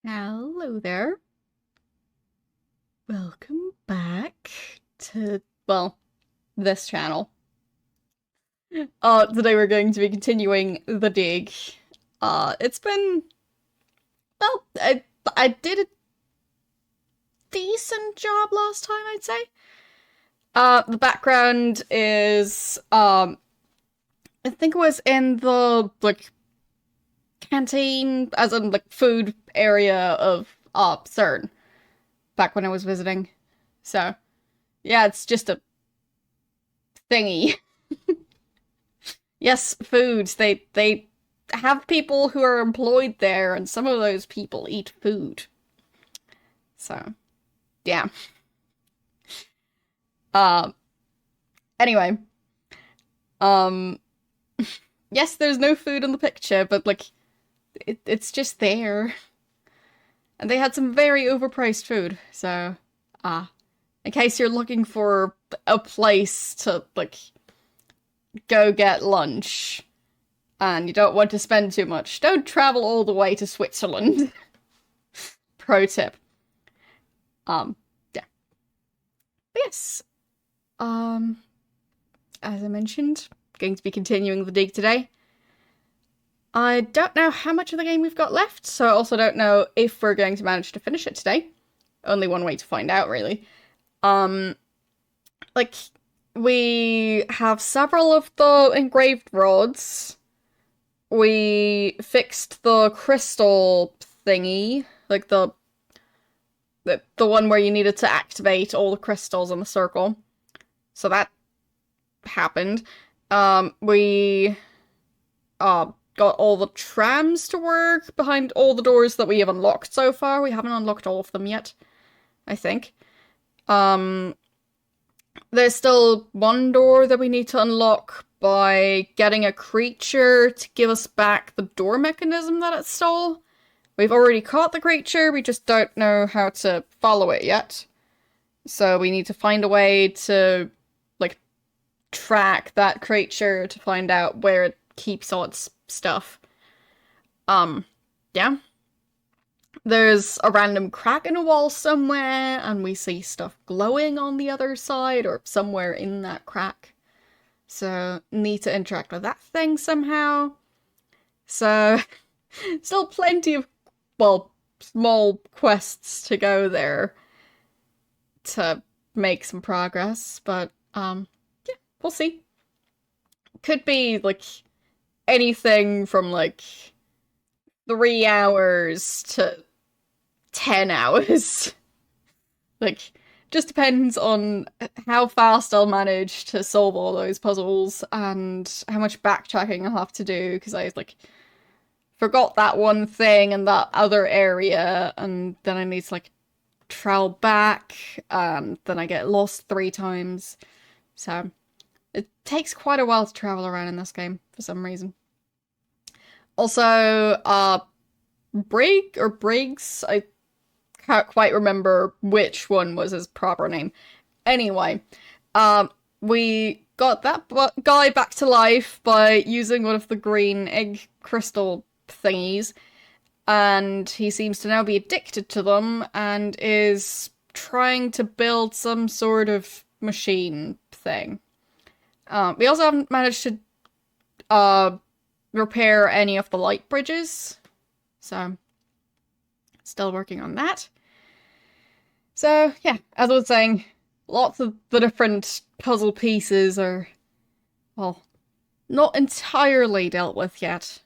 Hello there. Welcome back to, well, this channel. Today we're going to be continuing the dig. It's been, well, I did a decent job last time, I'd say. The background is, I think it was in the, like, canteen, as in, like, food area of, CERN, back when I was visiting. So, yeah, it's just a thingy. Yes, foods. They have people who are employed there, and some of those people eat food. So, yeah. Uh, anyway. Um, yes, there's no food in the picture, but, like, it's just there. And they had some very overpriced food, so, in case you're looking for a place to, like, go get lunch, and you don't want to spend too much, don't travel all the way to Switzerland. Pro tip. Yeah. But yes. As I mentioned, going to be continuing the dig today. I don't know how much of the game we've got left, so I also don't know if we're going to manage to finish it today. Only one way to find out, really. Like, we have several of the engraved rods. We fixed the crystal thingy, like the one where you needed to activate all the crystals in the circle. So that happened. We got all the trams to work behind all the doors that we have unlocked so far. We haven't unlocked all of them yet, I think. There's still one door that we need to unlock by getting a creature to give us back the door mechanism that it stole. We've already caught the creature, we just don't know how to follow it yet. So we need to find a way to, like, track that creature to find out where it keeps all its stuff. Yeah. There's a random crack in a wall somewhere, and we see stuff glowing on the other side, or somewhere in that crack. So, need to interact with that thing somehow. So, still plenty of, well, small quests to go there to make some progress, but, yeah, we'll see. Could be, like, anything from, like, 3 hours to 10 hours. Like, just depends on how fast I'll manage to solve all those puzzles and how much backtracking I'll have to do, because I, like, forgot that one thing and that other area, and then I need to, like, travel back, and then I get lost 3 times. So, it takes quite a while to travel around in this game, for some reason. Also, Briggs, I can't quite remember which one was his proper name. Anyway, we got that guy back to life by using one of the green egg crystal thingies, and he seems to now be addicted to them and is trying to build some sort of machine thing. We also haven't managed to repair any of the light bridges, so still working on that. So yeah, as I was saying, lots of the different puzzle pieces are, well, not entirely dealt with yet.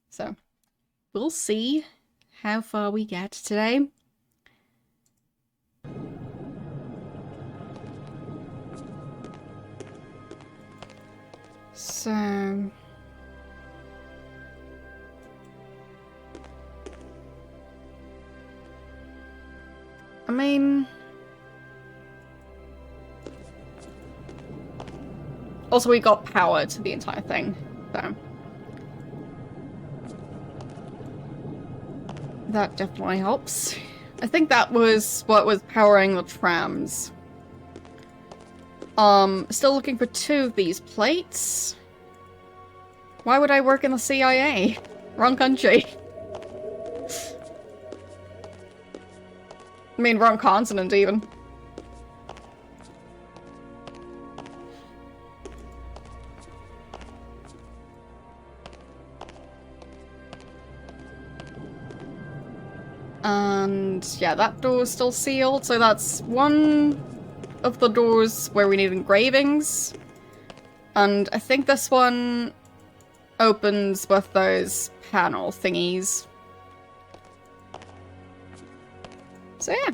So we'll see how far we get today. So I mean, also we got power to the entire thing, so that definitely helps. I think that was what was powering the trams. Still looking for 2 of these plates. Why would I work in the CIA? Wrong country. I mean, wrong consonant, even. And yeah, that door's still sealed, so that's one of the doors where we need engravings. And I think this one opens with those panel thingies. So yeah.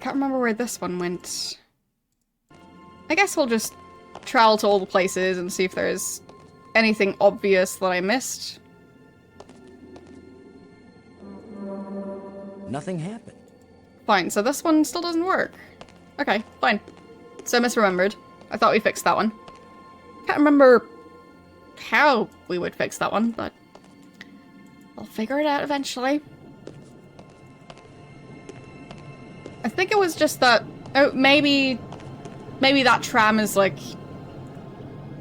Can't remember where this one went. I guess we'll just travel to all the places and see if there's anything obvious that I missed. Nothing happened. Fine, so this one still doesn't work. Okay, fine. So misremembered. I thought we fixed that one. Can't remember how we would fix that one, but I'll figure it out eventually. I think it was just that... Oh, maybe that tram is, like,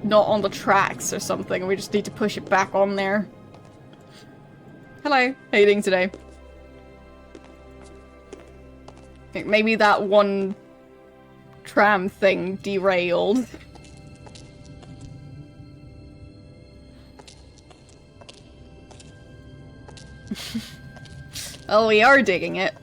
not on the tracks or something, and we just need to push it back on there. Hello, how you doing today? Maybe that one tram thing derailed. Oh, we are digging it.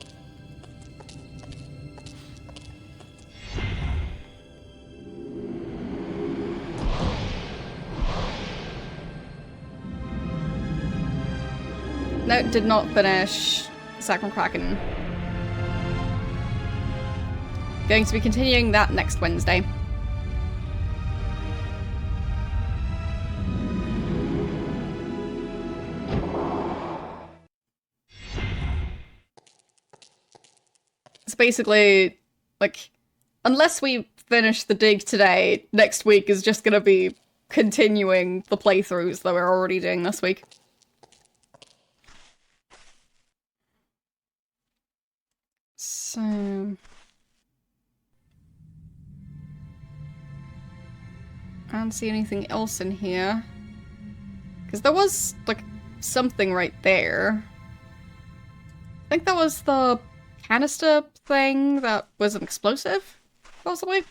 No, did not finish Sacrum Kraken. Going to be continuing that next Wednesday. It's basically, like, unless we finish the dig today, next week is just gonna be continuing the playthroughs that we're already doing this week. So... I don't see anything else in here. Because there was, like, something right there. I think that was the canister thing that was an explosive, possibly?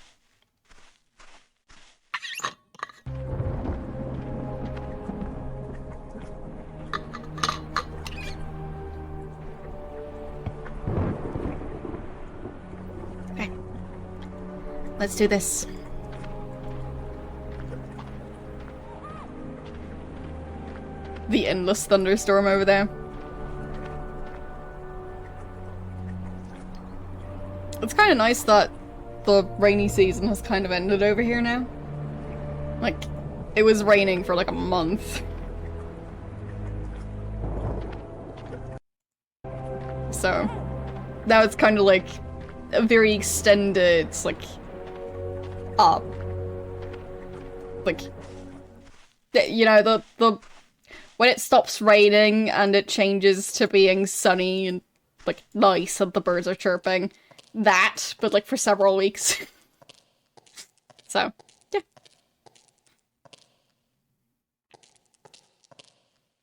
Okay. Let's do this. The endless thunderstorm over there. It's kind of nice that the rainy season has kind of ended over here now. Like, it was raining for like a month. So, now it's kind of like a very extended, like, like, you know, the when it stops raining and it changes to being sunny and, like, nice and the birds are chirping. That, but, like, for several weeks. So, yeah.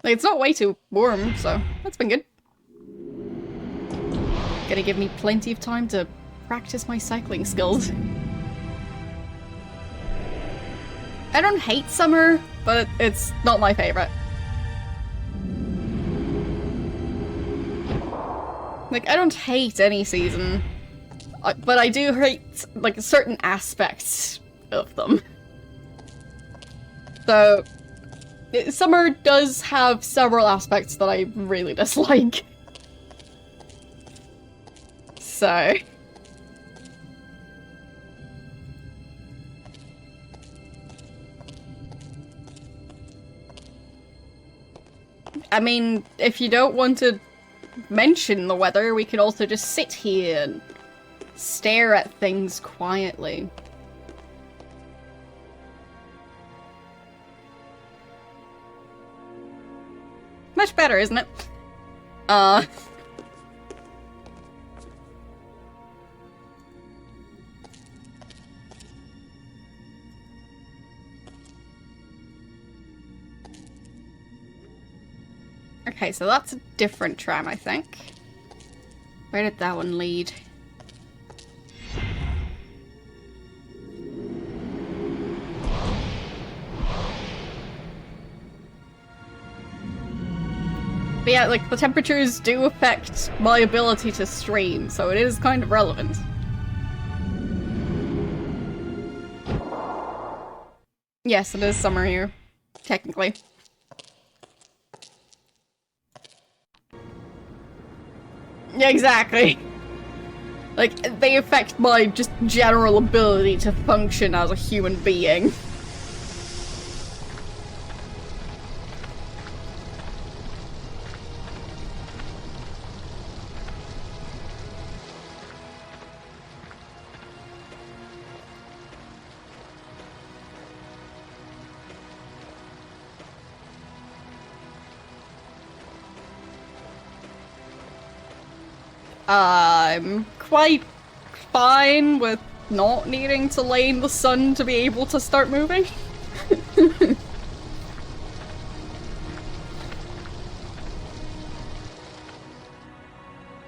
Like, it's not way too warm, so that's been good. Gonna give me plenty of time to practice my cycling skills. I don't hate summer, but it's not my favorite. Like, I don't hate any season, but I do hate, like, certain aspects of them. So, summer does have several aspects that I really dislike. So... I mean, if you don't want to mention the weather, we could also just sit here and stare at things quietly. Much better, isn't it? Okay, so that's a different tram, I think. Where did that one lead? But yeah, like, the temperatures do affect my ability to stream, so it is kind of relevant. Yes, it is summer here, technically. Yeah, exactly. Like, they affect my just general ability to function as a human being. I'm quite fine with not needing to lane the sun to be able to start moving.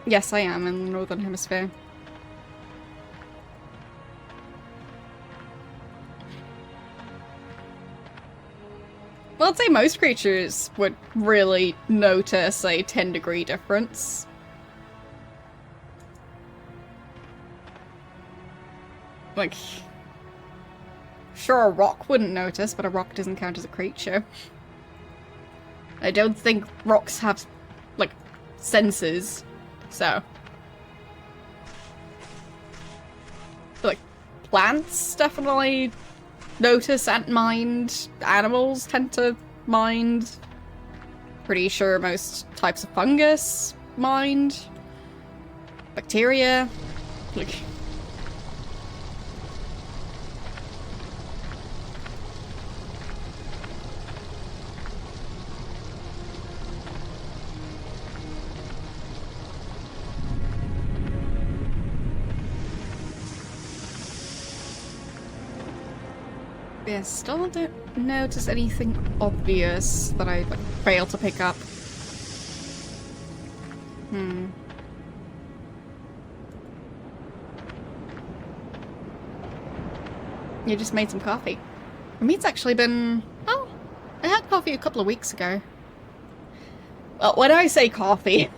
Yes, I am in the Northern Hemisphere. Well, I'd say most creatures would really notice a 10-degree difference. Like, sure, a rock wouldn't notice, but a rock doesn't count as a creature. I don't think rocks have, like, senses, so. But, like, plants definitely notice and mind. Animals tend to mind. Pretty sure most types of fungus mind. Bacteria. Like, yeah, still don't notice anything obvious that I like, fail to pick up. You just made some coffee. For me, it's actually been... Oh, I had coffee a couple of weeks ago. Well, when I say coffee,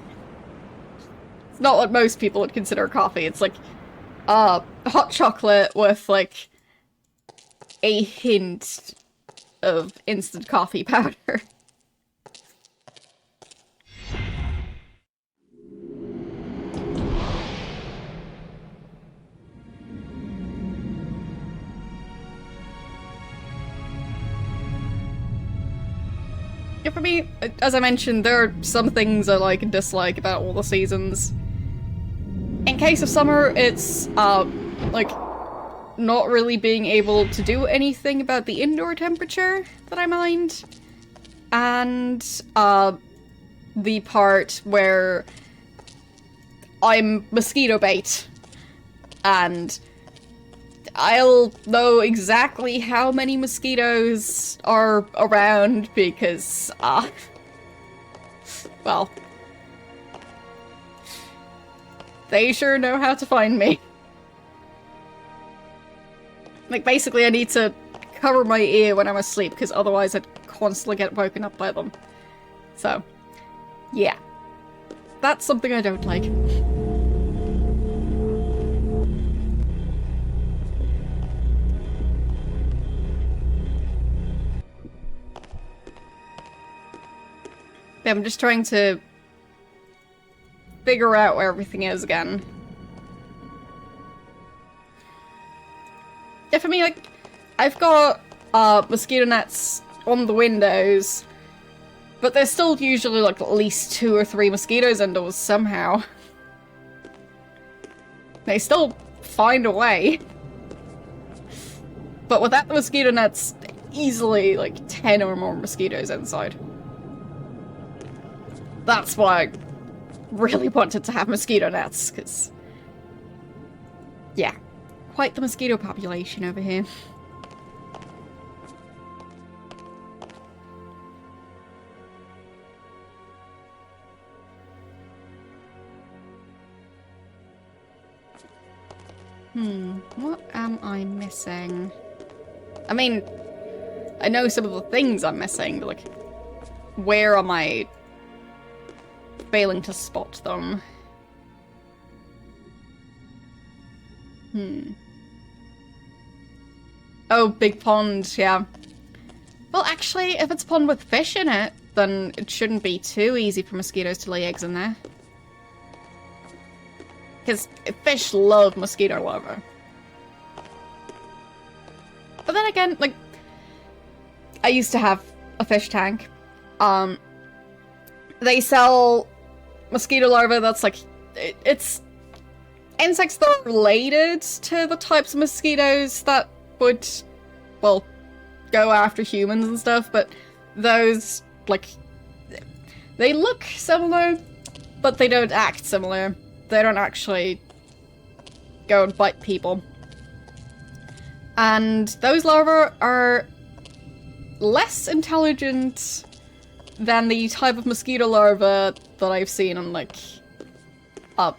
it's not what most people would consider coffee. It's like, hot chocolate with, like, a hint of instant coffee powder. Yeah, for me, as I mentioned, there are some things I like and dislike about all the seasons. In case of summer, it's, like, not really being able to do anything about the indoor temperature that I mind. And, the part where I'm mosquito bait. And I'll know exactly how many mosquitoes are around because, well, they sure know how to find me. Like, basically I need to cover my ear when I'm asleep because otherwise I'd constantly get woken up by them. So, yeah. That's something I don't like. I'm just trying to figure out where everything is again. Yeah, for me, like, I've got mosquito nets on the windows, but there's still usually like at least 2 or 3 mosquitoes indoors somehow. They still find a way. But without the mosquito nets, easily like 10 or more mosquitoes inside. That's why I really wanted to have mosquito nets, because... yeah. Quite the mosquito population over here. What am I missing? I mean, I know some of the things I'm missing, but like, where am I failing to spot them? Oh, big pond, yeah. Well, actually, if it's a pond with fish in it, then it shouldn't be too easy for mosquitoes to lay eggs in there. Because fish love mosquito larvae. But then again, like, I used to have a fish tank. They sell mosquito larvae that's like, it's insects that are related to the types of mosquitoes that would, well, go after humans and stuff, but those, like, they look similar, but they don't act similar. They don't actually go and bite people. And those larvae are less intelligent than the type of mosquito larva that I've seen on, like,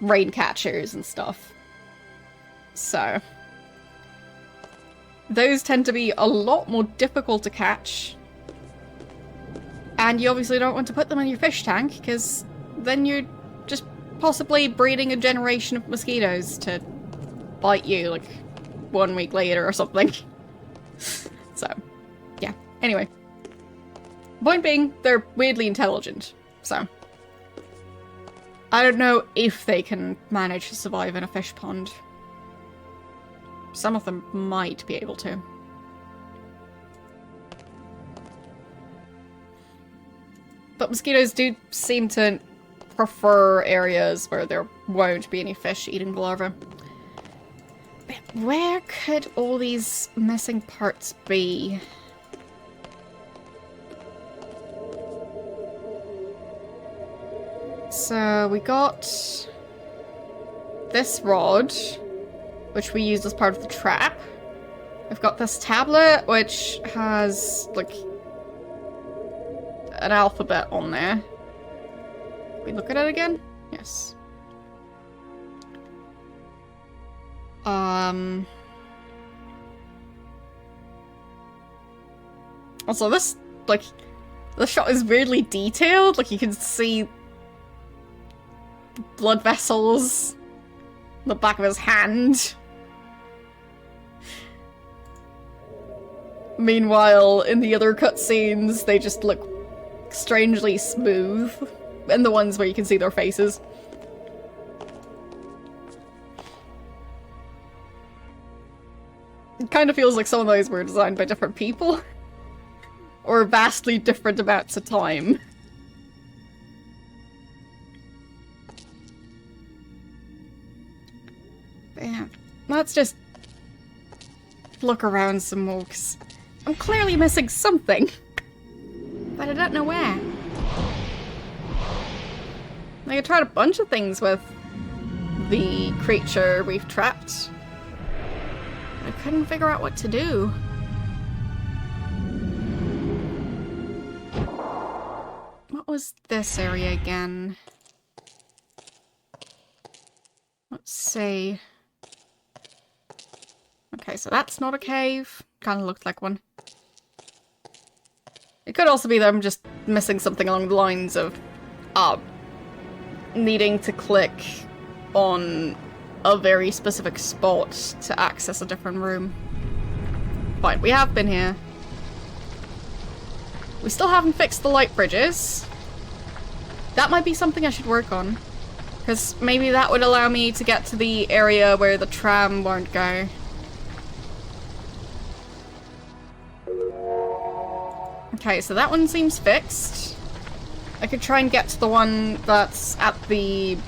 rain catchers and stuff. So those tend to be a lot more difficult to catch. And you obviously don't want to put them in your fish tank, because then you're just possibly breeding a generation of mosquitoes to bite you, like, 1 week later or something. So, yeah. Anyway. Point being, they're weirdly intelligent, so. I don't know if they can manage to survive in a fish pond. Some of them might be able to. But mosquitoes do seem to prefer areas where there won't be any fish eating the larvae. But where could all these missing parts be? So we got this rod, which we used as part of the trap. We've got this tablet, which has, like, an alphabet on there. Can we look at it again? Yes. Also, this, like, the shot is weirdly detailed. Like, you can see blood vessels on the back of his hand. Meanwhile, in the other cutscenes, they just look strangely smooth. And the ones where you can see their faces. It kind of feels like some of those were designed by different people. Or vastly different amounts of time. But yeah, let's just look around some more, 'cause I'm clearly missing something. But I don't know where. Like, I tried a bunch of things with the creature we've trapped. I couldn't figure out what to do. What was this area again? Let's see. Okay, so that's not a cave. Kind of looked like one. It could also be that I'm just missing something along the lines of needing to click on a very specific spot to access a different room. Fine, we have been here. We still haven't fixed the light bridges. That might be something I should work on. Because maybe that would allow me to get to the area where the tram won't go. Okay, so that one seems fixed. I could try and get to the one that's at the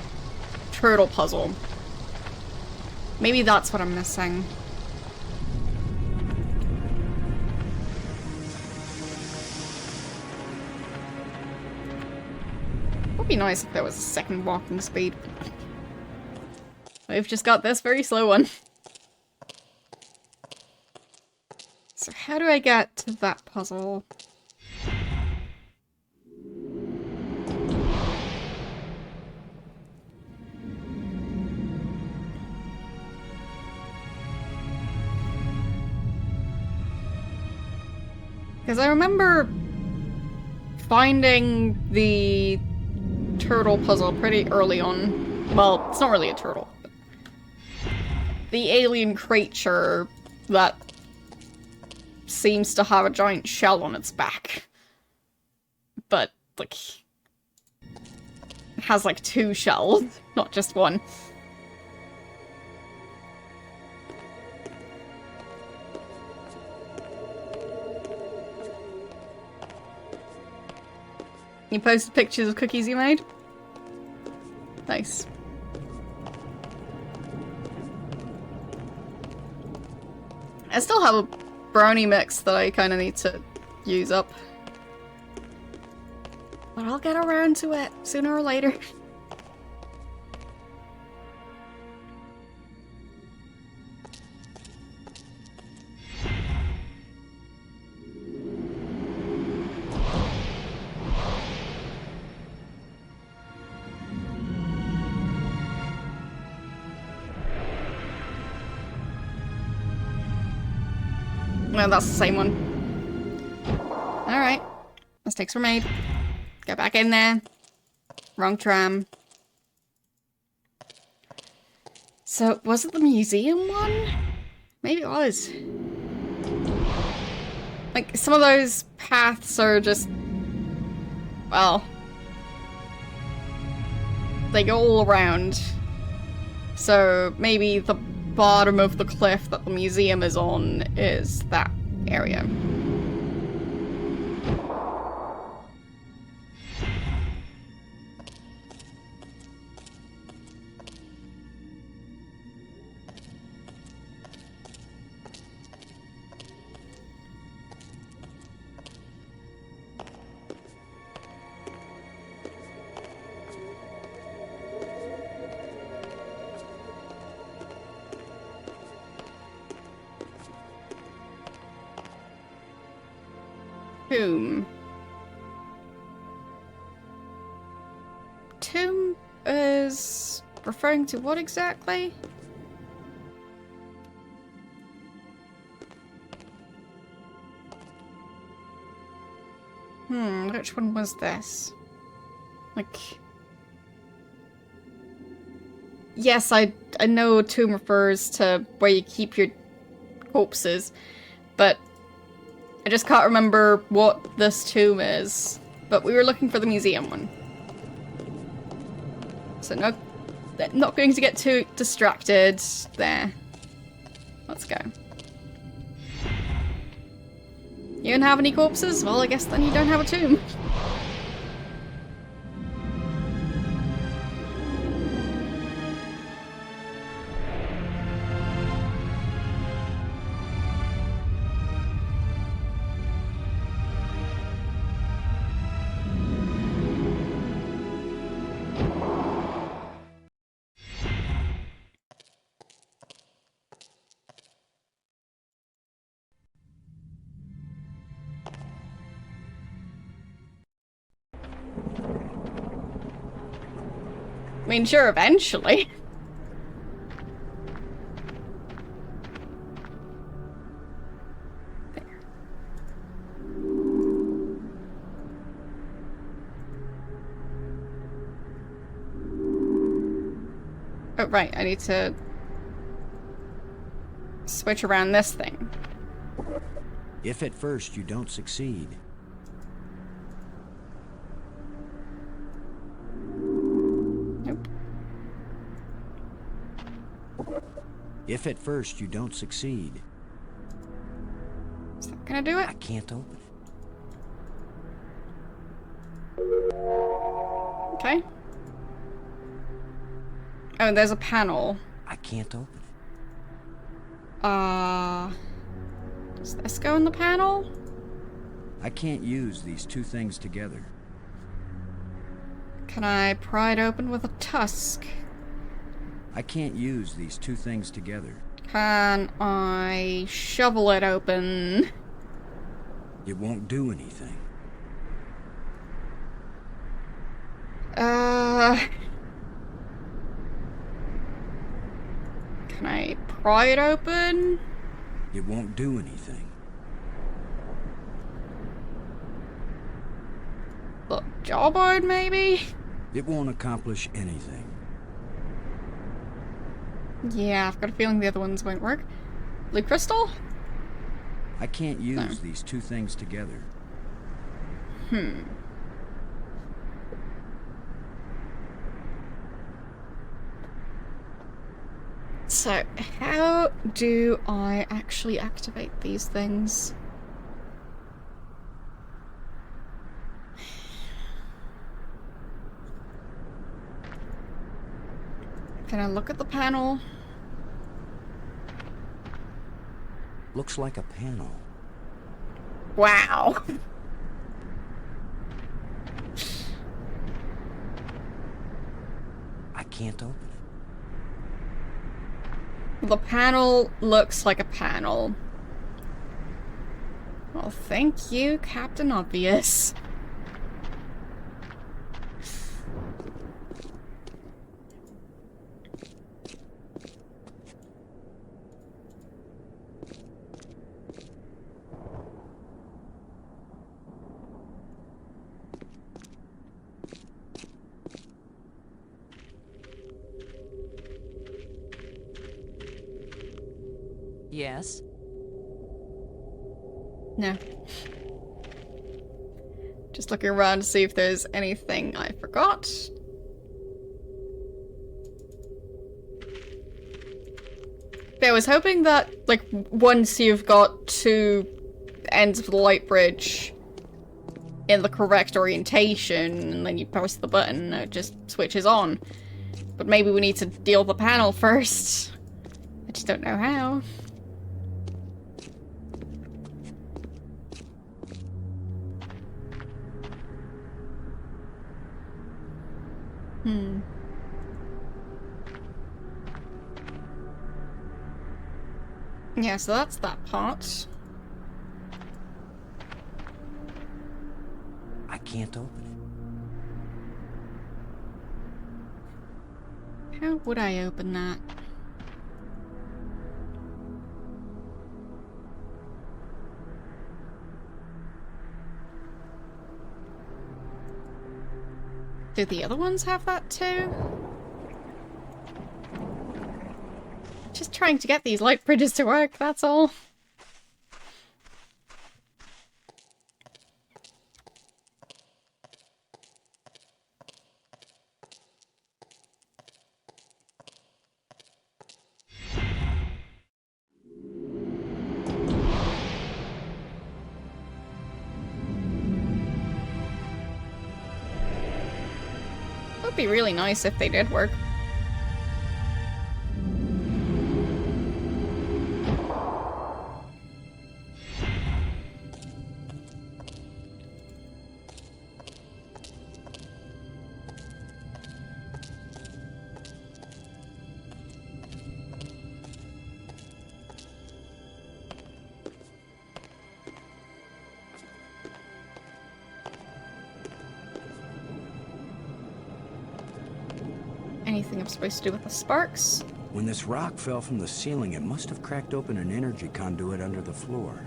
turtle puzzle. Maybe that's what I'm missing. Would be nice if there was a second walking speed. We've just got this very slow one. So how do I get to that puzzle? Because I remember finding the turtle puzzle pretty early on. Well, it's not really a turtle. But the alien creature that seems to have a giant shell on its back. But, like, has like 2 shells, not just 1. You posted pictures of cookies you made? Nice. I still have a brownie mix that I kind of need to use up. But I'll get around to it sooner or later. No, that's the same one. Alright. Mistakes were made. Go back in there. Wrong tram. So, was it the museum one? Maybe it was. Like, some of those paths are just... well... they go all around. So, maybe the bottom of the cliff that the museum is on is that area. Tomb. Tomb is referring to what exactly? Which one was this? Like... yes, I know tomb refers to where you keep your corpses, but I just can't remember what this tomb is. But we were looking for the museum one. So no, not going to get too distracted there. Let's go. You don't have any corpses? Well, I guess then you don't have a tomb. I mean, sure, eventually. There. Oh, right, I need to switch around this thing. If at first you don't succeed, if at first you don't succeed, is that gonna do it? I can't open it. Okay. Oh, and there's a panel. I can't open it. Does this go in the panel? I can't use these 2 things together. Can I pry it open with a tusk? I can't use these 2 things together. Can I shovel it open? It won't do anything. Can I pry it open? It won't do anything. Jawbone, maybe? It won't accomplish anything. Yeah, I've got a feeling the other ones won't work. Blue crystal? I can't No. use these two things together. So, how do I actually activate these things? Can I look at the panel? Looks like a panel. Wow. I can't open it. The panel looks like a panel. Well, thank you, Captain Obvious. Yes? No. Just looking around to see if there's anything I forgot. I was hoping that, like, once you've got two ends of the light bridge in the correct orientation, and then you press the button, it just switches on. But maybe we need to deal the panel first. I just don't know how. Yeah, so that's that part. I can't open How would I open that? Do the other ones have that too? Just trying to get these light bridges to work, that's all. It would be really nice if they did work. Anything I'm supposed to do with the sparks? it. When this rock fell from the ceiling, it must have cracked open an energy conduit under the floor.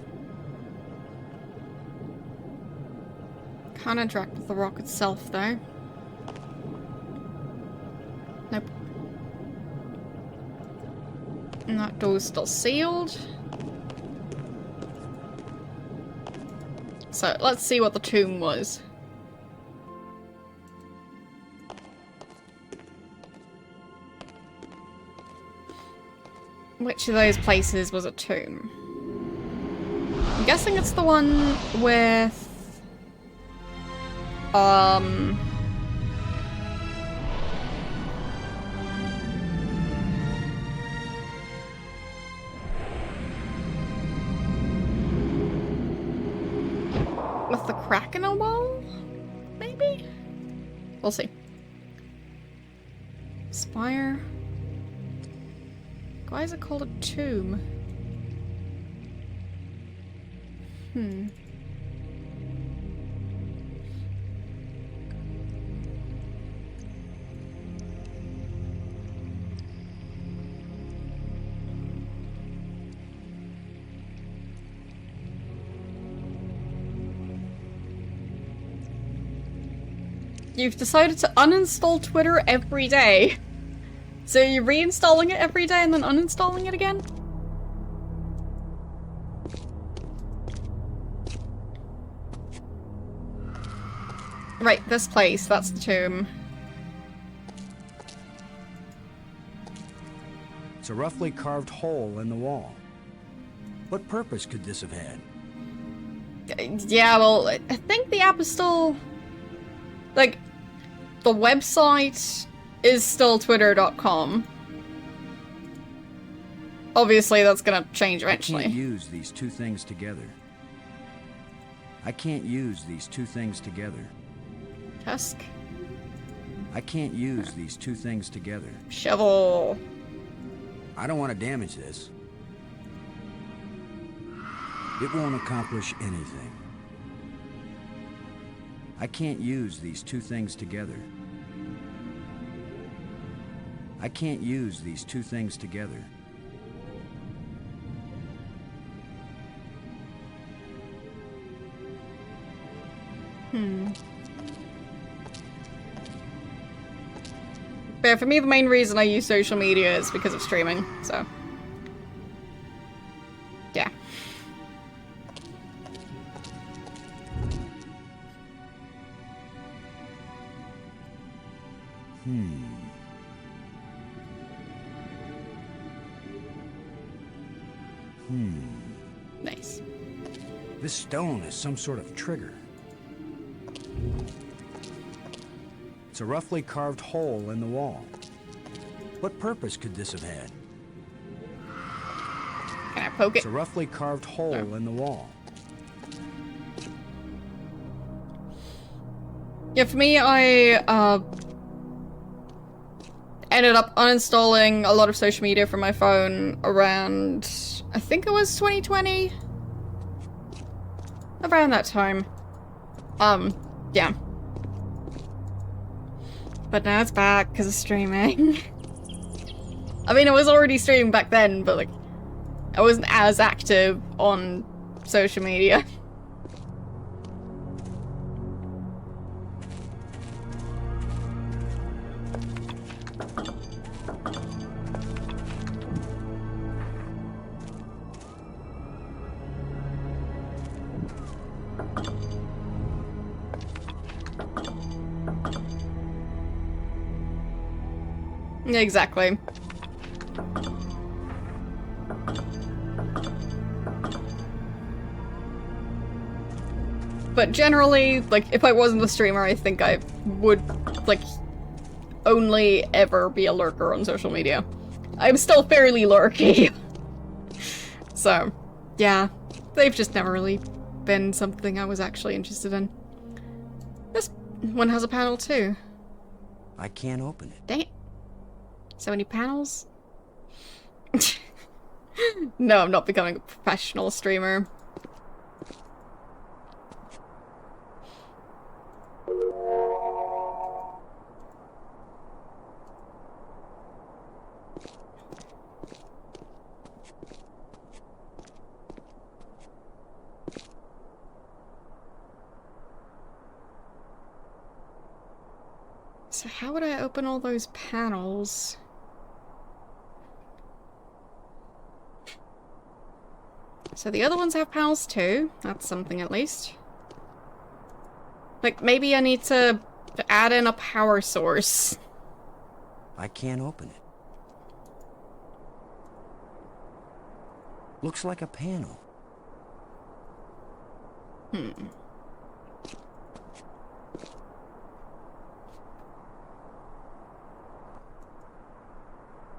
Can't interact with the rock itself, though. Nope. And that door's still sealed. So, let's see what the tomb was. Which of those places was a tomb? I'm guessing it's the one with... with the crack in a wall? Maybe? We'll see. Spire. Why is it called a tomb? You've decided to uninstall Twitter every day. So you're reinstalling it every day and then uninstalling it again? Right, this place, that's the tomb. It's a roughly carved hole in the wall. What purpose could this have had? Yeah, well, I think the app is still... Like, the website is still twitter.com. Obviously, that's gonna change eventually. I can't use these two things together. I can't use these two things together. Tusk. I can't use these two things together. Shovel. I don't want to damage this. It won't accomplish anything. I can't use these two things together. I can't use these two things together. But for me, the main reason I use social media is because of streaming, so... Yeah. Nice. This stone is some sort of trigger. It's a roughly carved hole in the wall. What purpose could this have had? Can I poke it? It's a roughly carved hole in the wall. Yeah, for me, I ended up uninstalling a lot of social media from my phone around, I think it was 2020? Around that time. Yeah. But now it's back because of streaming. I mean, I was already streaming back then, but like, I wasn't as active on social media. Exactly. But generally, like, if I wasn't a streamer, I think I would, like, only ever be a lurker on social media. I'm still fairly lurky. So, yeah. They've just never really been something I was actually interested in. This one has a panel too. I can't open it. Dang it. So many panels? No, I'm not becoming a professional streamer. So how would I open all those panels? So the other ones have panels too. That's something at least. Like, maybe I need to add in a power source. I can't open it. Looks like a panel.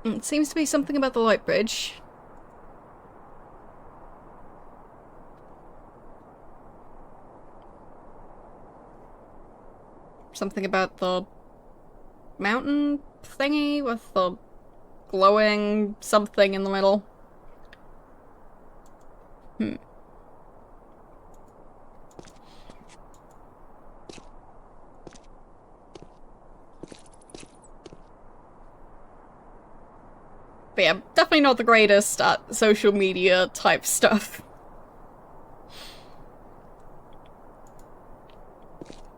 It seems to be something about the light bridge. Something about the mountain thingy with the glowing something in the middle. But yeah, definitely not the greatest at social media type stuff.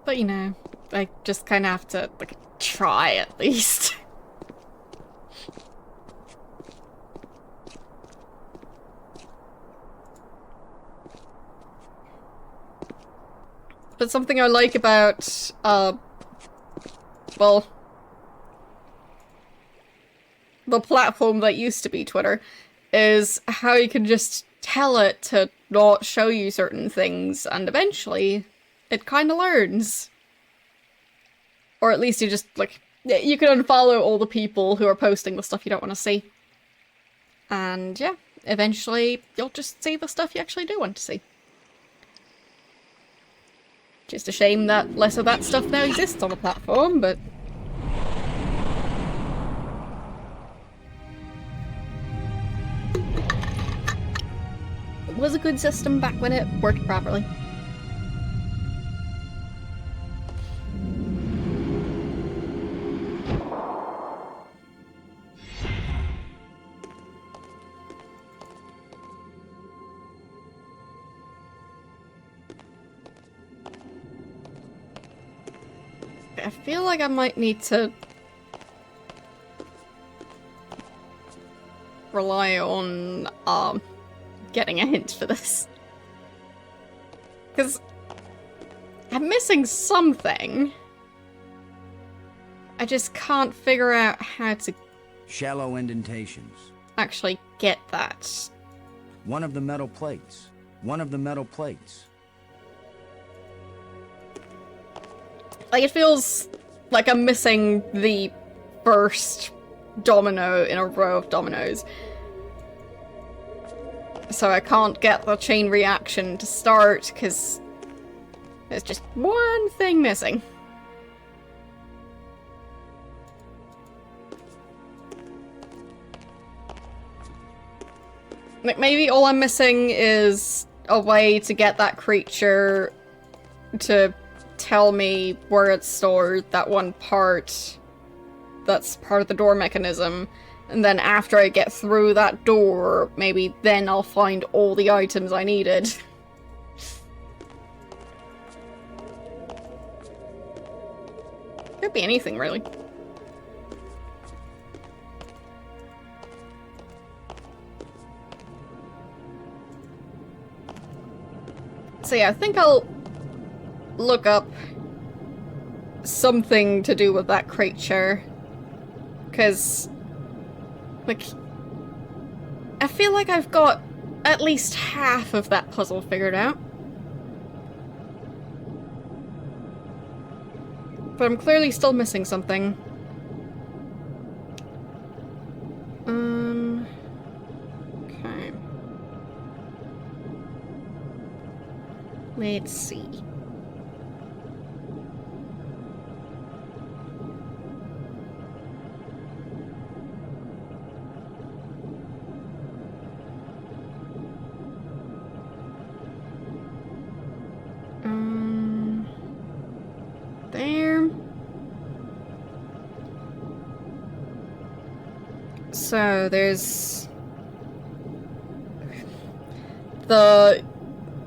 But you know, I just kind of have to, like, try at least. But something I like about, well, the platform that used to be Twitter is how you can just tell it to not show you certain things, and eventually it kind of learns. Or at least you just, like, you can unfollow all the people who are posting the stuff you don't want to see. And yeah, eventually you'll just see the stuff you actually do want to see. Just a shame that less of that stuff now exists on the platform, but... it was a good system back when it worked properly. I feel like I might need to rely on getting a hint for this. Because I'm missing something. I just can't figure out how to Shallow indentations. actually get that. One of the metal plates. One of the metal plates. Like, it feels like I'm missing the first domino in a row of dominoes. So I can't get the chain reaction to start, because there's just one thing missing. Like, maybe all I'm missing is a way to get that creature to tell me where it's stored, that one part that's part of the door mechanism, and then after I get through that door, maybe then I'll find all the items I needed. Could be anything, really. So yeah, I think I'll look up something to do with that creature, because, like, I feel like I've got at least half of that puzzle figured out. But I'm clearly still missing something. Okay. Let's see. There. So there's the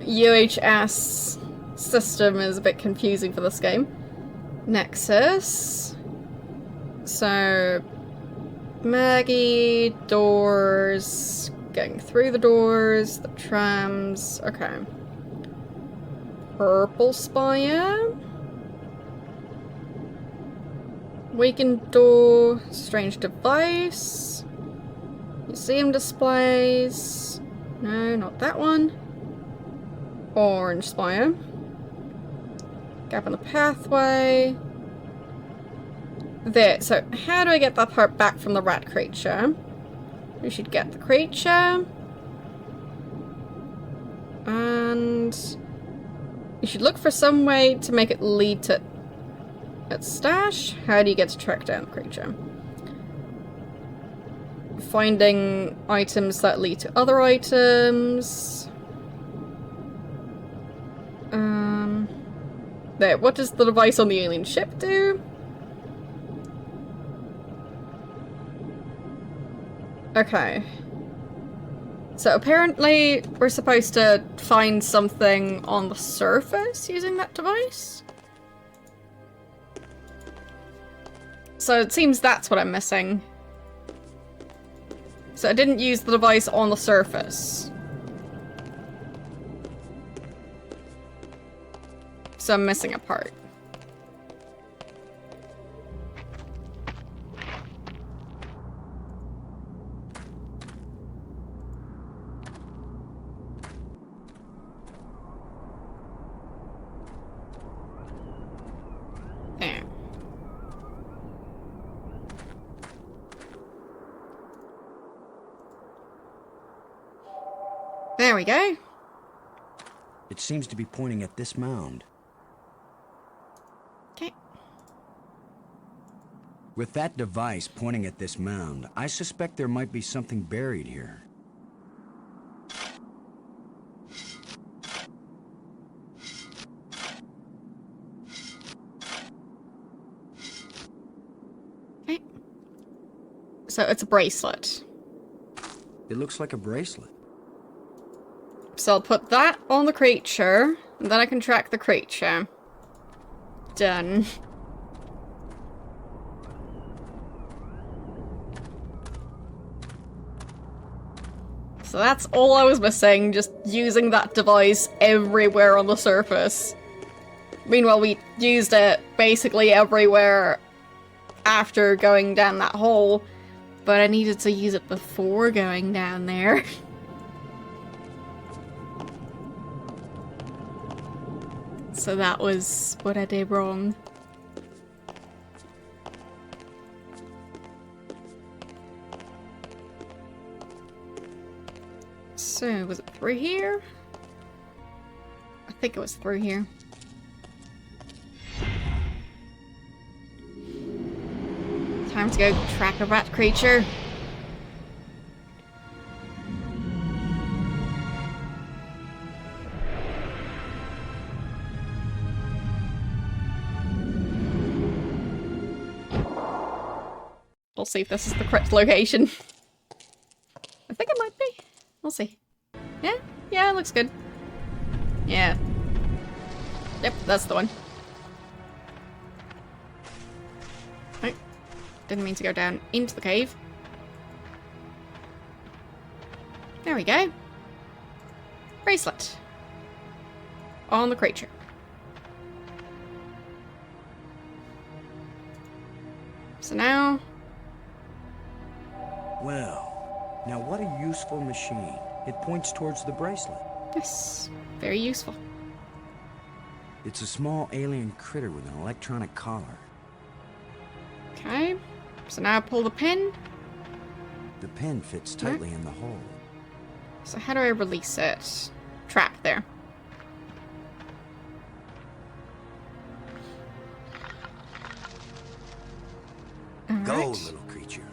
UHS system is a bit confusing for this game. Nexus. So Maggie, doors, getting through the doors, the trams. Okay. Purple Spire. Weakened door, strange device, museum displays, no, not that one, orange spire, gap in the pathway, there. So how do I get that part back from the rat creature? We should get the creature, and you should look for some way to make it lead to its stash. How do you get to track down the creature? Finding items that lead to other items. There, what does the device on the alien ship do? Okay. So apparently we're supposed to find something on the surface using that device? So it seems that's what I'm missing. So I didn't use the device on the surface. So I'm missing a part. There. There we go. It seems to be pointing at this mound. Okay. With that device pointing at this mound, I suspect there might be something buried here. Okay. So it's a bracelet. It looks like a bracelet. So I'll put that on the creature, and then I can track the creature. Done. So that's all I was missing, just using that device everywhere on the surface. Meanwhile, we used it basically everywhere after going down that hole, but I needed to use it before going down there. So that was what I did wrong. So, was it through here? I think it was through here. Time to go track a rat creature. We'll see if this is the correct location. I think it might be. We'll see. Yeah? Yeah, it looks good. Yeah. Yep, that's the one. Right. Didn't mean to go down into the cave. There we go. Bracelet. On the creature. So now... Well, now what a useful machine. It points towards the bracelet. Yes, very useful. It's a small alien critter with an electronic collar. Okay, so now I pull the pin. The pin fits tightly in the hole. So how do I release it? Trap there. Go, Alright. little creature.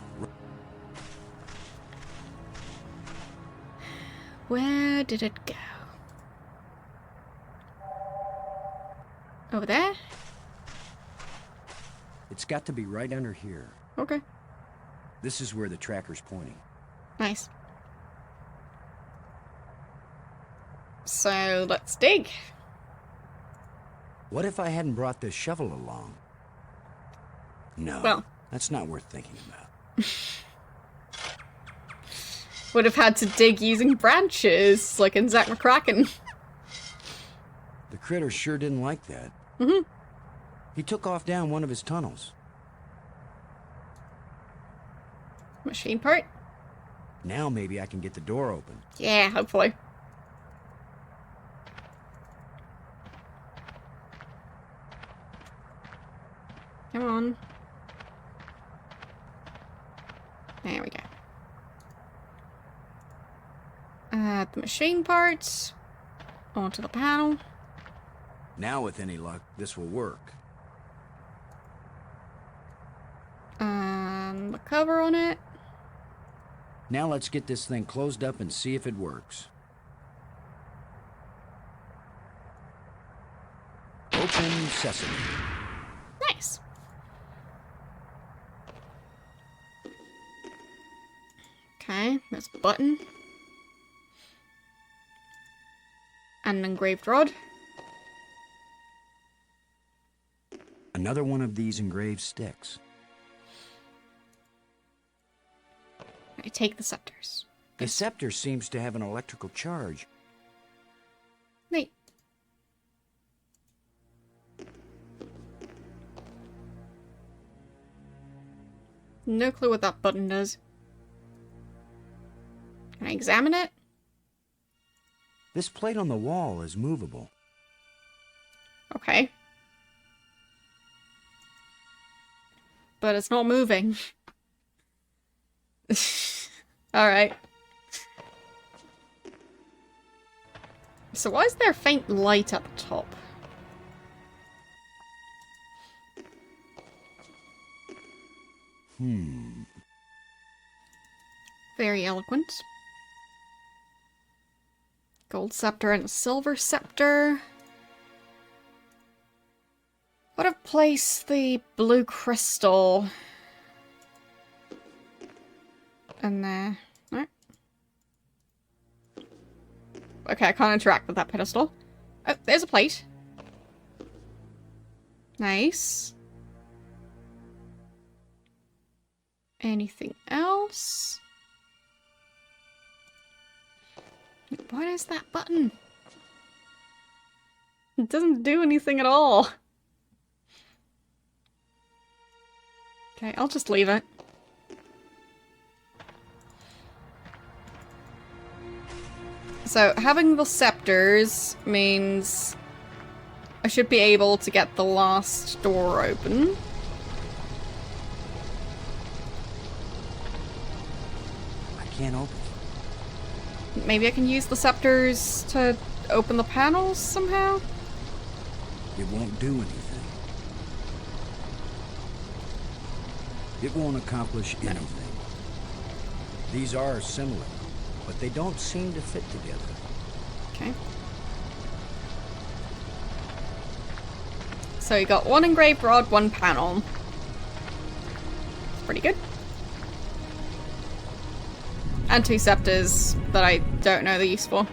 Where did it go? Over there? It's got to be right under here. Okay, This is where the tracker's pointing. nice. So let's dig. What if I hadn't brought this shovel along? No, Well. that's not worth thinking about. Would have had to dig using branches, like in Zack McCracken. The critter sure didn't like that. He took off down one of his tunnels. Machine part? Now maybe I can get the door open. Yeah, hopefully. Come on. There we go. Add the machine parts onto the panel. Now, with any luck, this will work. And the cover on it. Now let's get this thing closed up and see if it works. Open sesame. Nice. Okay, there's a button. And an engraved rod. Another one of these engraved sticks. I take the scepters. The scepter seems to have an electrical charge. Neat. No clue what that button does. Can I examine it? This plate on the wall is movable. Okay. But it's not moving. Alright. So why is there a faint light at the top? Very eloquent. Gold scepter and a silver scepter. Would have placed the blue crystal in there. Right. Okay, I can't interact with that pedestal. Oh, there's a plate. Nice. Anything else? What is that button? It doesn't do anything at all. Okay, I'll just leave it. So, having the scepters means I should be able to get the last door open. I can't open it. Maybe I can use the scepters to open the panels somehow? It won't do anything. It won't accomplish anything. These are similar, but they don't seem to fit together. Okay. So you got one engraved rod, one panel. It's pretty good. And two scepters that I don't know the use for.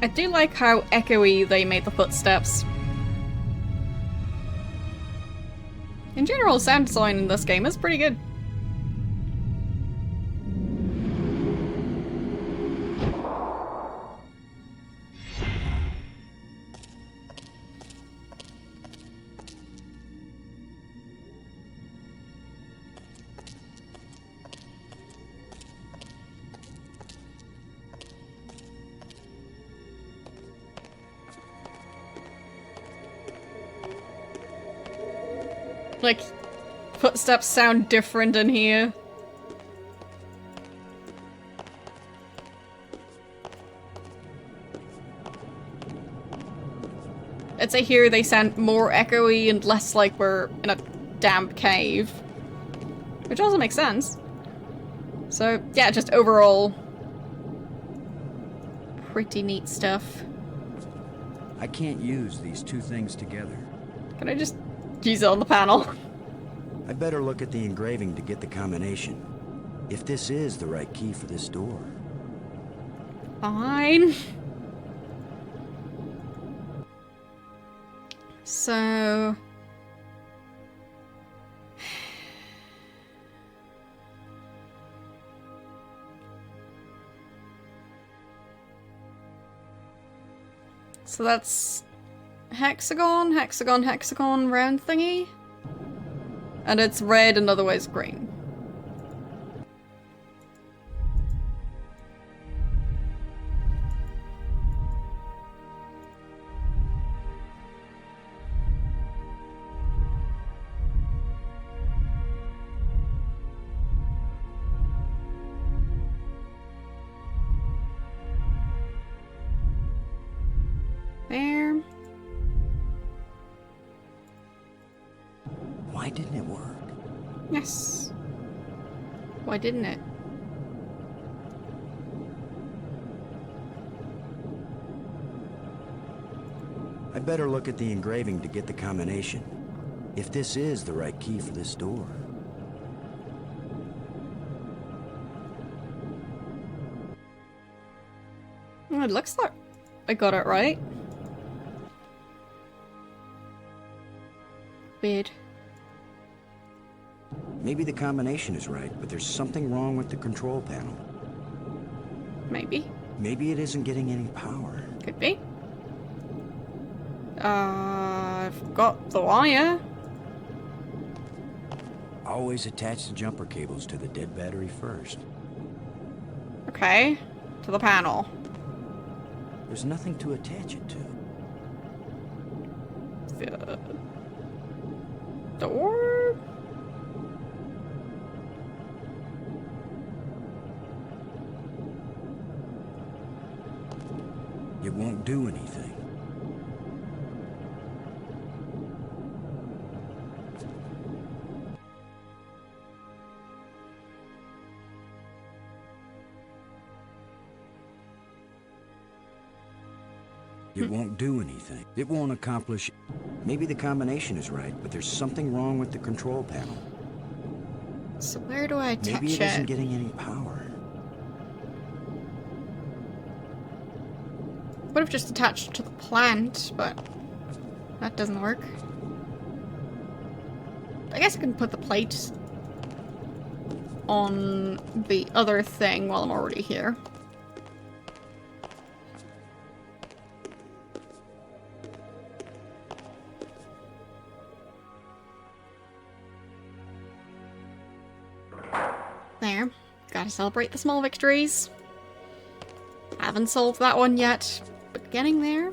I do like how echoey they made the footsteps. In general, sound design in this game is pretty good. Like, footsteps sound different in here. I'd say here they sound more echoey and less like we're in a damp cave. Which also makes sense. So, yeah, just overall pretty neat stuff. I can't use these two things together. Can I just use it on the panel? I better look at the engraving to get the combination. If this is the right key for this door. Fine. So... So that's hexagon, hexagon, hexagon, round thingy. And it's red and otherwise green. There. Why didn't it work? Yes. Why didn't it? I better look at the engraving to get the combination. If this is the right key for this door. Oh, it looks like I got it right. Weird. Maybe the combination is right, but there's something wrong with the control panel. Maybe. Maybe it isn't getting any power. Could be. I've got the wire. Always attach the jumper cables to the dead battery first. Okay. To the panel. There's nothing to attach it to. The door? It won't do anything. It won't do anything. It won't accomplish... Maybe the combination is right, but there's something wrong with the control panel. So where do I attach Maybe it isn't getting any power. Would have just attached to the plant, but that doesn't work. I guess I can put the plate on the other thing while I'm already here. There. Gotta celebrate the small victories. Haven't solved that one yet, but getting there.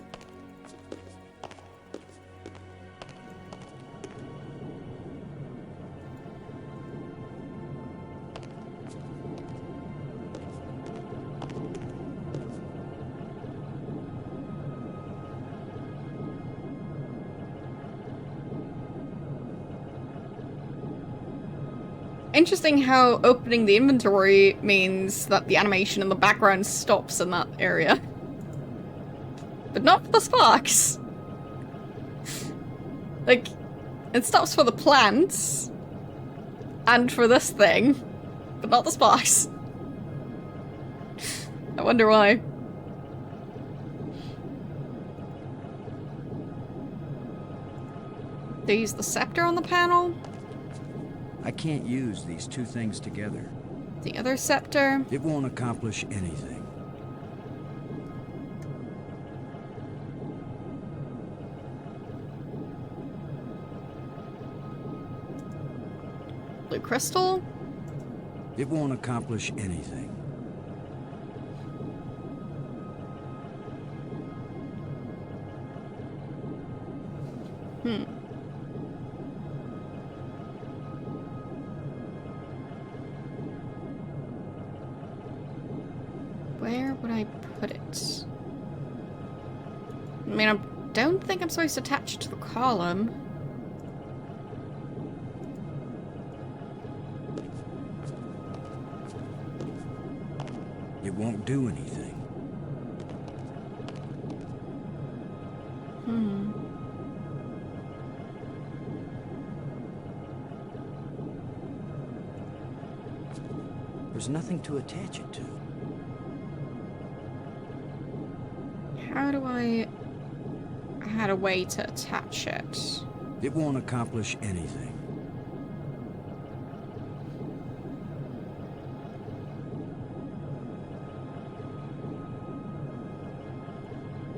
Interesting how opening the inventory means that the animation in the background stops in that area. But not for the sparks. Like, it stops for the plants and for this thing, but not the sparks. I wonder why. They use the scepter on the panel. I can't use these two things together. The other scepter. It won't accomplish anything. Blue crystal. It won't accomplish anything. Where would I put it? I mean, I don't think I'm supposed to attach it to the column. It won't do anything. There's nothing to attach it to. How do I... I had a way to attach it. It won't accomplish anything.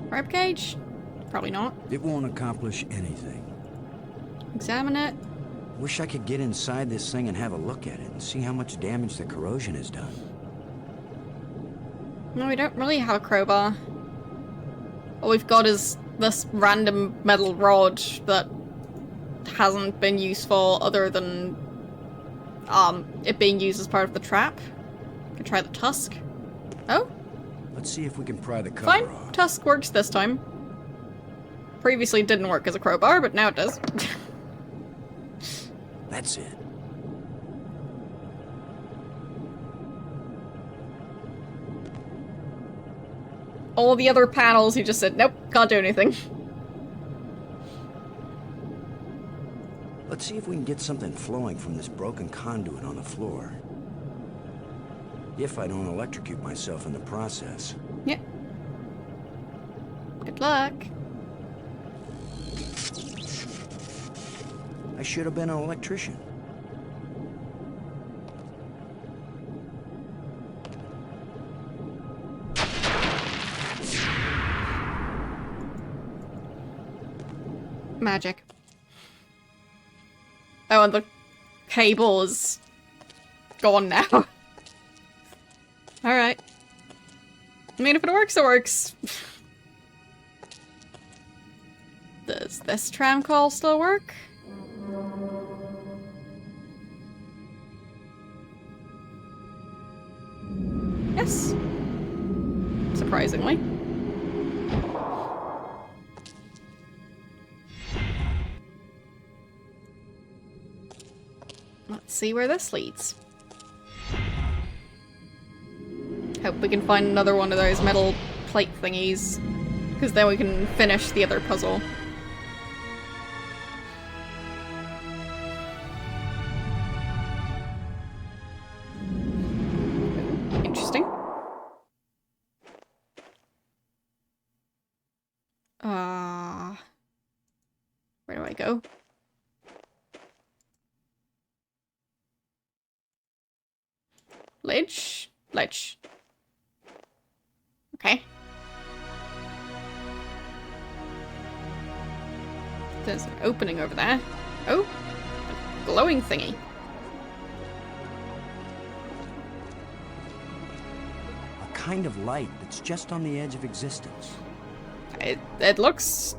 Rib cage? Probably not. It won't accomplish anything. Examine it. Wish I could get inside this thing and have a look at it and see how much damage the corrosion has done. No, we don't really have a crowbar. All we've got is this random metal rod that hasn't been useful other than it being used as part of the trap. Can try the tusk. Oh, Let's see if we can pry the cover fine. off. Tusk works this time. Previously it didn't work as a crowbar, but now it does. That's it. All the other panels, he just said, nope, can't do anything. Let's see if we can get something flowing from this broken conduit on the floor. If I don't electrocute myself in the process. Yep. Good luck. I should have been an electrician. Magic. Oh, and the cable is gone now. Alright. I mean, if it works, it works. Does this tram call still work? Yes. Surprisingly. Let's see where this leads. Hope we can find another one of those metal plate thingies, because then we can finish the other puzzle. Interesting. Where do I go? Ledge? Ledge. Okay. There's an opening over there. Oh, a glowing thingy. A kind of light that's just on the edge of existence. It looks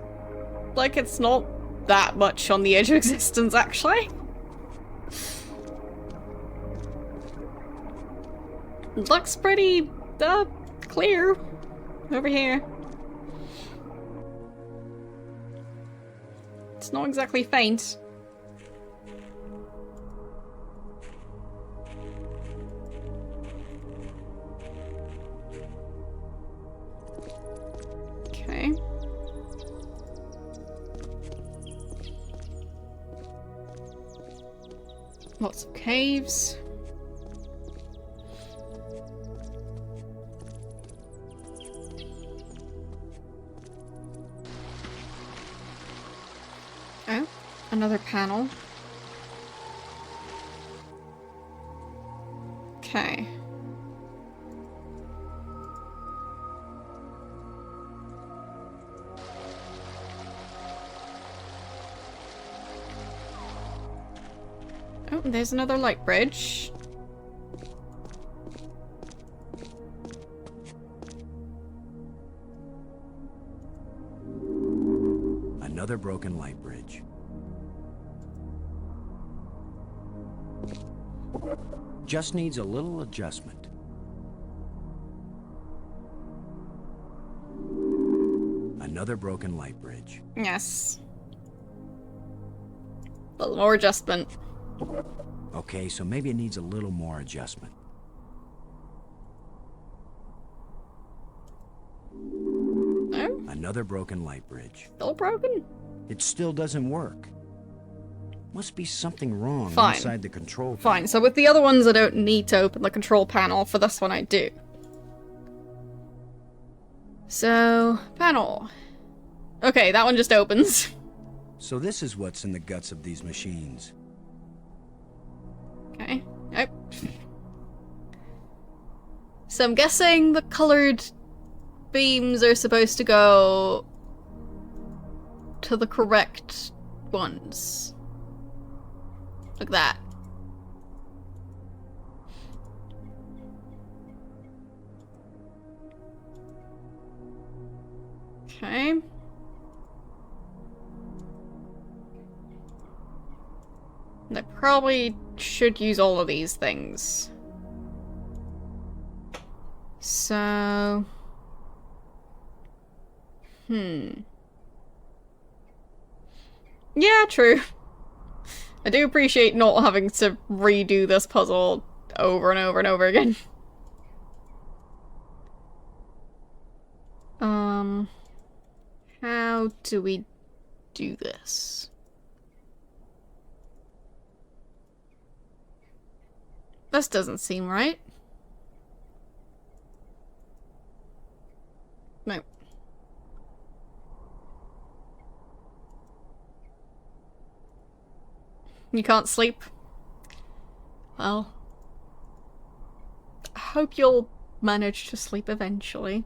like it's not that much on the edge of existence, actually. It looks pretty, clear over here. It's not exactly faint. Okay. Lots of caves. Oh, another panel. Okay. Oh, there's another light bridge. Another broken light bridge. Just needs a little adjustment. Another broken light bridge. Yes. A little more adjustment. Okay, so maybe it needs a little more adjustment. Oh, Another broken light bridge. still broken? It still doesn't work. Must be something wrong Fine. inside the control panel. Fine, so with the other ones I don't need to open the control panel, for this one I do. So, panel. Okay, that one just opens. So this is what's in the guts of these machines. Okay. Oh. So I'm guessing the colored beams are supposed to go to the correct ones. Like that. Okay. I probably should use all of these things. So... Yeah, true. I do appreciate not having to redo this puzzle over and over and over again. How do we do this? This doesn't seem right. No. You can't sleep? Well, I hope you'll manage to sleep eventually.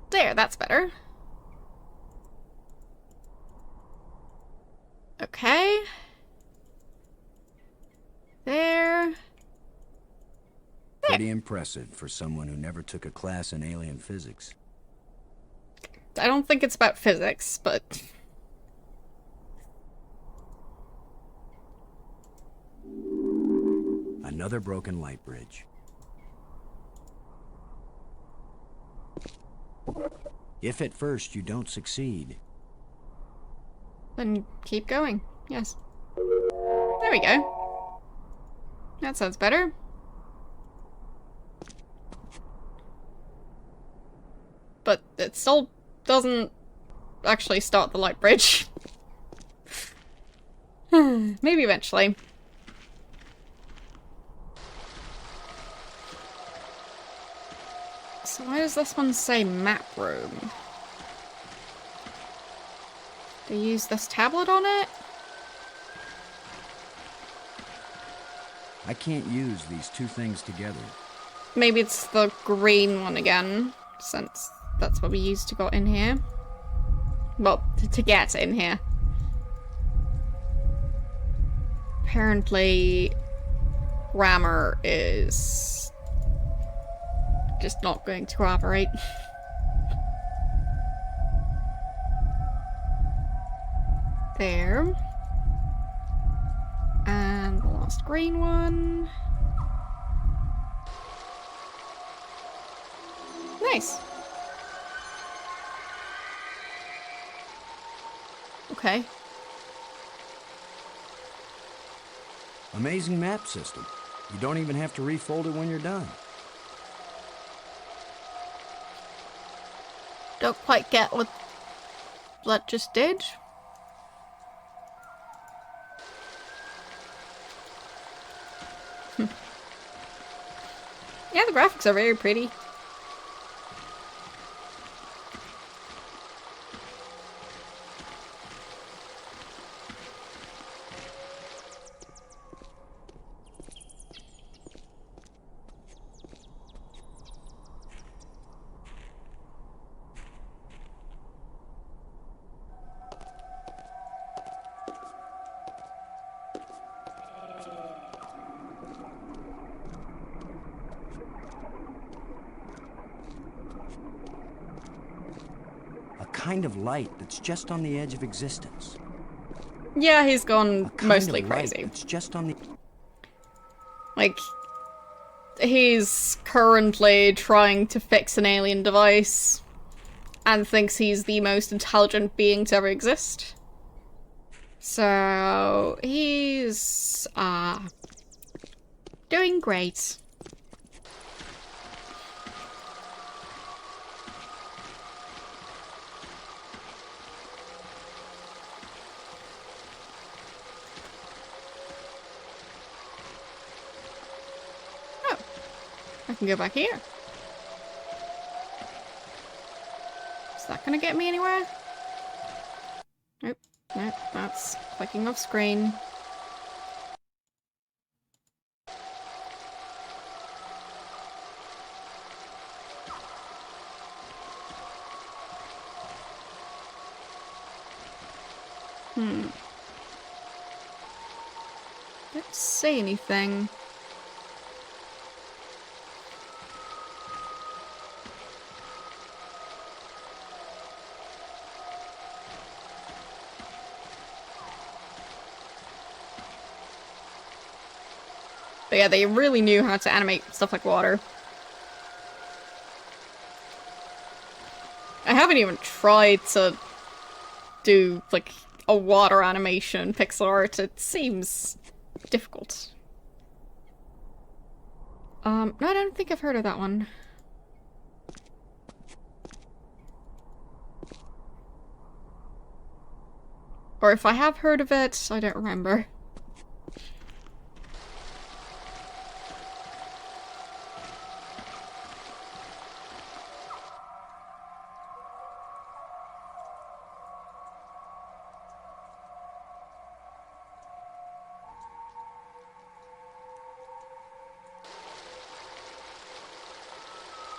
There, that's better. Okay. There. Pretty impressive for someone who never took a class in alien physics. I don't think it's about physics, but... Another broken light bridge. If at first you don't succeed, then keep going. Yes. There we go. That sounds better. But it still doesn't actually start the light bridge. Maybe eventually. So why does this one say map room? They use this tablet on it? I can't use these two things together. Maybe it's the green one again, since that's what we used to go in here. Well, to get in here. Apparently, grammar is just not going to cooperate. There. And the last green one. Nice. Okay. Amazing map system. You don't even have to refold it when you're done. Don't quite get what that just did. Yeah, the graphics are very pretty. Kind of light that's just on the edge of existence. Yeah, he's gone mostly of light crazy. It's just on the... Like, he's currently trying to fix an alien device and thinks he's the most intelligent being to ever exist. So, he's, doing great. I can go back here. Is that gonna get me anywhere? Nope. Nope. That's clicking off screen. Don't say anything. But yeah, they really knew how to animate stuff like water. I haven't even tried to do, like, a water animation pixel art. It seems difficult. No, I don't think I've heard of that one. Or if I have heard of it, I don't remember.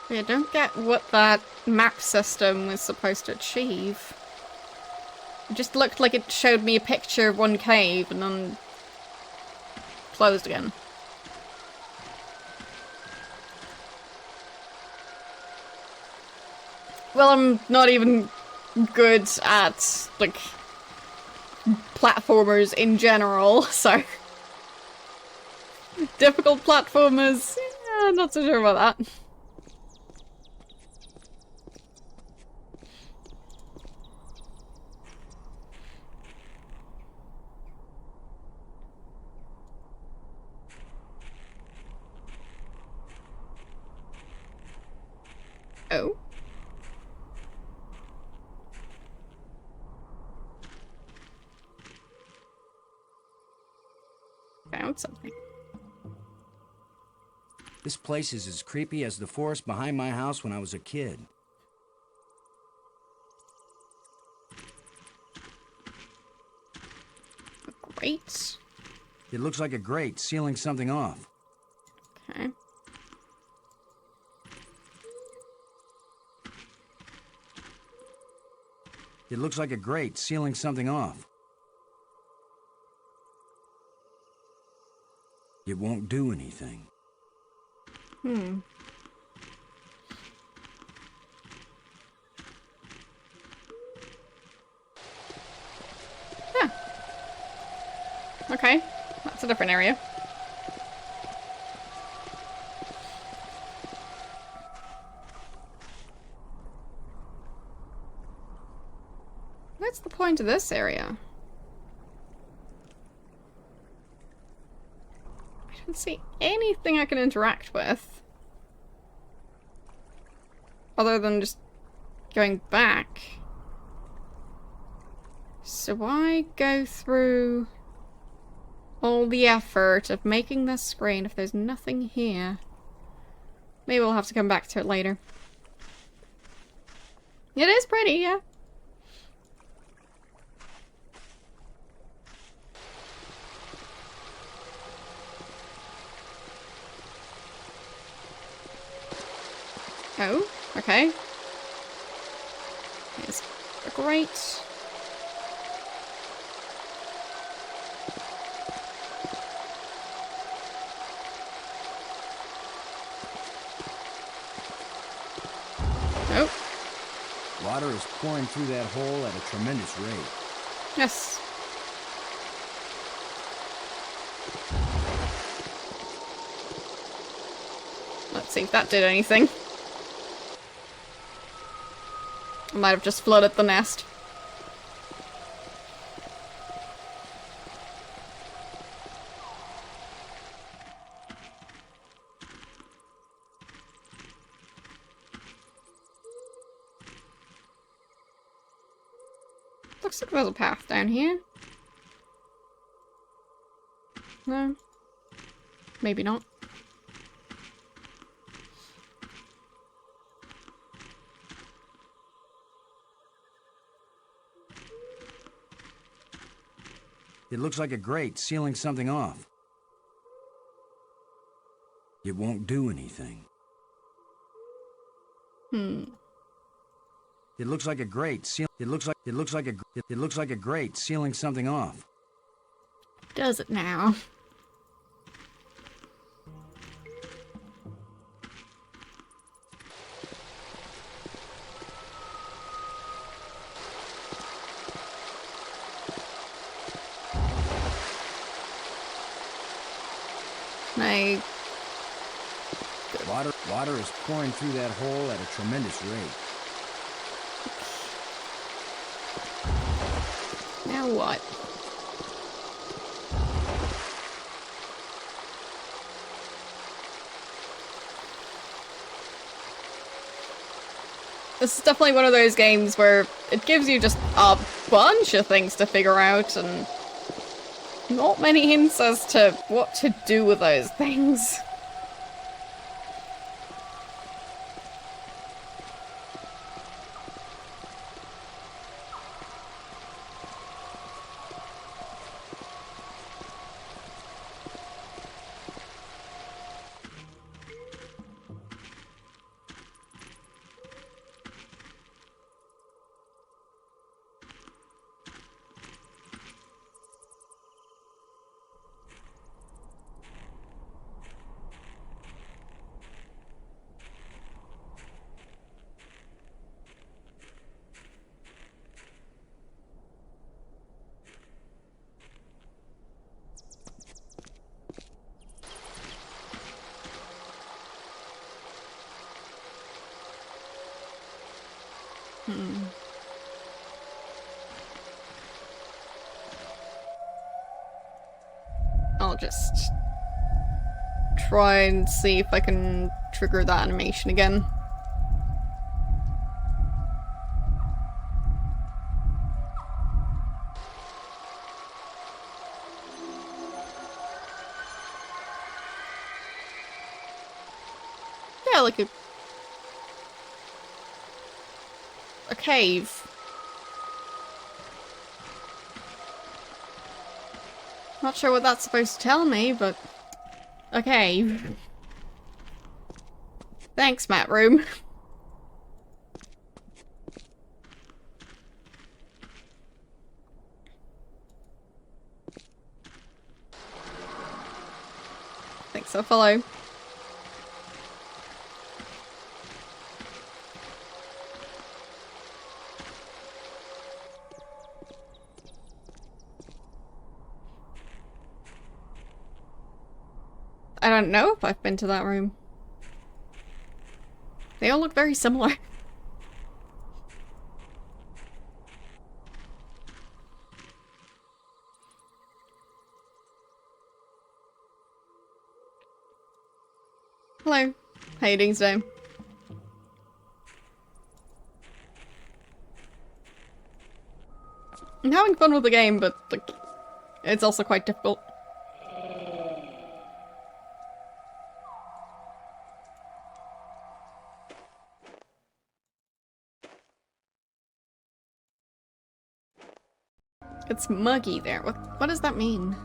I don't get what that map system was supposed to achieve. It just looked like it showed me a picture of one cave and then closed again. Well, I'm not even good at, like, platformers in general, so... Difficult platformers, yeah, not so sure about that. Oh. Found something. This place is as creepy as the forest behind my house when I was a kid. Great. It looks like a grate sealing something off. Okay. It looks like a grate sealing something off. It won't do anything. Hmm. Huh. Okay. That's a different area. What's the point of this area? I don't see anything I can interact with. Other than just going back. So why go through all the effort of making this screen if there's nothing here? Maybe we'll have to come back to it later. It is pretty, yeah. Oh, okay. Here's a grate. Oh. Water is pouring through that hole at a tremendous rate. Yes. Let's see if that did anything. I might have just flooded the nest. Looks like there's a path down here. No. Maybe not. It looks like a grate sealing something off. It won't do anything. Hmm. It looks like a grate it looks like a grate sealing something off. Does it now? I... Water is pouring through that hole at a tremendous rate. Now what? This is definitely one of those games where it gives you just a bunch of things to figure out and not many hints as to what to do with those things. I'll just try and see if I can trigger that animation again. Yeah, like a cave. Not sure what that's supposed to tell me, but okay. Thanks, Mat Room. Thanks for follow. I don't know if I've been to that room. They all look very similar. Hello. How you doing today? I'm having fun with the game, but like, it's also quite difficult. It's muggy there. What does that mean?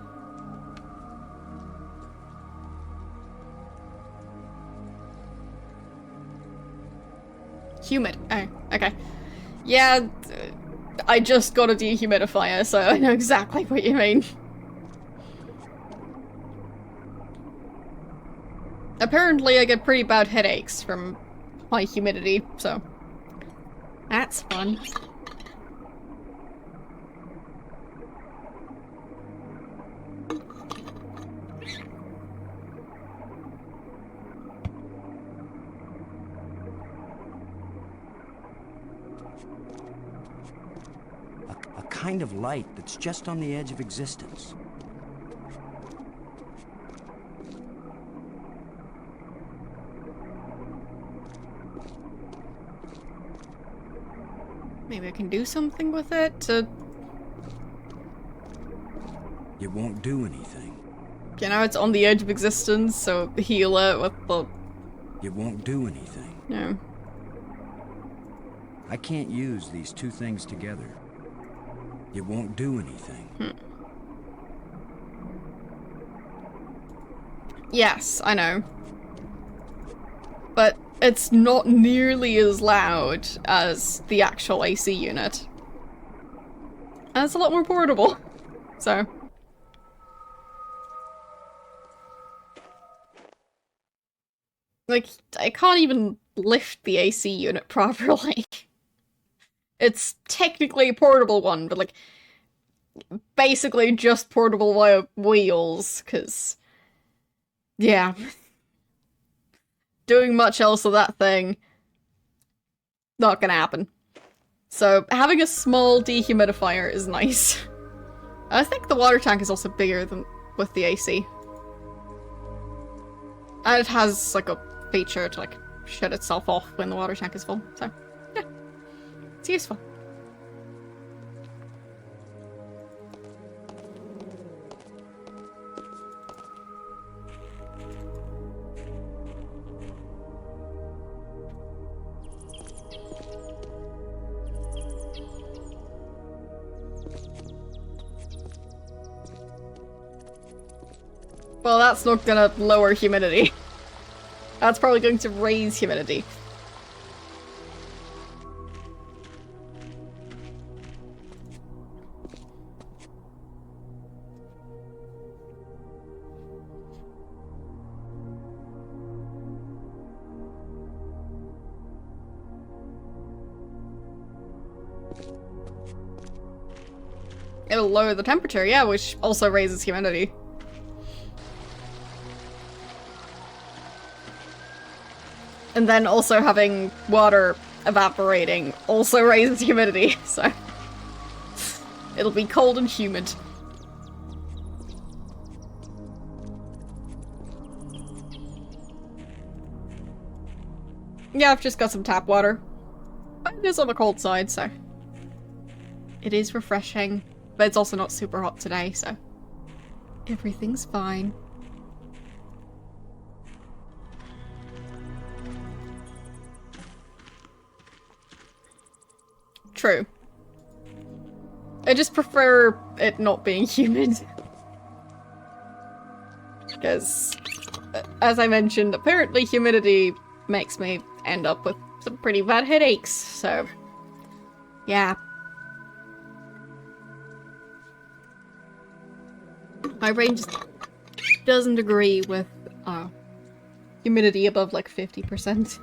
Humid. Oh, okay. Yeah, I just got a dehumidifier, so I know exactly what you mean. Apparently I get pretty bad headaches from high humidity, so that's fun. A kind of light that's just on the edge of existence. Maybe I can do something with it to... It won't do anything. You know, it's on the edge of existence, so heal it with the... It won't do anything. No. I can't use these two things together. It won't do anything. Yes, I know. But it's not nearly as loud as the actual AC unit. And it's a lot more portable. So... like, I can't even lift the AC unit properly. It's technically a portable one, but like, basically just portable via wheels, because... yeah. Doing much else with that thing, not gonna happen. So, having a small dehumidifier is nice. I think the water tank is also bigger than with the AC. And it has, like, a feature to, like, shut itself off when the water tank is full, so, yeah. It's useful. Well, that's not gonna lower humidity. That's probably going to raise humidity. It'll lower the temperature, yeah, which also raises humidity. And then also having water evaporating also raises humidity, so it'll be cold and humid. Yeah, I've just got some tap water. But it is on the cold side, so it is refreshing. But it's also not super hot today, so everything's fine. True. I just prefer it not being humid. Because, as I mentioned, apparently humidity makes me end up with some pretty bad headaches, so yeah. My brain just doesn't agree with humidity above like 50%.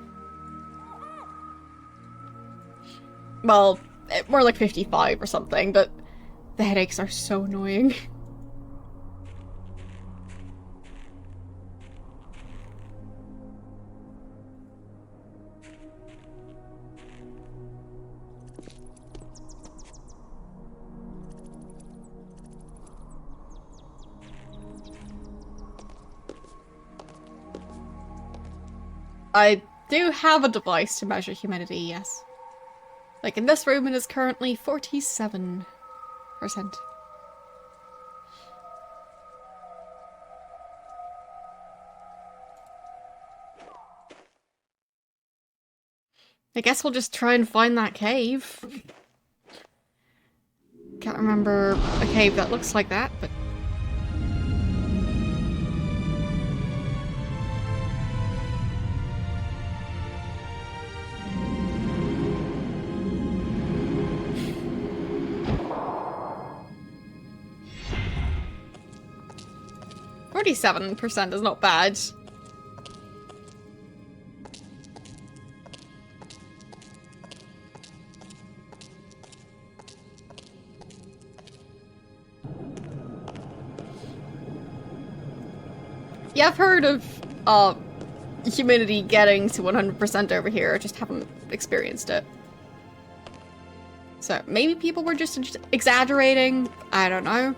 Well, more like 55 or something, but the headaches are so annoying. I do have a device to measure humidity, yes. Like in this room it is currently 47%. I guess we'll just try and find that cave. Can't remember a cave that looks like that, but... %47 is not bad. Yeah, I've heard of humidity getting to 100% over here, I just haven't experienced it. So maybe people were just exaggerating, I don't know.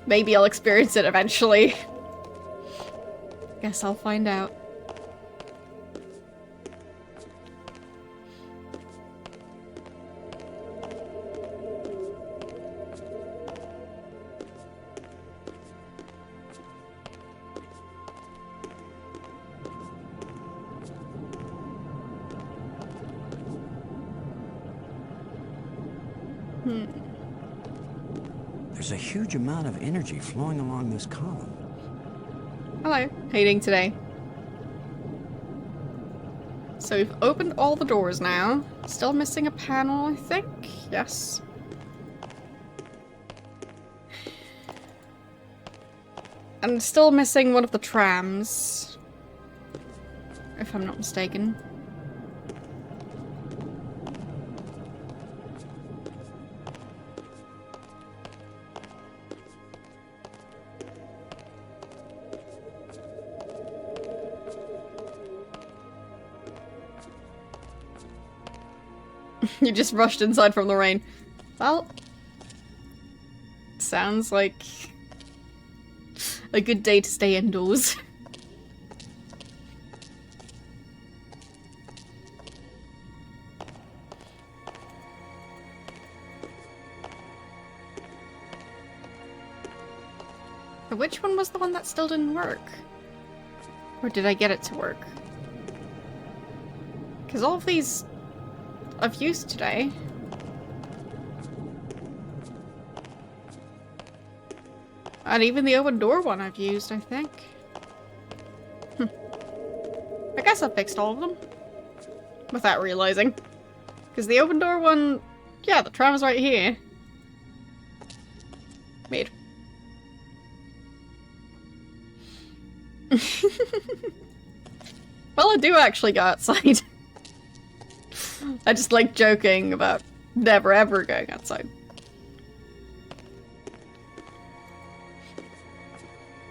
Maybe I'll experience it eventually. Guess I'll find out. There's a huge amount of energy flowing along this column. Hello. Hating today. So we've opened all the doors now. Still missing a panel, I think? Yes. And still missing one of the trams. If I'm not mistaken. You just rushed inside from the rain. Well, sounds like a good day to stay indoors. which one was the one that still didn't work? Or did I get it to work? Because all of these I've used today. And even the open door one I've used, I think. I guess I fixed all of them. Without realizing. Because the open door one, yeah, the tram is right here. Made. Well, I do actually go outside. I just like joking about never ever going outside.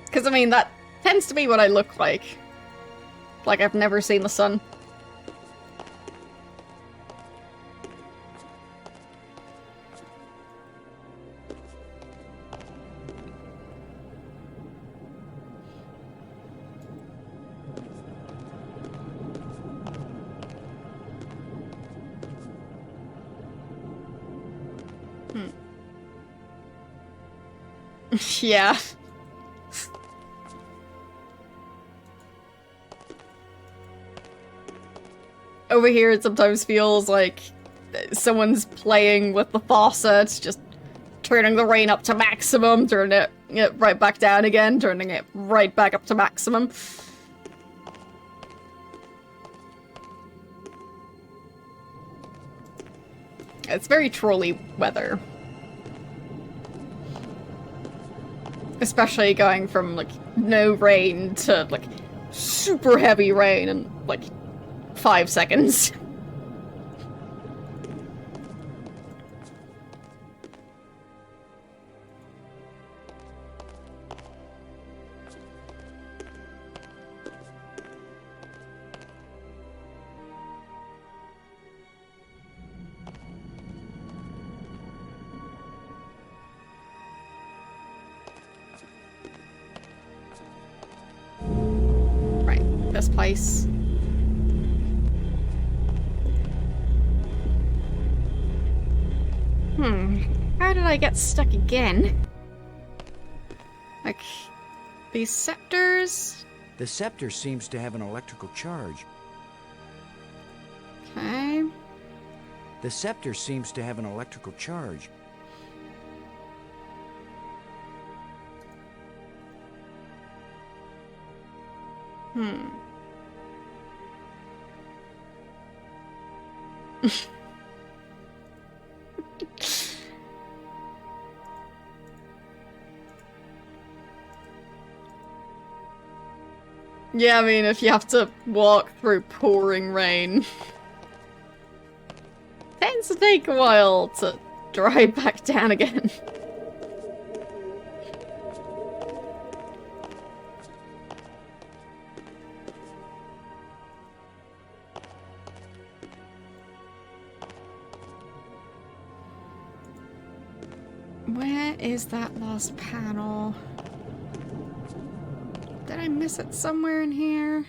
Because, I mean, that tends to be what I look like. Like I've never seen the sun. Yeah. Over here it sometimes feels like someone's playing with the faucet, just turning the rain up to maximum, turning it right back down again, turning it right back up to maximum. It's very trolley weather. Especially going from, like, no rain to, like, super heavy rain in, like, 5 seconds. This place. How did I get stuck again? Like, these scepters? The scepter seems to have an electrical charge. Okay. The scepter seems to have an electrical charge. Yeah, I mean, if you have to walk through pouring rain, tends to take a while to dry back down again. Where is that last panel? Did I miss it somewhere in here?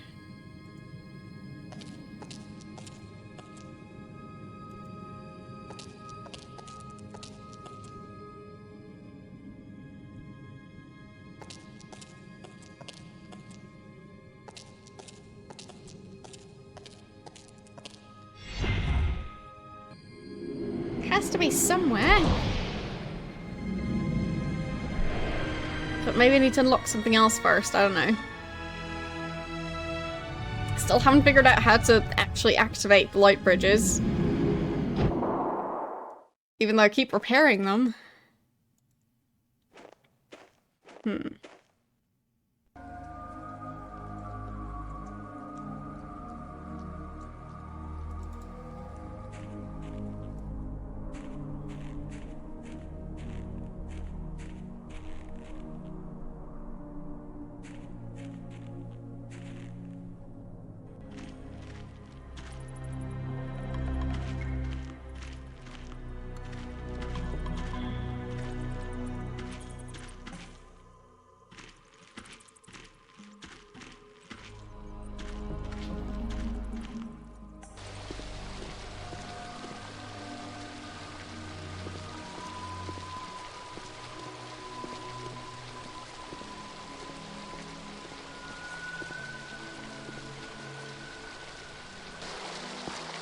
It has to be somewhere. But maybe I need to unlock something else first, I don't know. Still haven't figured out how to actually activate the light bridges. Even though I keep repairing them.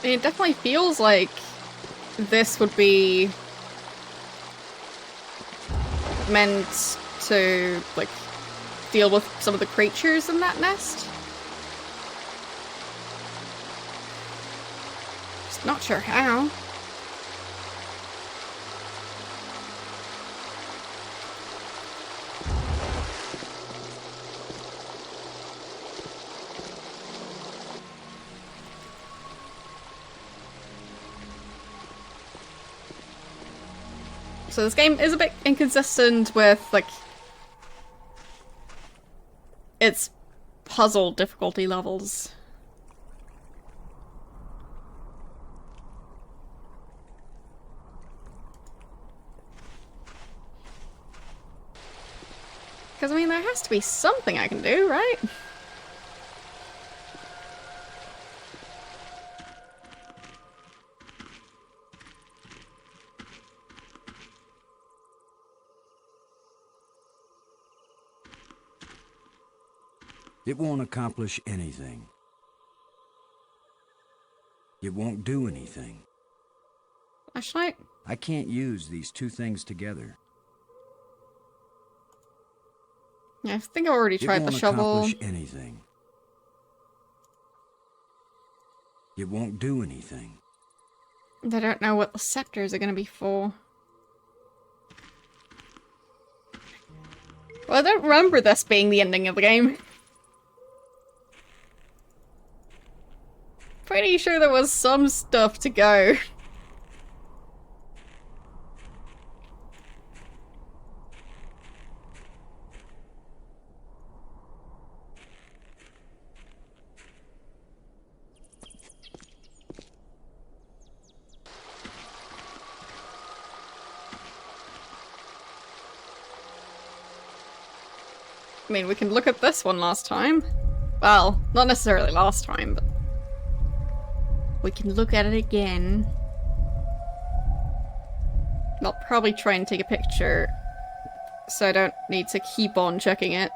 It definitely feels like this would be meant to, like, deal with some of the creatures in that nest. Just not sure how. So this game is a bit inconsistent with, like, its puzzle difficulty levels. Because, I mean, there has to be something I can do, right? It won't accomplish anything. It won't do anything. Flashlight? I can't use these two things together. Yeah, I think I already tried the shovel. It won't accomplish anything. It won't do anything. And I don't know what the scepters are going to be for. Well, I don't remember this being the ending of the game. Pretty sure there was some stuff to go. I mean, we can look at this one last time. Well, not necessarily last time, but we can look at it again. I'll probably try and take a picture so I don't need to keep on checking it.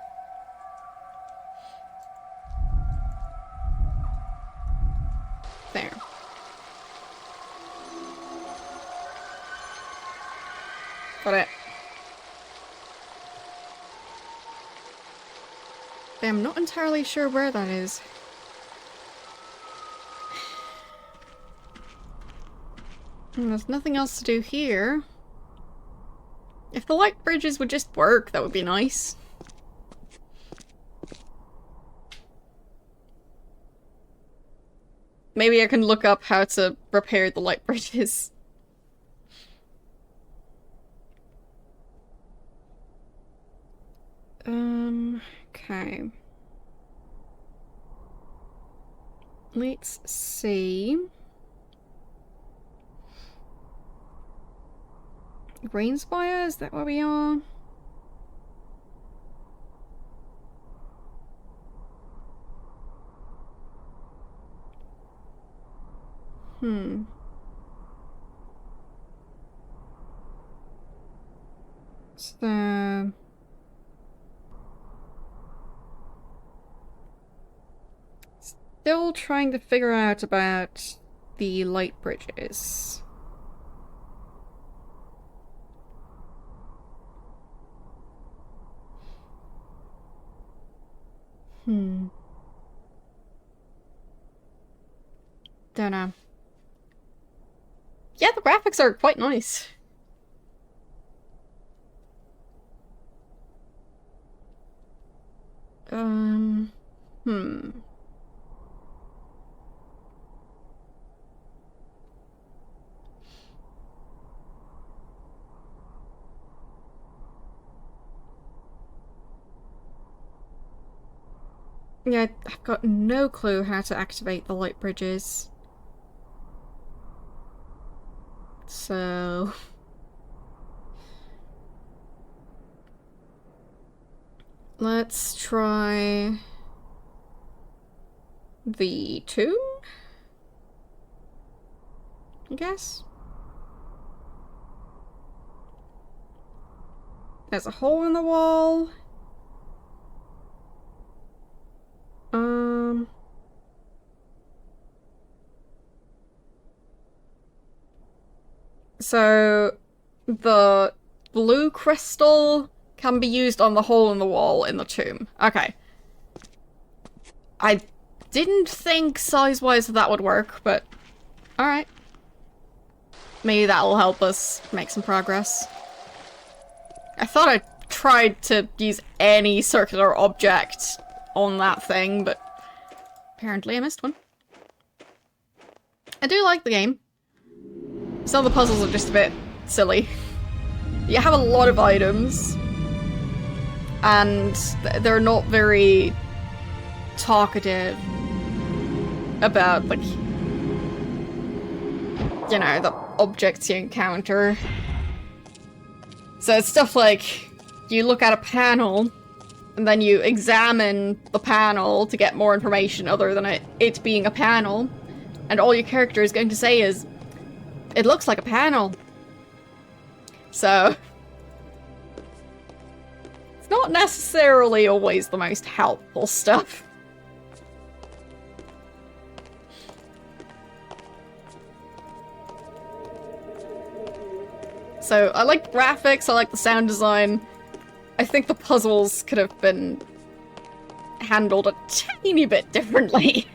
There. Got it. I'm not entirely sure where that is. And there's nothing else to do here. If the light bridges would just work, that would be nice. Maybe I can look up how to repair the light bridges. Okay. Let's see. Greenspire, is that where we are? So... Still trying to figure out about the light bridges. Don't know. Yeah, the graphics are quite nice. Yeah, I've got no clue how to activate the light bridges. So... let's try... the two? I guess? There's a hole in the wall. So, the blue crystal can be used on the hole in the wall in the tomb. Okay. I didn't think size-wise that would work, but alright. Maybe that'll help us make some progress. I thought I tried to use any circular object on that thing, but apparently I missed one. I do like the game. Some of the puzzles are just a bit silly. You have a lot of items, and they're not very talkative about, like, you know, the objects you encounter. So it's stuff like, you look at a panel, and then you examine the panel to get more information other than it being a panel, and all your character is going to say is, it looks like a panel. So, it's not necessarily always the most helpful stuff. So, I like the graphics, I like the sound design. I think the puzzles could have been handled a tiny bit differently.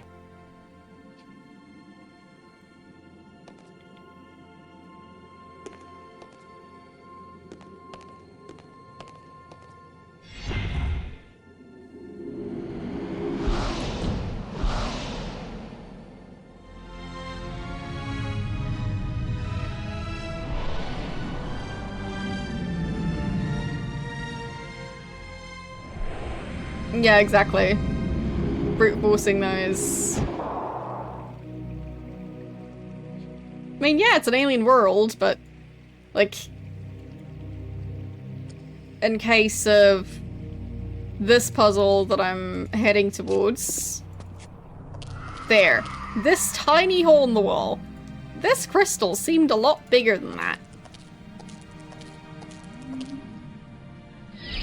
Yeah, exactly. Brute forcing those. I mean, yeah, it's an alien world, but, like, in case of this puzzle that I'm heading towards, there. This tiny hole in the wall. This crystal seemed a lot bigger than that.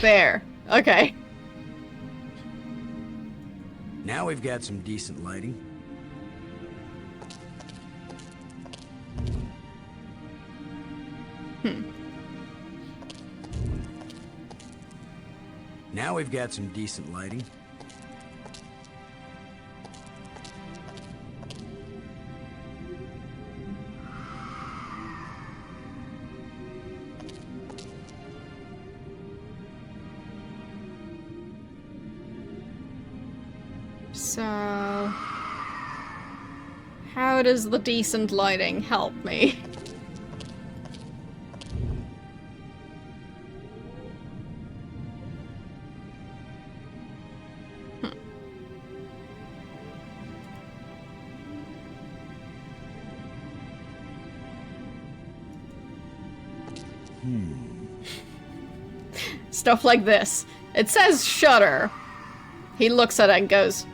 There. Okay. Now we've got some decent lighting. Now we've got some decent lighting. So, how does the decent lighting help me? Stuff like this. It says shutter. He looks at it and goes,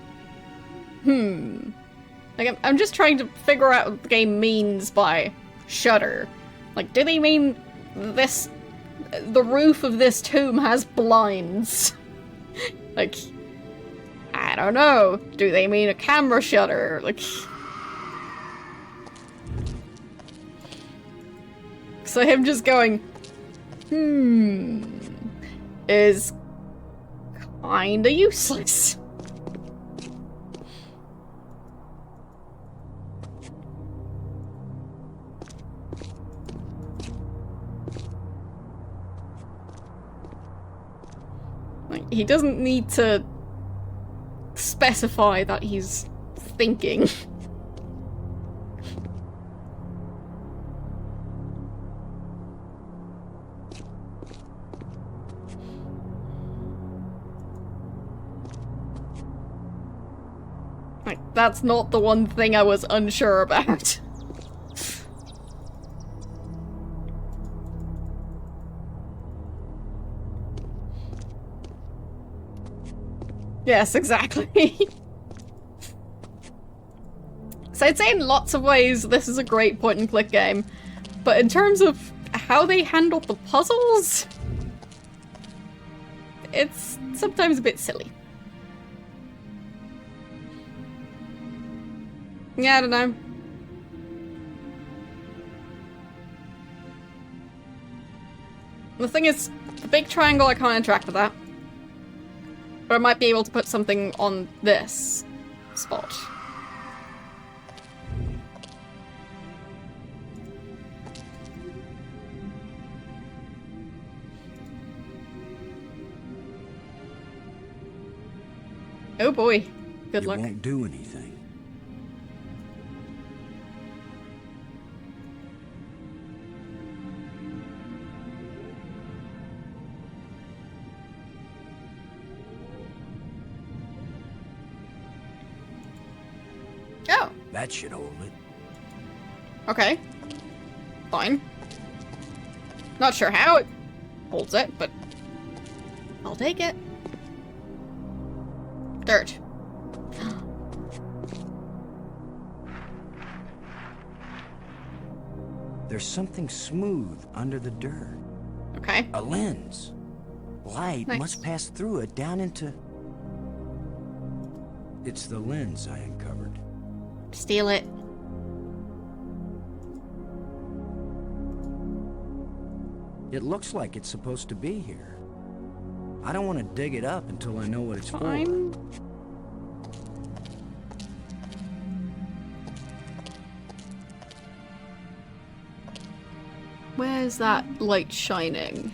Like, I'm just trying to figure out what the game means by shutter. Like, do they mean this... the roof of this tomb has blinds? Like, I don't know. Do they mean a camera shutter? Like... So him just going, is kinda useless. Like, he doesn't need to specify that he's thinking. Like, that's not the one thing I was unsure about. Yes, exactly. So I'd say in lots of ways this is a great point-and-click game, but in terms of how they handle the puzzles, it's sometimes a bit silly. Yeah, I don't know. The thing is, the big triangle, I can't interact with that. But I might be able to put something on this spot. Oh boy. Good luck. It won't do anything. Oh. That should hold it. Okay. Fine. Not sure how it holds it, but I'll take it. Dirt. There's something smooth under the dirt. Okay. A lens. Light Nice. must pass through it down into... It's the lens I uncovered. Steal it. It looks like it's supposed to be here. I don't want to dig it up until I know what it's Fine. for. Where's that light shining?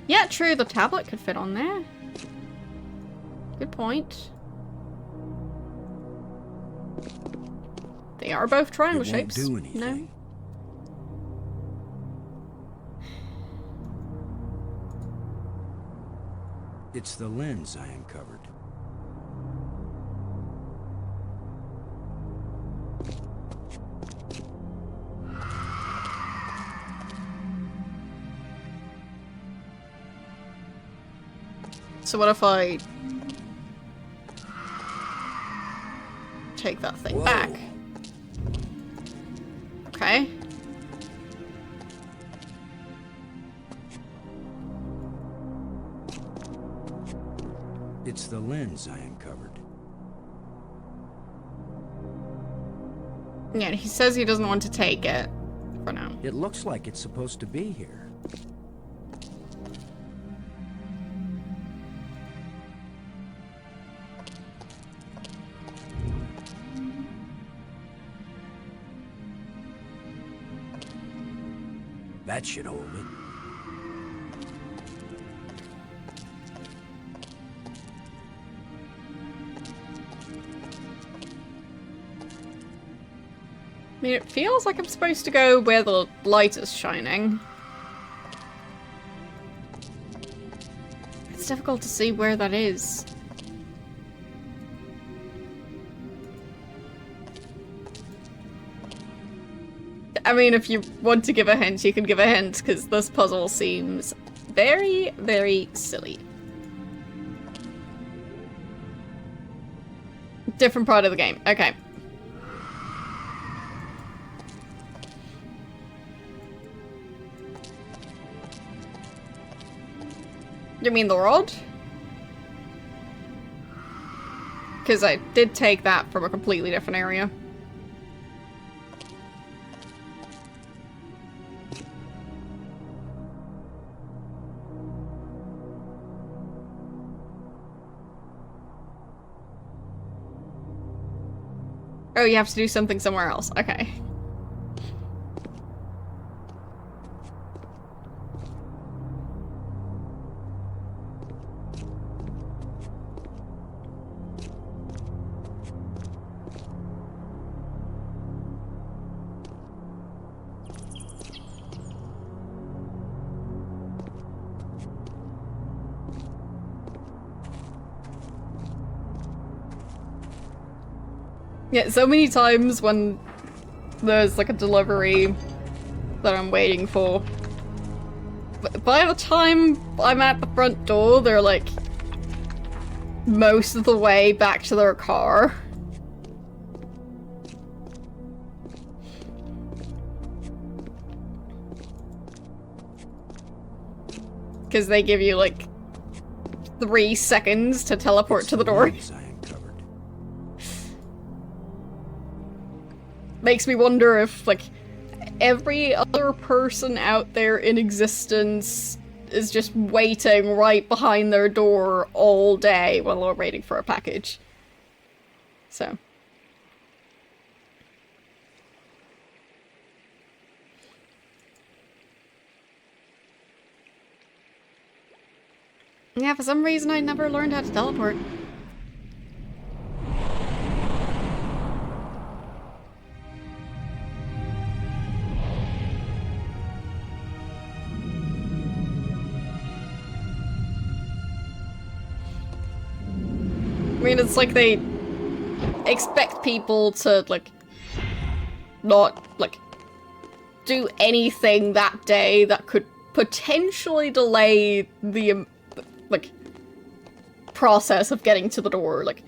Yeah, true, the tablet could fit on there. Good point. They are both triangle It won't shapes. do No? anything. It's the lens I uncovered. So what if I take that thing Whoa. back? Okay. It's the lens I uncovered. Yeah, he says he doesn't want to take it for now. It looks like it's supposed to be here. That should hold it. I mean, it feels like I'm supposed to go where the light is shining. It's difficult to see where that is. I mean, if you want to give a hint, you can give a hint, because this puzzle seems very, very silly. Different part of the game. Okay. You mean the rod? Because I did take that from a completely different area. Oh, you have to do something somewhere else. Okay. Yeah, so many times when there's like a delivery that I'm waiting for, but by the time I'm at the front door, they're like most of the way back to their car. Because they give you, like, 3 seconds to teleport to the door. Makes me wonder if, like, every other person out there in existence is just waiting right behind their door all day while they're waiting for a package. So. Yeah, for some reason I never learned how to teleport. I mean, it's like they expect people to, like, not, like, do anything that day that could potentially delay the, like, process of getting to the door. Like,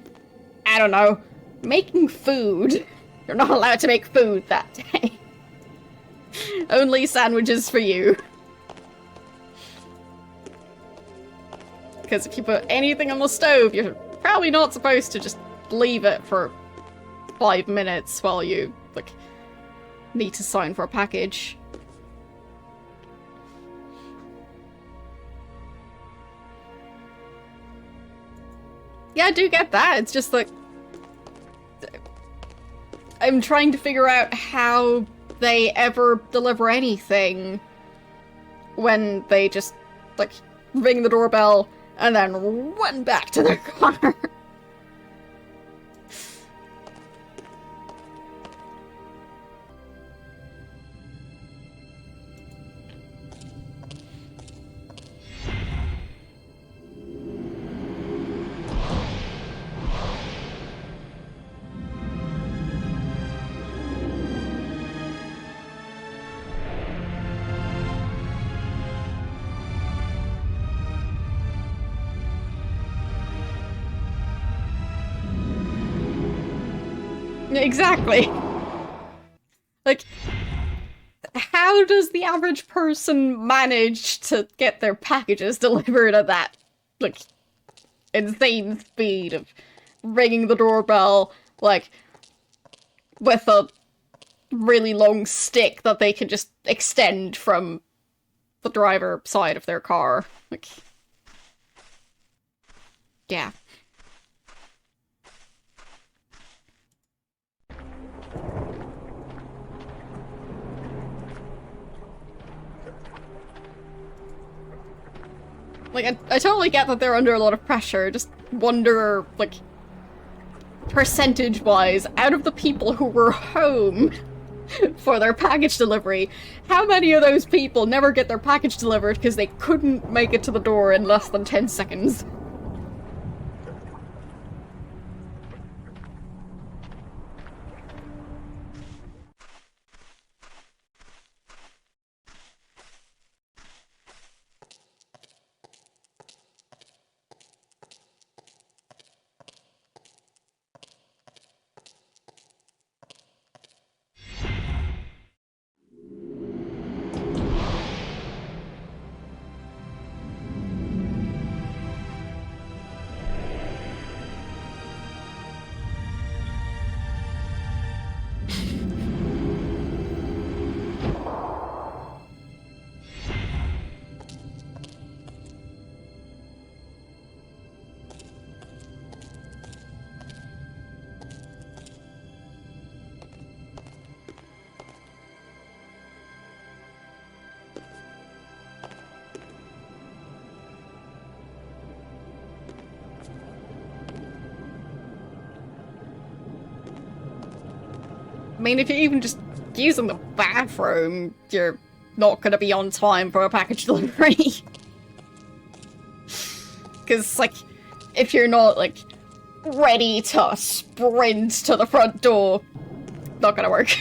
I don't know, making food. You're not allowed to make food that day. Only sandwiches for you. Because if you put anything on the stove, you're probably not supposed to just leave it for 5 minutes while you, like, need to sign for a package. Yeah, I do get that. It's just like, I'm trying to figure out how they ever deliver anything when they just, like, ring the doorbell and then run back to their car. Exactly. Like, how does the average person manage to get their packages delivered at that, like, insane speed of ringing the doorbell, like, with a really long stick that they can just extend from the driver side of their car? Like, yeah. Like, I totally get that they're under a lot of pressure, just wonder, like, percentage-wise, out of the people who were home for their package delivery, how many of those people never get their package delivered because they couldn't make it to the door in less than 10 seconds? I mean, if you're even just using the bathroom, you're not gonna be on time for a package delivery. Because, like, if you're not, like, ready to sprint to the front door, not gonna work.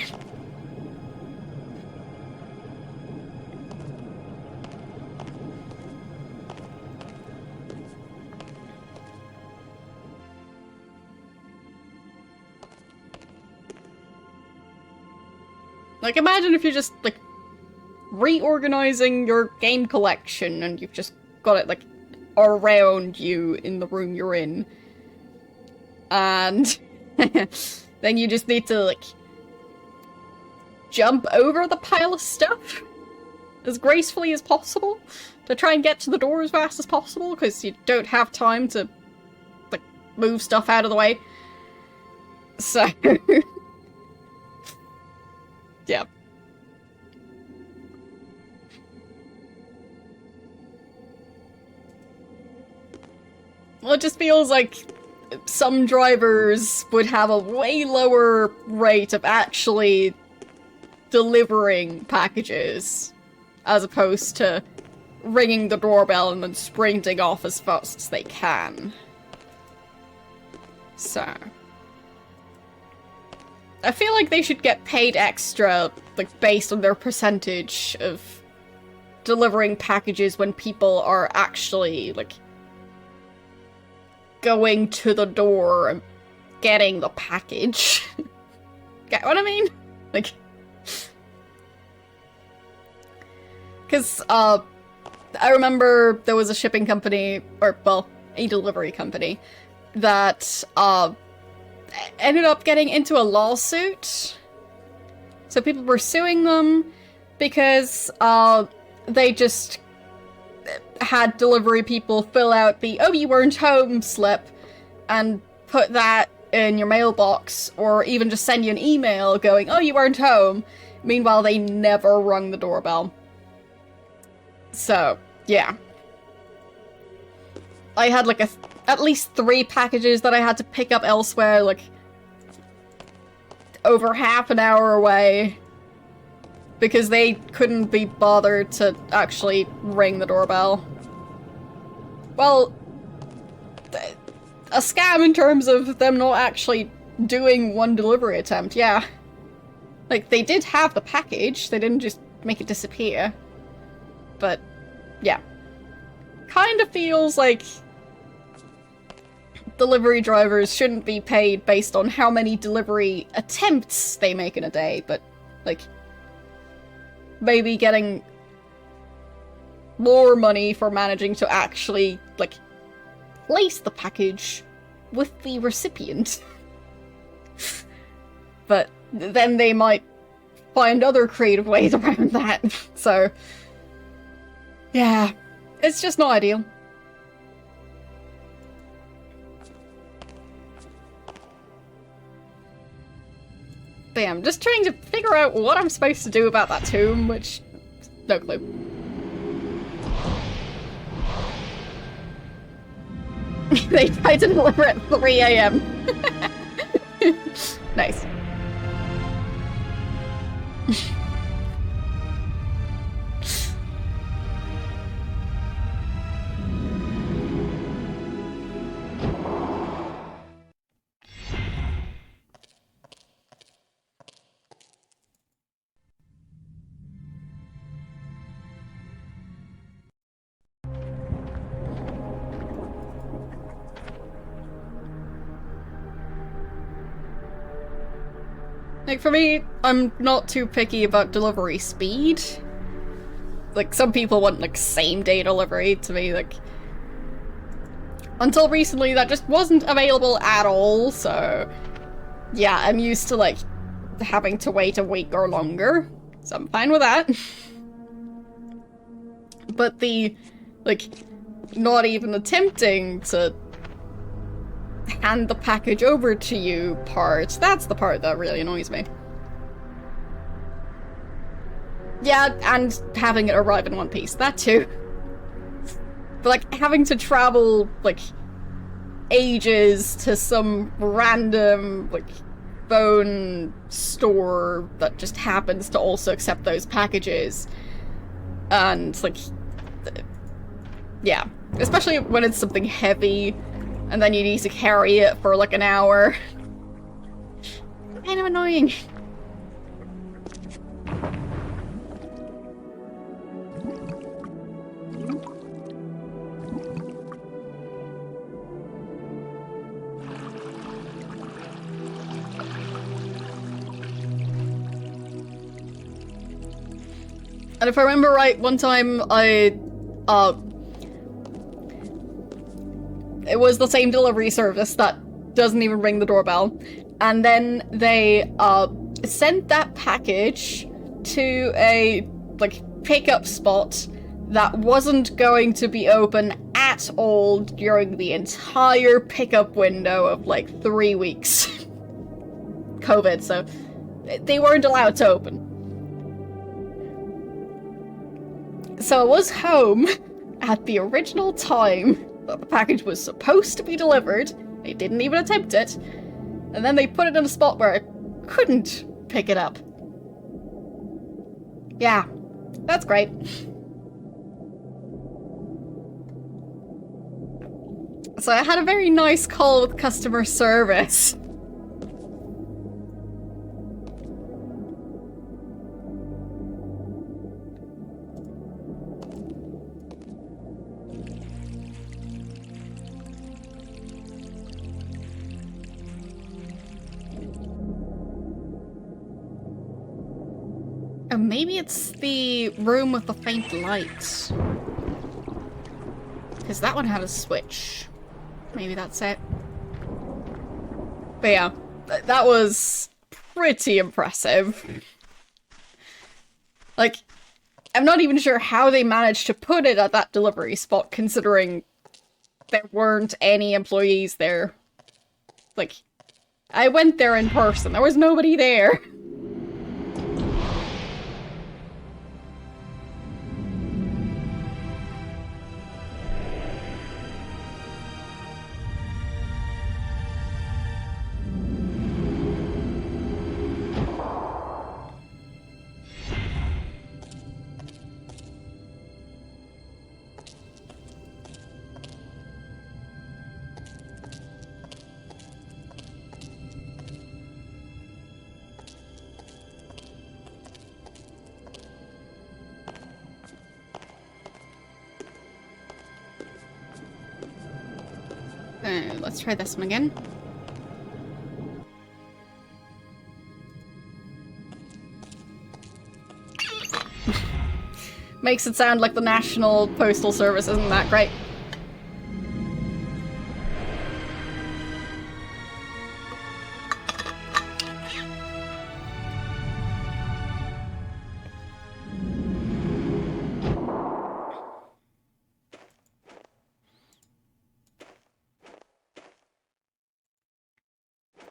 Like, imagine if you're just, like, reorganizing your game collection and you've just got it, like, around you in the room you're in. And then you just need to, like, jump over the pile of stuff as gracefully as possible to try and get to the door as fast as possible, because you don't have time to, like, move stuff out of the way. So... yeah. Well, it just feels like some drivers would have a way lower rate of actually delivering packages as opposed to ringing the doorbell and then sprinting off as fast as they can. So... I feel like they should get paid extra, like, based on their percentage of delivering packages when people are actually, like, going to the door and getting the package. Get what I mean? Like... Because, I remember there was a shipping company, or, well, a delivery company, that, ended up getting into a lawsuit. So people were suing them because they just had delivery people fill out the "oh, you weren't home" slip and put that in your mailbox, or even just send you an email going, "oh, you weren't home." Meanwhile, they never rung the doorbell. So, yeah. I had like at least 3 packages that I had to pick up elsewhere, like, over half an hour away, because they couldn't be bothered to actually ring the doorbell. Well, a scam in terms of them not actually doing one delivery attempt, yeah. Like, they did have the package, they didn't just make it disappear. But, yeah. Kind of feels like delivery drivers shouldn't be paid based on how many delivery attempts they make in a day, but, like, maybe getting more money for managing to actually, like, place the package with the recipient. But then they might find other creative ways around that, so... yeah, it's just not ideal. But yeah, I'm just trying to figure out what I'm supposed to do about that tomb, which... no clue. They tried to deliver at 3 AM. Nice. Like, for me, I'm not too picky about delivery speed. Like, some people want, like, same-day delivery. To me, like... until recently, that just wasn't available at all, so... yeah, I'm used to, like, having to wait a week or longer. So I'm fine with that. But the, like, not even attempting to hand the package over to you part, that's the part that really annoys me. Yeah, and having it arrive in one piece, that too. But, like, having to travel, like, ages to some random, like, phone store that just happens to also accept those packages. And, like, yeah. Especially when it's something heavy, and then you need to carry it for, like, an hour. Kind of annoying. And if I remember right, one time I, it was the same delivery service that doesn't even ring the doorbell. And then they sent that package to a like pickup spot that wasn't going to be open at all during the entire pickup window of like 3 weeks. COVID, so they weren't allowed to open. So I was home at the original time that the package was supposed to be delivered. They didn't even attempt it. And then they put it in a spot where I couldn't pick it up. Yeah, that's great. So I had a very nice call with customer service. Maybe it's the room with the faint light. Because that one had a switch. Maybe that's it. But yeah, that was pretty impressive. Like, I'm not even sure how they managed to put it at that delivery spot, considering there weren't any employees there. Like, I went there in person, there was nobody there. Let's try this one again. Makes it sound like the National Postal Service isn't that great.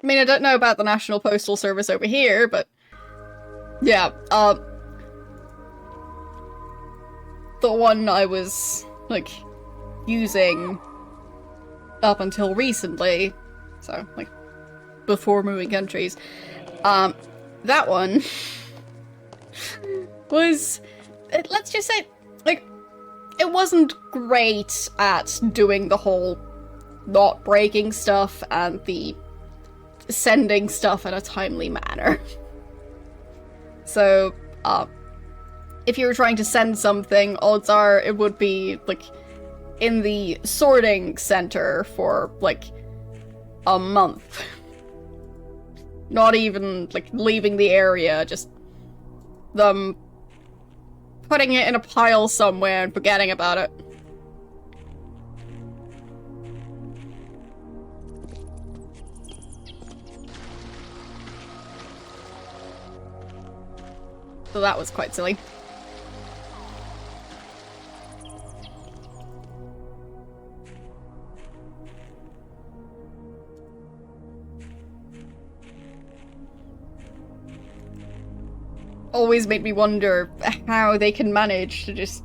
I mean, I don't know about the National Postal Service over here, but yeah, the one I was, like, using up until recently, so, like, before moving countries, that one was, let's just say, like, it wasn't great at doing the whole not breaking stuff and the sending stuff in a timely manner. So, if you were trying to send something, odds are it would be, like, in the sorting center for, like, a month. Not even, like, leaving the area, just them putting it in a pile somewhere and forgetting about it. So that was quite silly. Always made me wonder how they can manage to just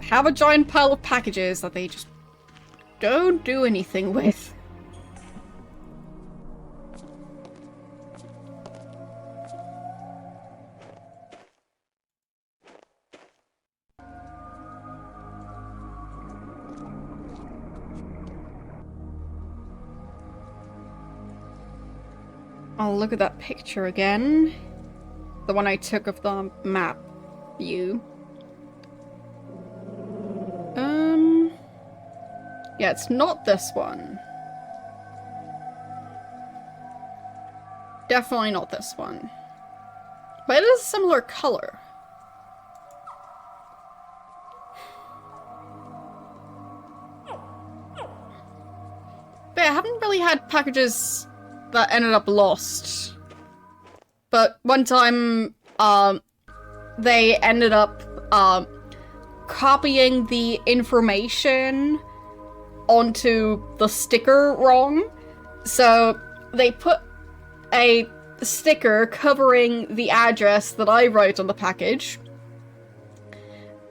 have a giant pile of packages that they just don't do anything with. I'll look at that picture again. The one I took of the map view. Yeah, it's not this one. Definitely not this one. But it is a similar color. had packages that ended up lost. But one time, they ended up, copying the information onto the sticker wrong. So they put a sticker covering the address that I wrote on the package,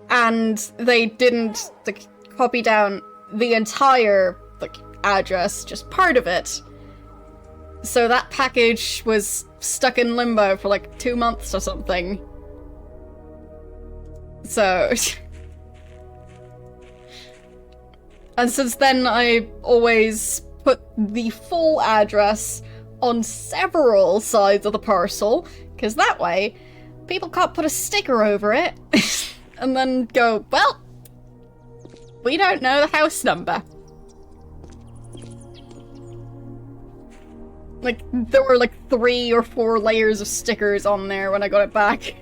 and they didn't like copy down the entire like address, just part of it. So that package was stuck in limbo for like 2 months or something. So and since then I always put the full address on several sides of the parcel, because that way people can't put a sticker over it and then go, well, we don't know the house number. Like, there were like 3 or 4 layers of stickers on there when I got it back.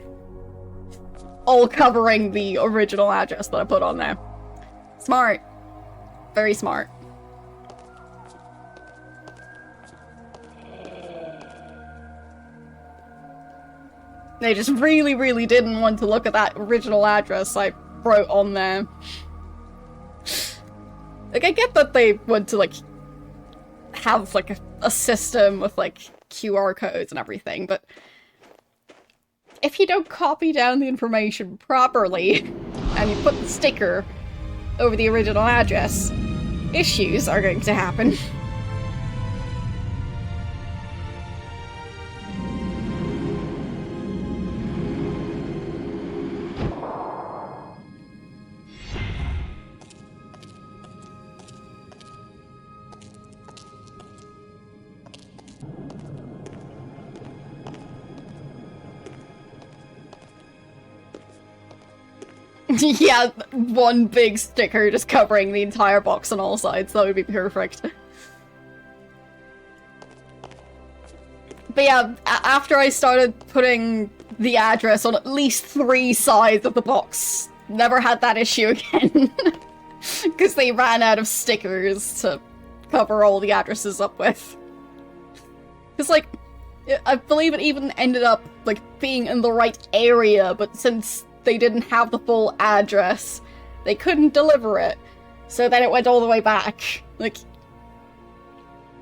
All covering the original address that I put on there. Smart. Very smart. They just really, really didn't want to look at that original address I wrote on there. Like, I get that they want to, like, have, like, a system with, like, QR codes and everything, but if you don't copy down the information properly, and you put the sticker over the original address, issues are going to happen. Yeah, one big sticker just covering the entire box on all sides. That would be perfect. But yeah, after I started putting the address on at least 3 sides of the box, never had that issue again. Because they ran out of stickers to cover all the addresses up with. Because, like, I believe it even ended up, like, being in the right area, but since they didn't have the full address, they couldn't deliver it. So then it went all the way back. Like,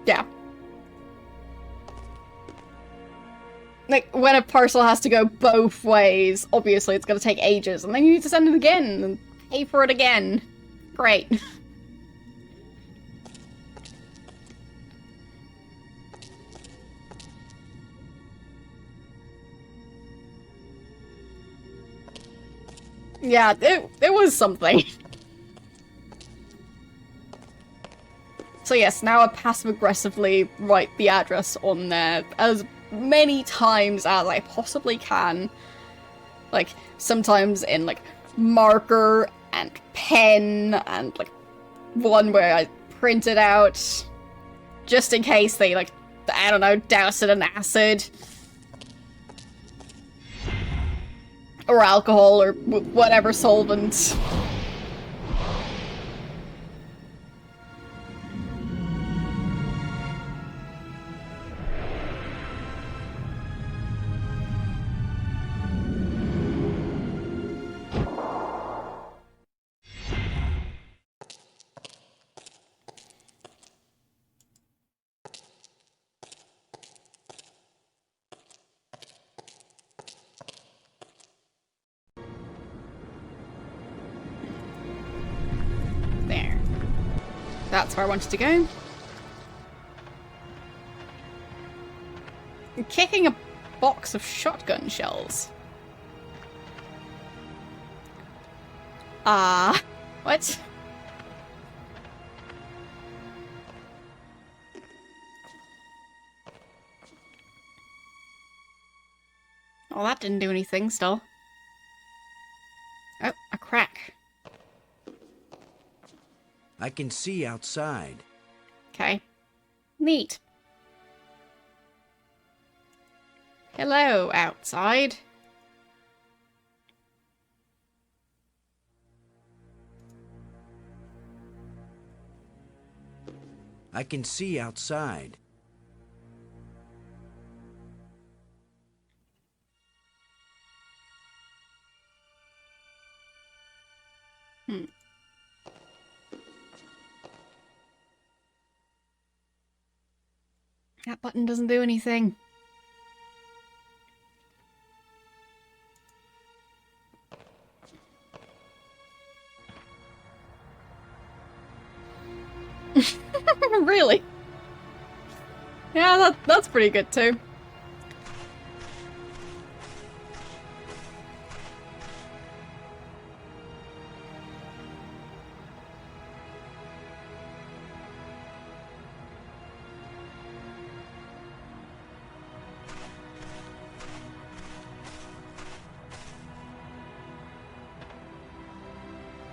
yeah. Like, when a parcel has to go both ways, obviously it's gonna take ages, and then you need to send it again, and pay for it again. Great. Yeah, it was something. So yes, now I passive-aggressively write the address on there as many times as I possibly can. Like, sometimes in, like, marker and pen, and, like, one where I print it out, just in case they, like, I don't know, douse it in acid. Or alcohol, or whatever solvent. There. That's where I wanted to go. I'm kicking a box of shotgun shells. What? Well, that didn't do anything still. Oh, a crack. I can see outside. Okay. Neat. Hello, outside. I can see outside. That button doesn't do anything. Really? Yeah, that's pretty good too.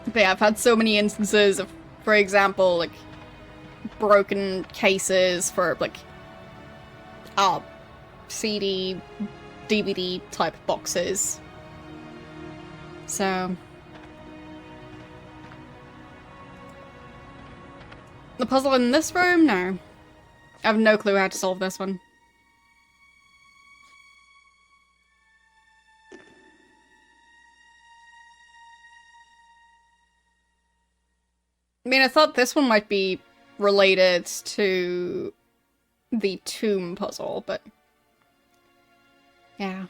But yeah, I've had so many instances of, for example, like, broken cases for, like, CD, DVD type boxes. So... The puzzle in this room? No. I have no clue how to solve this one. I mean, I thought this one might be related to the tomb puzzle, but... yeah.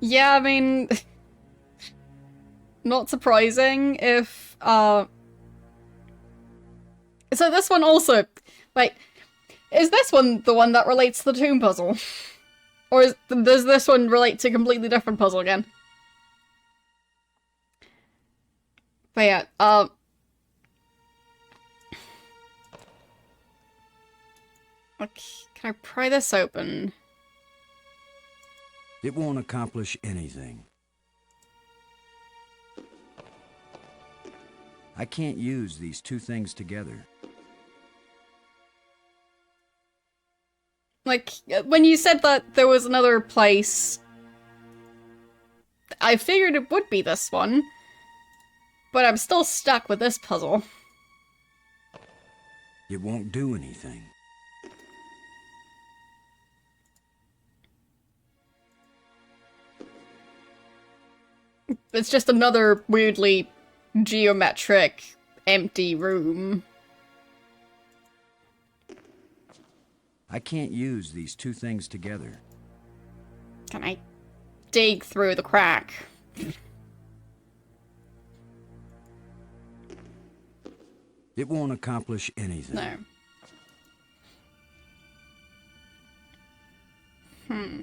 Yeah, I mean... not surprising if, So this one also... Wait, is this one the one that relates to the tomb puzzle? Or does this one relate to a completely different puzzle again? But yeah, okay, can I pry this open? It won't accomplish anything. I can't use these two things together. Like, when you said that there was another place, I figured it would be this one, but I'm still stuck with this puzzle. It won't do anything. It's just another weirdly geometric, empty room. I can't use these two things together. Can I dig through the crack? It won't accomplish anything. No.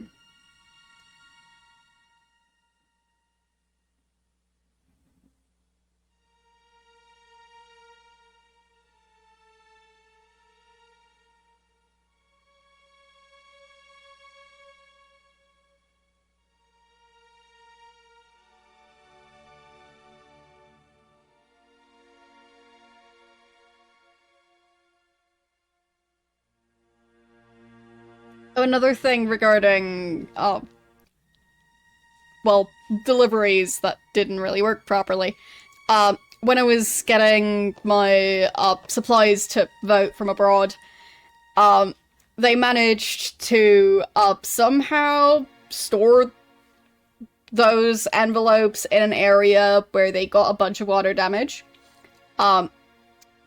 Oh, another thing regarding, well, deliveries that didn't really work properly. When I was getting my, supplies to vote from abroad, they managed to, somehow store those envelopes in an area where they got a bunch of water damage. Wasn't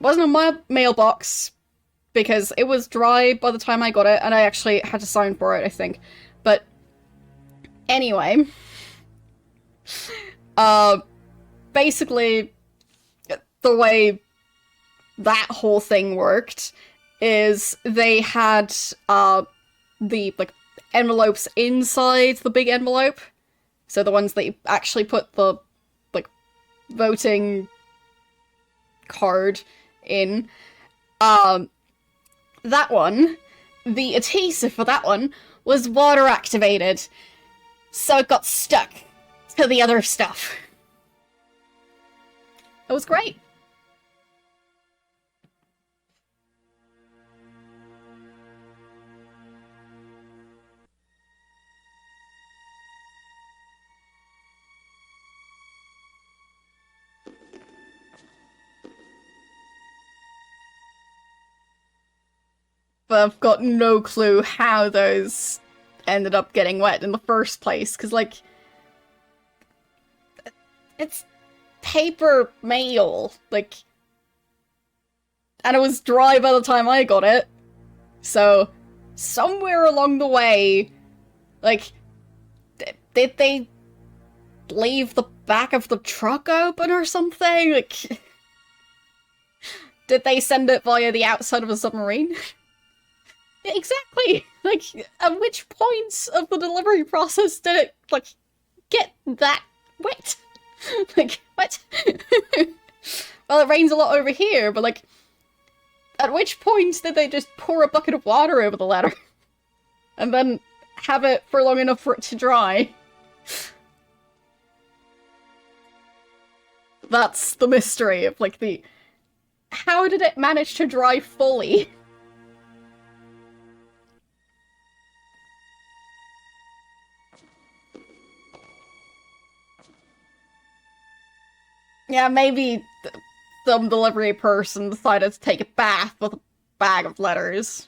on my mailbox, because it was dry by the time I got it, and I actually had to sign for it, I think. But anyway, basically, the way that whole thing worked is they had the like envelopes inside the big envelope, so the ones that you actually put the like voting card in. That one, the adhesive for that one was water activated, so it got stuck to the other stuff. It was great. But I've got no clue how those ended up getting wet in the first place, because, like, it's paper mail, like, and it was dry by the time I got it, so somewhere along the way, like, did they leave the back of the truck open or something? Like, did they send it via the outside of a submarine? Exactly! Like, at which point of the delivery process did it, like, get that wet? Like, what? Well, it rains a lot over here, but, like, at which point did they just pour a bucket of water over the letter? And then have it for long enough for it to dry? That's the mystery of, like, the... How did it manage to dry fully? Yeah, maybe some delivery person decided to take a bath with a bag of letters.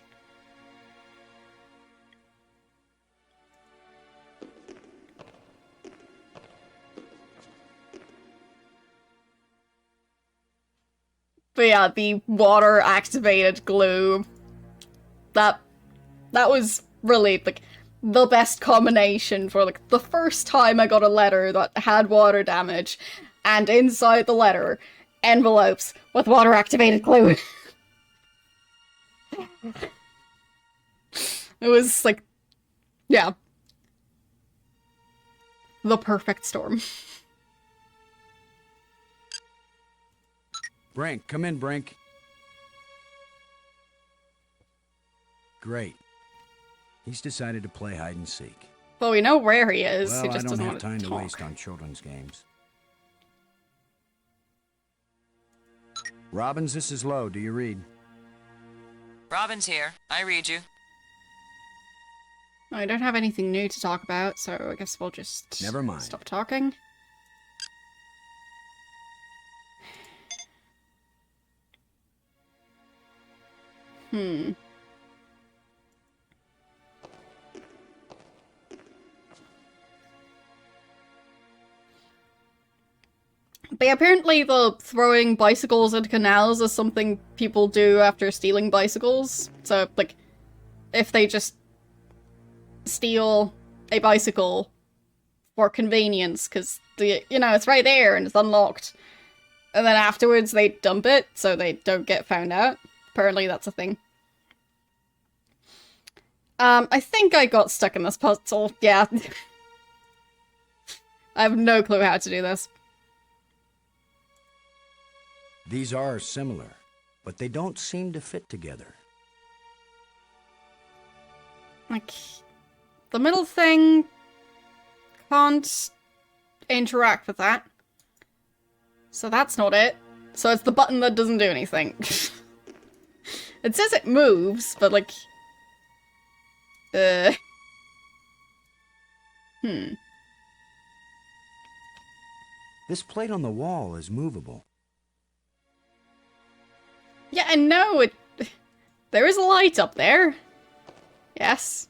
But yeah, the water-activated glue. That was really, like, the best combination for, like, the first time I got a letter that had water damage. And inside the letter, envelopes with water-activated glue. It was, like, yeah. The perfect storm. Brink, come in, Brink. Great. He's decided to play hide and seek. Well, we know where he is. Well, He just I don't doesn't have want time to to talk. waste on children's games. Robbins, this is Lowe. Do you read? Robin's here. I read you. I don't have anything new to talk about, so I guess we'll just... Never mind. Stop talking. But apparently the throwing bicycles into canals is something people do after stealing bicycles. So, like, if they just steal a bicycle for convenience, because, you know, it's right there and it's unlocked. And then afterwards they dump it so they don't get found out. Apparently that's a thing. I think I got stuck in this puzzle. Yeah. I have no clue how to do this. These are similar, but they don't seem to fit together. Like, the middle thing can't interact with that. So that's not it. So it's the button that doesn't do anything. It says it moves, but like... This plate on the wall is movable. Yeah, and no, there is a light up there. Yes.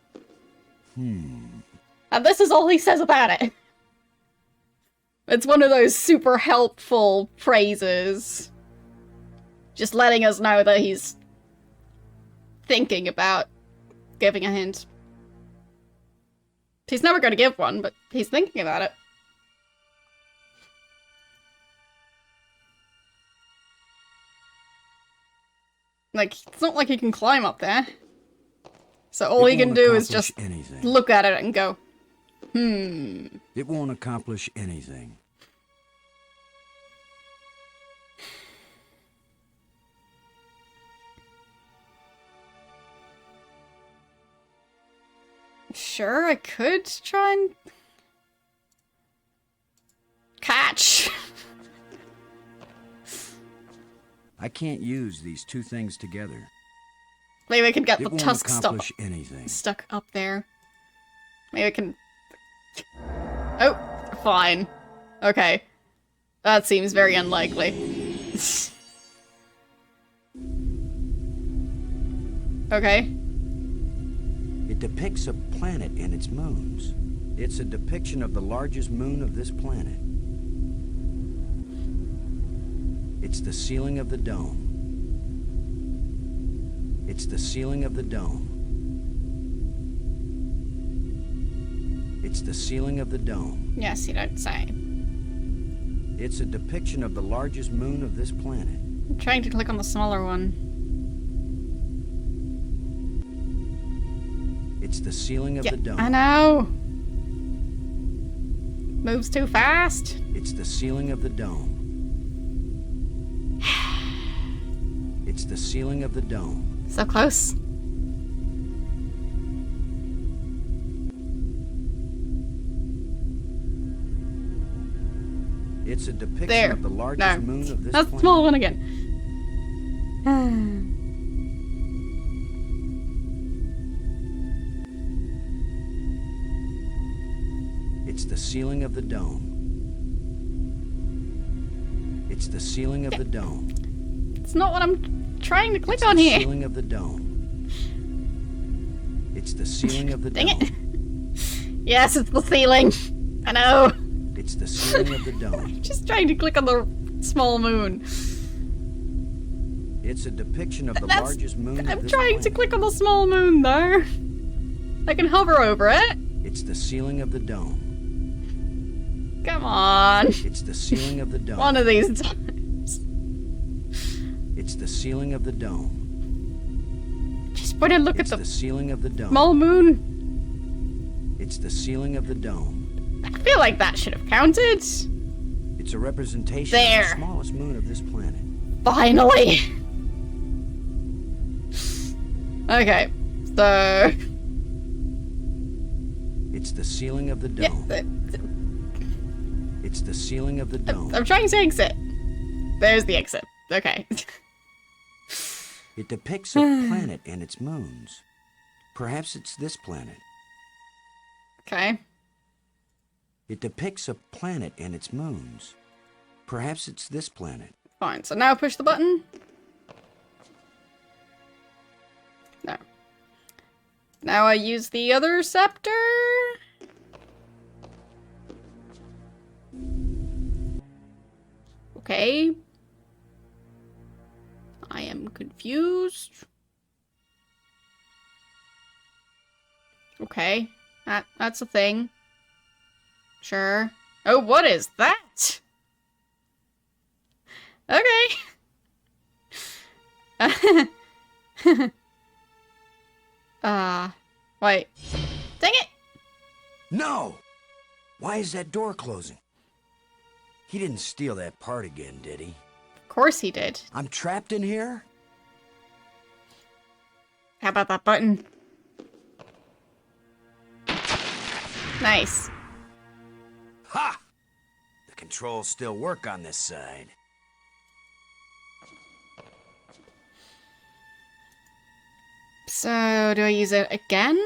And this is all he says about it. It's one of those super helpful phrases. Just letting us know that he's thinking about giving a hint. He's never going to give one, but he's thinking about it. Like, it's not like he can climb up there. So all he can do is just look at it and go, It won't accomplish anything. Sure, I could try and... catch! I can't use these two things together. Maybe I can get It the won't tusk accomplish anything. stuck up there. Maybe I can... Oh, fine. Okay. That seems very unlikely. Okay. depicts a planet and its moons. It's a depiction of the largest moon of this planet. It's the ceiling of the dome. It's the ceiling of the dome. It's the ceiling of the dome. Yes, you don't say. It's a depiction of the largest moon of this planet. I'm trying to click on the smaller one. It's the ceiling of the dome. I know. Moves too fast. It's the ceiling of the dome. It's the ceiling of the dome. So close. It's a depiction There. of the largest No. moon of this That's the planet. small one again. It's the ceiling of the dome. It's the ceiling of the dome. It's not what I'm trying to click It's on the here. ceiling of the dome. It's the ceiling of the Dang dome. it. Yes, it's the ceiling. I know. It's the ceiling of the dome. Just trying to click on the small moon. It's a depiction of the That's- largest moon I'm of this trying to planet. click on the small moon though. I can hover over it. It's the ceiling of the dome. Come on. It's the ceiling of the dome. One of these times. It's the ceiling of the dome. Just want to look It's at the the ceiling of the dome. small moon. It's the ceiling of the dome. I feel like that should have counted. It's a representation There. of the smallest moon of this planet. Finally. Okay, so It's the ceiling of the yeah, dome. It's the ceiling of the dome. I'm trying to exit. There's the exit. Okay. It depicts a planet and its moons. Perhaps it's this planet. Okay. It depicts a planet and its moons. Perhaps it's this planet. Fine. So now push the button. No. Now I use the other scepter. Okay. I am confused. Okay. That's a thing. Sure. Oh, what is that? Okay. Wait. Dang it! No! Why is that door closing? He didn't steal that part again, did he? Of course he did. I'm trapped in here? How about that button? Nice. Ha! The controls still work on this side. So, do I use it again?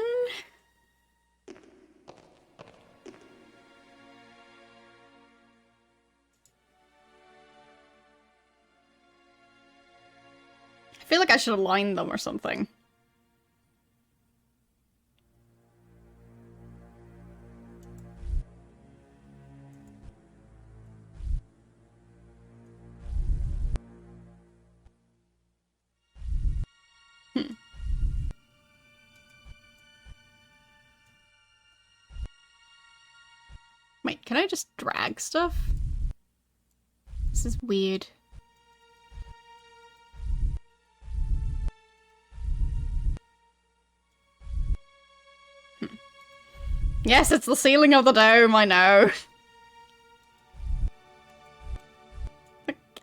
I feel like I should align them or something. Wait, can I just drag stuff? This is weird. Yes, it's the ceiling of the dome, I know.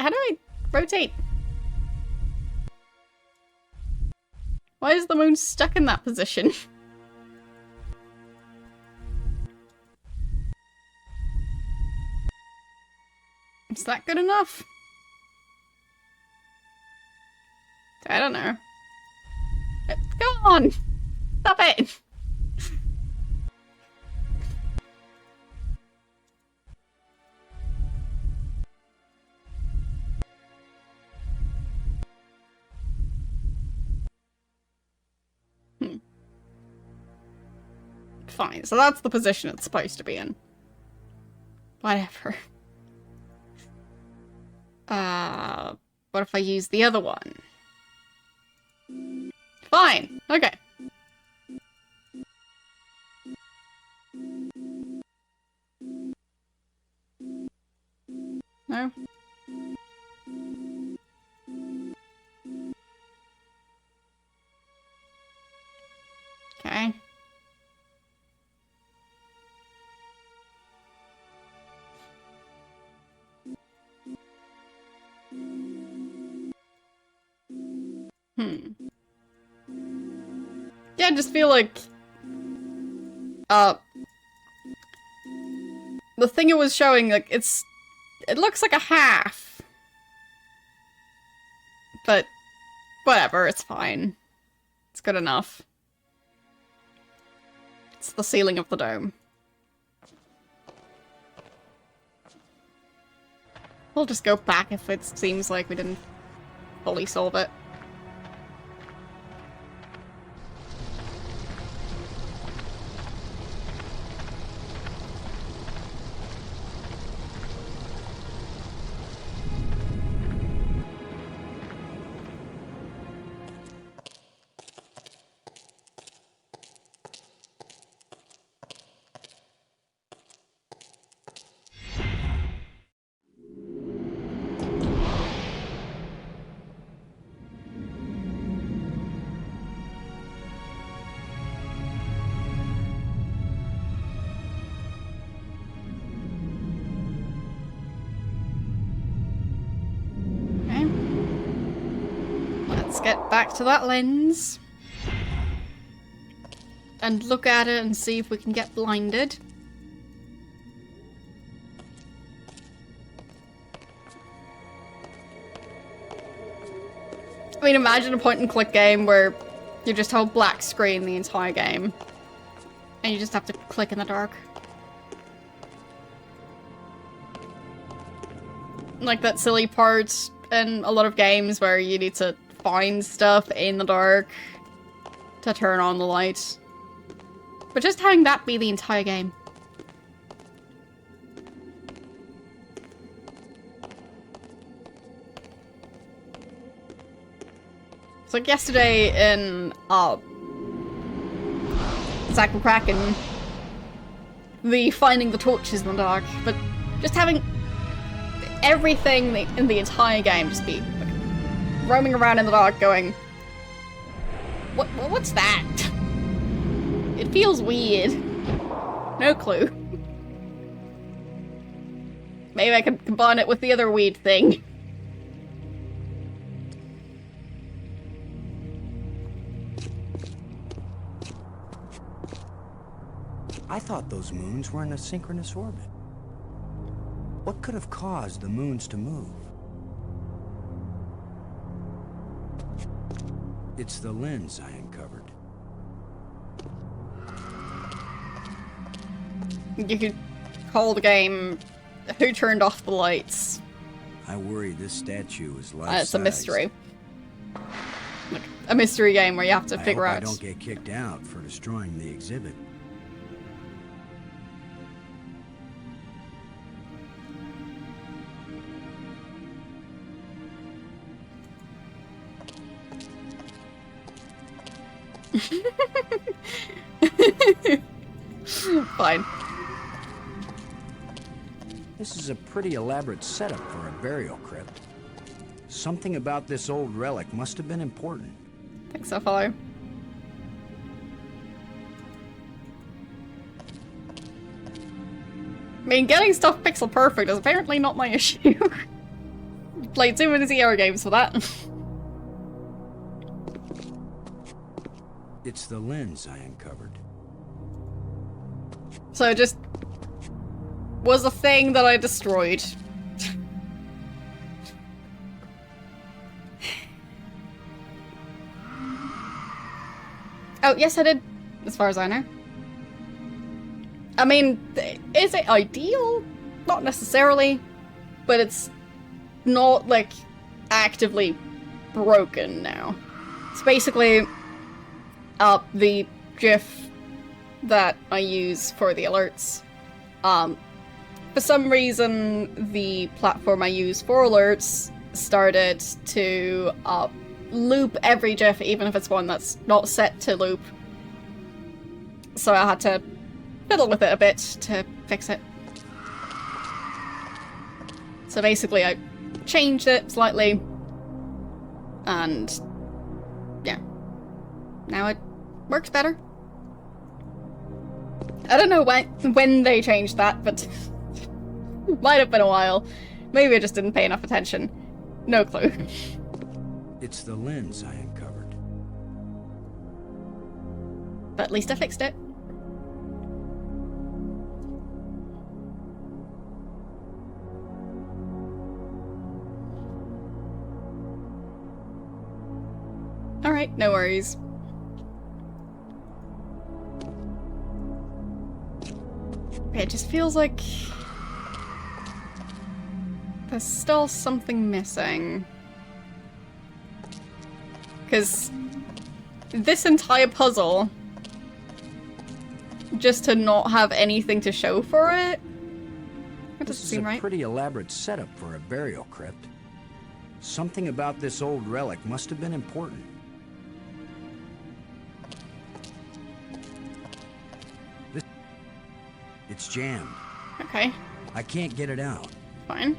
How do I rotate? Why is the moon stuck in that position? Is that good enough? I don't know. Go on! Stop it! Fine, so that's the position it's supposed to be in. Whatever. What if I use the other one? Fine, okay. No? Okay. Yeah, I just feel like the thing it was showing, like, it looks like a half. But whatever, it's fine. It's good enough. It's the ceiling of the dome. We'll just go back if it seems like we didn't fully solve it. Let's get back to that lens. And look at it and see if we can get blinded. I mean, imagine a point-and-click game where you just hold black screen the entire game. And you just have to click in the dark. Like that silly part in a lot of games where you need to find stuff in the dark to turn on the light. But just having that be the entire game. It's like yesterday in Zack and Kraken, the finding the torches in the dark, but just having everything in the entire game just be like, roaming around in the dark going, what's that? It feels weird. No clue. Maybe I could combine it with the other weird thing. I thought those moons were in a synchronous orbit. What could have caused the moons to move? It's the lens I uncovered. You could call the game Who Turned Off the Lights? I worry this statue is life-size. It's a mystery. Like, a mystery game where you have to figure out. I don't get kicked out for destroying the exhibit. Fine. This is a pretty elaborate setup for a burial crypt. Something about this old relic must have been important. Thanks, so follow. I mean, getting stuff pixel perfect is apparently not my issue. Played too many Sierra games for that. It's the lens I uncovered. So it just was a thing that I destroyed. Oh, yes I did, as far as I know. I mean, is it ideal? Not necessarily, but it's not, like, actively broken now. It's basically, the GIF that I use for the alerts. For some reason, the platform I use for alerts started to loop every GIF, even if it's one that's not set to loop. So I had to fiddle with it a bit to fix it. So basically I changed it slightly, and yeah, now it works better. I don't know when they changed that, but might have been a while. Maybe I just didn't pay enough attention. No clue. It's the lens I uncovered. But at least I fixed it. Alright, no worries. It just feels like there's still something missing. Because this entire puzzle, just to not have anything to show for it, that doesn't seem right. This is a pretty elaborate setup for a burial crypt. Something about this old relic must have been important. It's jammed. Okay. I can't get it out. Fine.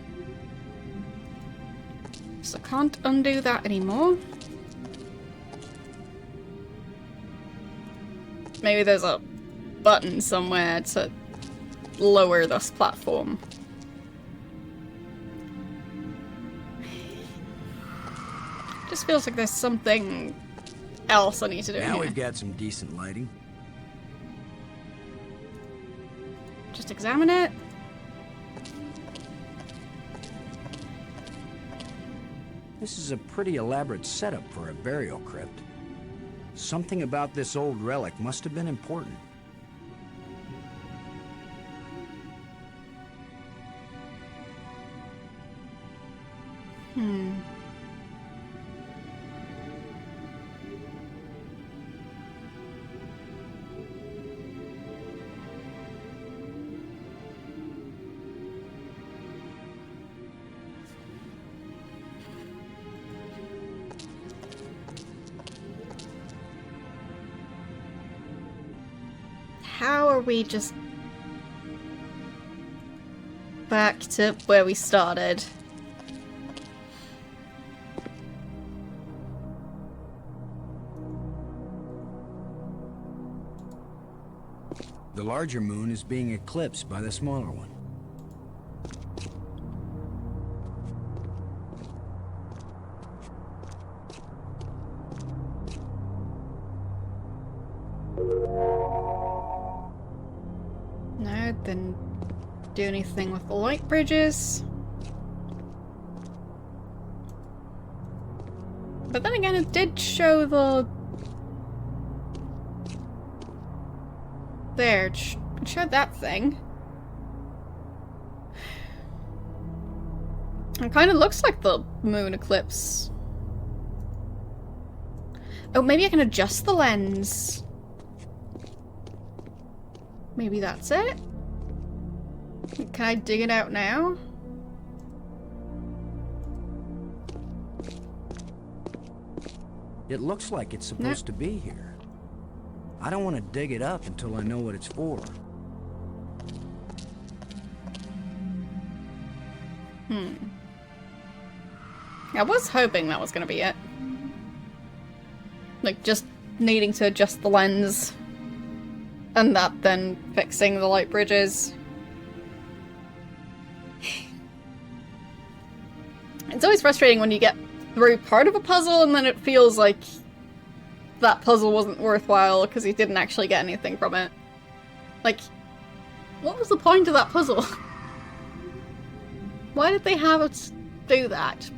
So I can't undo that anymore. Maybe there's a button somewhere to lower this platform. Just feels like there's something else I need to do Now here. we've got some decent lighting. Just examine it. This is a pretty elaborate setup for a burial crypt. Something about this old relic must have been important. How are we just back to where we started? The larger moon is being eclipsed by the smaller one. No, didn't do anything with the light bridges. But then again, it did show the... There, it showed that thing. It kind of looks like the moon eclipse. Oh, maybe I can adjust the lens. Maybe that's it? Can I dig it out now? It looks like it's supposed to be here. I don't want to dig it up until I know what it's for. I was hoping that was gonna be it. Like, just needing to adjust the lens. And that then fixing the light bridges. It's always frustrating when you get through part of a puzzle and then it feels like that puzzle wasn't worthwhile because you didn't actually get anything from it. Like, what was the point of that puzzle? Why did they have us do that?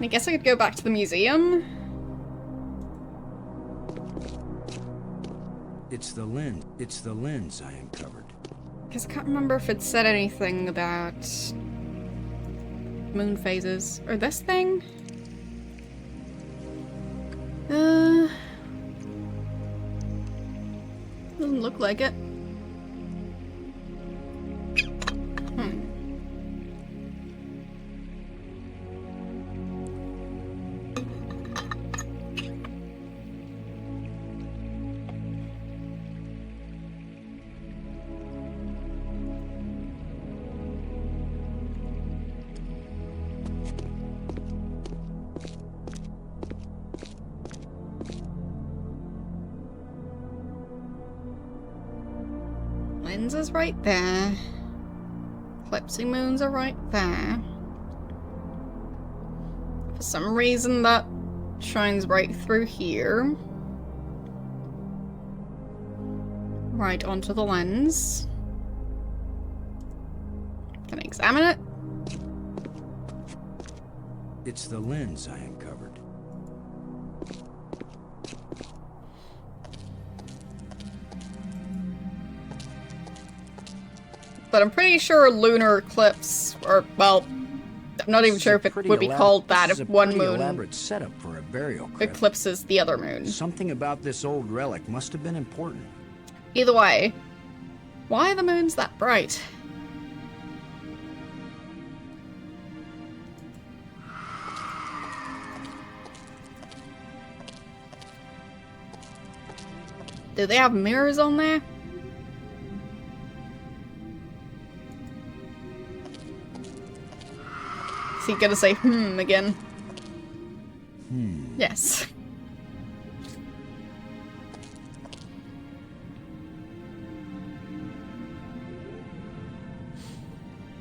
I guess I could go back to the museum. It's the lens. It's the lens I uncovered. Because I can't remember if it said anything about moon phases. Or this thing? Doesn't look like it. Lens is right there. Eclipsing moons are right there. For some reason that shines right through here. Right onto the lens. Can I examine it? It's the lens I uncovered. But I'm pretty sure lunar eclipse, or, well, I'm not even sure if it would be called that if one moon elaborate setup for a burial crypt. eclipses the other moon. Something about this old relic must have been important. Either way, why are the moons that bright? Do they have mirrors on there? Is he gonna say again? Yes.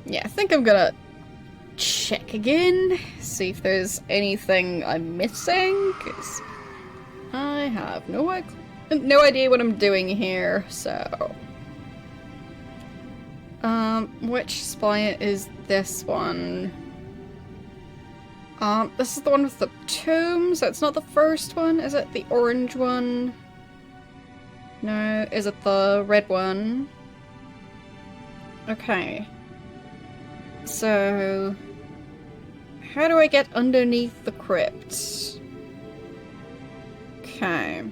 Yeah, I think I'm gonna check again, see if there's anything I'm missing, because I have no idea what I'm doing here, so... which spire is this one? This is the one with the tomb, so it's not the first one. Is it the orange one? No, is it the red one? Okay. So... how do I get underneath the crypt? Okay.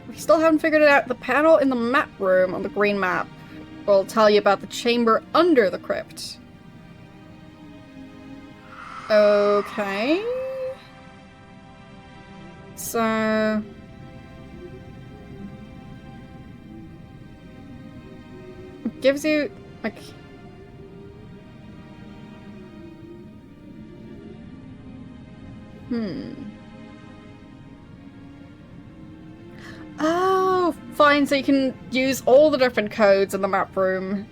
We still haven't figured it out. The panel in the map room on the green map will tell you about the chamber under the crypt. Okay. So... it gives you, like... Oh, fine, so you can use all the different codes in the map room.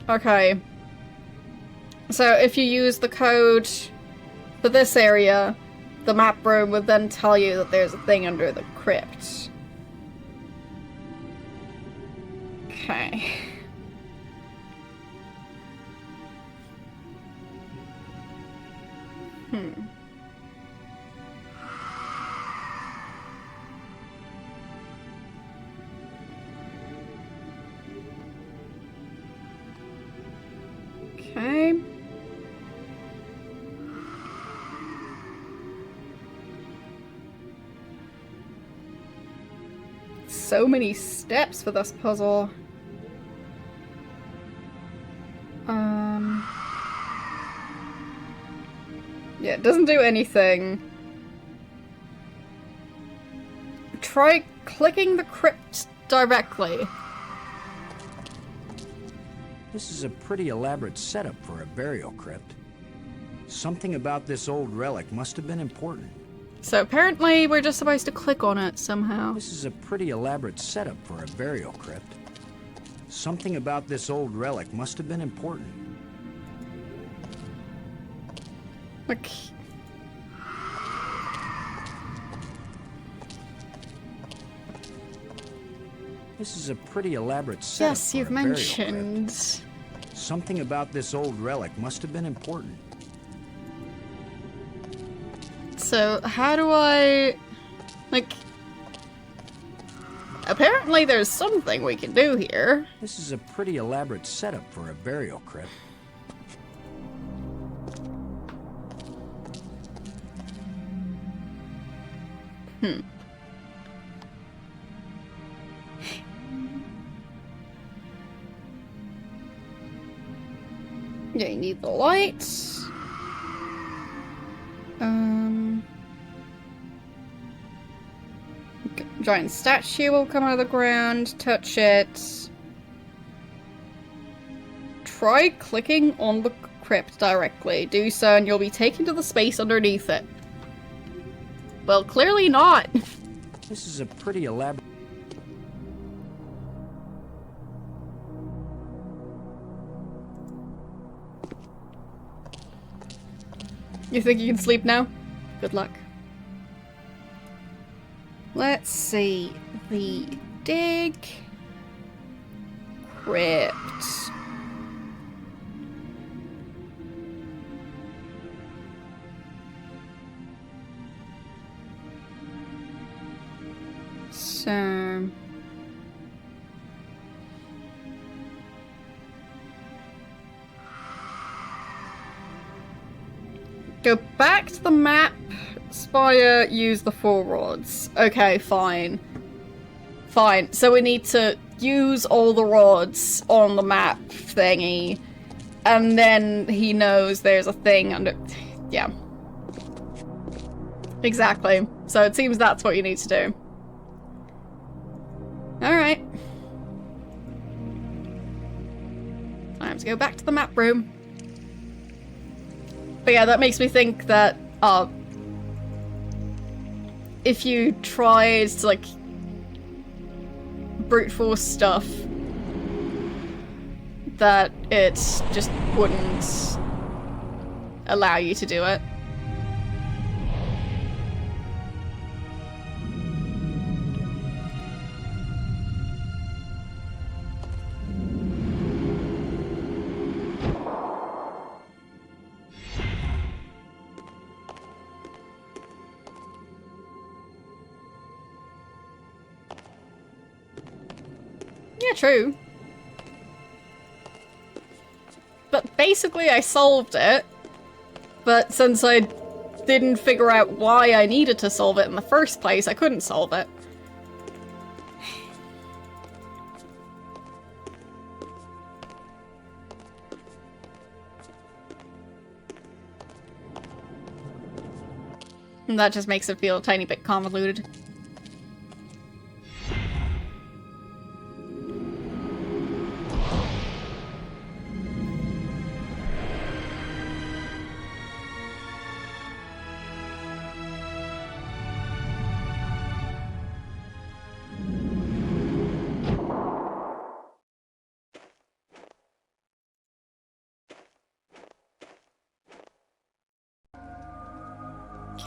Okay. So if you use the code for this area, the map room would then tell you that there's a thing under the crypt. Okay. Okay. So many steps for this puzzle. Yeah, it doesn't do anything. Try clicking the crypt directly. This is a pretty elaborate setup for a burial crypt. Something about this old relic must have been important. So apparently we're just supposed to click on it somehow. This is a pretty elaborate setup for a burial crypt. Something about this old relic must have been important. Okay. This is a pretty elaborate setup Yes, for you've a burial mentioned. crypt. Something about this old relic must have been important. So, how do I... like... apparently there's something we can do here. This is a pretty elaborate setup for a burial crypt. Yeah, you need the lights. Giant statue will come out of the ground. Touch it. Try clicking on the crypt directly. Do so and you'll be taken to the space underneath it. Well, clearly not. This is a pretty elaborate... You think you can sleep now? Good luck. Let's see. The dig crypt. So go back to the map. Spire, use the 4 rods. Okay, fine. Fine. So we need to use all the rods on the map thingy. And then he knows there's a thing under... yeah. Exactly. So it seems that's what you need to do. Alright. Time to go back to the map room. But yeah, that makes me think that, if you tried to, like, brute force stuff, that it just wouldn't allow you to do it. Yeah, true. But basically I solved it, but since I didn't figure out why I needed to solve it in the first place, I couldn't solve it. And that just makes it feel a tiny bit convoluted.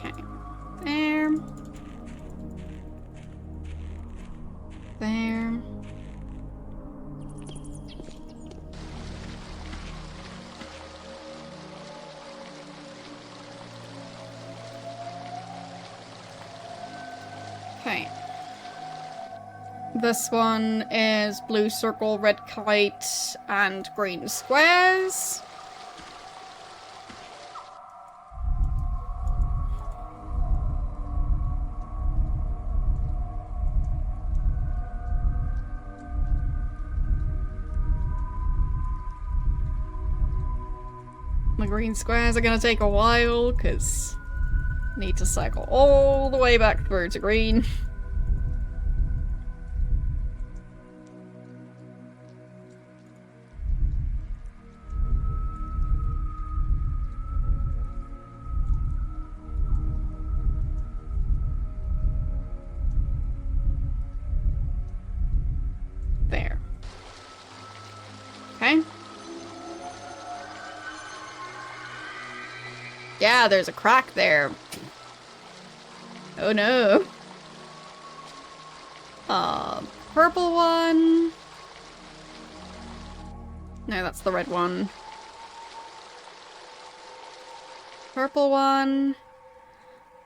Okay. There. There. Okay. This one is blue circle, red kite, and green squares. The green squares are gonna take a while, because need to cycle all the way back through to green. There. Okay. Yeah, there's a crack there. Oh no. Purple one. No, that's the red one. Purple one.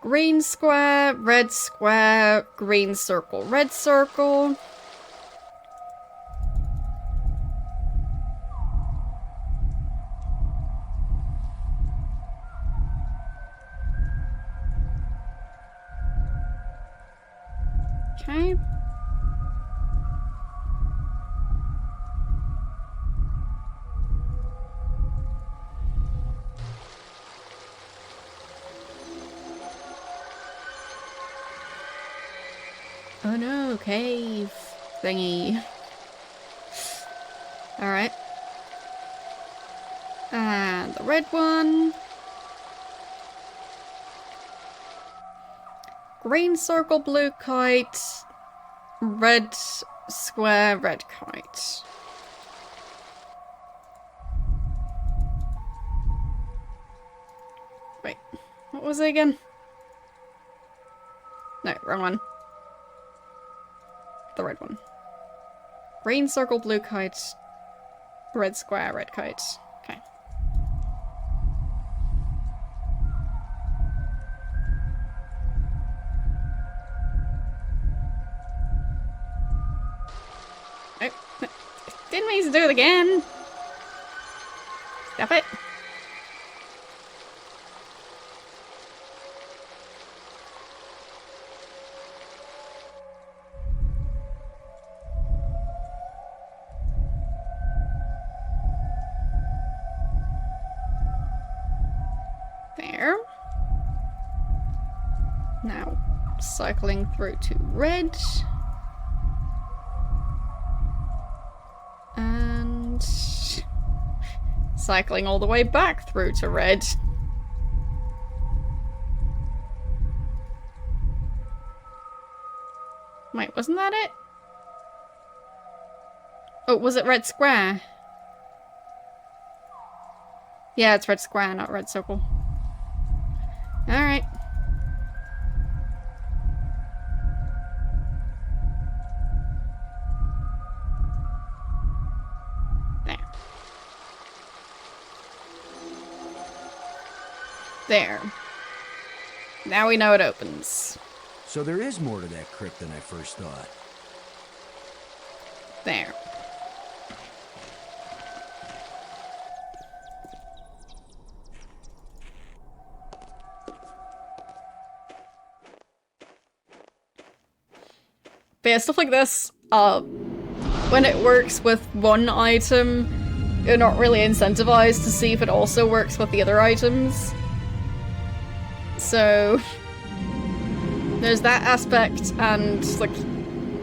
Green square, green circle, red circle. Okay. Oh no, cave thingy. Alright. And the red one. Green circle, blue kite. Red square, red kite. Wait, what was it again? No, wrong one. The red one. Green circle, blue kite. Red square, red kite. Okay. Oh, didn't mean to do it again. Stop it. There. Now, cycling through to red. And cycling all the way back through to red. Wait, wasn't that it? Oh, was it red square? Yeah, it's red square, not red circle. Alright. There. There. Now we know it opens. So there is more to that crypt than I first thought. There. But yeah, stuff like this, when it works with one item, you're not really incentivized to see if it also works with the other items. So there's that aspect, and like,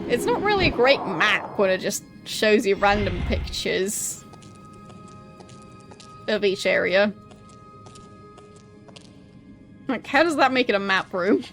it's not really a great map when it just shows you random pictures of each area. Like, how does that make it a map room?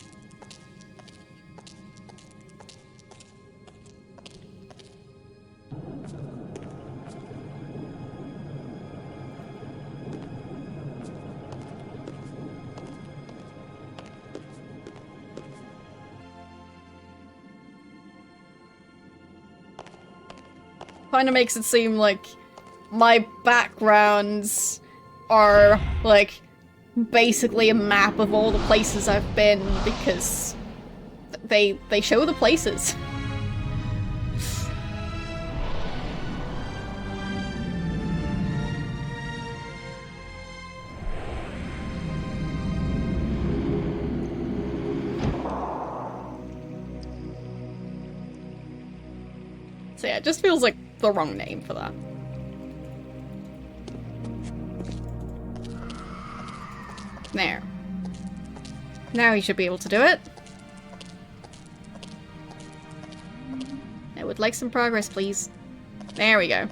Kind of makes it seem like my backgrounds are, like, basically a map of all the places I've been, because they show the places. So yeah, it just feels like the wrong name for that. There. Now he should be able to do it. I would like some progress, please. There we go.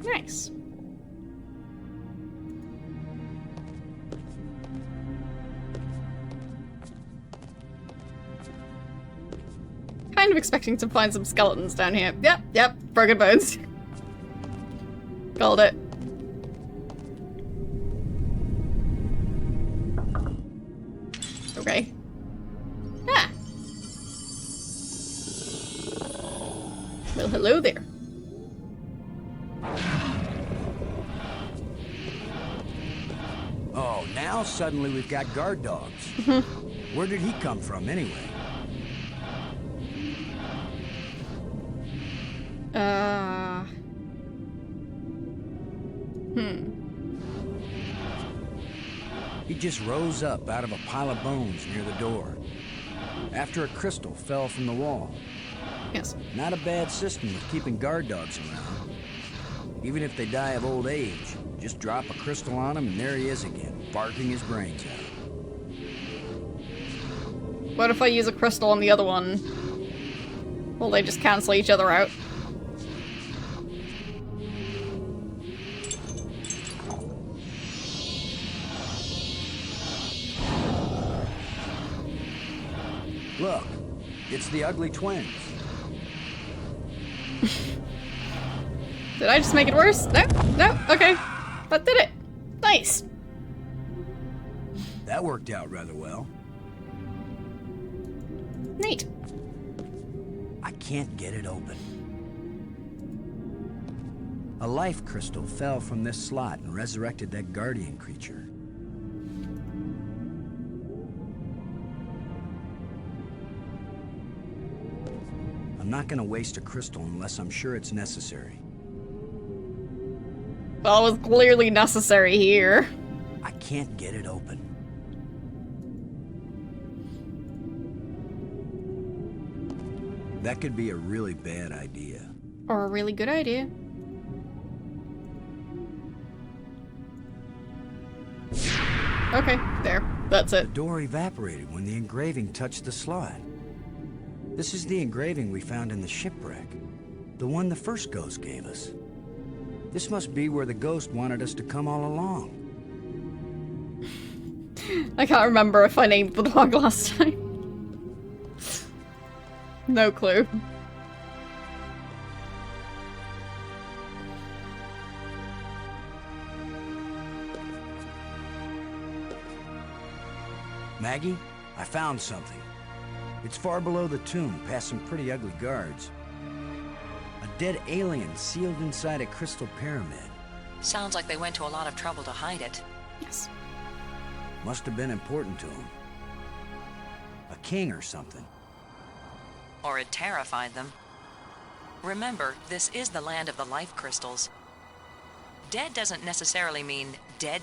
Nice. Kind of expecting to find some skeletons down here. Yep, broken bones. Called it. Okay. Ah. Well, hello there. Oh, now suddenly we've got guard dogs. Where did he come from, anyway? He just rose up out of a pile of bones near the door, after a crystal fell from the wall. Yes. Not a bad system of keeping guard dogs around. Even if they die of old age, just drop a crystal on him and there he is again, barking his brains out. What if I use a crystal on the other one? Will they just cancel each other out? Look, it's the ugly twins. Did I just make it worse? No, no, okay. That did it. Nice. That worked out rather well. Neat. I can't get it open. A life crystal fell from this slot and resurrected that guardian creature. I'm not gonna waste a crystal unless I'm sure it's necessary. Well, it was clearly necessary here. I can't get it open. That could be a really bad idea. Or a really good idea. Okay, there. That's The it. door evaporated when the engraving touched the slot. This is the engraving we found in the shipwreck. The one the first ghost gave us. This must be where the ghost wanted us to come all along. I can't remember if I named the dog last time. No clue. Maggie, I found something. It's far below the tomb, past some pretty ugly guards. A dead alien sealed inside a crystal pyramid. Sounds like they went to a lot of trouble to hide it. Yes. Must have been important to him. A king or something. Or it terrified them. Remember, this is the land of the life crystals. Dead doesn't necessarily mean dead.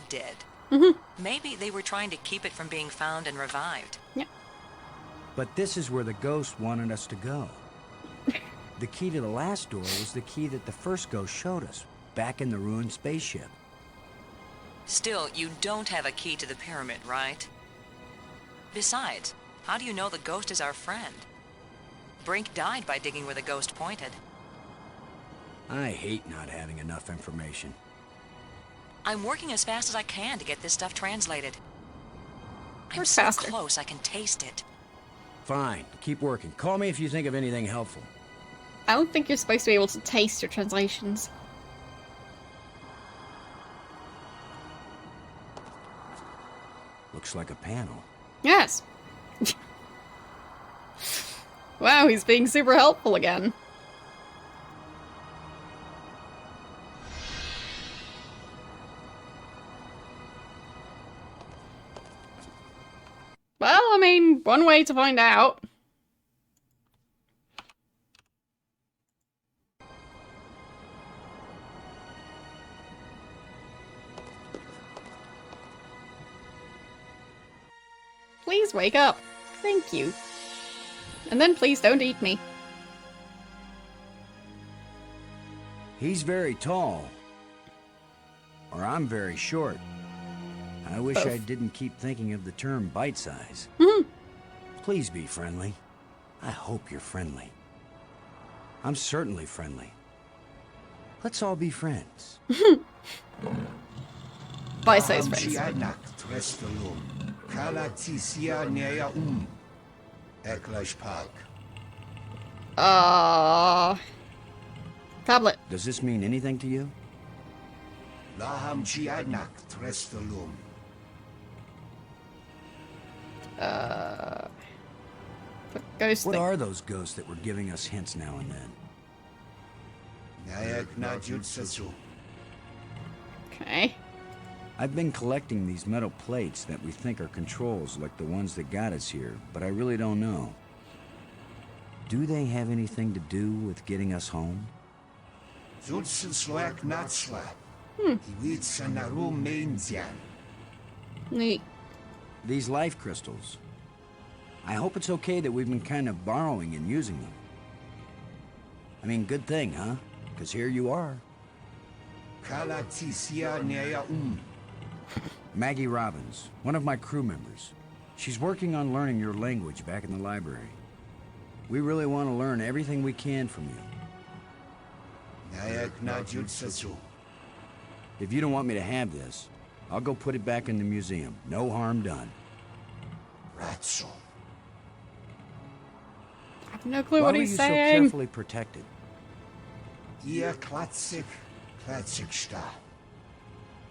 Maybe they were trying to keep it from being found and revived. Yeah. But this is where the ghost wanted us to go. The key to the last door was the key that the first ghost showed us, back in the ruined spaceship. Still, you don't have a key to the pyramid, right? Besides, how do you know the ghost is our friend? Brink died by digging where the ghost pointed. I hate not having enough information. I'm working as fast as I can to get this stuff translated. I'm Work so faster. close I can taste it. Fine, keep working. Call me if you think of anything helpful. I don't think you're supposed to be able to taste your translations. Looks like a panel. Yes. Wow, he's being super helpful again. Well, I mean, one way to find out. Please wake up. Thank you. And then please don't eat me. He's very tall. Or I'm very short. I wish I didn't keep thinking of the term bite size. Please be friendly. I hope you're friendly. I'm certainly friendly. Let's all be friends. Bite-sized friends. Tablet. Does this mean anything to you? The ghost What thing. are those ghosts that were giving us hints now and then? Okay. I've been collecting these metal plates that we think are controls like the ones that got us here, but I really don't know. Do they have anything to do with getting us home? Neat. These life crystals. I hope it's okay that we've been kind of borrowing and using them. I mean, good thing, huh? Because here you are. Maggie Robbins, one of my crew members. She's working on learning your language back in the library. We really want to learn everything we can from you. If you don't want me to have this, I'll go put it back in the museum. No harm done. I have no clue Why what were he's you saying. so carefully protected?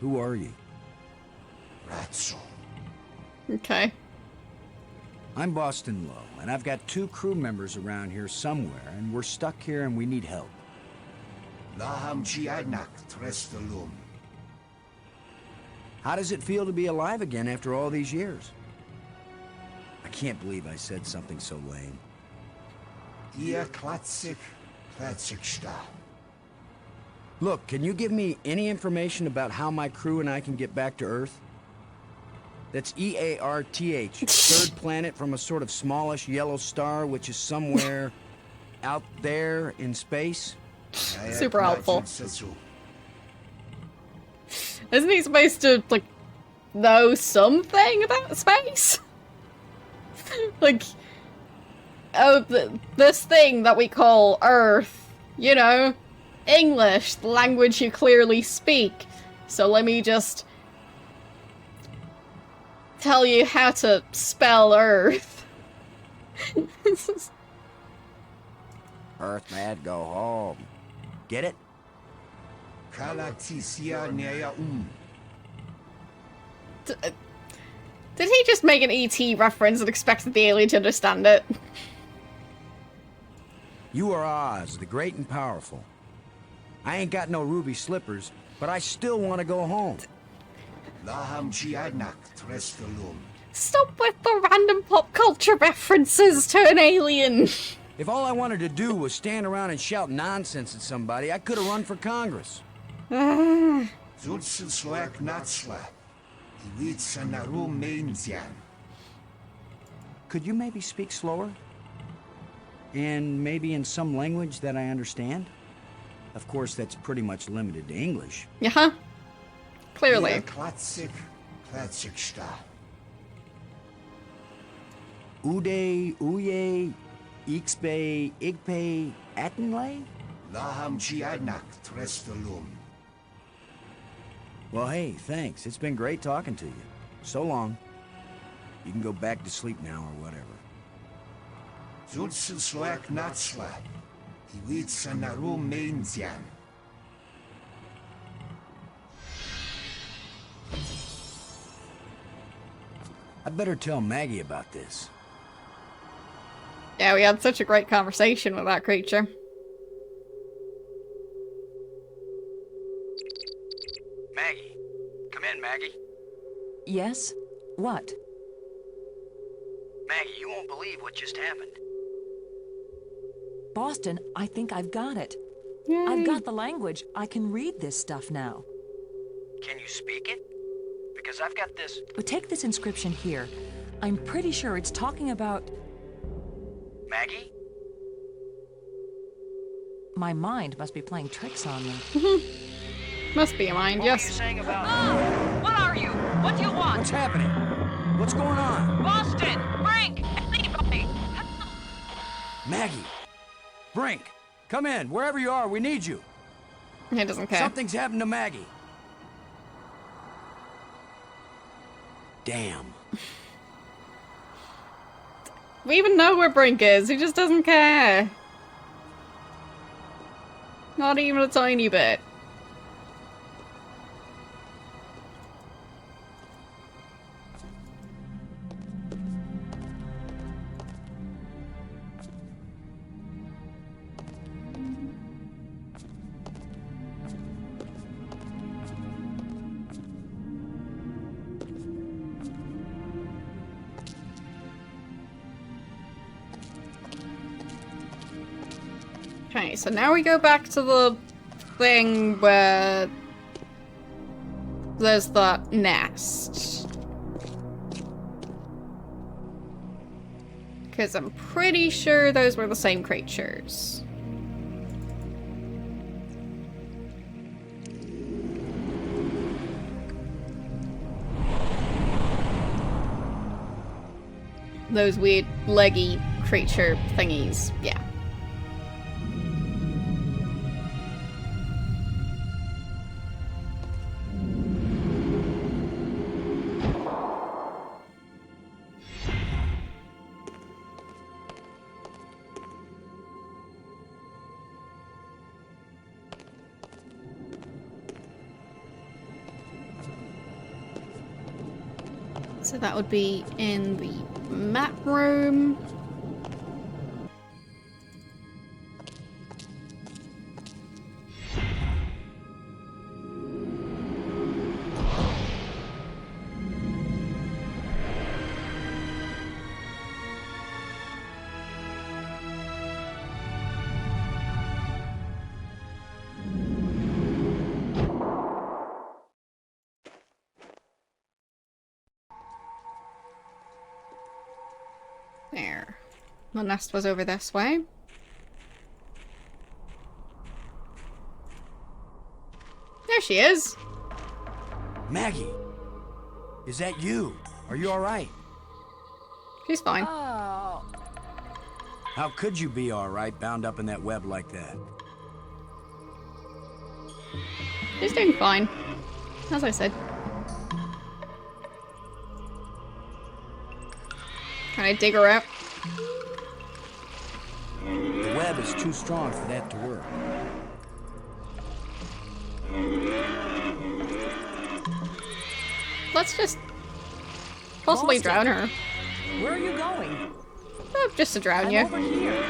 Who are you? Okay. I'm Boston Lowe, and I've got 2 crew members around here somewhere, and we're stuck here and we need help. How does it feel to be alive again after all these years? I can't believe I said something so lame. Look, can you give me any information about how my crew and I can get back to Earth? That's EARTH, third planet from a sort of smallish yellow star which is somewhere out there in space. Super helpful. Isn't he supposed to, like, know something about space? Like, oh, this thing that we call Earth, you know, English, the language you clearly speak. So let me just tell you how to spell Earth. Earth mad, go home. Get it? Did he just make an ET reference and expected the alien to understand it? You are Oz, the great and powerful. I ain't got no ruby slippers, but I still want to go home. Stop with the random pop culture references to an alien. If all I wanted to do was stand around and shout nonsense at somebody, I could have run for Congress. Could you maybe speak slower? And maybe in some language that I understand? Of course, that's pretty much limited to English. Yeah, clearly. Ude, Uye, Ixbe, Igpe, Atenlay? Well, hey, thanks. It's been great talking to you. So long. You can go back to sleep now or whatever. I'd better tell Maggie about this. Yeah, we had such a great conversation with that creature. Maggie. Come in, Maggie. Yes? What? Maggie, you won't believe what just happened. Boston, I think I've got it. Yay. I've got the language. I can read this stuff now. Can you speak it? Because I've got this... But take this inscription here. I'm pretty sure it's talking about... Maggie? My mind must be playing tricks on me. Must be a mind, yes. saying about... What are you? What do you want? What's happening? What's going on? Boston! Brink! Anybody! Maggie! Brink! Come in! Wherever you are, we need you! He doesn't care. Something's happened to Maggie. Damn. We even know where Brink is. He just doesn't care. Not even a tiny bit. Okay, so now we go back to the thing where there's the nest. Because I'm pretty sure those were the same creatures. Those weird leggy creature thingies, yeah. So that would be in the map room. There. The nest was over this way. There she is. Maggie! Is that you? Are you alright? She's fine. Oh. How could you be alright bound up in that web like that? She's doing fine. As I said. Can I dig her out? The web is too strong for that to work. Let's just possibly Lost drown it. her. Where are you going? Oh, just to drown I'm you. over here.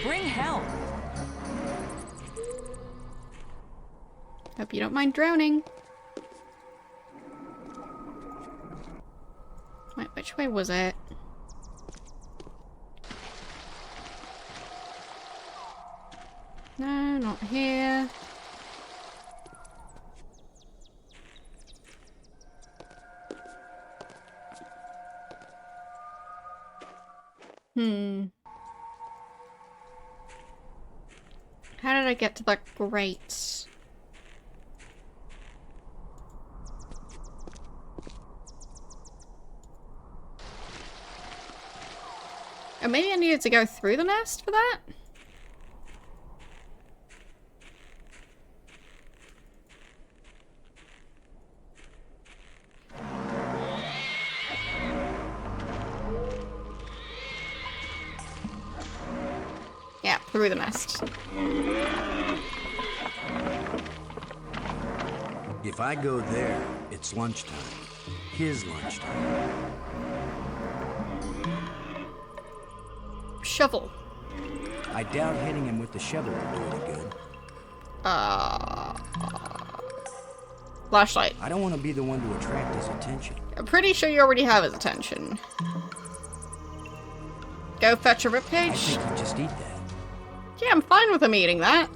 Bring help. Hope you don't mind drowning. Wait, which way was it? No, not here. How did I get to that grate? Or maybe I needed to go through the nest for that? Yeah, through the nest. If I go there, it's lunchtime. His lunchtime. Shovel. I doubt hitting him with the shovel will do any good. Flashlight. I don't want to be the one to attract his attention. I'm pretty sure you already have his attention. Go fetch a I ribcage. think he'd just eat that. Yeah, I'm fine with him eating that.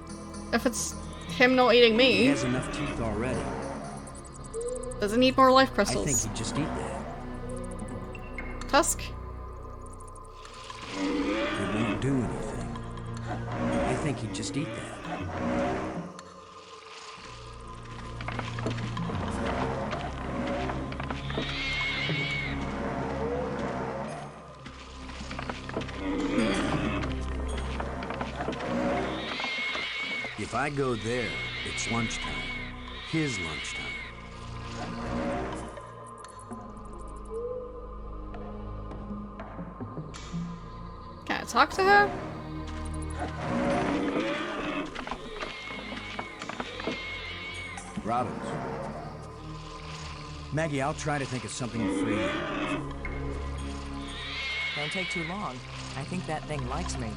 If it's him not eating He me. has enough teeth already. Does it need more life I crystals? think he'd just eat that. Tusk? It won't do anything. I think he'd just eat that. If I go there, it's lunchtime. His lunchtime. Can I talk to her? Robbins. Maggie, I'll try to think of something to free you. Don't take too long. I think that thing likes me.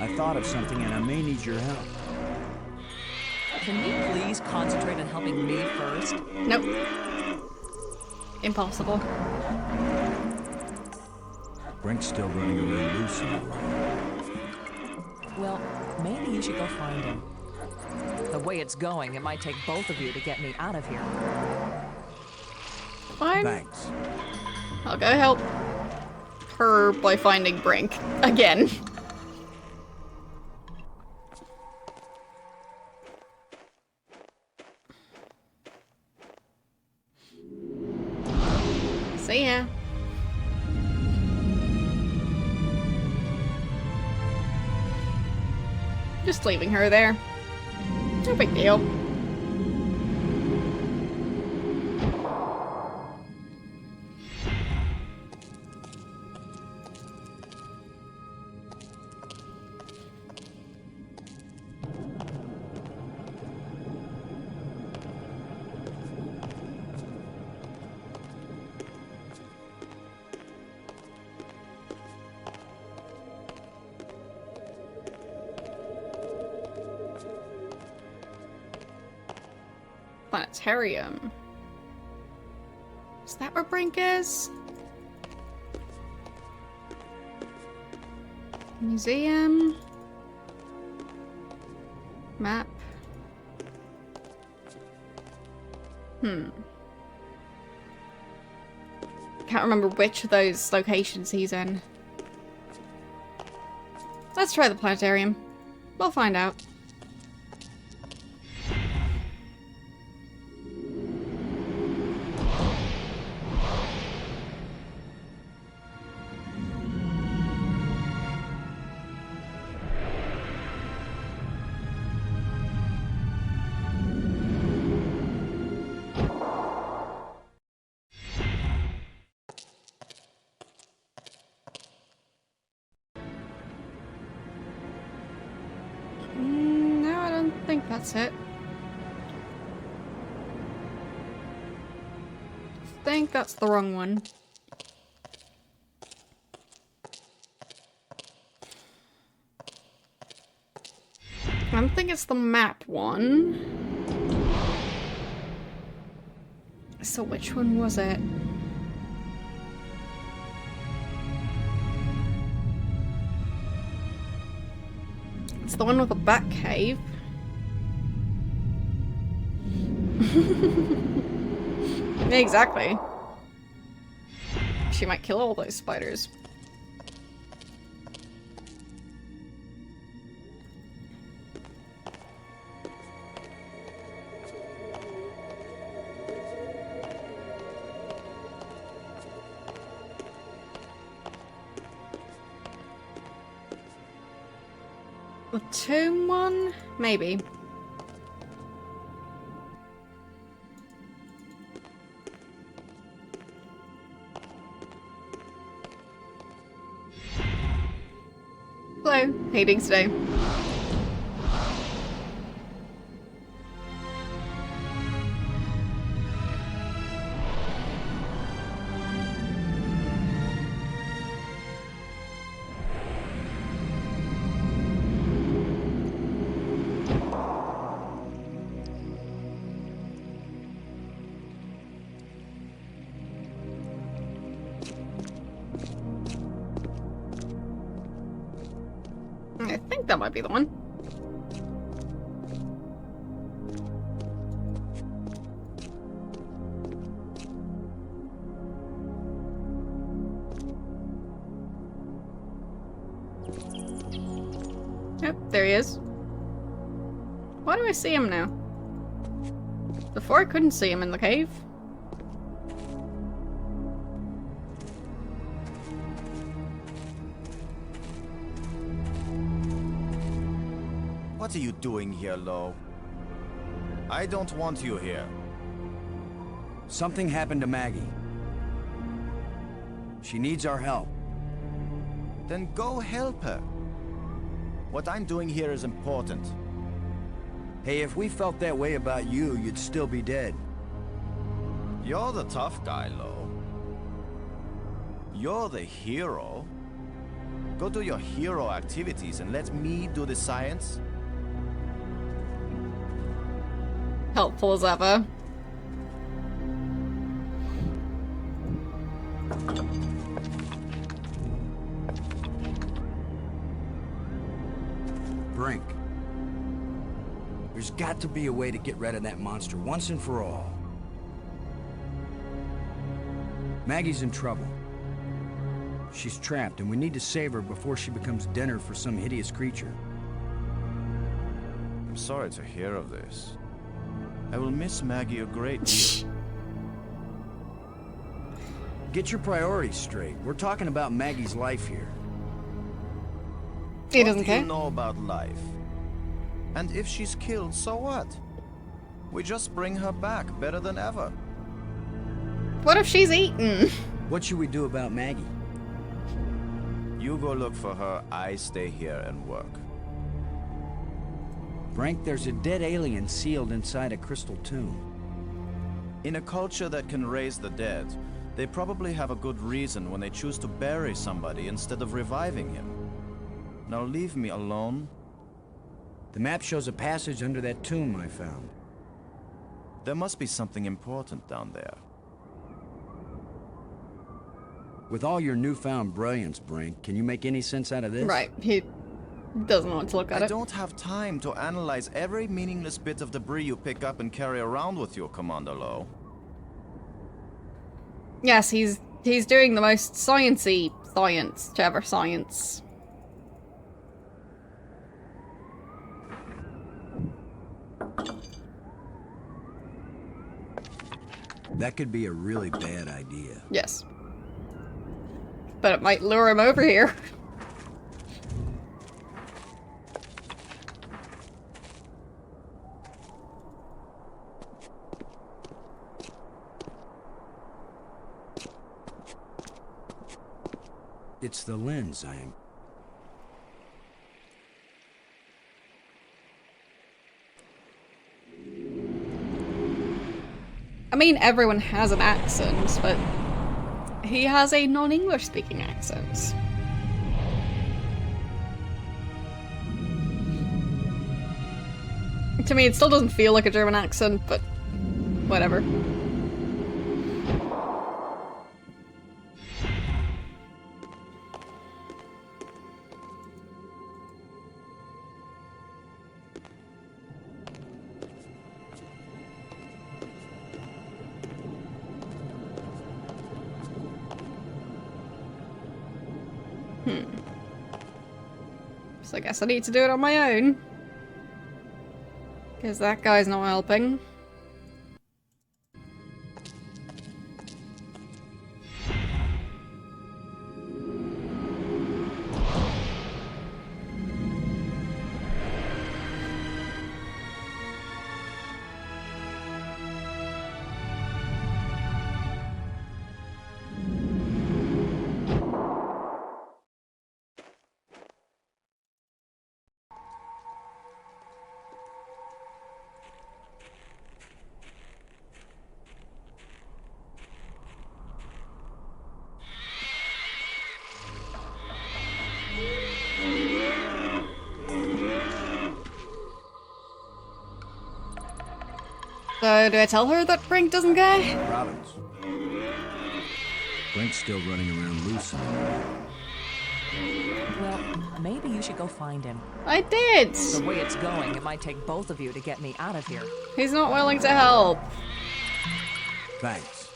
I thought of something and I may need your help. Can you please concentrate on helping me first? Nope. Impossible. Brink's still running around loose in the world. Well, maybe you should go find him. The way it's going, it might take both of you to get me out of here. Fine. Thanks. I'll go help her by finding Brink. Again. See ya. Just leaving her there. No big deal. Planetarium. Is that where Brink is? Museum. Map. Can't remember which of those locations he's in. Let's try the planetarium. We'll find out. No, I don't think that's it. I think that's the wrong one. I don't think it's the map one. So which one was it? It's the one with the bat cave. Exactly. She might kill all those spiders. The tomb one? Maybe. Hello, hating today. I think that might be the one. Yep, there he is. Why do I see him now? Before I couldn't see him in the cave. What are you doing here, Lo? I don't want you here. Something happened to Maggie. She needs our help. Then go help her. What I'm doing here is important. Hey, if we felt that way about you, you'd still be dead. You're the tough guy, Lo. You're the hero. Go do your hero activities and let me do the science. Helpful as ever. got to be a way to get rid of that monster once and for all. Maggie's in trouble. She's trapped, and we need to save her before she becomes dinner for some hideous creature. I'm sorry to hear of this. I will miss Maggie a great deal. Get your priorities straight. We're talking about Maggie's life here. He doesn't What do care. you know about life? And if she's killed, so what? We just bring her back better than ever. What if she's eaten? What should we do about Maggie? You go look for her, I stay here and work. Frank, there's a dead alien sealed inside a crystal tomb. In a culture that can raise the dead, they probably have a good reason when they choose to bury somebody instead of reviving him. Now leave me alone. The map shows a passage under that tomb I found. There must be something important down there. With all your newfound brilliance, Brink, can you make any sense out of this? Right, he doesn't want to look at I it. don't have time to analyze every meaningless bit of debris you pick up and carry around with you, Commander Lowe. Yes, he's doing the most sciencey science to ever science. That could be a really bad idea. Yes. But it might lure him over here. It's the lens I'm... I mean, everyone has an accent, but he has a non-English speaking accent. To me, it still doesn't feel like a German accent, but whatever. So I guess I need to do it on my own. Because that guy's not helping. So, do I tell her that Brink doesn't care? Robbins. Brink's still running around loose. Well, maybe you should go find him. I did! The way it's going, it might take both of you to get me out of here. He's not willing to help. Thanks.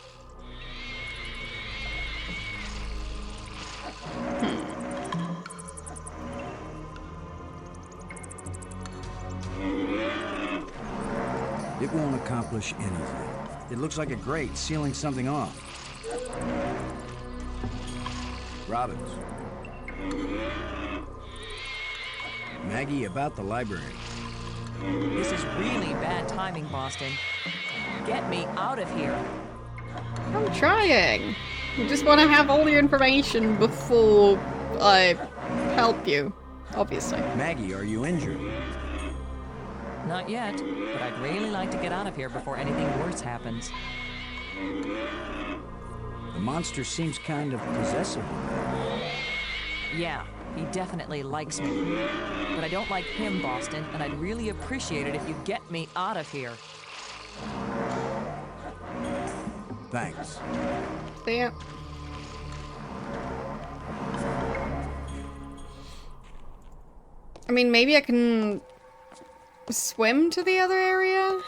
It won't accomplish anything. It looks like a grate sealing something off. Robbins. Maggie, about the library. This is really bad timing, Boston. Get me out of here. I'm trying. I just want to have all the information before I help you, obviously. Maggie, are you injured? Not yet, but I'd really like to get out of here before anything worse happens. The monster seems kind of possessive. Yeah, he definitely likes me. But I don't like him, Boston, and I'd really appreciate it if you get me out of here. Thanks. See ya. I mean, maybe I can swim to the other area?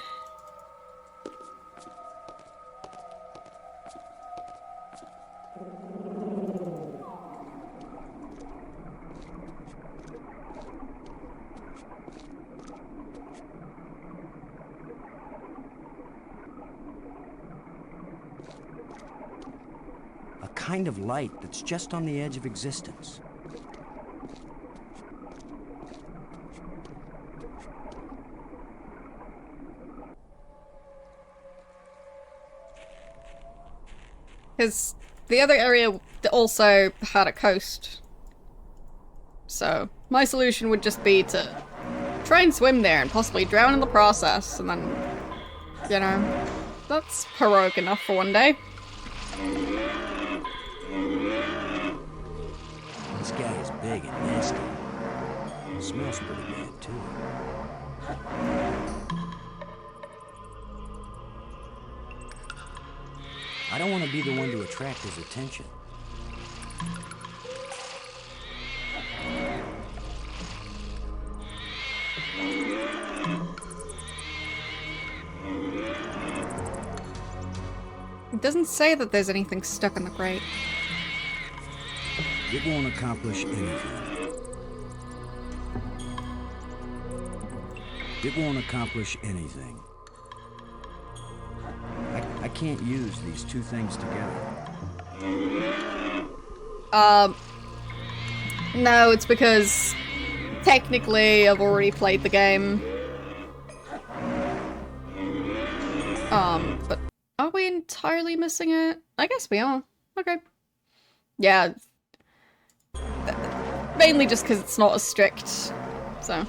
A kind of light that's just on the edge of existence. Because the other area also had a coast. So, my solution would just be to try and swim there and possibly drown in the process, and then, you know, that's heroic enough for one day. This guy is big and nasty. It smells pretty bad, too. I don't want to be the one to attract his attention. It doesn't say that there's anything stuck in the grate. It won't accomplish anything. It won't accomplish anything. I can't use these two things together. No, it's because technically I've already played the game. But are we entirely missing it? I guess we are. Okay. Yeah. Mainly just because it's not as strict, so.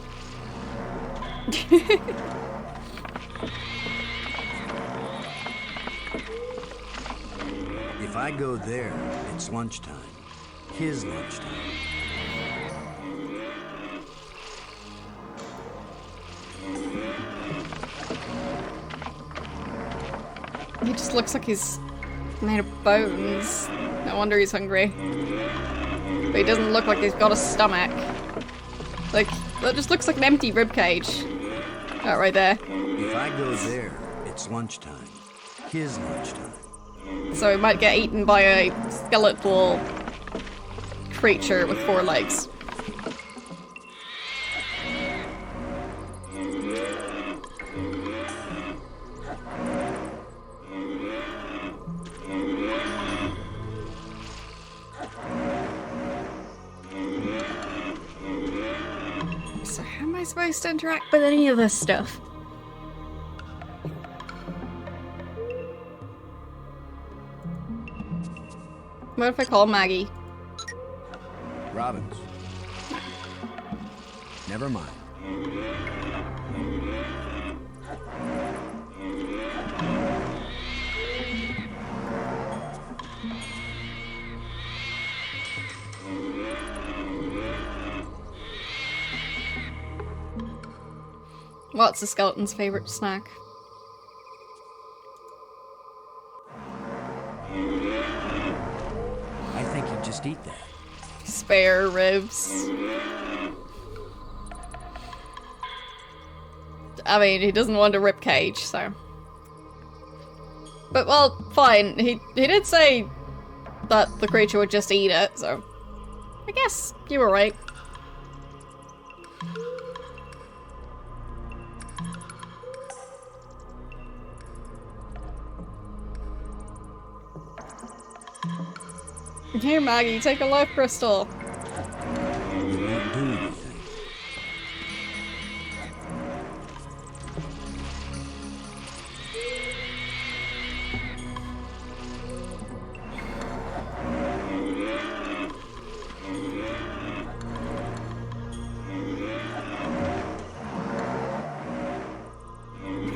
If I go there, it's lunchtime. His lunchtime. He just looks like he's made of bones. No wonder he's hungry. But he doesn't look like he's got a stomach. Like, that just looks like an empty ribcage. Oh, right there. If I go there, it's lunchtime. His lunchtime. So he might get eaten by a skeletal creature with 4 legs. So how am I supposed to interact with any of this stuff? What if I call Maggie? Robbins. Never mind. What's the skeleton's favorite snack? I think he'd just eat that. Spare ribs. I mean, he doesn't want a rib cage, so. But, well, fine. He did say that the creature would just eat it, so. I guess you were right. Here, Maggie, take a life crystal. It won't do anything.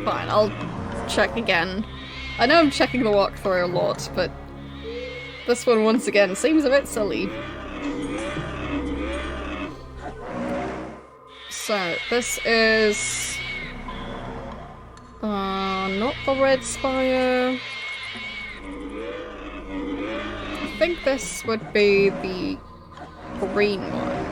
Fine, I'll check again. I know I'm checking the walkthrough a lot, but this one once again seems a bit silly. So, this is not the red spire. I think this would be the green one.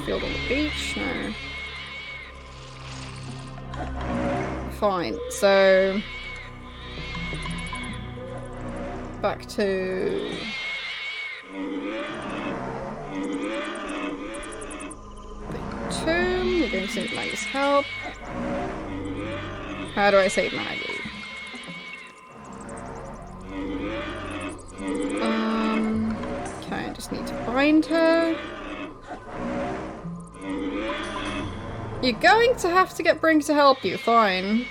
field on the beach? No. Fine, so... back to... the tomb. We're going to save Maggie's help. How do I save Maggie? Okay, I just need to find her. You're going to have to get Brink to help you, fine.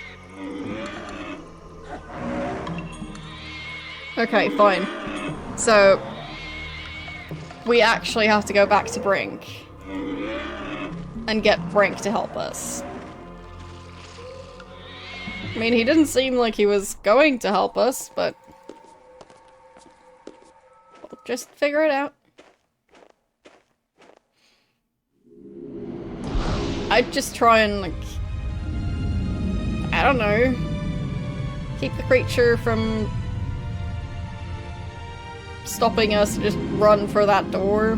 Okay, fine. So, we actually have to go back to Brink and get Brink to help us. I mean, he didn't seem like he was going to help us, but we'll just figure it out. I'd just try and, like, I don't know, keep the creature from stopping us and just run for that door.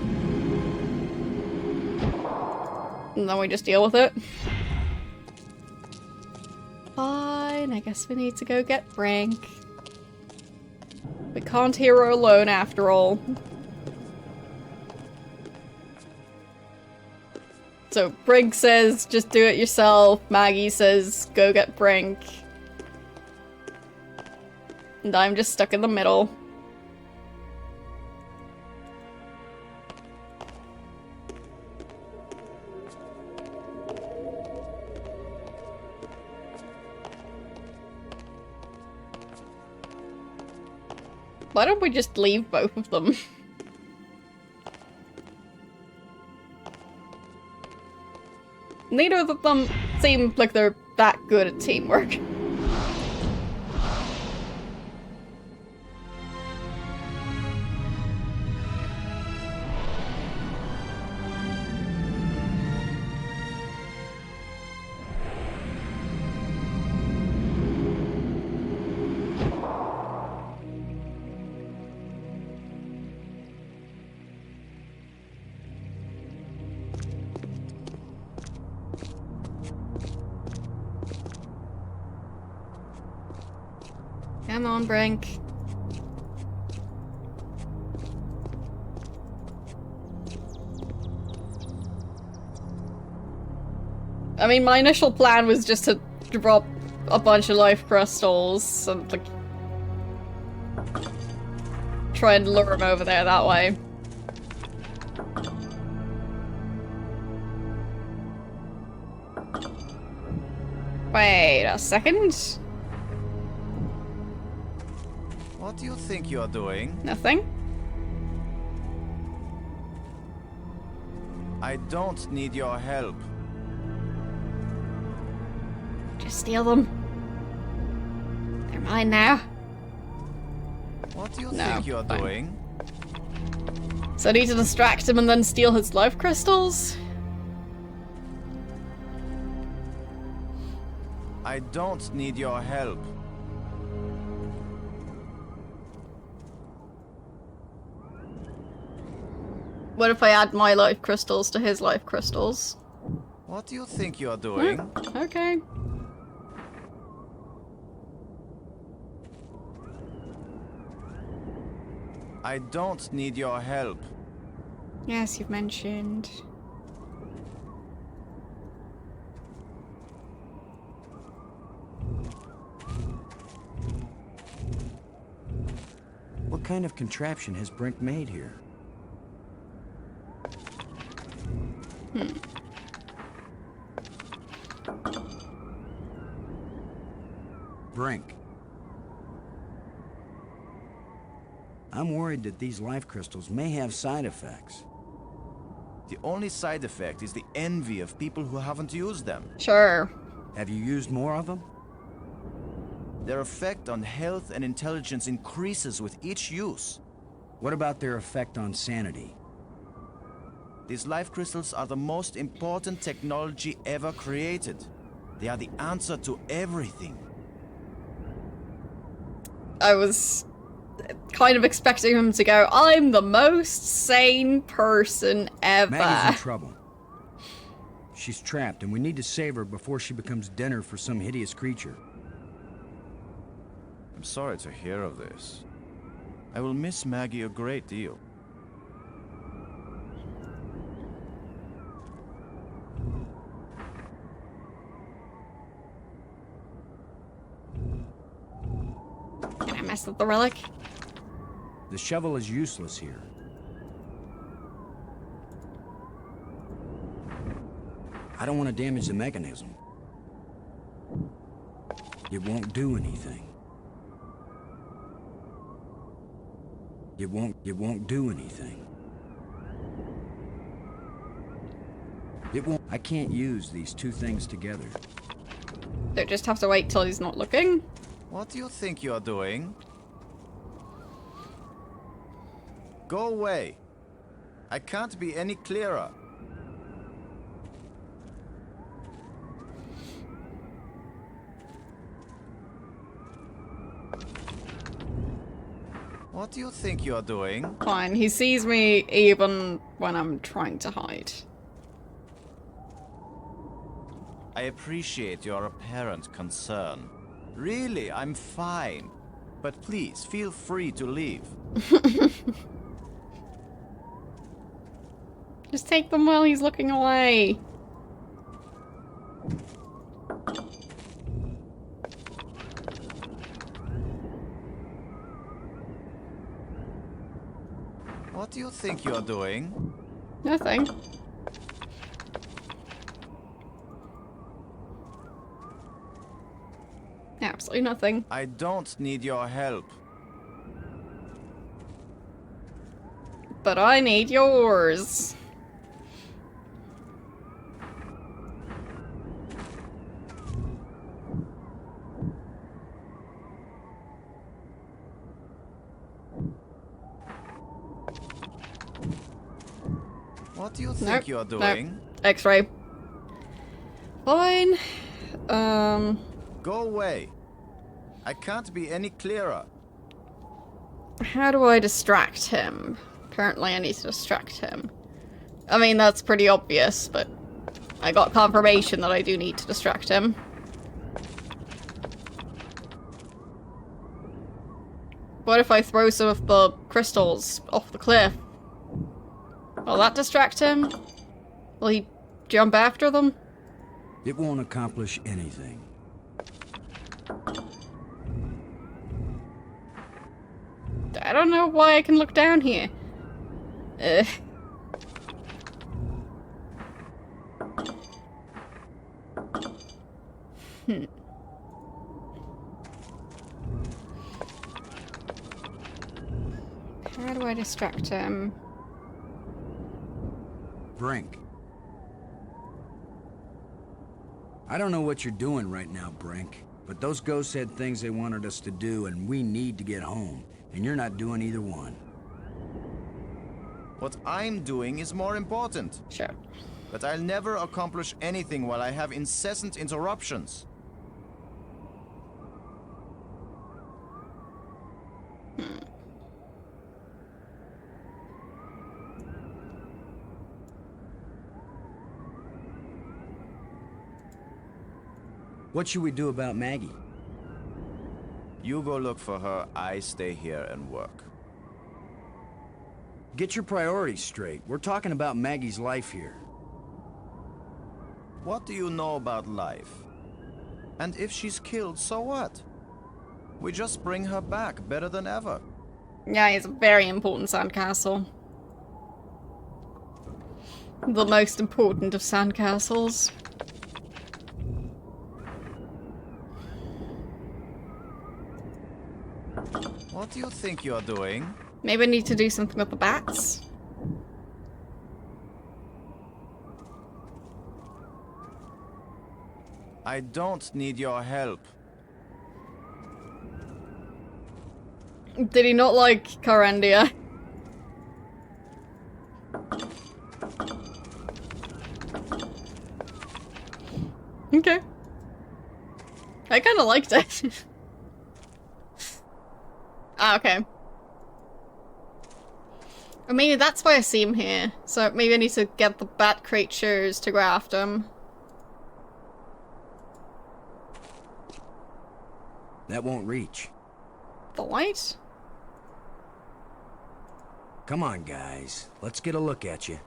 And then we just deal with it. Fine, I guess we need to go get Brink. We can't hero alone after all. So Brink says, just do it yourself. Maggie says, go get Brink. And I'm just stuck in the middle. Why don't we just leave both of them? Neither of them seem like they're that good at teamwork. Come on, Brink. I mean, my initial plan was just to drop a bunch of life crystals and, like, try and lure him over there that way. Wait a second. What do you think you are doing? Nothing. I don't need your help. Just steal them. They're mine now. What do you No, think you are fine. doing? So I need to distract him and then steal his life crystals? I don't need your help. What if I add my life crystals to his life crystals? What do you think you are doing? Okay. I don't need your help. Yes, you've mentioned. What kind of contraption has Brink made here? Brink. I'm worried that these life crystals may have side effects. The only side effect is the envy of people who haven't used them. Sure. Have you used more of them? Their effect on health and intelligence increases with each use. What about their effect on sanity? These life crystals are the most important technology ever created. They are the answer to everything. I was kind of expecting him to go, I'm the most sane person ever. Maggie's in trouble. She's trapped, and we need to save her before she becomes dinner for some hideous creature. I'm sorry to hear of this. I will miss Maggie a great deal. Can I mess with the relic? The shovel is useless here. I don't want to damage the mechanism. It won't do anything. It won't do anything. It won't. I can't use these two things together. Don't just have to wait till he's not looking. What do you think you're doing? Go away. I can't be any clearer. What do you think you're doing? Fine, he sees me even when I'm trying to hide. I appreciate your apparent concern. Really, I'm fine. But please, feel free to leave. Just take them while he's looking away. What do you think you're doing? Nothing. Absolutely nothing. I don't need your help. But I need yours. What do you think Nope, you're doing? nope. X-ray. Fine. Go away. I can't be any clearer. How do I distract him? Apparently I need to distract him. I mean, that's pretty obvious, but I got confirmation that I do need to distract him. What if I throw some of the crystals off the cliff? Will that distract him? Will he jump after them? It won't accomplish anything. I don't know why I can look down here. How do I distract him? Brink. I don't know what you're doing right now, Brink, but those ghosts had things they wanted us to do, and we need to get home, and you're not doing either one. What I'm doing is more important. Sure. But I'll never accomplish anything while I have incessant interruptions. What should we do about Maggie? You go look for her, I stay here and work. Get your priorities straight. We're talking about Maggie's life here. What do you know about life? And if she's killed, so what? We just bring her back better than ever. Yeah, it's a very important sandcastle. The most important of sandcastles. What do you think you're doing? Maybe I need to do something with the bats? I don't need your help. Did he not like Carandia? Okay. I kinda liked it. Ah, okay. Or maybe that's why I see him here. So maybe I need to get the bat creatures to go after him. That won't reach. The light? Come on, guys. Let's get a look at you.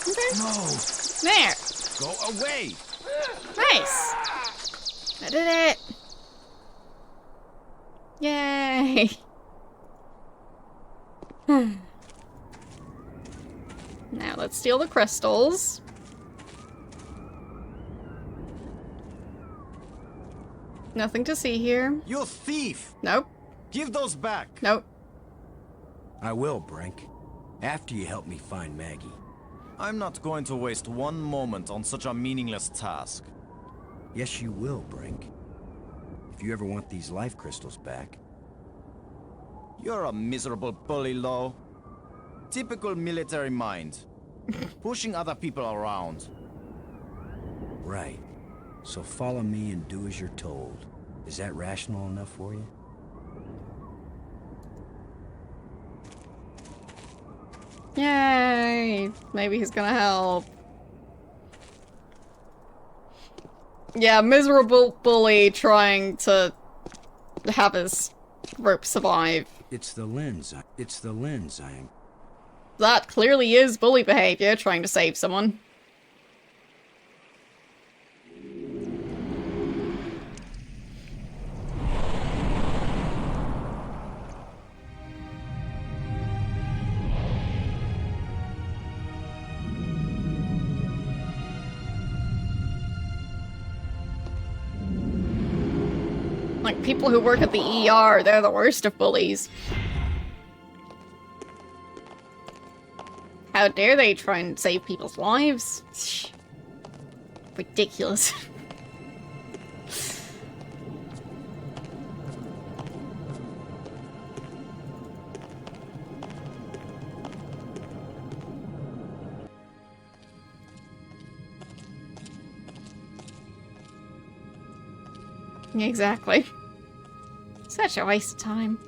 Okay. No! There! Go away! Nice! I did it! Yay! Now let's steal the crystals. Nothing to see here. You thief! Nope. Give those back! Nope. I will, Brink. After you help me find Maggie. I'm not going to waste one moment on such a meaningless task. Yes, you will, Brink. If you ever want these life crystals back. You're a miserable bully, Lo. Typical military mind. Pushing other people around. Right. So follow me and do as you're told. Is that rational enough for you? Yay! Maybe he's gonna help. Yeah, miserable bully trying to have his group survive. It's the lens. It's the lens I am. That clearly is bully behavior, trying to save someone. Like, people who work at the ER, they're the worst of bullies. How dare they try and save people's lives? Ridiculous. Exactly. Such a waste of time.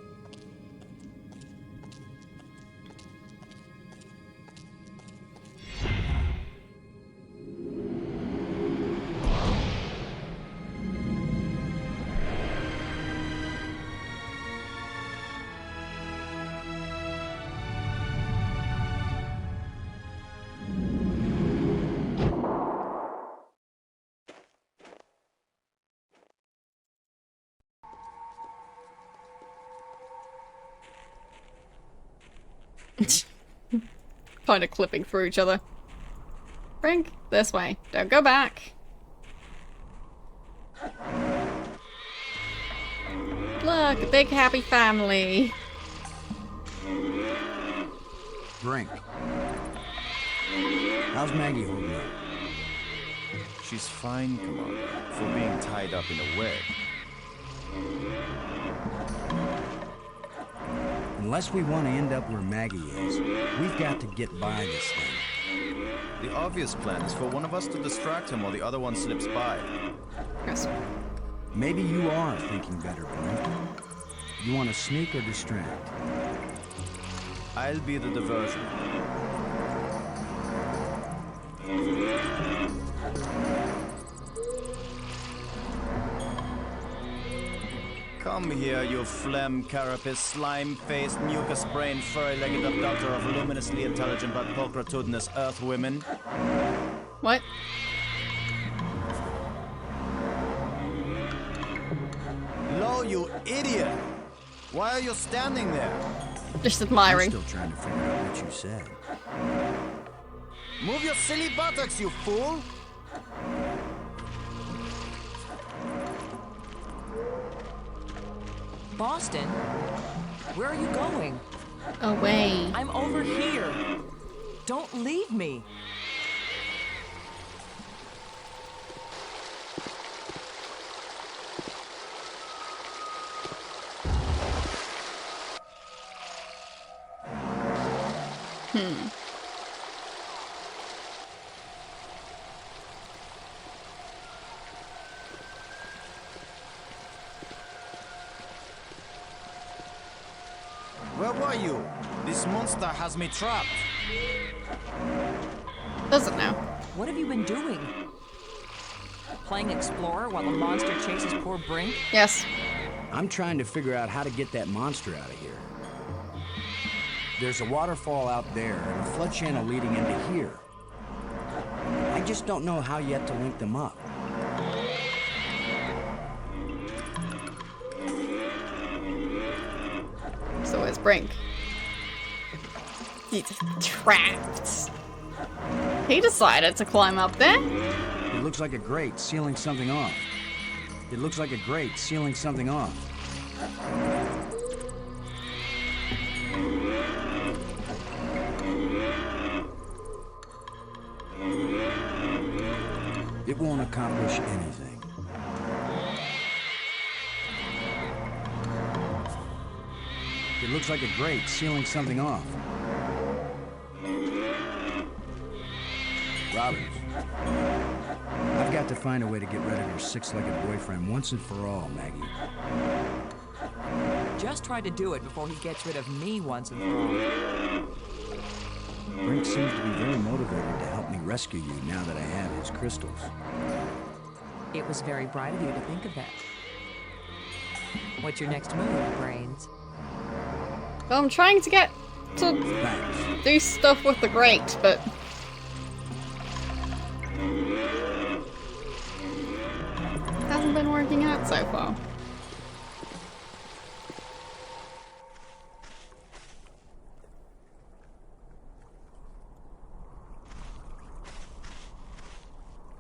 Kind of clipping through each other. Brink, this way. Don't go back. Look, a big happy family. Brink. How's Maggie holding up? She's fine, Commander, for being tied up in a web. Unless we want to end up where Maggie is, we've got to get by this thing. The obvious plan is for one of us to distract him while the other one slips by. Yes. Maybe you are thinking better, Brink. You want to sneak or distract? I'll be the diversion. Come here, you phlegm carapace, slime-faced, mucus-brained, furry-legged abductor of luminously intelligent but pulchritudinous earth women. What? Lo, you idiot! Why are you standing there? Just I'm admiring. still trying to figure out what you said. Move your silly buttocks, you fool! Boston? Where are you going? Away. I'm over here. Don't leave me. Where were you? This monster has me trapped. Doesn't know. What have you been doing? Playing explorer while the monster chases poor Brink? Yes. I'm trying to figure out how to get that monster out of here. There's a waterfall out there and a flood channel leading into here. I just don't know how yet to link them up. So is Brink. He's trapped. He decided to climb up there. It looks like a grate sealing something off. It looks like a grate sealing something off. It won't accomplish anything. It looks like a grate sealing something off. Robbins, I've got to find a way to get rid of your six-legged boyfriend once and for all, Maggie. Just try to do it before he gets rid of me once and for all. Brink seems to be very motivated to help me rescue you now that I have his crystals. It was very bright of you to think of that. What's your next move, Brains? Well, I'm trying to get to Thanks. do stuff with the grate, but hasn't been working out so far.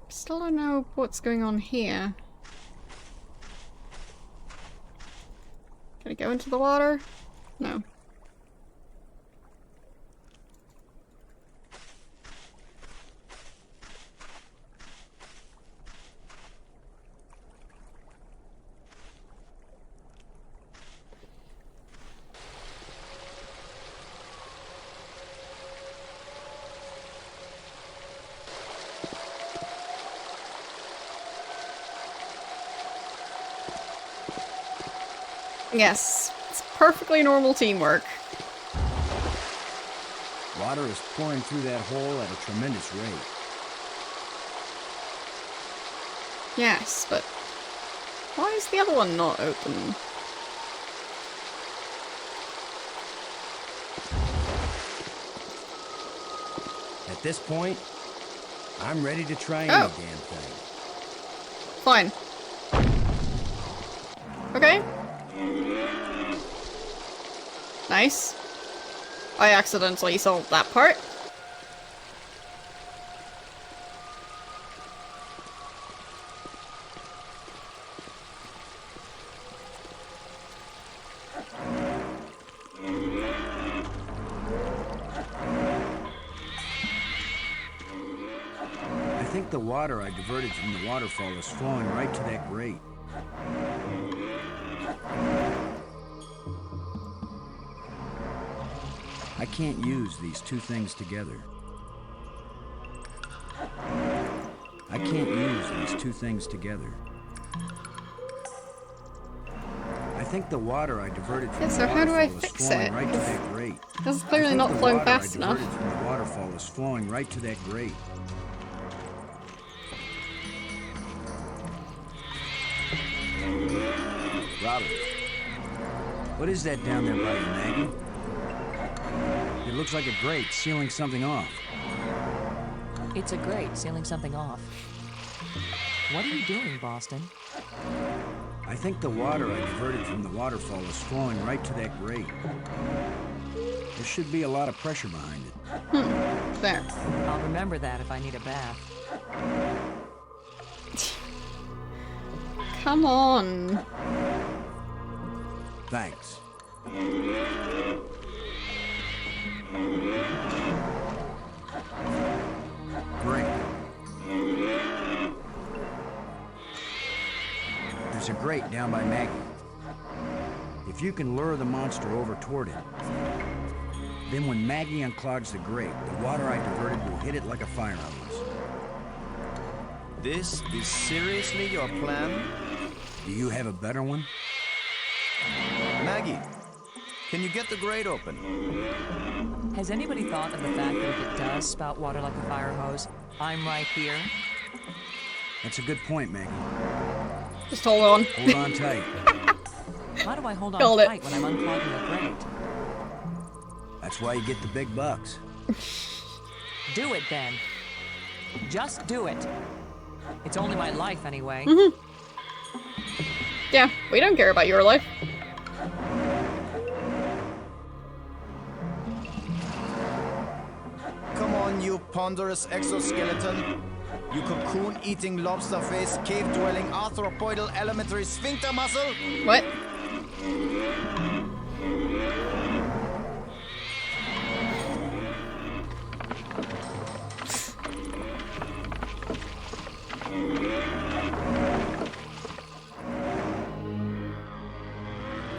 Still don't know what's going on here. Can I go into the water? No. Yes, it's perfectly normal teamwork. Water is pouring through that hole at a tremendous rate. Yes, but why is the other one not open? At this point, I'm ready to try any Oh. damn thing. Fine. Okay. Nice. I accidentally solved that part. I think the water I diverted from the waterfall is flowing right to that grate. I can't use these two things together. I can't use these two things together. I think the water I diverted from Yeah, the so how do I waterfall is fix flowing it? right to that grate. This is I clearly think not the flowing water I fast enough. diverted from the waterfall is flowing right to that grate. Robin, what is that down there by you, Maggie? It looks like a grate sealing something off. It's a grate sealing something off. What are you doing, Boston? I think the water I diverted from the waterfall is flowing right to that grate. There should be a lot of pressure behind it. There. I'll remember that if I need a bath. Come on. Thanks. Brink. There's a grate down by Maggie. If you can lure the monster over toward it, then when Maggie unclogs the grate, the water I diverted will hit it like a fire hose. This is seriously your plan? Do you have a better one? Maggie, Can you get the grate open? Has anybody thought of the fact that if it does spout water like a fire hose, I'm right here? That's a good point, Maggie. Just hold on. Hold on tight. How do I hold Hold on it. tight when I'm unclogging a grate? That's why you get the big bucks. Do it then. Just do it. It's only my life anyway. Yeah, we don't care about your life. Come on, you ponderous exoskeleton. You cocoon-eating, lobster-faced, cave-dwelling, arthropoidal elementary sphincter muscle. What?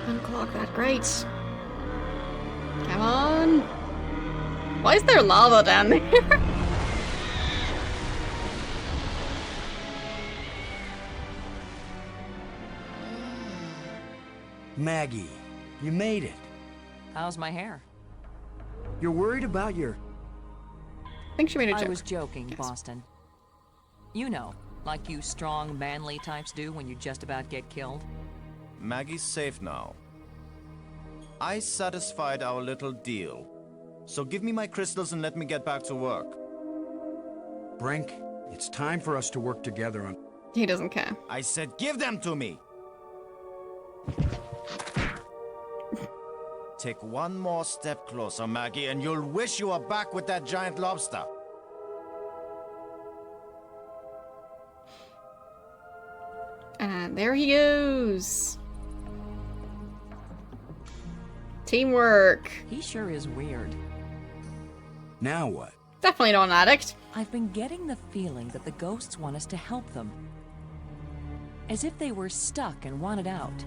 Unclog that grate. Come on. Why is there lava down there? Maggie, you made it. How's my hair? You're worried about your... I think she made a I joke. was joking, Boston. You know, like you strong, manly types do when you just about get killed. Maggie's safe now. I satisfied our little deal. So give me my crystals and let me get back to work. Brink, it's time for us to work together on... He doesn't care. I said give them to me! Take one more step closer, Maggie, and you'll wish you were back with that giant lobster. And there he goes. Teamwork. He sure is weird. Now what? Definitely not an addict. I've been getting the feeling that the ghosts want us to help them. As if they were stuck and wanted out.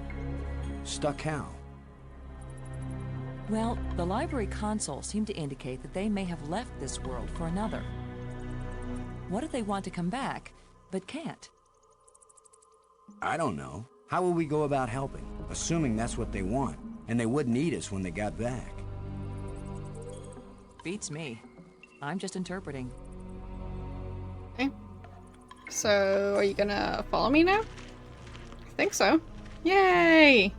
Stuck how? Well, the library console seemed to indicate that they may have left this world for another. What if they want to come back, but can't? I don't know. How will we go about helping? Assuming that's what they want, and they would need us when they got back. Beats me. I'm just interpreting. Okay. So, are you gonna follow me now? I think so. Yay!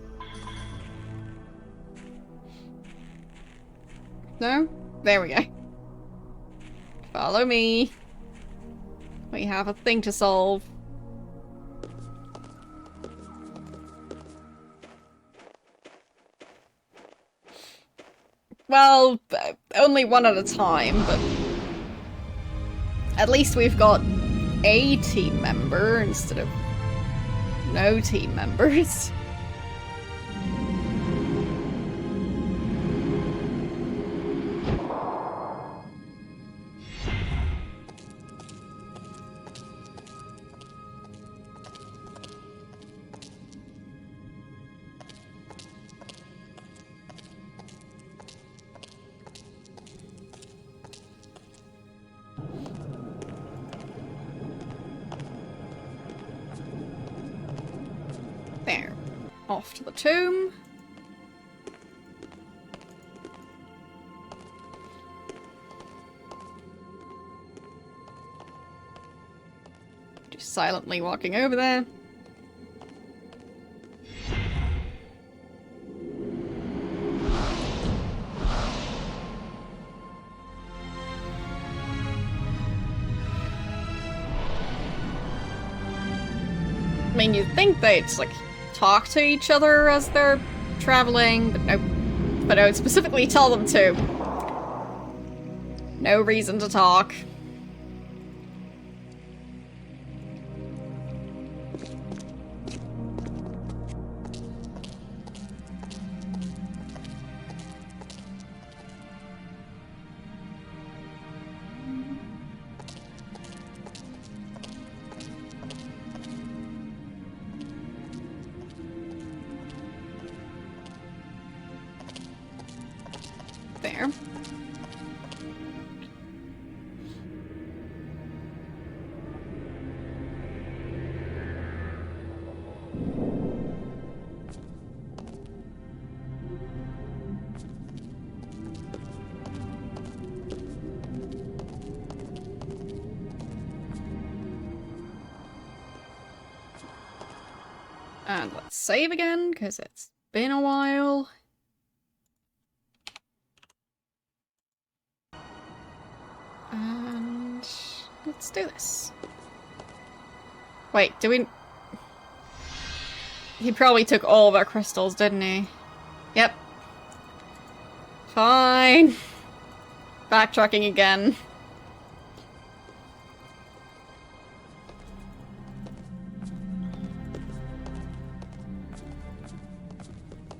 No? There we go. Follow me. We have a thing to solve. Well, only one at a time, but at least we've got a team member instead of no team members. There. Off to the tomb. Just silently walking over there. I mean, you'd think they'd, like, talk to each other as they're traveling, but no. But I would specifically tell them to. No reason to talk. There. And let's save again, because it's been a while. And let's do this. Wait, do we... He probably took all of our crystals, didn't he? Yep. Fine. Backtracking again.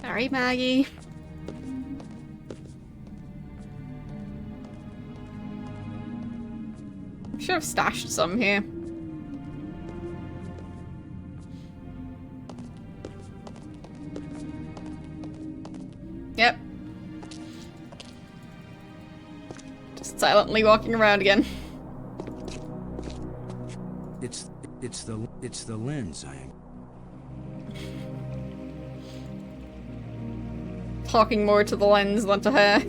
Sorry, Maggie. Should have stashed some here. Yep. Just silently walking around again. It's the lens. Talking more to the lens than to her.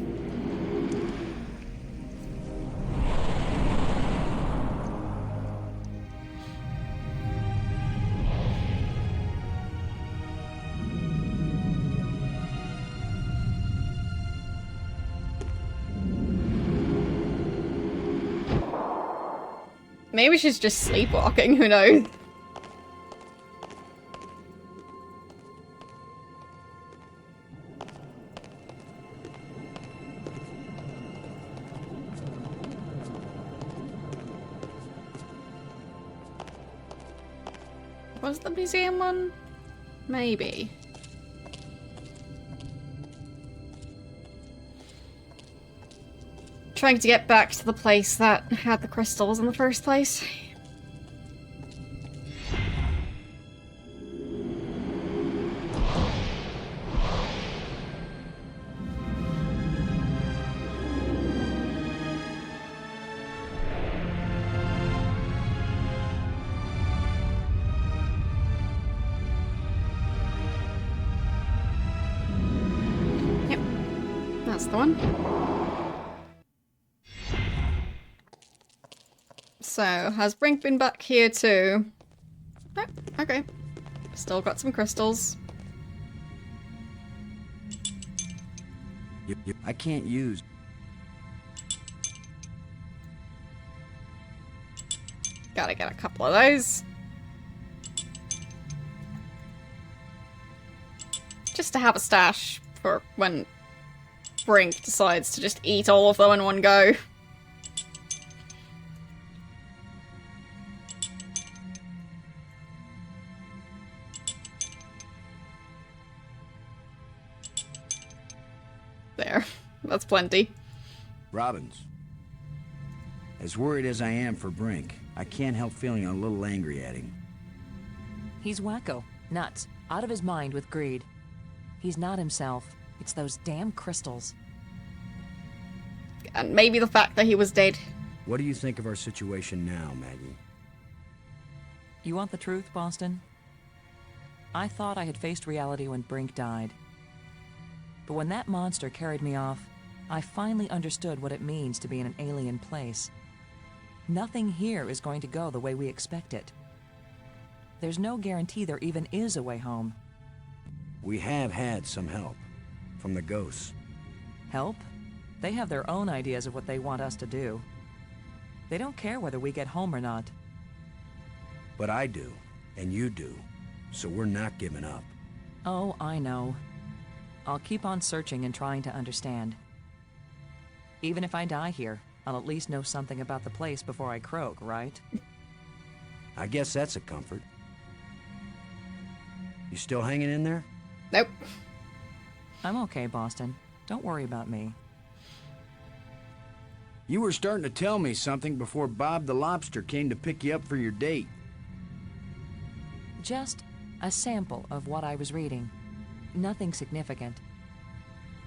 Maybe she's just sleepwalking, who knows? Was the museum one? Maybe. Trying to get back to the place that had the crystals in the first place. Yep, that's the one. So, has Brink been back here too? Oh, okay. Still got some crystals. I can't use... Gotta get a couple of those. Just to have a stash for when Brink decides to just eat all of them in one go. There. That's plenty. Robbins. As worried as I am for Brink, I can't help feeling a little angry at him. He's wacko, nuts, out of his mind with greed. He's not himself. It's those damn crystals. And maybe the fact that he was dead. What do you think of our situation now, Maggie? You want the truth, Boston? I thought I had faced reality when Brink died. But when that monster carried me off, I finally understood what it means to be in an alien place. Nothing here is going to go the way we expect it. There's no guarantee there even is a way home. We have had some help from the ghosts. Help? They have their own ideas of what they want us to do. They don't care whether we get home or not. But I do, and you do, so we're not giving up. Oh, I know. I'll keep on searching and trying to understand. Even if I die here, I'll at least know something about the place before I croak, right? I guess that's a comfort. You still hanging in there? Nope. I'm okay, Boston. Don't worry about me. You were starting to tell me something before Bob the Lobster came to pick you up for your date. Just a sample of what I was reading. Nothing significant.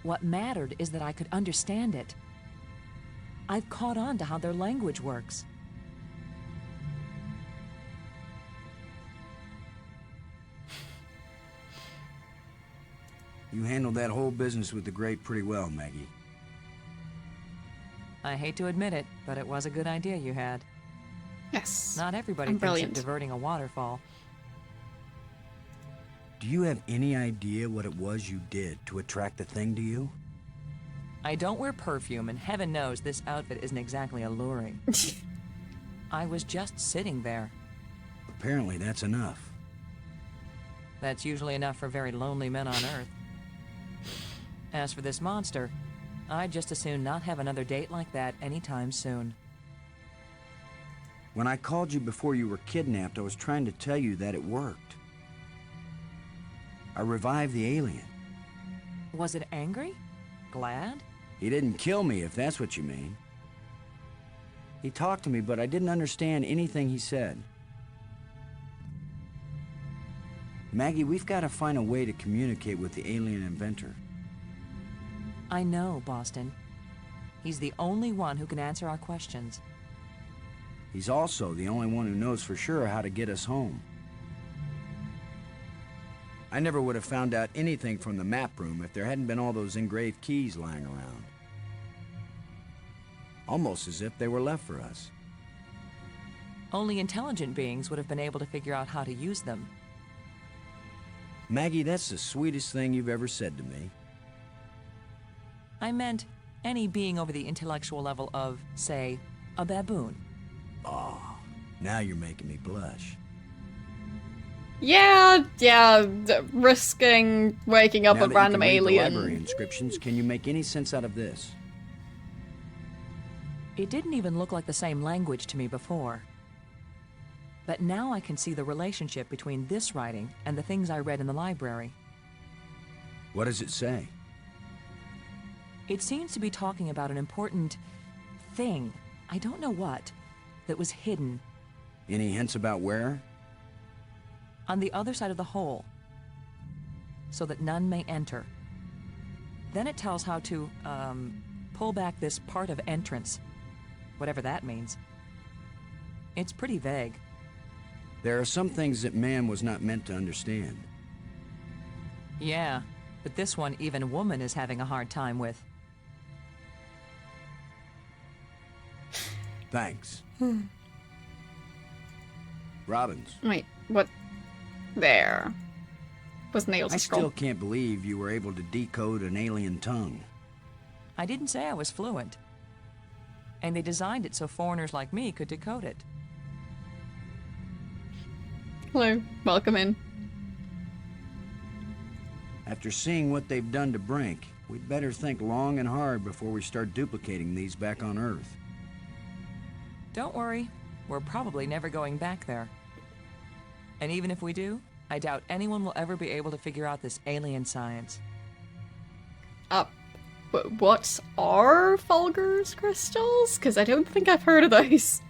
What mattered is that I could understand it. I've caught on to how their language works. You handled that whole business with the Great pretty well, Maggie. I hate to admit it, but it was a good idea you had. Yes. Not everybody I'm thinks brilliant. of diverting a waterfall. Do you have any idea what it was you did to attract the thing to you? I don't wear perfume, and heaven knows this outfit isn't exactly alluring. I was just sitting there. Apparently that's enough. That's usually enough for very lonely men on Earth. As for this monster, I'd just as soon not have another date like that anytime soon. When I called you before you were kidnapped, I was trying to tell you that it worked. I revived the alien. Was it angry? Glad? He didn't kill me, if that's what you mean. He talked to me, but I didn't understand anything he said. Maggie, we've got to find a way to communicate with the alien inventor. I know, Boston. He's the only one who can answer our questions. He's also the only one who knows for sure how to get us home. I never would have found out anything from the map room if there hadn't been all those engraved keys lying around. Almost as if they were left for us. Only intelligent beings would have been able to figure out how to use them. Maggie, that's the sweetest thing you've ever said to me. I meant any being over the intellectual level of, say, a baboon. Oh, now you're making me blush. Yeah, risking waking up Now a that you random can read the alien. library inscriptions, can you make any sense out of this? It didn't even look like the same language to me before. But now I can see the relationship between this writing and the things I read in the library. What does it say? It seems to be talking about an important thing, I don't know what, that was hidden Any hints about where? on the other side of the hole, so that none may enter. Then it tells how to, pull back this part of entrance, whatever that means. It's pretty vague. There are some things that man was not meant to understand. Yeah, but this one even woman is having a hard time with. Thanks. Robbins, Wait, what? There. Wasn't able to I scroll. still can't believe you were able to decode an alien tongue. I didn't say I was fluent. And they designed it so foreigners like me could decode it. Hello, welcome in. After seeing what they've done to Brink, we'd better think long and hard before we start duplicating these back on Earth. Don't worry, we're probably never going back there. And even if we do, I doubt anyone will ever be able to figure out this alien science. What are Fulgur's crystals? Because I don't think I've heard of those.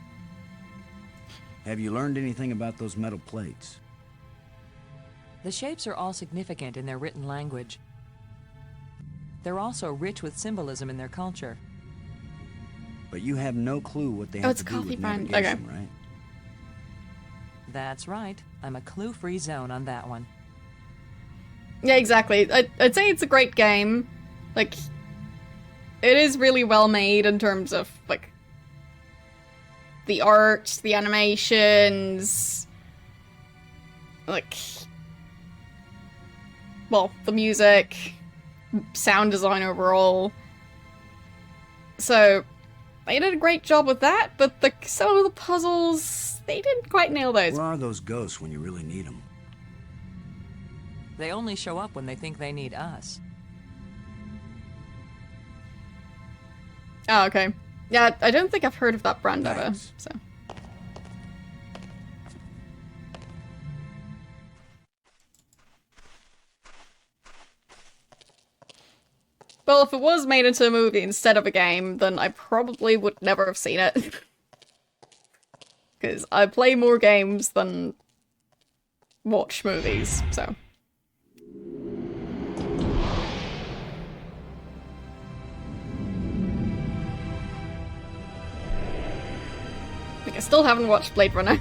Have you learned anything about those metal plates? The shapes are all significant in their written language. They're also rich with symbolism in their culture. But you have no clue what they Oh, have it's to a do coffee with brand. navigation, Okay. right? That's right. I'm a clue-free zone on that one. Yeah, exactly. I'd say it's a great game. Like, it is really well made in terms of, like, the art, the animations, like, well, the music, sound design overall. So, they did a great job with that, but some of the puzzles, they didn't quite nail those. Where are those ghosts when you really need them? They only show up when they think they need us. Oh, okay. Yeah, I don't think I've heard of that brand ever, Thanks. so. Well, if it was made into a movie instead of a game, then I probably would never have seen it. Because I play more games than watch movies, so. Like, I still haven't watched Blade Runner.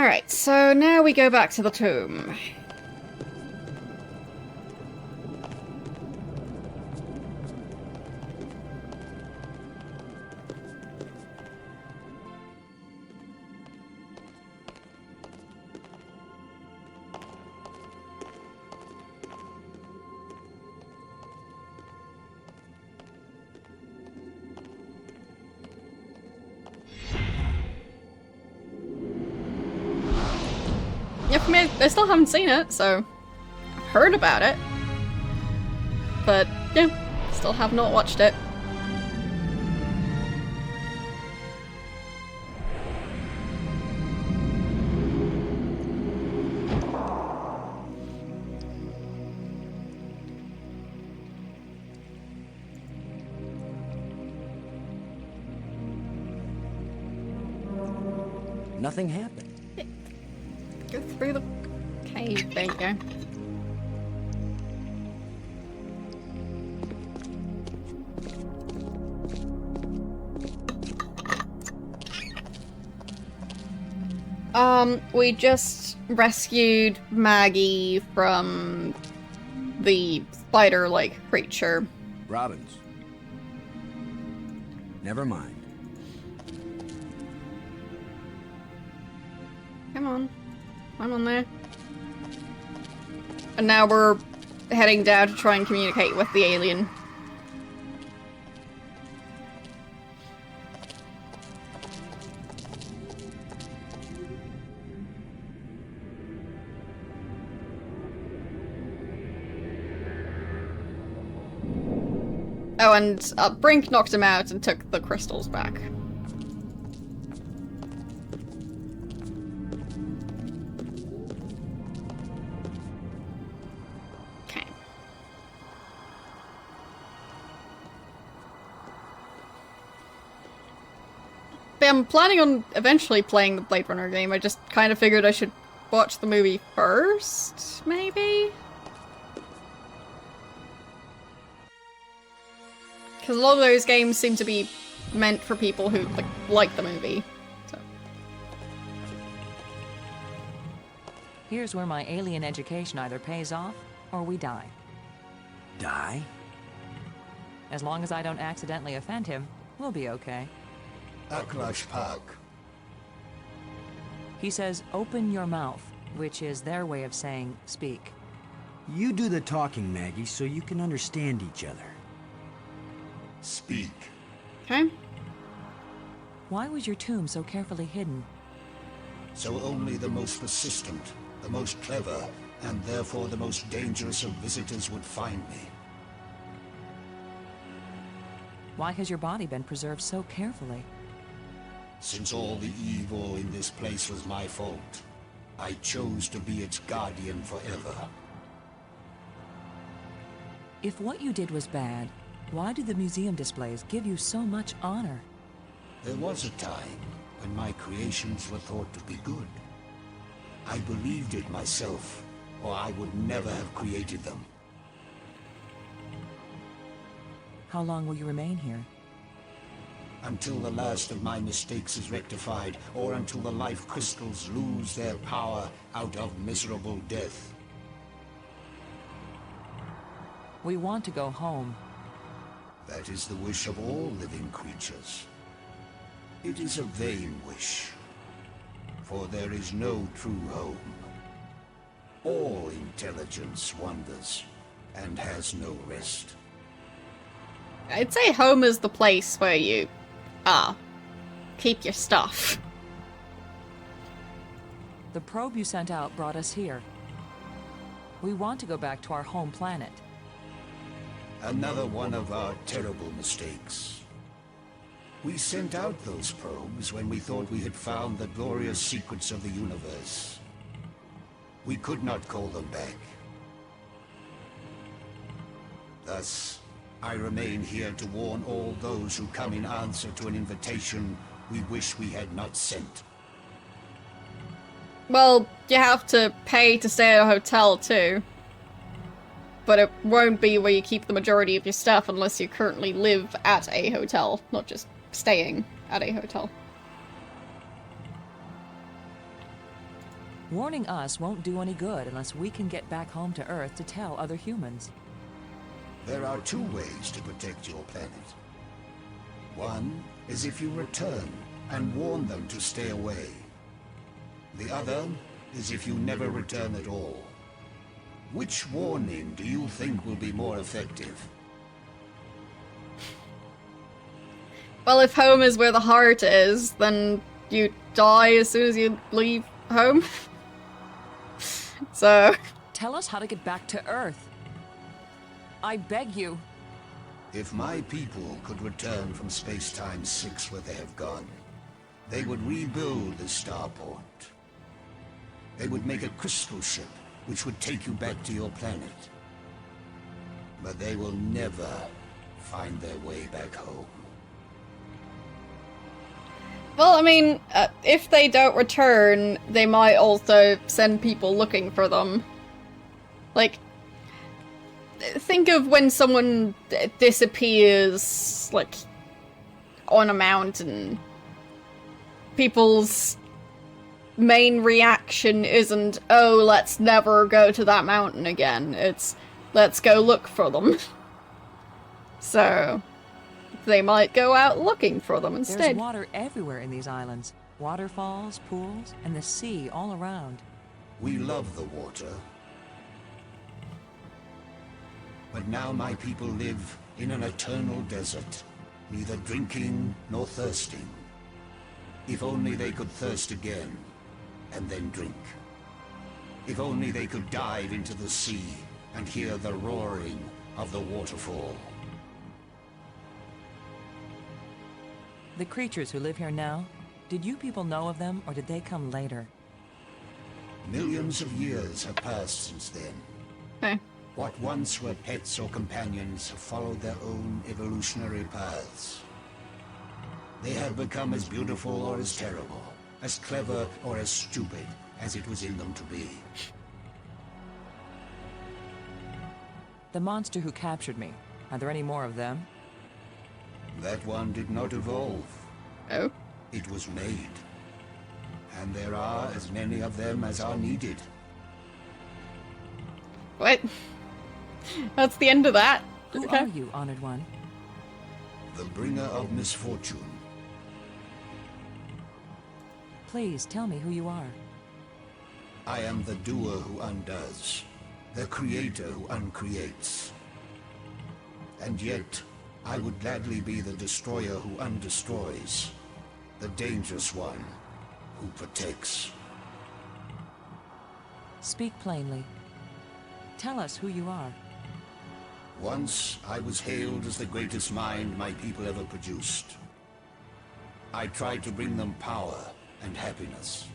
Alright, so now we go back to the tomb. Yeah, for me, I still haven't seen it, so I've heard about it. But, yeah, still have not watched it. Nothing happened. Go through the cave, there you go. We just rescued Maggie from the spider-like creature. Robbins. Never mind. Come on. I'm on there. And now we're heading down to try and communicate with the alien. Oh, and Brink knocked him out and took the crystals back. Okay. But I'm planning on eventually playing the Blade Runner game. I just kind of figured I should watch the movie first, maybe? Because a lot of those games seem to be meant for people who like the movie. So. Here's where my alien education either pays off or we die. Die? As long as I don't accidentally offend him, we'll be okay. Aklash Park. He says, open your mouth, which is their way of saying speak. You do the talking, Maggie, so you can understand each other. Speak. Okay. Why was your tomb so carefully hidden? So only the most persistent, the most clever, and therefore the most dangerous of visitors would find me. Why has your body been preserved so carefully? Since all the evil in this place was my fault, I chose to be its guardian forever. If what you did was bad, why do the museum displays give you so much honor? There was a time when my creations were thought to be good. I believed it myself, or I would never have created them. How long will you remain here? Until the last of my mistakes is rectified, or until the life crystals lose their power out of miserable death. We want to go home. That is the wish of all living creatures. It is a vain wish, for there is no true home. All intelligence wanders and has no rest. I'd say home is the place where you, keep your stuff. The probe you sent out brought us here. We want to go back to our home planet. Another one of our terrible mistakes. We sent out those probes when we thought we had found the glorious secrets of the universe. We could not call them back. Thus, I remain here to warn all those who come in answer to an invitation we wish we had not sent. Well, you have to pay to stay at a hotel too. But it won't be where you keep the majority of your stuff unless you currently live at a hotel, not just staying at a hotel. Warning us won't do any good unless we can get back home to Earth to tell other humans. There are two ways to protect your planet. One is if you return and warn them to stay away. The other is if you never return at all. Which warning do you think will be more effective? Well, if home is where the heart is, then you die as soon as you leave home. So... Tell us how to get back to Earth. I beg you. If my people could return from Space-Time 6 where they have gone, they would rebuild the starport. They would make a crystal ship which would take you back to your planet. But they will never find their way back home. Well, I mean, if they don't return, they might also send people looking for them. Like, think of when someone disappears, like, on a mountain. People's main reaction isn't, oh, let's never go to that mountain again. It's, let's go look for them. So, they might go out looking for them instead. There's water everywhere in these islands. Waterfalls, pools, and the sea all around. We love the water. But now my people live in an eternal desert, neither drinking nor thirsting. If only they could thirst again, and then drink. If only they could dive into the sea and hear the roaring of the waterfall. The creatures who live here now, did you people know of them, or did they come later? Millions of years have passed since then. Okay. What once were pets or companions have followed their own evolutionary paths. They have become as beautiful or as terrible, as clever or as stupid as it was in them to be. The monster who captured me, are there any more of them? That one did not evolve. Oh. It was made. And there are as many of them as are needed. What? That's the end of that? Who Okay. are you, Honored One? The bringer of misfortune. Please tell me who you are. I am the doer who undoes, the creator who uncreates. And yet, I would gladly be the destroyer who undestroys, the dangerous one who protects. Speak plainly. Tell us who you are. Once, I was hailed as the greatest mind my people ever produced. I tried to bring them power and happiness.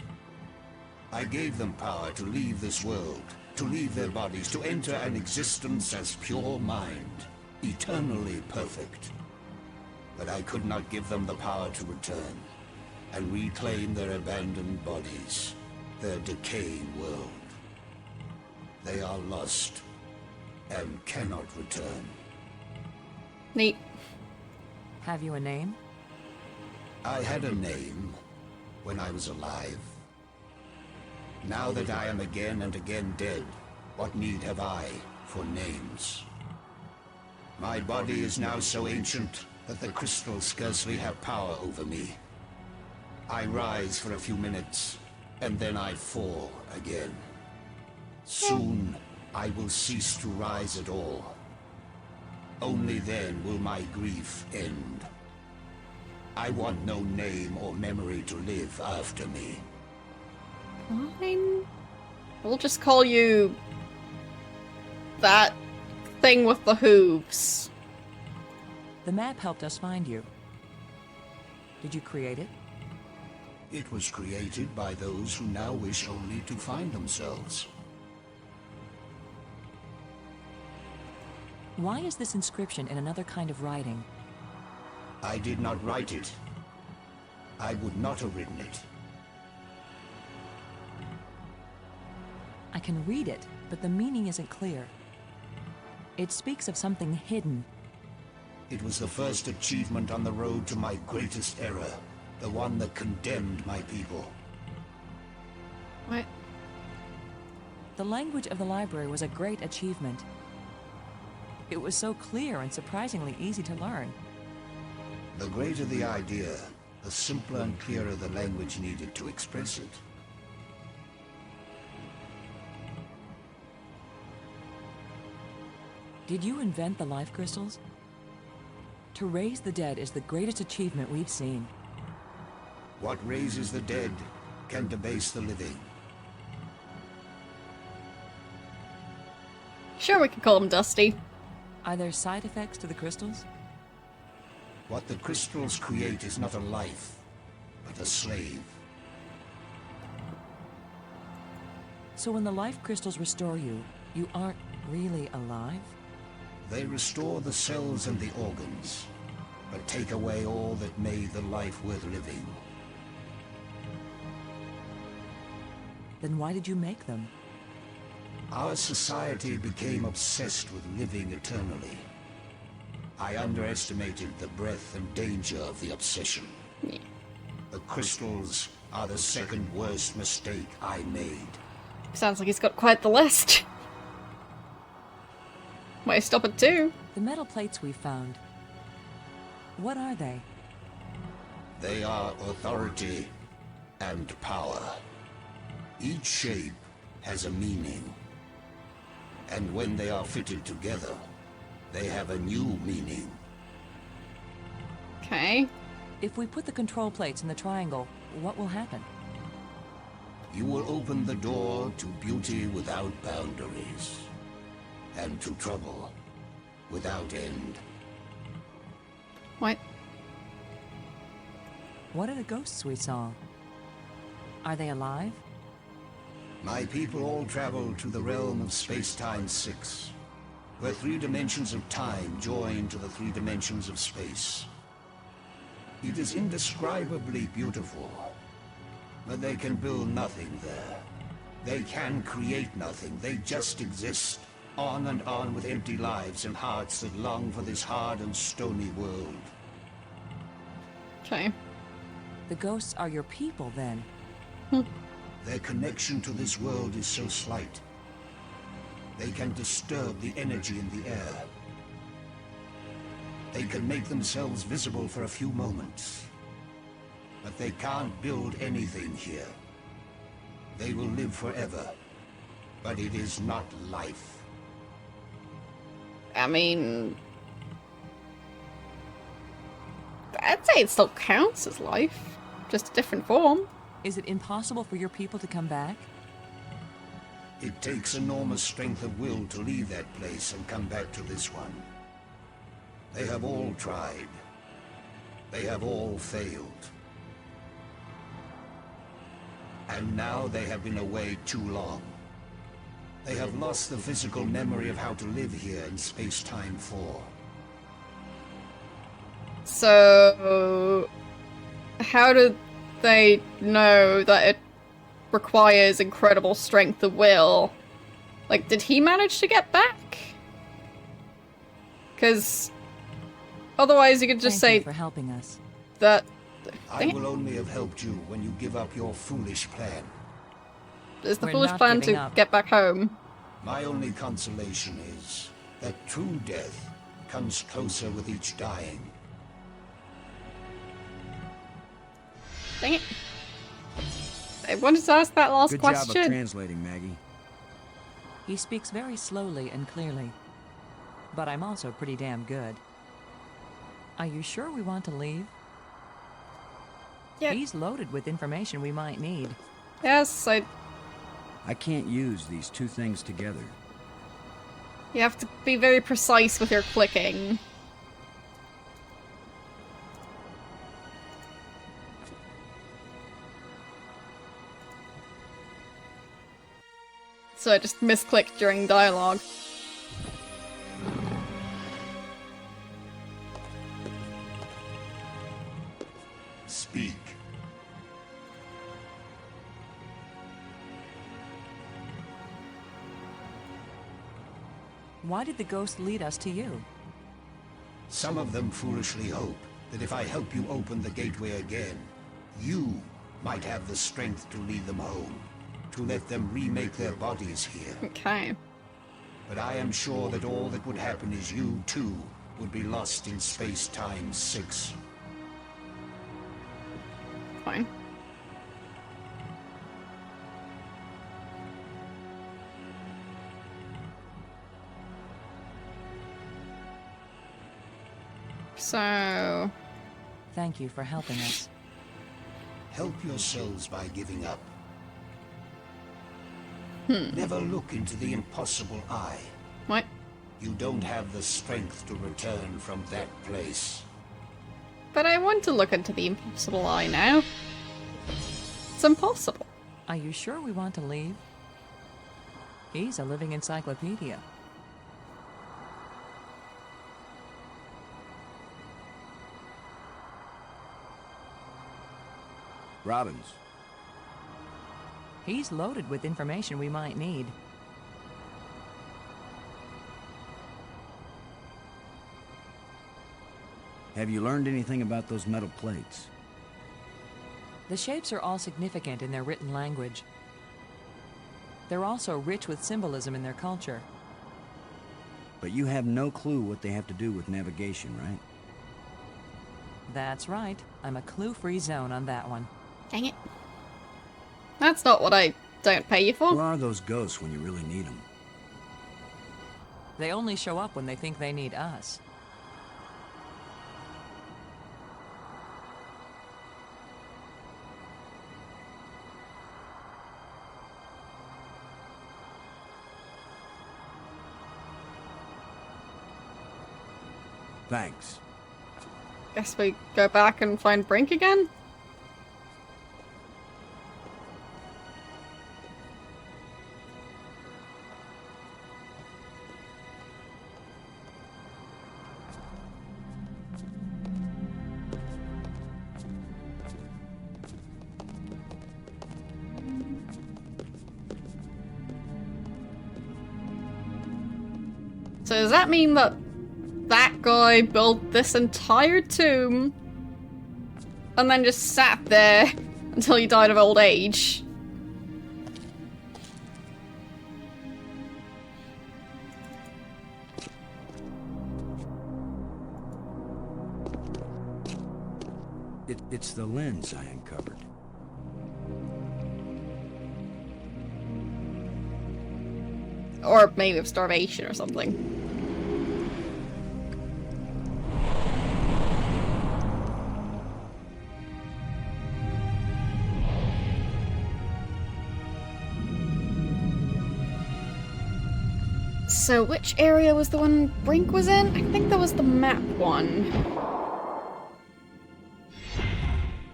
I gave them power to leave this world, to leave their bodies, to enter an existence as pure mind, eternally perfect. But I could not give them the power to return and reclaim their abandoned bodies, their decaying world. They are lost and cannot return. Neat. Have you a name? I had a name when I was alive. Now that I am again and again dead, what need have I for names? My body is now so ancient that the crystals scarcely have power over me. I rise for a few minutes, and then I fall again. Soon, I will cease to rise at all. Only then will my grief end. I want no name or memory to live after me. Fine. We'll just call you... that thing with the hooves. The map helped us find you. Did you create it? It was created by those who now wish only to find themselves. Why is this inscription in another kind of writing? I did not write it. I would not have written it. I can read it, but the meaning isn't clear. It speaks of something hidden. It was the first achievement on the road to my greatest error, the one that condemned my people. What? The language of the library was a great achievement. It was so clear and surprisingly easy to learn. The greater the idea, the simpler and clearer the language needed to express it. Did you invent the life crystals? To raise the dead is the greatest achievement we've seen. What raises the dead can debase the living. Sure, we could call him Dusty. Are there side effects to the crystals? What the crystals create is not a life, but a slave. So when the life crystals restore you, you aren't really alive? They restore the cells and the organs, but take away all that made the life worth living. Then why did you make them? Our society became obsessed with living eternally. I underestimated the breadth and danger of the obsession. The crystals are the second worst mistake I made. Sounds like he's got quite the list. Might stop at 2. The metal plates we found. What are they? They are authority and power. Each shape has a meaning. And when they are fitted together, they have a new meaning. Okay. If we put the control plates in the triangle, what will happen? You will open the door to beauty without boundaries, and to trouble without end. What? What are the ghosts we saw? Are they alive? My people all travel to the realm of Space-Time 6, where 3 dimensions of time join to the 3 dimensions of space. It is indescribably beautiful, but they can build nothing there. They can create nothing, they just exist, on and on with empty lives and hearts that long for this hard and stony world. Okay. The ghosts are your people, then? Their connection to this world is so slight. They can disturb the energy in the air. They can make themselves visible for a few moments. But they can't build anything here. They will live forever. But it is not life. I mean... I'd say it still counts as life. Just a different form. Is it impossible for your people to come back? It takes enormous strength of will to leave that place and come back to this one. They have all tried. They have all failed. And now they have been away too long. They have lost the physical memory of how to live here in Space-Time 4. So... how do they know that it requires incredible strength of will? Like, did he manage to get back? Because otherwise you could just Thank you say for helping us. that... I will only have helped you when you give up your foolish plan. Is the We're foolish not plan giving to up. get back home? My only consolation is that true death comes closer with each dying. Dang it. I wanted to ask that last Good job of question. translating, Maggie. He speaks very slowly and clearly. But I'm also pretty damn good. Are you sure we want to leave? Yeah. He's loaded with information we might need. Yes, I can't use these two things together. you have to be very precise with your clicking. So I just misclicked during dialogue. Speak. Why did the ghost lead us to you? Some of them foolishly hope that if I help you open the gateway again, you might have the strength to lead them home. to let them remake their bodies here. Okay. But I am sure that all that would happen is you, too, would be lost in space-time 6. Fine. So... Thank you for helping us. Help yourselves by giving up. Never look into the impossible eye. What? You don't have the strength to return from that place. But I want to look into the impossible eye now. It's impossible. Are you sure we want to leave? He's a living encyclopedia. Robbins. He's loaded with information we might need. Have you learned anything about those metal plates? The shapes are all significant in their written language. They're also rich with symbolism in their culture. But you have no clue what they have to do with navigation, right? That's right. I'm a clue-free zone on that one. Dang it. That's not what I don't pay you for. Where are those ghosts when you really need them? They only show up when they think they need us. Thanks. Guess we go back and find Brink again? So does that mean that that guy built this entire tomb and then just sat there until he died of old age? It's the lens I uncovered. Or maybe of starvation or something. So which area was the one Brink was in? I think that was the map one.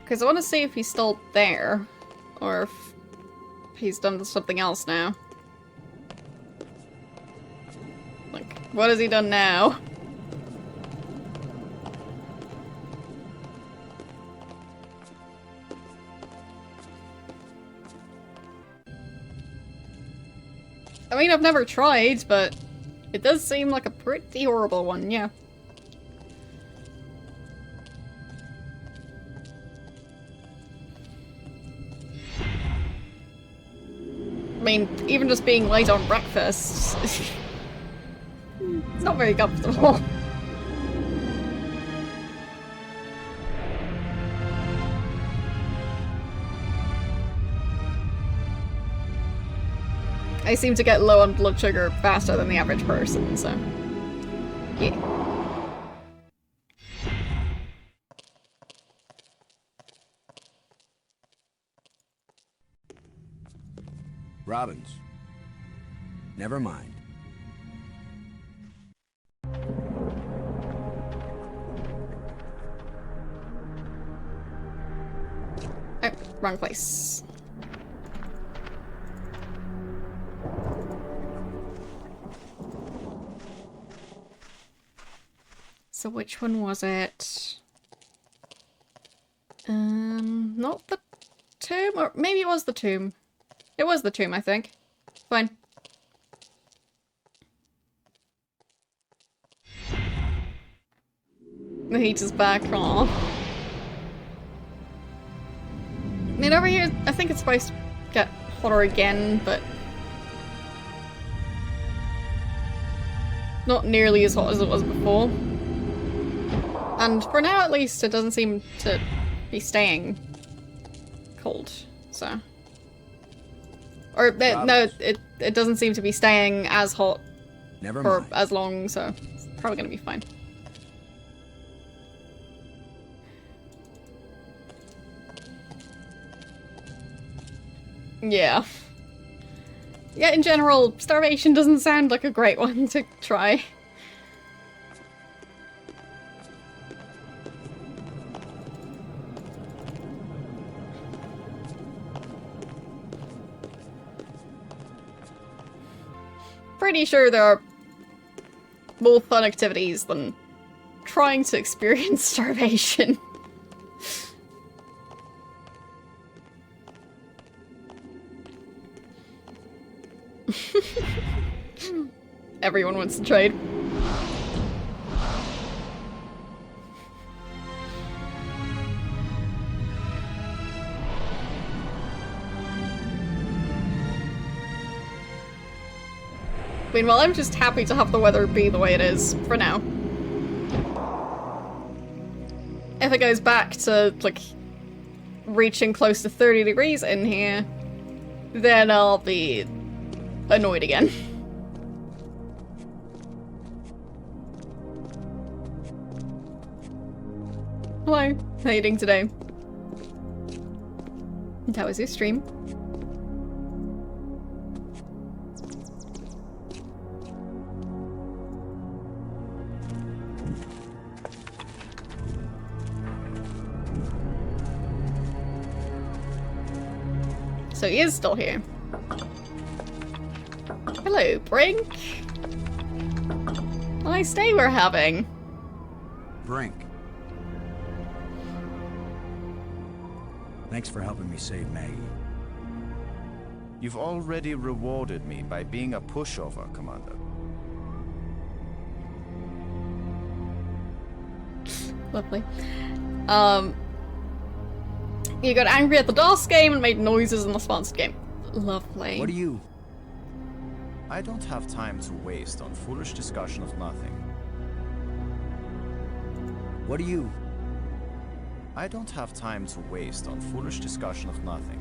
Because I want to see if he's still there. Or if he's done something else now. Like, what has he done now? I mean, I've never tried, but it does seem like a pretty horrible one, yeah. I mean, even just being late on breakfast, it's not very comfortable. I seem to get low on blood sugar faster than the average person, so... yeah. Robbins. Never mind. Oh, wrong place. So which one was it? Not the tomb? Or maybe it was the tomb. It was the tomb, I think. Fine. The heat is back. Aw. I mean, over here, I think it's supposed to get hotter again, but not nearly as hot as it was before. And for now, at least, it doesn't seem to be staying cold, so... Or, no, it doesn't seem to be staying as hot Never for mind. as long, so it's probably gonna be fine. Yeah. Yeah, in general, starvation doesn't sound like a great one to try. Pretty sure there are more fun activities than trying to experience starvation. Everyone wants to trade. Meanwhile, I'm just happy to have the weather be the way it is for now. If it goes back to, like, reaching close to 30 degrees in here, then I'll be annoyed again. Hello, how are you doing today? And how was your stream? So he is still here. Hello, Brink. Nice day we're having. Brink. Thanks for helping me save Maggie. You've already rewarded me by being a pushover, Commander. Lovely. You got angry at the DOS game and made noises in the sponsored game. Lovely. What do you... I don't have time to waste on foolish discussion of nothing. What do you... I don't have time to waste on foolish discussion of nothing.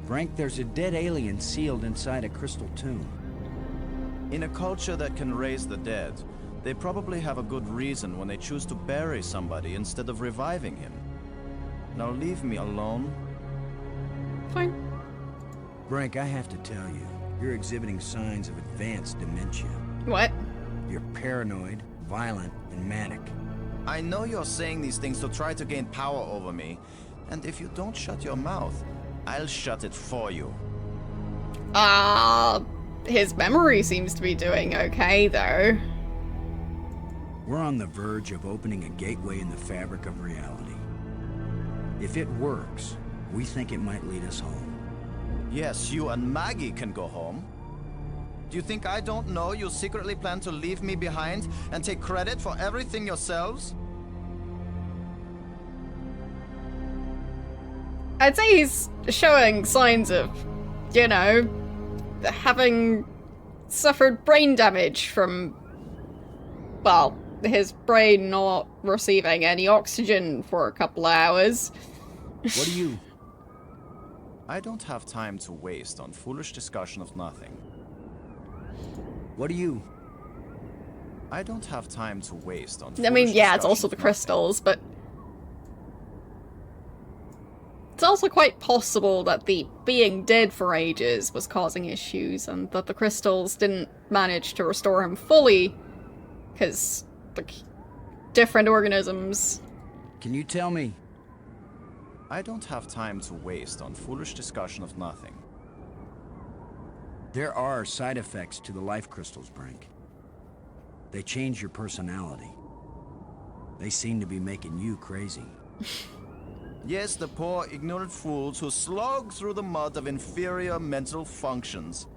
Frank, there's a dead alien sealed inside a crystal tomb. In a culture that can raise the dead, they probably have a good reason when they choose to bury somebody instead of reviving him. Now leave me alone. Fine. Frank, I have to tell you, you're exhibiting signs of advanced dementia. What? You're paranoid, violent, and manic. I know you're saying these things to try to gain power over me, and if you don't shut your mouth, I'll shut it for you. His memory seems to be doing okay, though. We're on the verge of opening a gateway in the fabric of reality. If it works, we think it might lead us home. Yes, you and Maggie can go home. Do you think I don't know you secretly plan to leave me behind and take credit for everything yourselves? I'd say he's showing signs of, you know, having suffered brain damage from, well, his brain not receiving any oxygen for a couple of hours. What do you... I don't have time to waste on foolish discussion of nothing. What do you... I don't have time to waste on I mean, foolish yeah, it's discussion also of the nothing. crystals, but it's also quite possible that the being dead for ages was causing issues, and that the crystals didn't manage to restore him fully, because, like, different organisms. Can you tell me... I don't have time to waste on foolish discussion of nothing. There are side effects to the life crystals, Brink. They change your personality. They seem to be making you crazy. Yes, the poor, ignorant fools who slog through the mud of inferior mental functions.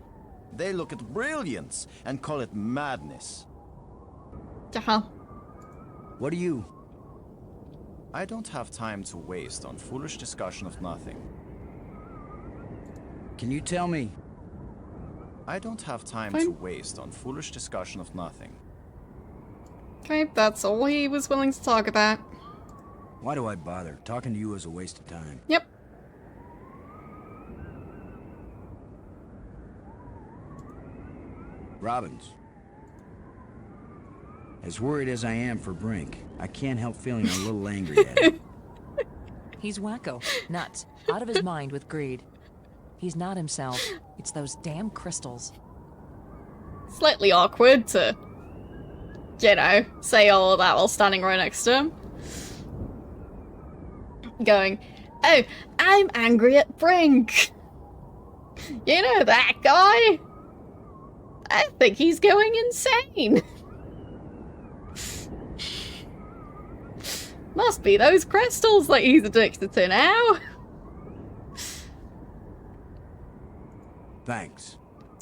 They look at brilliance and call it madness. Uh-huh. What do you... I don't have time to waste on foolish discussion of nothing. Can you tell me? I don't have time Fine. to waste on foolish discussion of nothing. Okay, that's all he was willing to talk about. Why do I bother? Talking to you is a waste of time. Yep. Robbins. As worried as I am for Brink, I can't help feeling a little angry at him. He's wacko, nuts, out of his mind with greed. He's not himself. It's those damn crystals. Slightly awkward to, you know, say all of that while standing right next to him. Going, oh, I'm angry at Brink. You know that guy? I think he's going insane. Must be those crystals that he's addicted to now. Thanks.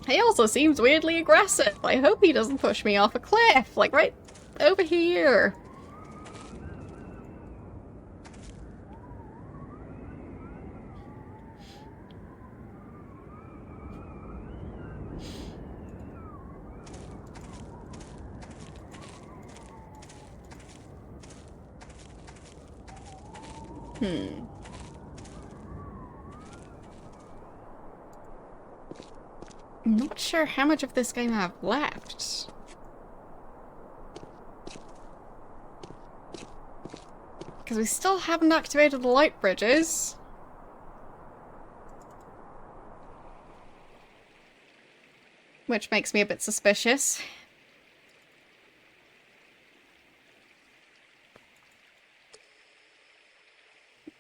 He also seems weirdly aggressive. I hope he doesn't push me off a cliff, like right over here. I'm not sure how much of this game I have left. Because we still haven't activated the light bridges. Which makes me a bit suspicious.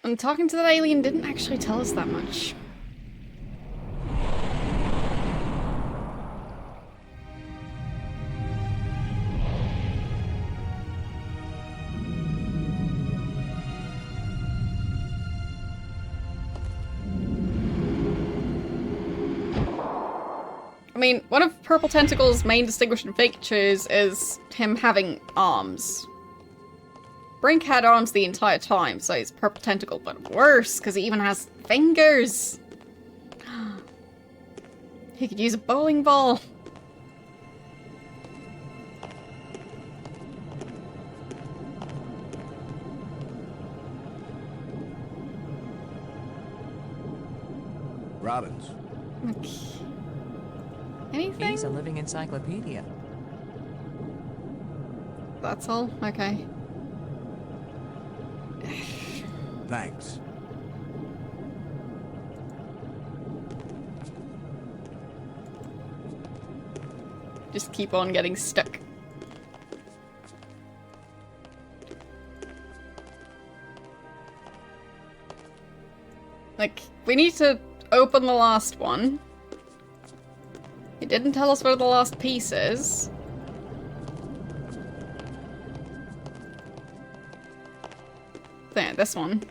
And talking to that alien didn't actually tell us that much. I mean, one of Purple Tentacle's main distinguishing features is him having arms. Brink had arms the entire time, so he's Purple Tentacle, but worse, because he even has fingers! He could use a bowling ball! Robbins. Okay. Anything? He's a living encyclopedia. That's all? Okay. Thanks. Just keep on getting stuck. Like, we need to open the last one. He didn't tell us where the last piece is. There, this one.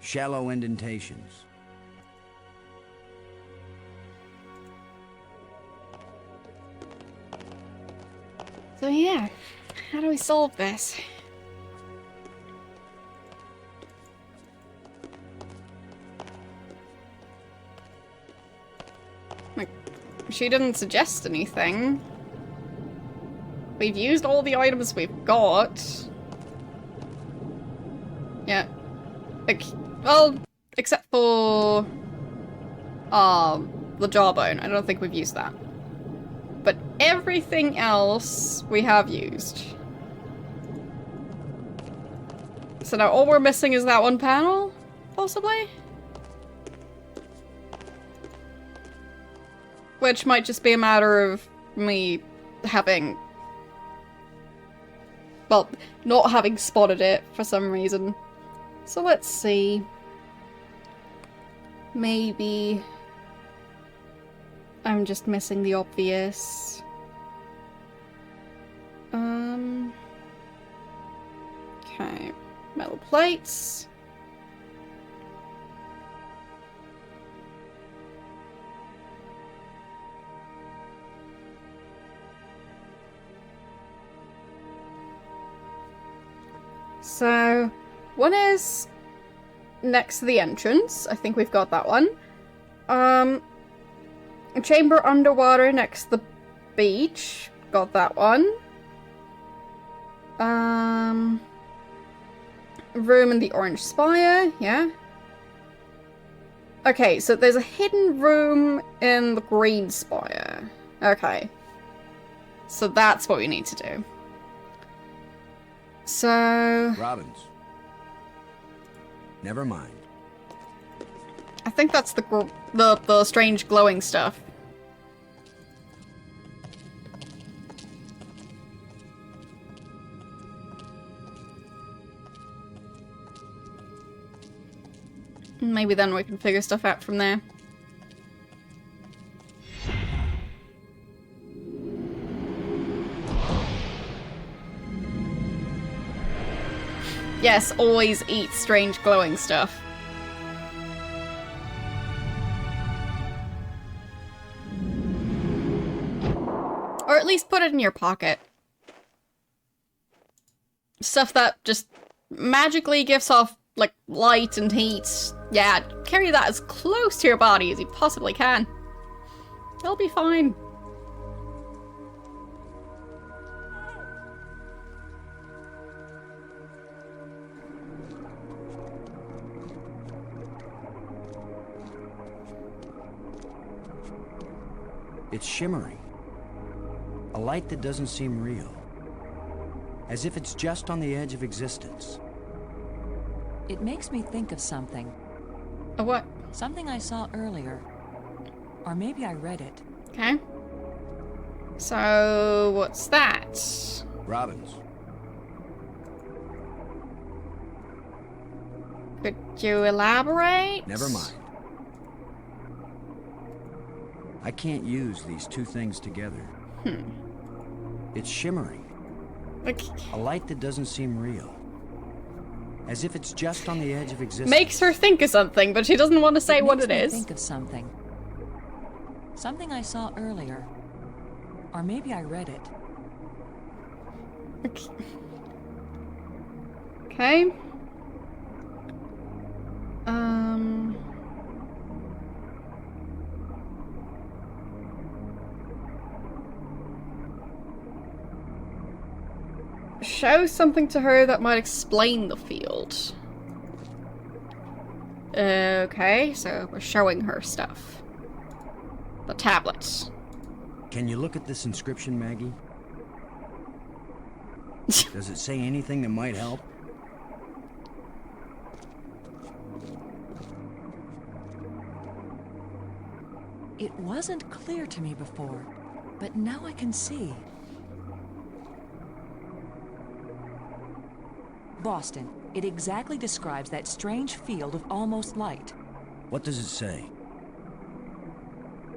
Shallow indentations. So yeah, how do we solve this? Like, she didn't suggest anything. We've used all the items we've got. Yeah. Like, well, except for the jawbone. I don't think we've used that. But everything else we have used. So now all we're missing is that one panel? Possibly? Which might just be a matter of me having... well, not having spotted it for some reason. So let's see. Maybe... I'm just missing the obvious. Okay. Metal plates. So, One is next to the entrance. I think we've got that one. A chamber underwater next to the beach. Got that one. Room in the Orange Spire. Yeah. Okay, so there's a hidden room in the Green Spire. Okay. So that's what we need to do. So... Robbins. Never mind. I think that's the strange glowing stuff. Maybe then we can figure stuff out from there. Yes, always eat strange glowing stuff. Or at least put it in your pocket. Stuff that just magically gives off, like, light and heat. Yeah, carry that as close to your body as you possibly can. It'll be fine. It's shimmering. A light that doesn't seem real. As if it's just on the edge of existence. It makes me think of something. A what? Something I saw earlier. Or maybe I read it. Okay. So, what's that? Robbins. Could you elaborate? Never mind. I can't use these two things together. It's shimmering. Okay. A light that doesn't seem real. As if it's just on the edge of existence. Makes her think of something, but she doesn't want to say what it Makes is. me think of something. Something I saw earlier. Or maybe I read it. Okay. Show something to her that might explain the field. Okay, so we're showing her stuff. The tablets. Can you look at this inscription, Maggie? Does it say anything that might help? It wasn't clear to me before, but now I can see. Boston. It exactly describes that strange field of almost light. What does it say?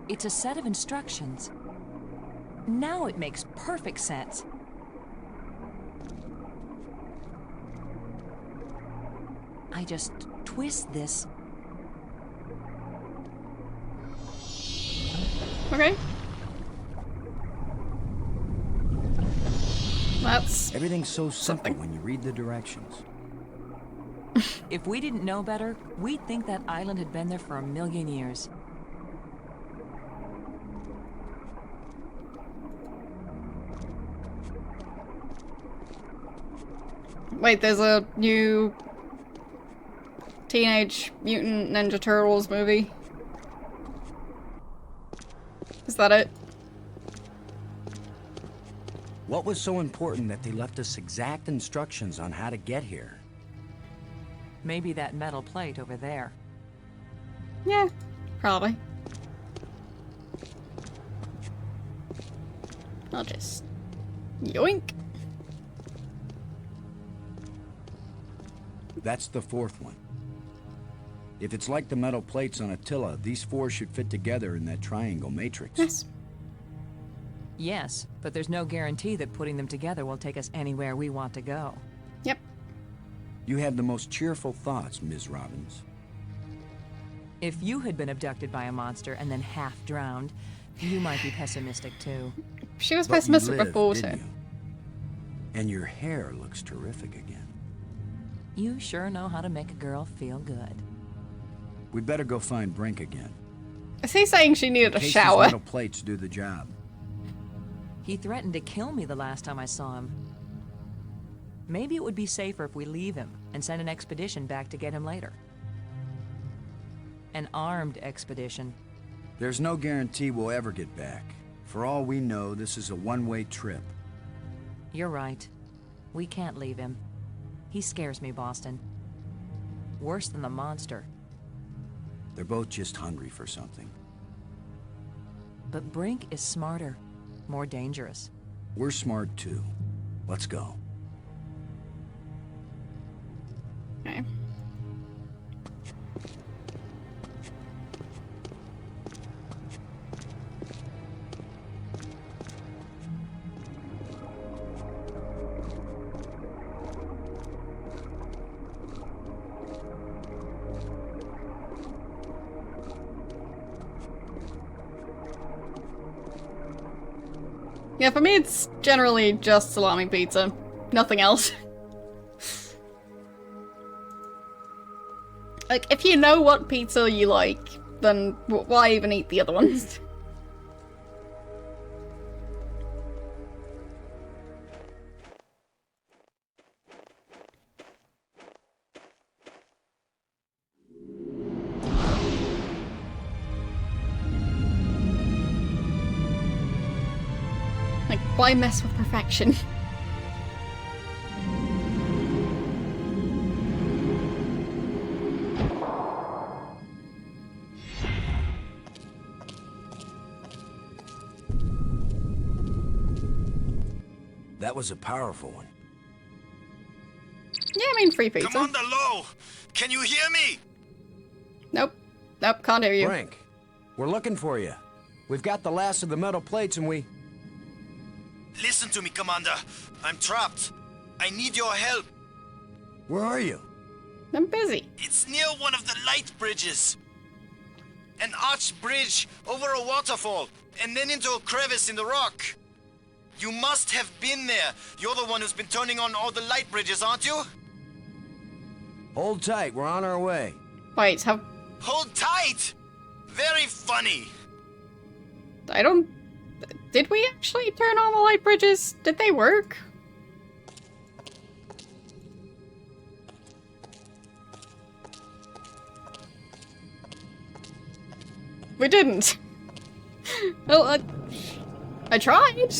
It's a set of instructions. Now it makes perfect sense. I just twist this. Okay. That's... Everything's so simple when you read the directions. If we didn't know better, we'd think that island had been there for 1,000,000 years. Wait, there's a new Teenage Mutant Ninja Turtles movie. Is that it? What was so important that they left us exact instructions on how to get here? Maybe that metal plate over there. Yeah, probably. I'll just... yoink. That's the fourth one. If it's like the metal plates on Attila, these four should fit together in that triangle matrix. Yes. Yes, but there's no guarantee that putting them together will take us anywhere we want to go. Yep. You have the most cheerful thoughts, Ms. Robbins. If you had been abducted by a monster and then half drowned, you might be pessimistic too. She was But you pessimistic lived, before didn't too. you? And your hair looks terrific again. You sure know how to make a girl feel good. We'd better go find Brink again. Is he saying she needed In a case shower? these metal plates do the job. He threatened to kill me the last time I saw him. Maybe it would be safer if we leave him and send an expedition back to get him later. An armed expedition. There's no guarantee we'll ever get back. For all we know, this is a one-way trip. You're right. We can't leave him. He scares me, Boston. Worse than the monster. They're both just hungry for something. But Brink is smarter, more dangerous. We're smart too. Let's go. Okay. Yeah, for me it's generally just salami pizza. Nothing else. Like, if you know what pizza you like, then why even eat the other ones? Like, why mess with perfection? That was a powerful one. Yeah, I mean, free pizza. Commander Lowe! Can you hear me? Nope. Nope, can't hear you. Brink, we're looking for you. We've got the last of the metal plates and we... Listen to me, Commander. I'm trapped. I need your help. Where are you? I'm busy. It's near one of the light bridges. An arched bridge over a waterfall, and then into a crevice in the rock. You must have been there. You're the one who's been turning on all the light bridges, aren't you? Hold tight, we're on our way. Wait, have... Hold tight! Very funny. I don't... Did we actually turn on the light bridges? Did they work? We didn't. Well, I tried.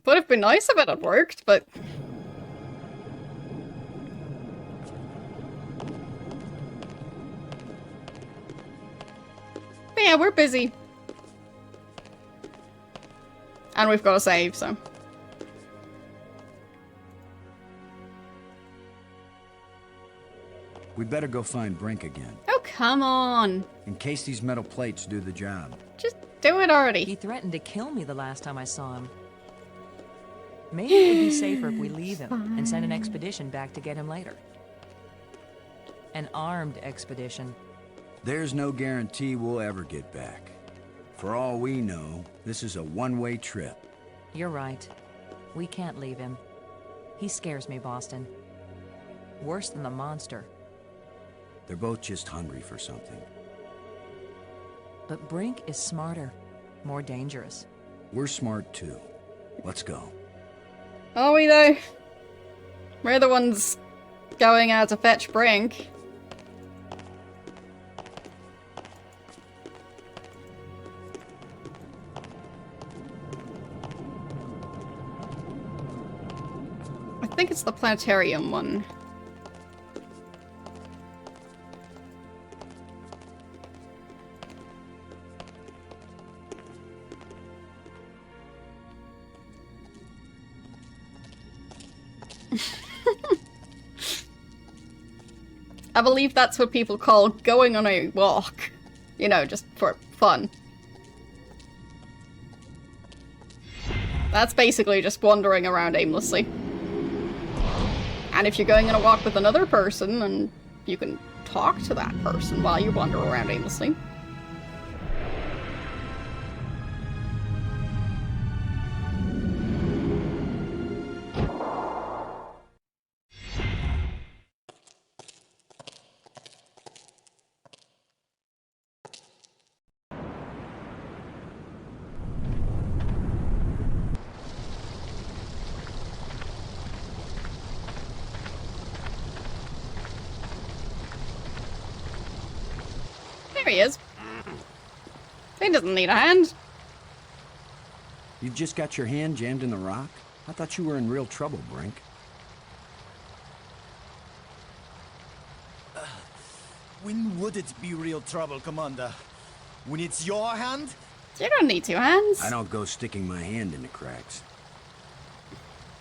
Would have been nice if it had worked, but... But yeah, we're busy. And we've got to save, so... We'd better go find Brink again. Oh, come on. In case these metal plates do the job. Just do it already. He threatened to kill me the last time I saw him. Maybe it would be safer if we leave him and send an expedition back to get him later. An armed expedition. There's no guarantee we'll ever get back. For all we know, this is a one-way trip. You're right. We can't leave him. He scares me, Boston. Worse than the monster. They're both just hungry for something. But Brink is smarter, more dangerous. We're smart too. Let's go. Are we though? We're the ones going out to fetch Brink. I think it's the planetarium one. I believe that's what people call going on a walk. You know, just for fun. That's basically just wandering around aimlessly. And if you're going on a walk with another person, then you can talk to that person while you wander around aimlessly. There he is. He doesn't need a hand. You've just got your hand jammed in the rock? I thought you were in real trouble, Brink. When would it be real trouble, Commander? When it's your hand? You don't need two hands. I don't go sticking my hand in the cracks.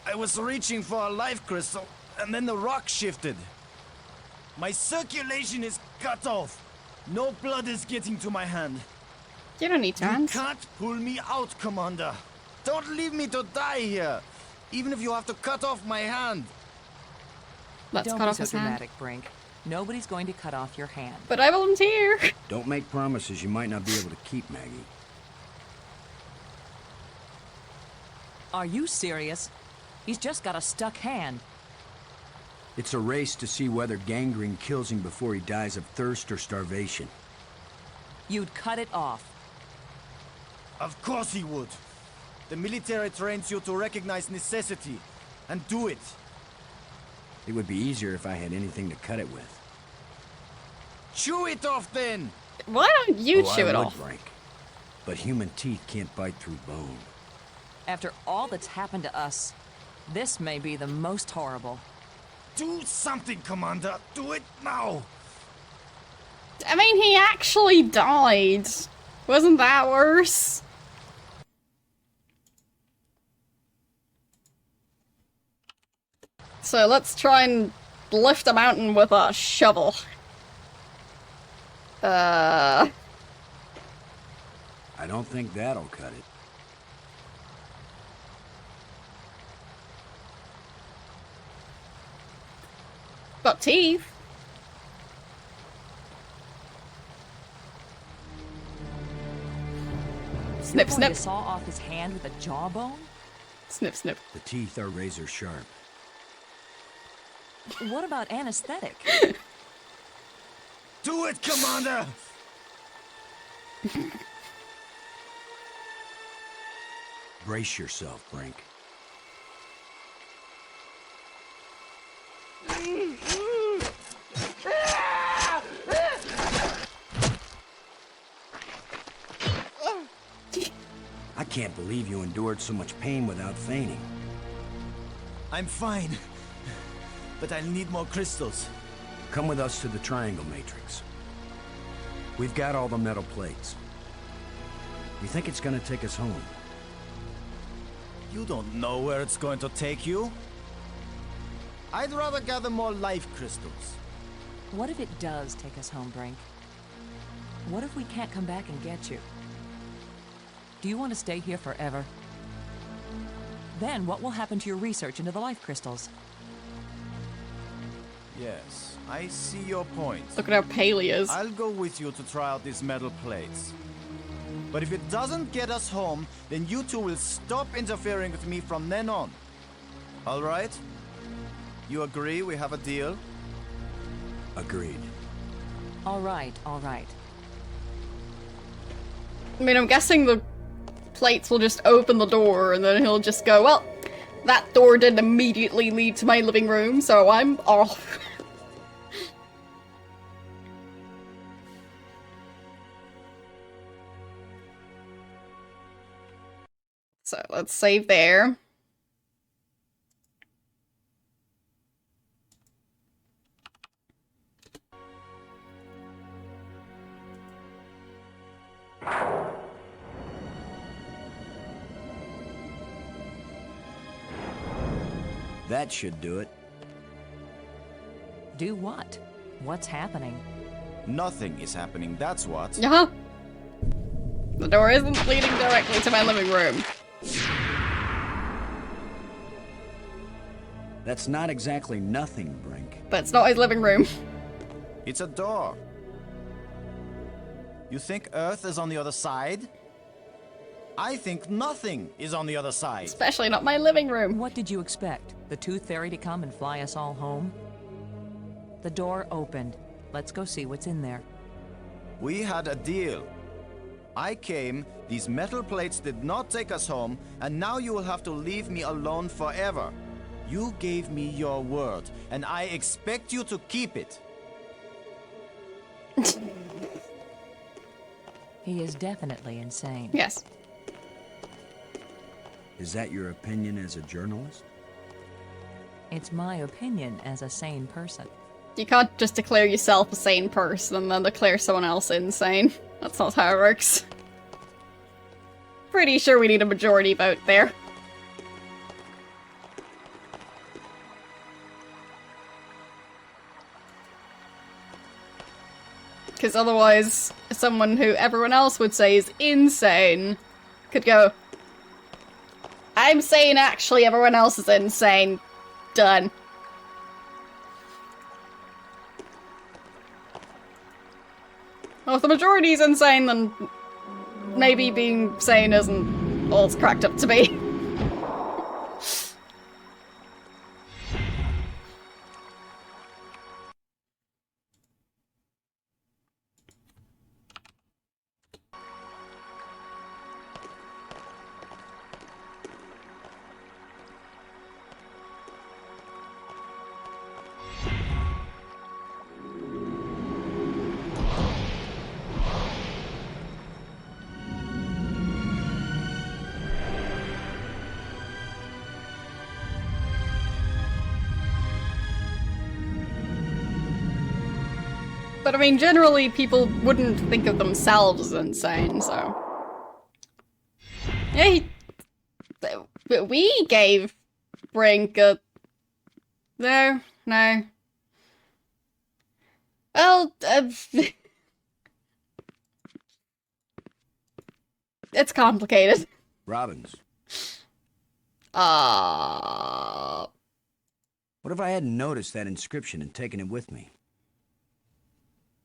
I was reaching for a life crystal, and then the rock shifted. My circulation is cut off. No blood is getting to my hand. You don't need two You hands. can't pull me out, Commander. Don't leave me to die here, even if you have to cut off my hand. Let's Don't cut be off so his hand. dramatic, Brink. Nobody's going to cut off your hand. But I volunteer. Don't make promises you might not be able to keep, Maggie. Are you serious? He's just got a stuck hand. It's a race to see whether gangrene kills him before he dies of thirst or starvation. You'd cut it off. Of course he would. The military trains you to recognize necessity and do it. It would be easier if I had anything to cut it with. Chew it off then! Why don't you Oh, chew I it would, off? Brink. But human teeth can't bite through bone. After all that's happened to us, this may be the most horrible. Do something, Commander! Do it now! I mean, he actually died. Wasn't that worse? So let's try and lift a mountain with a shovel. I don't think that'll cut it. Got teeth. Snip, You're going snip. to saw off his hand with a jawbone? Snip, snip. The teeth are razor sharp. What about anesthetic? Do it, Commander! Brace yourself, Brink. I can't believe you endured so much pain without fainting. I'm fine. But I'll need more crystals. Come with us to the Triangle Matrix. We've got all the metal plates. You think it's gonna take us home? You don't know where it's going to take you. I'd rather gather more life crystals. What if it does take us home, Brink? What if we can't come back and get you? Do you want to stay here forever? Then what will happen to your research into the life crystals? Yes, I see your point. Look at how pale he is. I'll go with you to try out these metal plates. But if it doesn't get us home, then you two will stop interfering with me from then on. All right? You agree we have a deal? Agreed. All right, all right. I mean, I'm guessing the plates will just open the door and then he'll just go, well, that door didn't immediately lead to my living room, so I'm off. So let's save there. That should do it. Do what? What's happening? Nothing is happening, that's what. Uh-huh. The door isn't leading directly to my living room. That's not exactly nothing, Brink. But it's not his living room. It's a door. You think Earth is on the other side? I think nothing is on the other side. Especially not my living room. What did you expect? The Tooth Fairy to come and fly us all home? The door opened. Let's go see what's in there. We had a deal. I came, these metal plates did not take us home, and now you will have to leave me alone forever. You gave me your word, and I expect you to keep it. He is definitely insane. Yes. Is that your opinion as a journalist? It's my opinion as a sane person. You can't just declare yourself a sane person and then declare someone else insane. That's not how it works. Pretty sure we need a majority vote there. Because otherwise, someone who everyone else would say is insane could go, I'm sane, actually, everyone else is insane. Done. Well, if the majority's insane, then maybe being sane isn't all it's cracked up to be. But I mean, generally, people wouldn't think of themselves as insane, so... Yeah, but we gave Brink a... No. Well, it's complicated. Robbins. Uh... What if I hadn't noticed that inscription and taken it with me?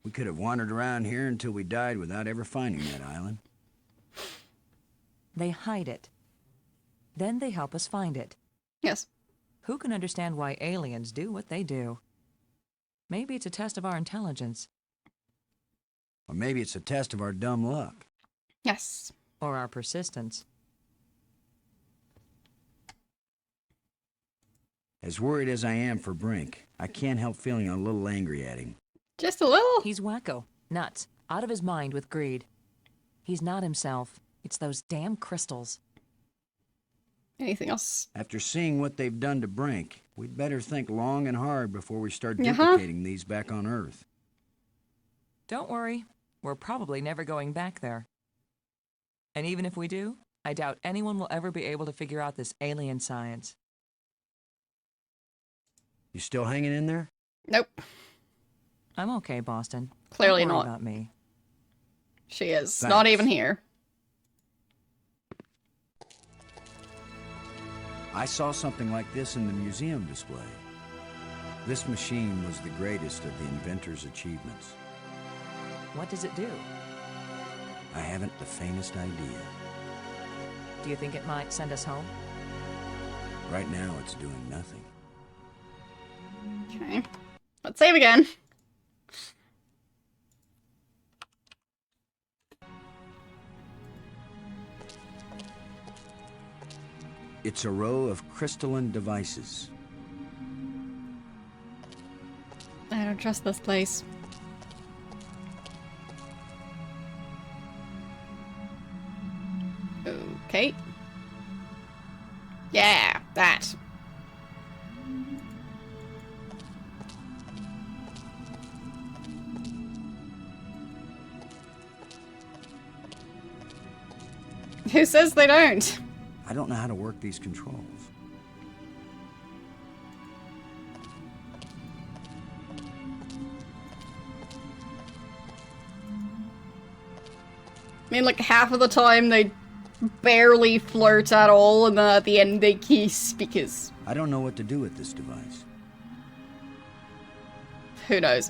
We could have wandered around here until we died without ever finding that island. They hide it. Then they help us find it. Yes. Who can understand why aliens do what they do? Maybe it's a test of our intelligence. Or maybe it's a test of our dumb luck. Yes. Or our persistence. As worried as I am for Brink, I can't help feeling a little angry at him. Just a little? He's wacko. Nuts. Out of his mind with greed. He's not himself. It's those damn crystals. Anything else? After seeing what they've done to Brink, we'd better think long and hard before we start duplicating these back on Earth. Don't worry. We're probably never going back there. And even if we do, I doubt anyone will ever be able to figure out this alien science. You still hanging in there? Nope. I'm okay, Boston. Clearly Don't worry not. about me. She is. Thanks. Not even here. I saw something like this in the museum display. This machine was the greatest of the inventor's achievements. What does it do? I haven't the faintest idea. Do you think it might send us home? Right now, it's doing nothing. Okay. Let's save again. It's a row of crystalline devices. I don't trust this place. Okay. Yeah, that. Who says they don't? I don't know how to work these controls. I mean, like, half of the time they barely flirt at all, and then at the end they kiss because... I don't know what to do with this device. Who knows?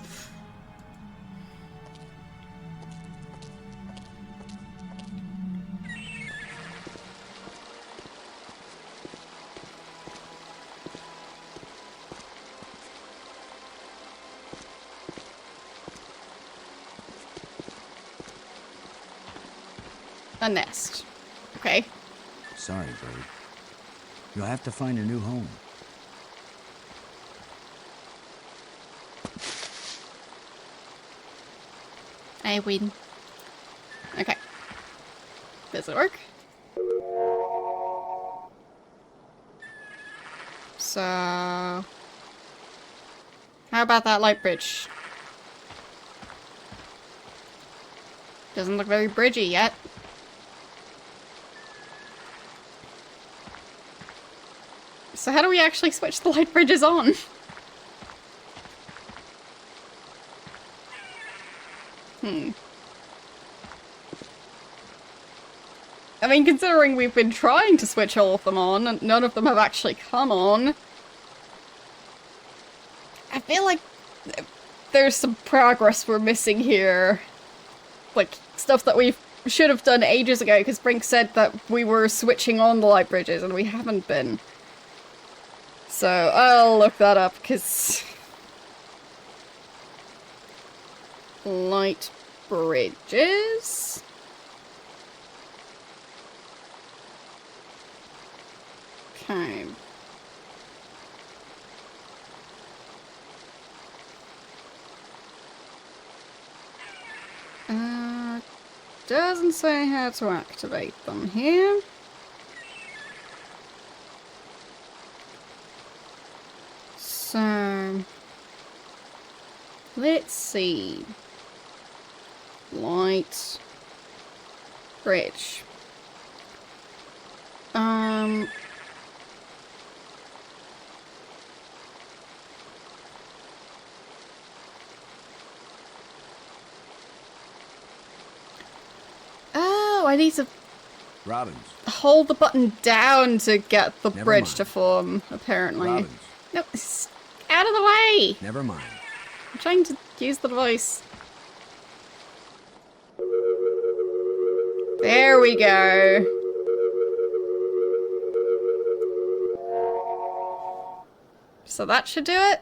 A nest. Okay. Sorry, buddy. You'll have to find a new home. I win. Okay. Does it work? So... how about that light bridge? Doesn't look very bridgy yet. So how do we actually switch the light bridges on? I mean, considering we've been trying to switch all of them on, and none of them have actually come on, I feel like there's some progress we're missing here. Like, stuff that we should have done ages ago, because Brink said that we were switching on the light bridges, and we haven't been. So, I'll look that up, because... light bridges... Okay. Doesn't say how to activate them here. So, let's see. Light bridge. Oh, I need to Robbins. hold the button down to get the Never bridge mind. to form, apparently. Robbins. No, it's out of the way! Never mind. I'm trying to use the device. There we go. So that should do it.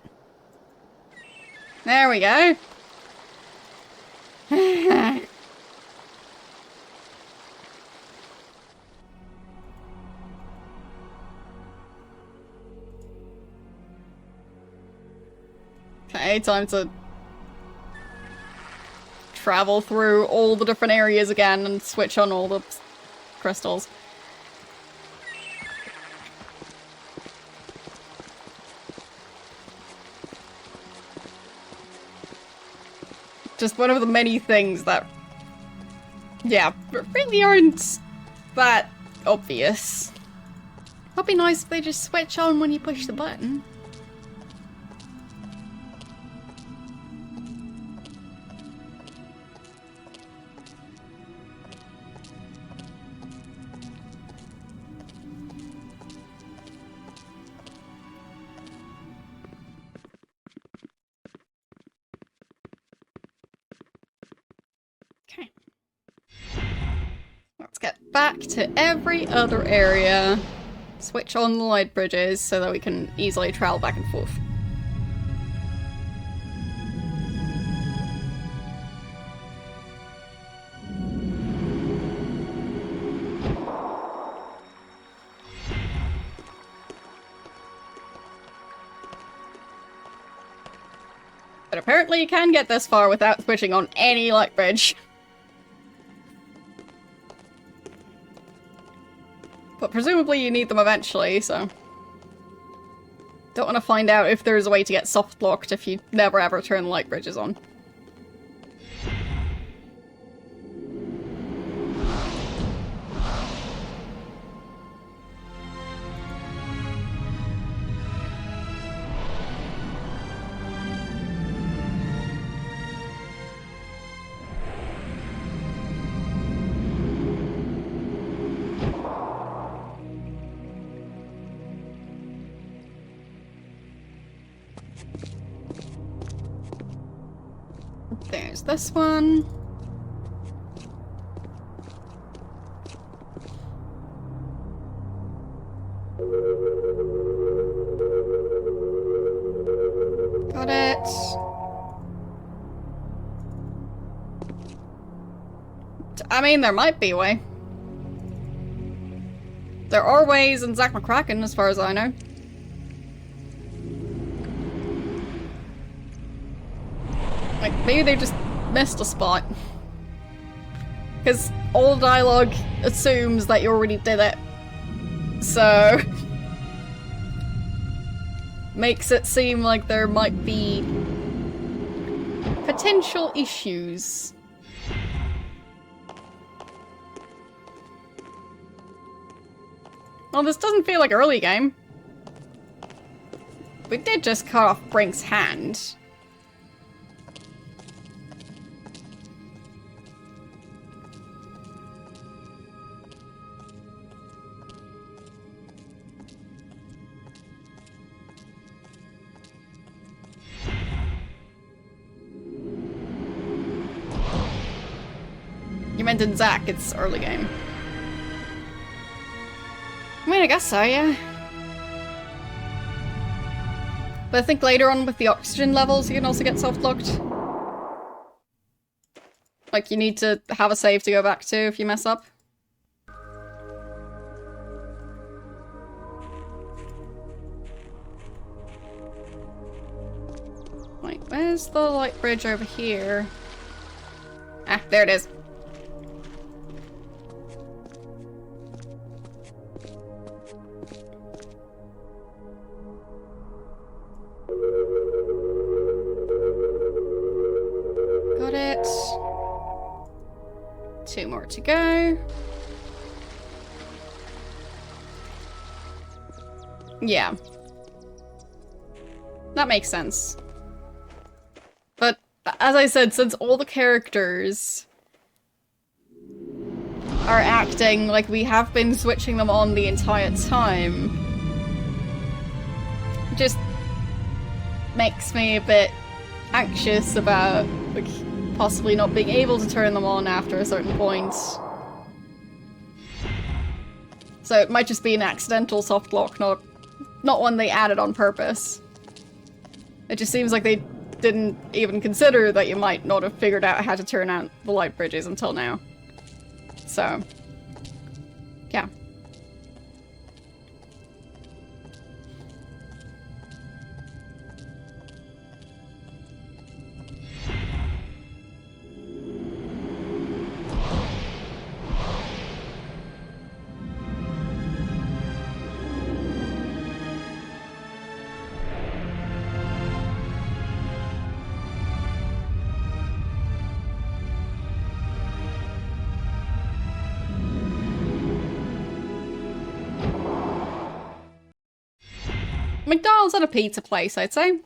There we go. Okay, time to travel through all the different areas again and switch on all the crystals. Just one of the many things that, yeah, really aren't that obvious. It'd be nice if they just switch on when you push the button. Okay. Let's get back to every other area. Switch on the light bridges so that we can easily travel back and forth. But apparently you can get this far without switching on any light bridge. But presumably you need them eventually, so... don't want to find out if there's a way to get soft locked if you never ever turn the light bridges on. There's this one. Got it. I mean, there might be a way. There are ways in Zack McCracken, as far as I know. Like, maybe they just missed a spot. Because all dialogue assumes that you already did it. So... makes it seem like there might be potential issues. Well, this doesn't feel like early game. We did just cut off Brink's hand. You meant in Zack, it's early game. I mean, I guess so, yeah. But I think later on with the oxygen levels, you can also get soft-locked. Like, you need to have a save to go back to if you mess up. Wait, where's the light bridge over here? Ah, there it is. Got it. 2 more to go. Yeah. That makes sense. But, as I said, since all the characters are acting like we have been switching them on the entire time, it just makes me a bit anxious about, like, possibly not being able to turn them on after a certain point. So it might just be an accidental soft lock, not one they added on purpose. It just seems like they didn't even consider that you might not have figured out how to turn out the light bridges until now. So, yeah. McDonald's and a pizza place, I'd say.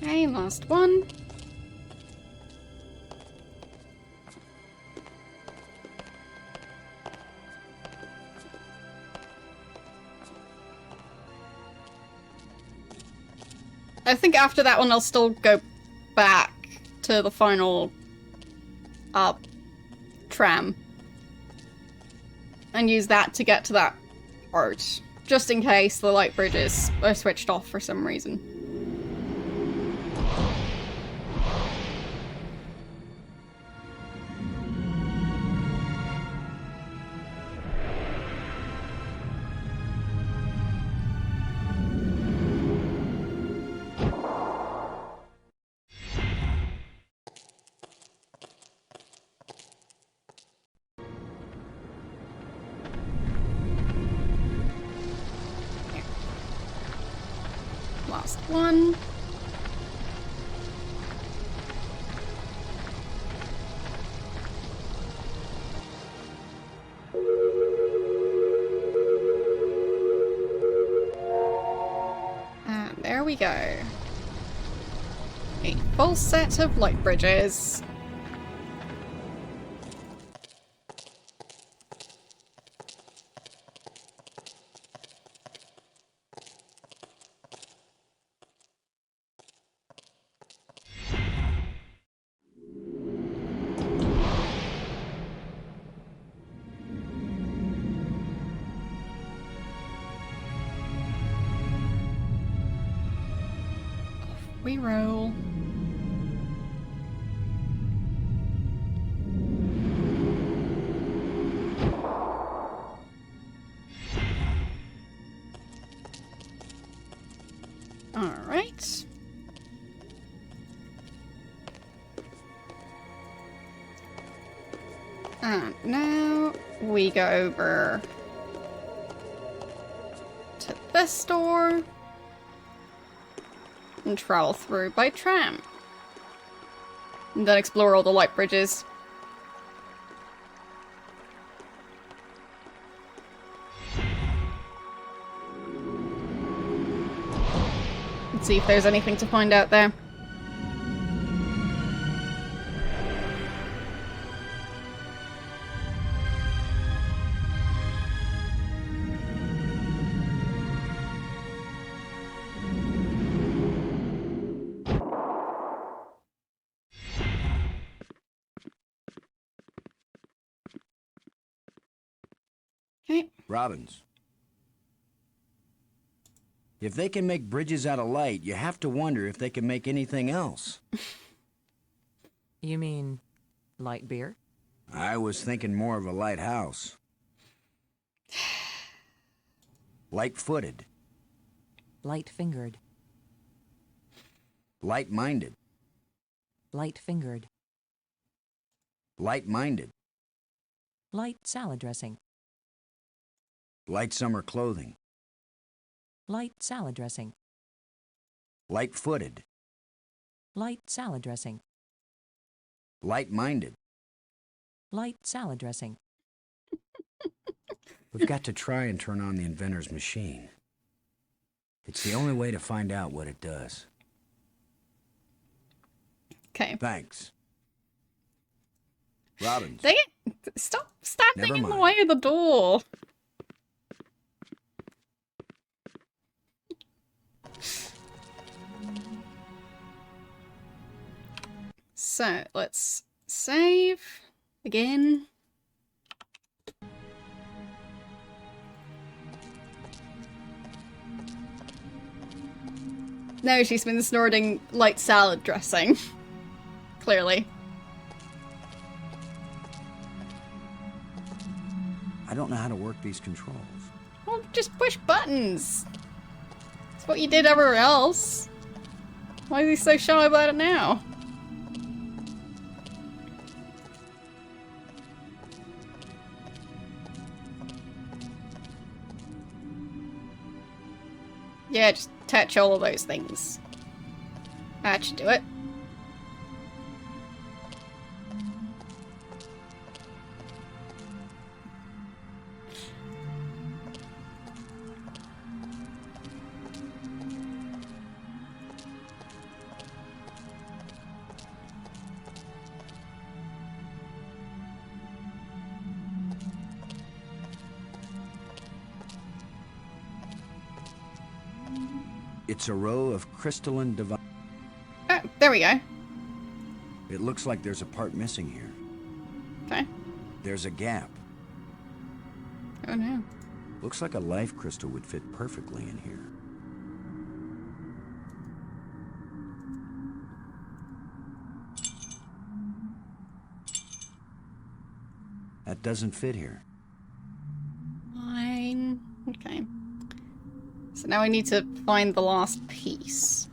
Okay, last one. I think after that one I'll still go back to the final tram and use that to get to that part, just in case the light bridges are switched off for some reason. last one. And there we go. A full set of light bridges. We roll. All right. And now we go over to this door. And travel through by tram. And then explore all the light bridges. Let's see if there's anything to find out there. Okay. Robbins. If they can make bridges out of light, you have to wonder if they can make anything else. You mean light beer? I was thinking more of a lighthouse. Light-footed. Light-fingered. Light-minded. Light-fingered. Light-minded. Light salad dressing. Light summer clothing. Light salad dressing. Light-footed. Light salad dressing. Light-minded. Light salad dressing. We've got to try and turn on the inventor's machine. It's the only way to find out what it does. Okay. Thanks. Robbins. Dang it! Stop standing Never in the mind. way of the door. So, let's save again. No, she's been snorting light salad dressing. Clearly. I don't know how to work these controls. Well, just push buttons. It's what you did everywhere else. Why is he so shy about it now? Yeah, just touch all of those things. That should do it. It's a row of crystalline devices. Oh, there we go. It looks like there's a part missing here. Okay. There's a gap. Oh no. Looks like a life crystal would fit perfectly in here. That doesn't fit here. Fine. Okay. So now I need to find the last piece.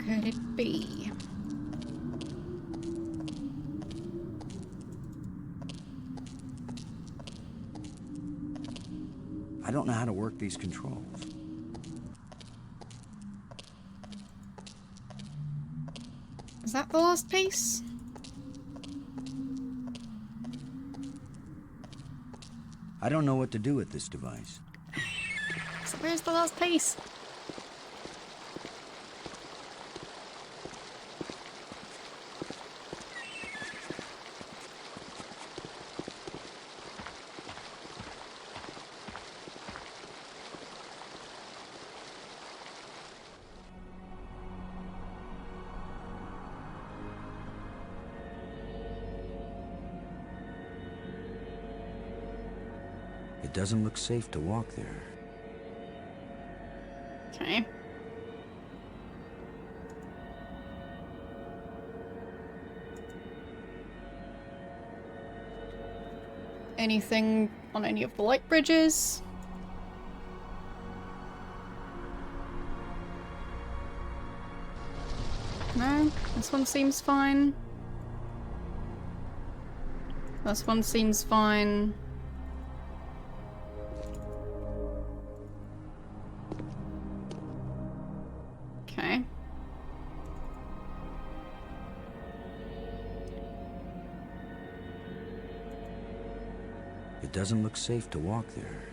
could it be? I don't know how to work these controls. Is that the last piece? I don't know what to do with this device. So where's the last piece? It doesn't look safe to walk there. Okay. Anything on any of the light bridges? No, this one seems fine. This one seems fine. Okay. It doesn't look safe to walk there.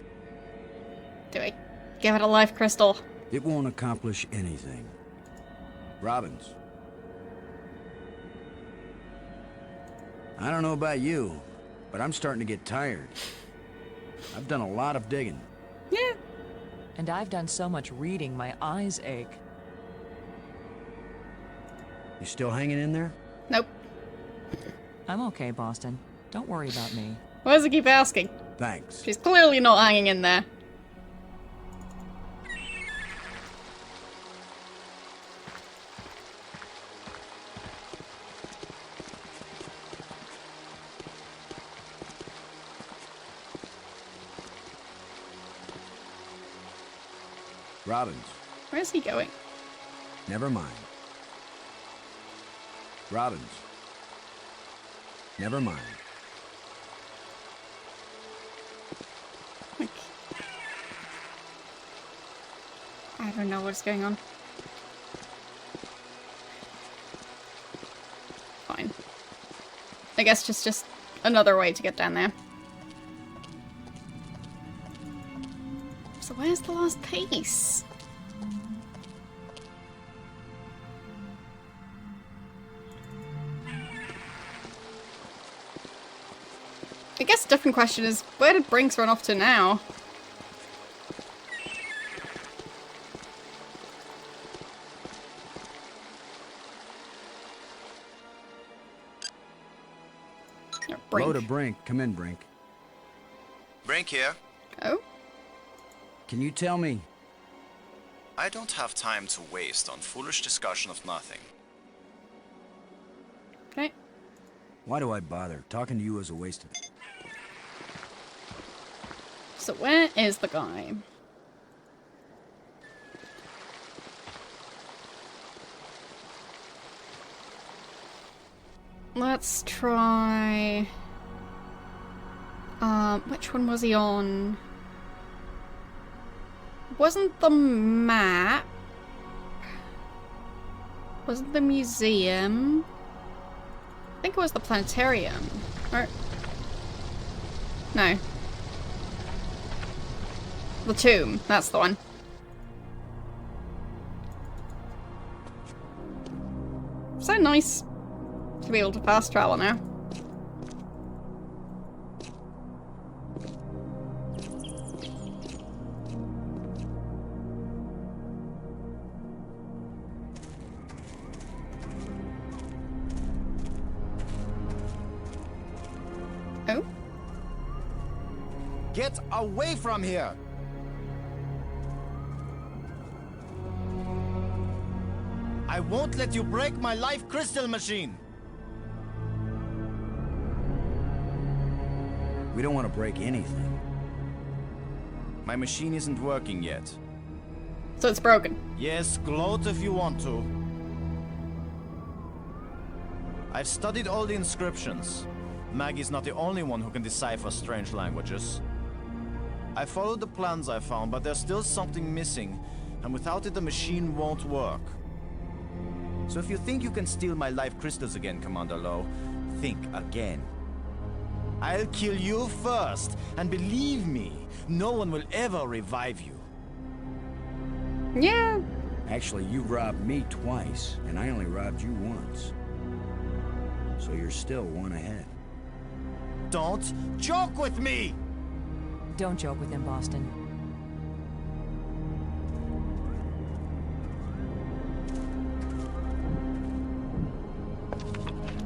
Do I give it a life crystal? It won't accomplish anything. Robbins. I don't know about you, but I'm starting to get tired. I've done a lot of digging. Yeah. And I've done so much reading, my eyes ache. You still hanging in there? Nope. I'm okay, Boston. Don't worry about me. Why does it keep asking? Thanks. She's clearly not hanging in there. Robbins. Where's he going? Never mind. Robbins. Never mind. Like, I don't know what's going on. Fine. I guess just another way to get down there. So where's the last piece? I guess a different question is, where did Brinks run off to now? No, Brink. Load a Brink. Come in, Brink. Brink here. Oh? Can you tell me? I don't have time to waste on foolish discussion of nothing. Okay. Why do I bother? Talking to you is a waste of... So where is the guy? Let's try... which one was he on? Wasn't the map? Wasn't the museum? I think it was the planetarium. Or... no. The tomb, that's the one. So nice to be able to fast travel now. Oh? Get away from here! I won't let you break my life crystal machine! We don't want to break anything. My machine isn't working yet. So it's broken. Yes, gloat if you want to. I've studied all the inscriptions. Maggie's not the only one who can decipher strange languages. I followed the plans I found, but there's still something missing, and without it the machine won't work. So if you think you can steal my life crystals again, Commander Lowe, think again. I'll kill you first, and believe me, no one will ever revive you. Yeah. Actually, you robbed me twice, and I only robbed you once. So you're still one ahead. Don't joke with me! Don't joke with him, Boston.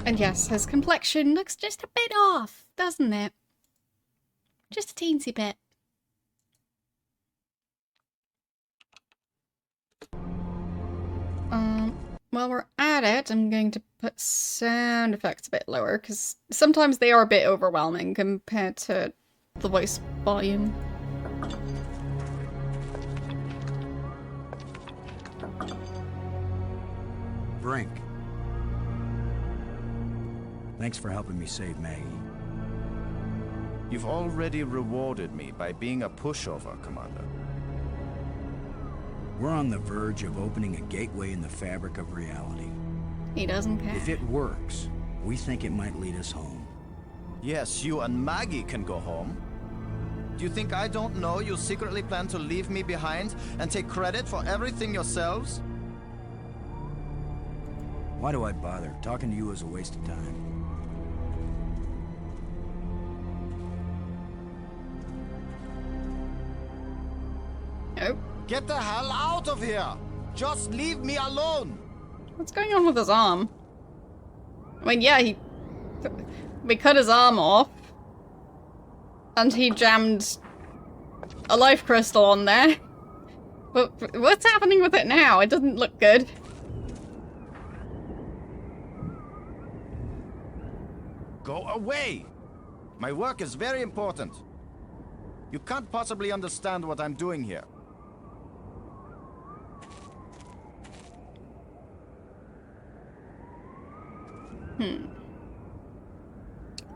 And yes, his complexion looks just a bit off, doesn't it? Just a teensy bit. While we're at it, I'm going to put sound effects a bit lower, because sometimes they are a bit overwhelming compared to the voice volume. Brink. Thanks for helping me save Maggie. You've already rewarded me by being a pushover, Commander. We're on the verge of opening a gateway in the fabric of reality. He doesn't care. If it works, we think it might lead us home. Yes, you and Maggie can go home. Do you think I don't know you secretly plan to leave me behind and take credit for everything yourselves? Why do I bother? Talking to you is a waste of time. Oh. Get the hell out of here! Just leave me alone! What's going on with his arm? I mean, yeah, we cut his arm off. And he jammed a life crystal on there. But what's happening with it now? It doesn't look good. Go away! My work is very important. You can't possibly understand what I'm doing here. I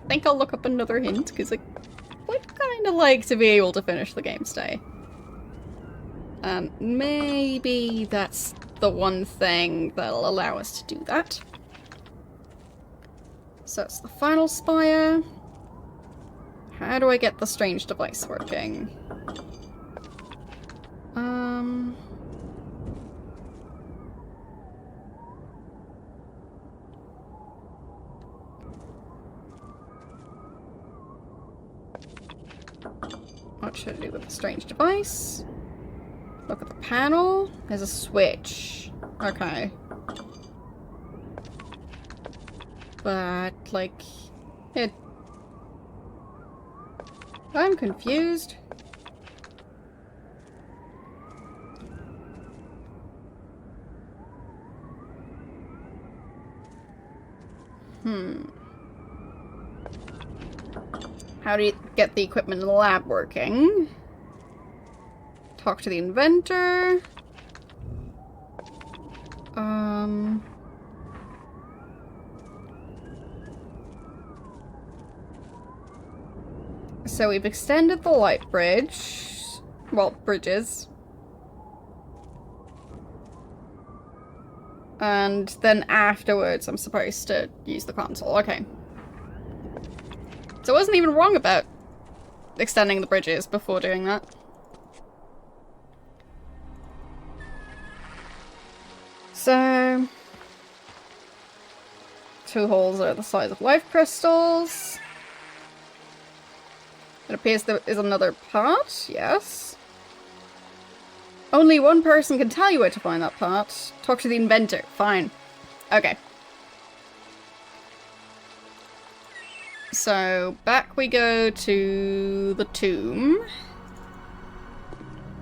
think I'll look up another hint, because I would kind of like to be able to finish the game today. And maybe that's the one thing that'll allow us to do that. So it's the final spire. How do I get the strange device working? What should I do with the strange device? Look at the panel. There's a switch. Okay. But, like, it... I'm confused. How do you get the equipment in the lab working? Talk to the inventor. So we've extended the light bridge. Well, bridges. And then afterwards I'm supposed to use the console. Okay. So I wasn't even wrong about extending the bridges before doing that. So... 2 holes are the size of life crystals. It appears there is another part, yes. Only one person can tell you where to find that part. Talk to the inventor. Fine. Okay. So, back we go to the tomb.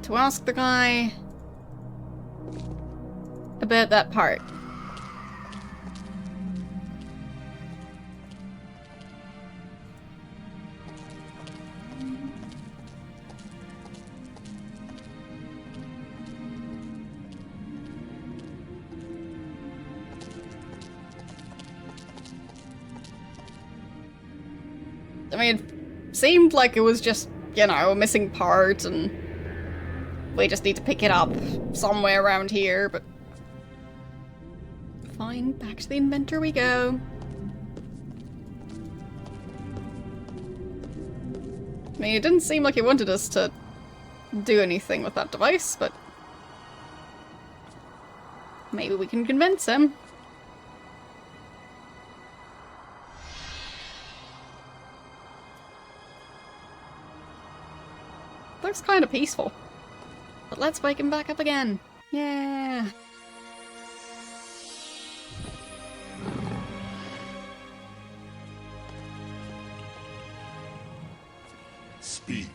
To ask the guy about that part. I mean, it seemed like it was just, you know, a missing part and we just need to pick it up somewhere around here, but... Fine, back to the inventor we go. I mean, it didn't seem like he wanted us to do anything with that device, but... Maybe we can convince him. Looks kind of peaceful. But let's wake him back up again. Yeah. Speak.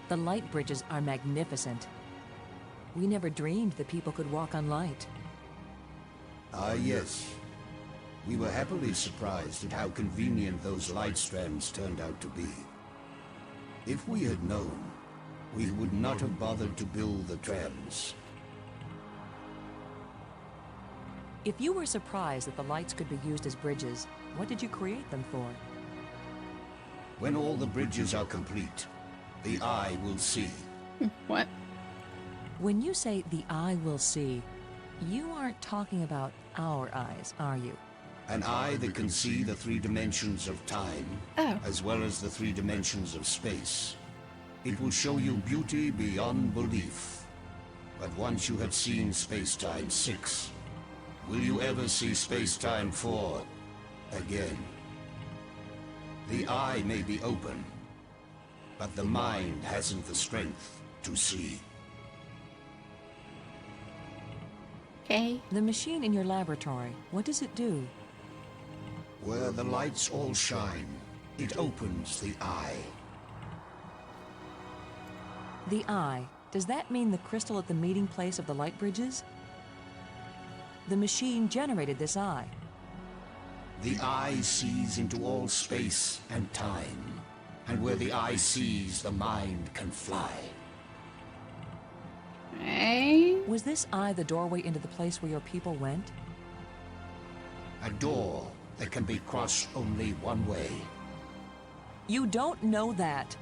The light bridges are magnificent. We never dreamed that people could walk on light. Ah, yes. We were happily surprised at how convenient those light strands turned out to be. If we had known, we would not have bothered to build the trams. If you were surprised that the lights could be used as bridges, what did you create them for? When all the bridges are complete, the eye will see. What? When you say the eye will see, you aren't talking about our eyes, are you? An eye that can see the 3 dimensions of time, as well as the 3 dimensions of space. It will show you beauty beyond belief. But once you have seen Space-Time 6, will you ever see Space-Time 4 again? The eye may be open, but the mind hasn't the strength to see. Okay. The machine in your laboratory, what does it do? Where the lights all shine, it opens the eye. The eye, does that mean the crystal at the meeting place of the light bridges? The machine generated this eye. The eye sees into all space and time, and where the eye sees, the mind can fly. Hey. Was this eye the doorway into the place where your people went? A door that can be crossed only one way. You don't know that.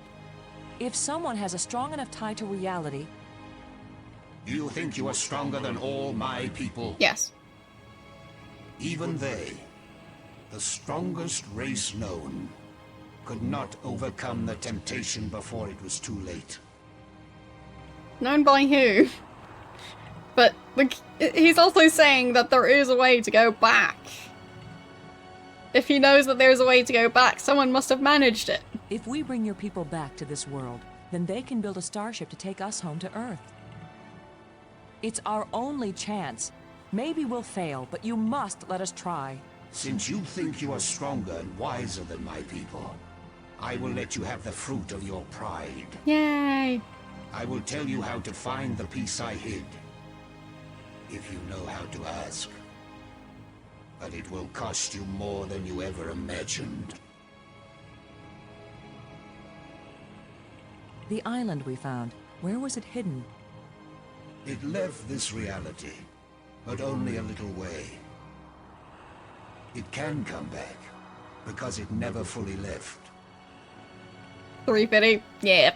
If someone has a strong enough tie to reality... Do you think you are stronger than all my people? Yes. Even they, the strongest race known, could not overcome the temptation before it was too late. Known by who? But like, he's also saying that there is a way to go back. If he knows that there's a way to go back, someone must have managed it. If we bring your people back to this world, then they can build a starship to take us home to Earth. It's our only chance. Maybe we'll fail, but you must let us try. Since you think you are stronger and wiser than my people, I will let you have the fruit of your pride. Yay. I will tell you how to find the piece I hid, if you know how to ask. But it will cost you more than you ever imagined. The island we found, where was it hidden? It left this reality, but only a little way. It can come back, because it never fully left. 350. Yeah.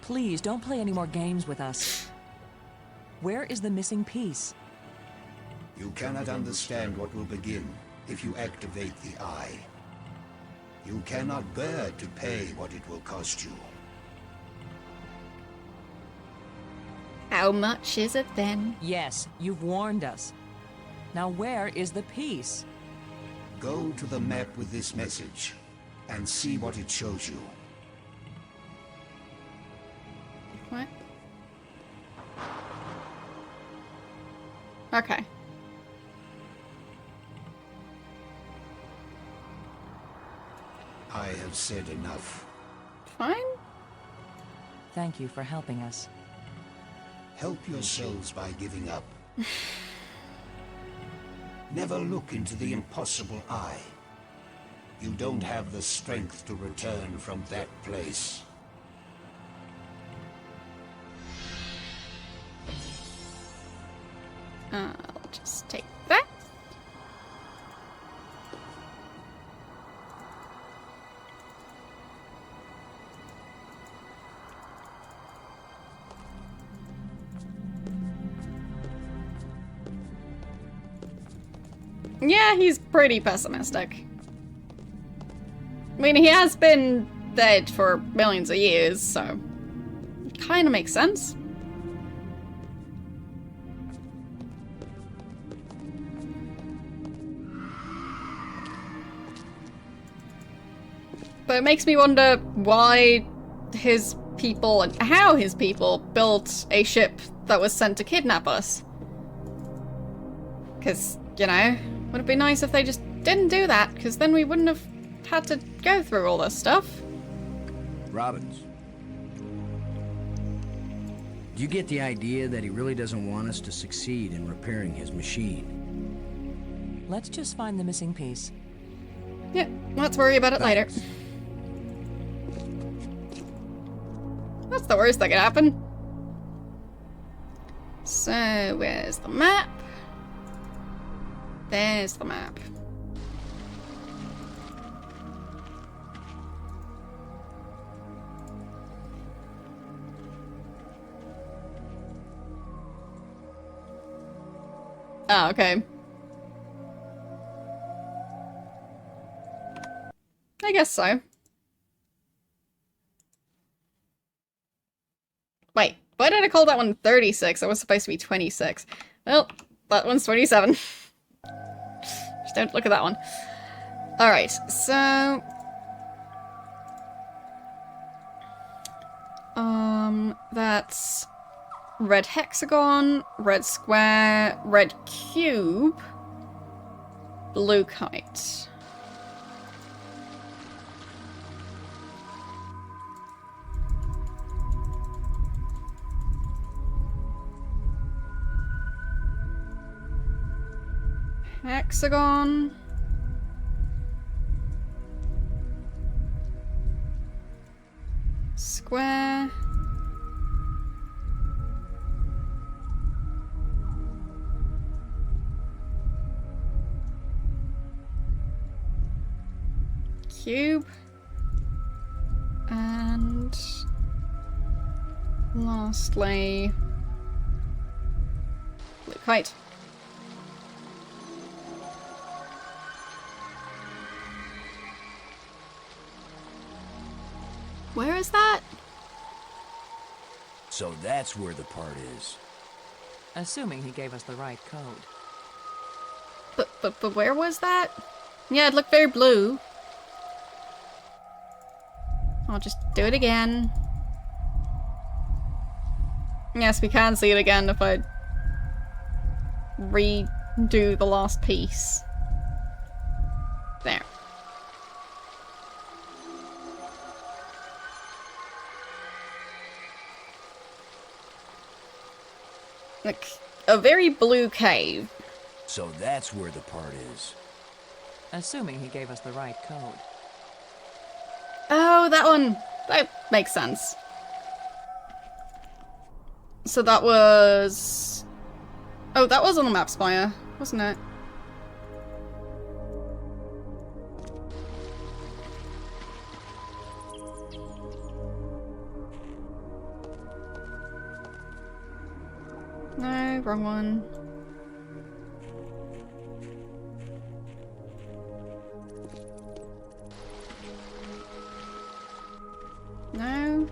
Please, don't play any more games with us. Where is the missing piece? You cannot understand what will begin if you activate the eye. You cannot bear to pay what it will cost you. How much is it then? Yes, you've warned us. Now where is the piece? Go to the map with this message and see what it shows you. What? Okay. I have said enough. Fine. Thank you for helping us. Help yourselves by giving up. Never look into the impossible eye. You don't have the strength to return from that place. I'll just take that. Yeah, he's pretty pessimistic. I mean, he has been dead for millions of years, so it kind of makes sense. But it makes me wonder why his people and how his people built a ship that was sent to kidnap us. Because, you know, would it be nice if they just didn't do that, because then we wouldn't have had to go through all this stuff. Robbins. Do you get the idea that he really doesn't want us to succeed in repairing his machine? Let's just find the missing piece. Yeah, let's worry about it later. Thanks. That's the worst that could happen. So, where's the map? There's the map. Oh, okay. I guess so. Wait, why did I call that one 36? It was supposed to be 26. Well, that one's 27. Just don't look at that one. Alright, so... that's... red hexagon, red square, red cube, blue kite. Hexagon. Square. Cube. And lastly, blue kite. Where is that? So that's where the part is. Assuming he gave us the right code. But where was that? Yeah, it looked very blue. I'll just do it again. Yes, we can see it again if I redo the last piece. There. Like, a very blue cave. So that's where the part is. Assuming he gave us the right code. Oh, that one! That makes sense. So that was... Oh, that was on the map, Spire, wasn't it? No, wrong one. No.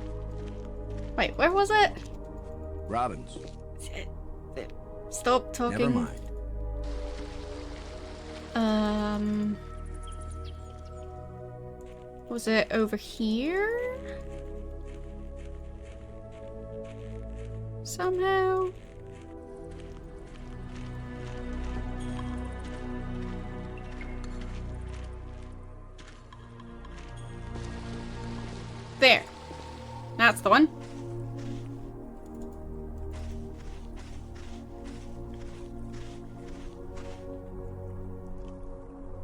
Wait, where was it? Robbins. Stop talking. Never mind. Was it over here? Somehow? There. That's the one.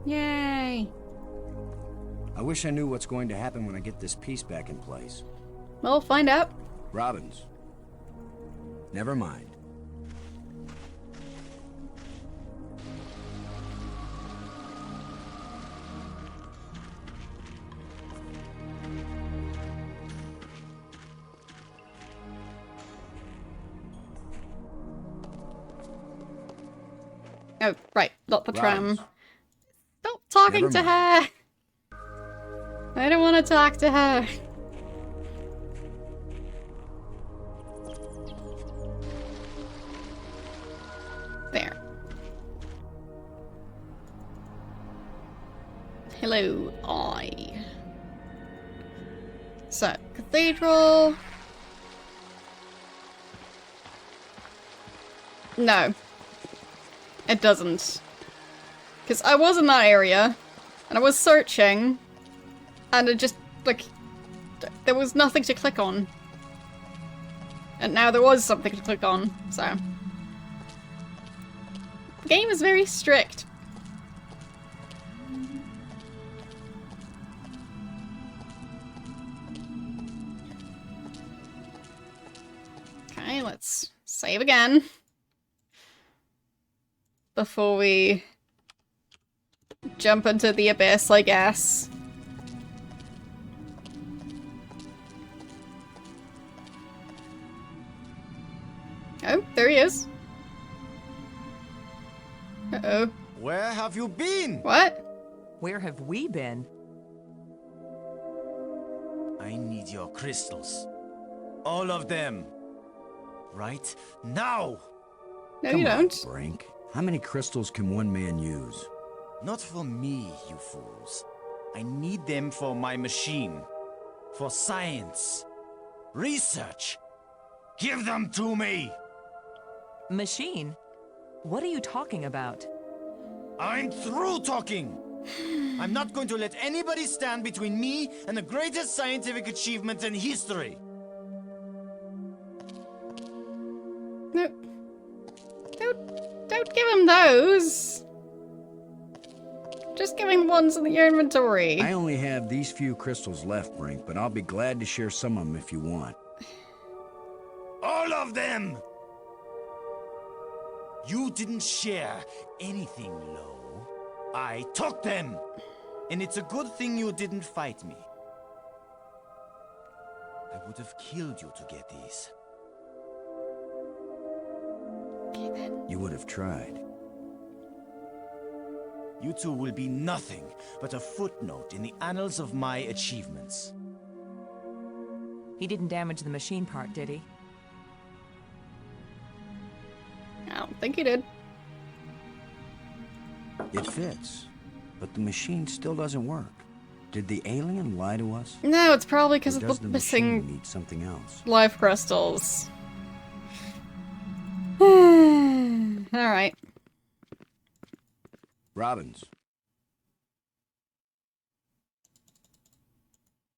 Yay. I wish I knew what's going to happen when I get this piece back in place. We'll find out. Robbins. Never mind. Oh, right. Not the tram. Robbins. talking to Never her. I don't want to talk to her. There. Hello, I. So, cathedral. No. It doesn't. Because I was in that area, and I was searching, and it just, like, there was nothing to click on. And now there was something to click on, so. The game is very strict. Okay, let's save again. Before we jump into the abyss, I guess. Oh, there he is. Uh-oh. Where have you been? What? Where have we been? I need your crystals. All of them. Right now! No, Come you on, don't. Brink. How many crystals can one man use? Not for me, you fools. I need them for my machine. For science. Research. Give them to me! Machine? What are you talking about? I'm through talking! I'm not going to let anybody stand between me and the greatest scientific achievement in history. No. Don't give him those. Just give him the ones in your inventory. I only have these few crystals left, Brink, but I'll be glad to share some of them if you want. All of them! You didn't share anything, Lo. I took them! And it's a good thing you didn't fight me. I would have killed you to get these. Okay, then. You would have tried. You two will be nothing but a footnote in the annals of my achievements. He didn't damage the machine part, did he? I don't think he did. It fits, but the machine still doesn't work. Did the alien lie to us? No, it's probably because Or of does the the machine missing need something else? life crystals. Alright. Robbins.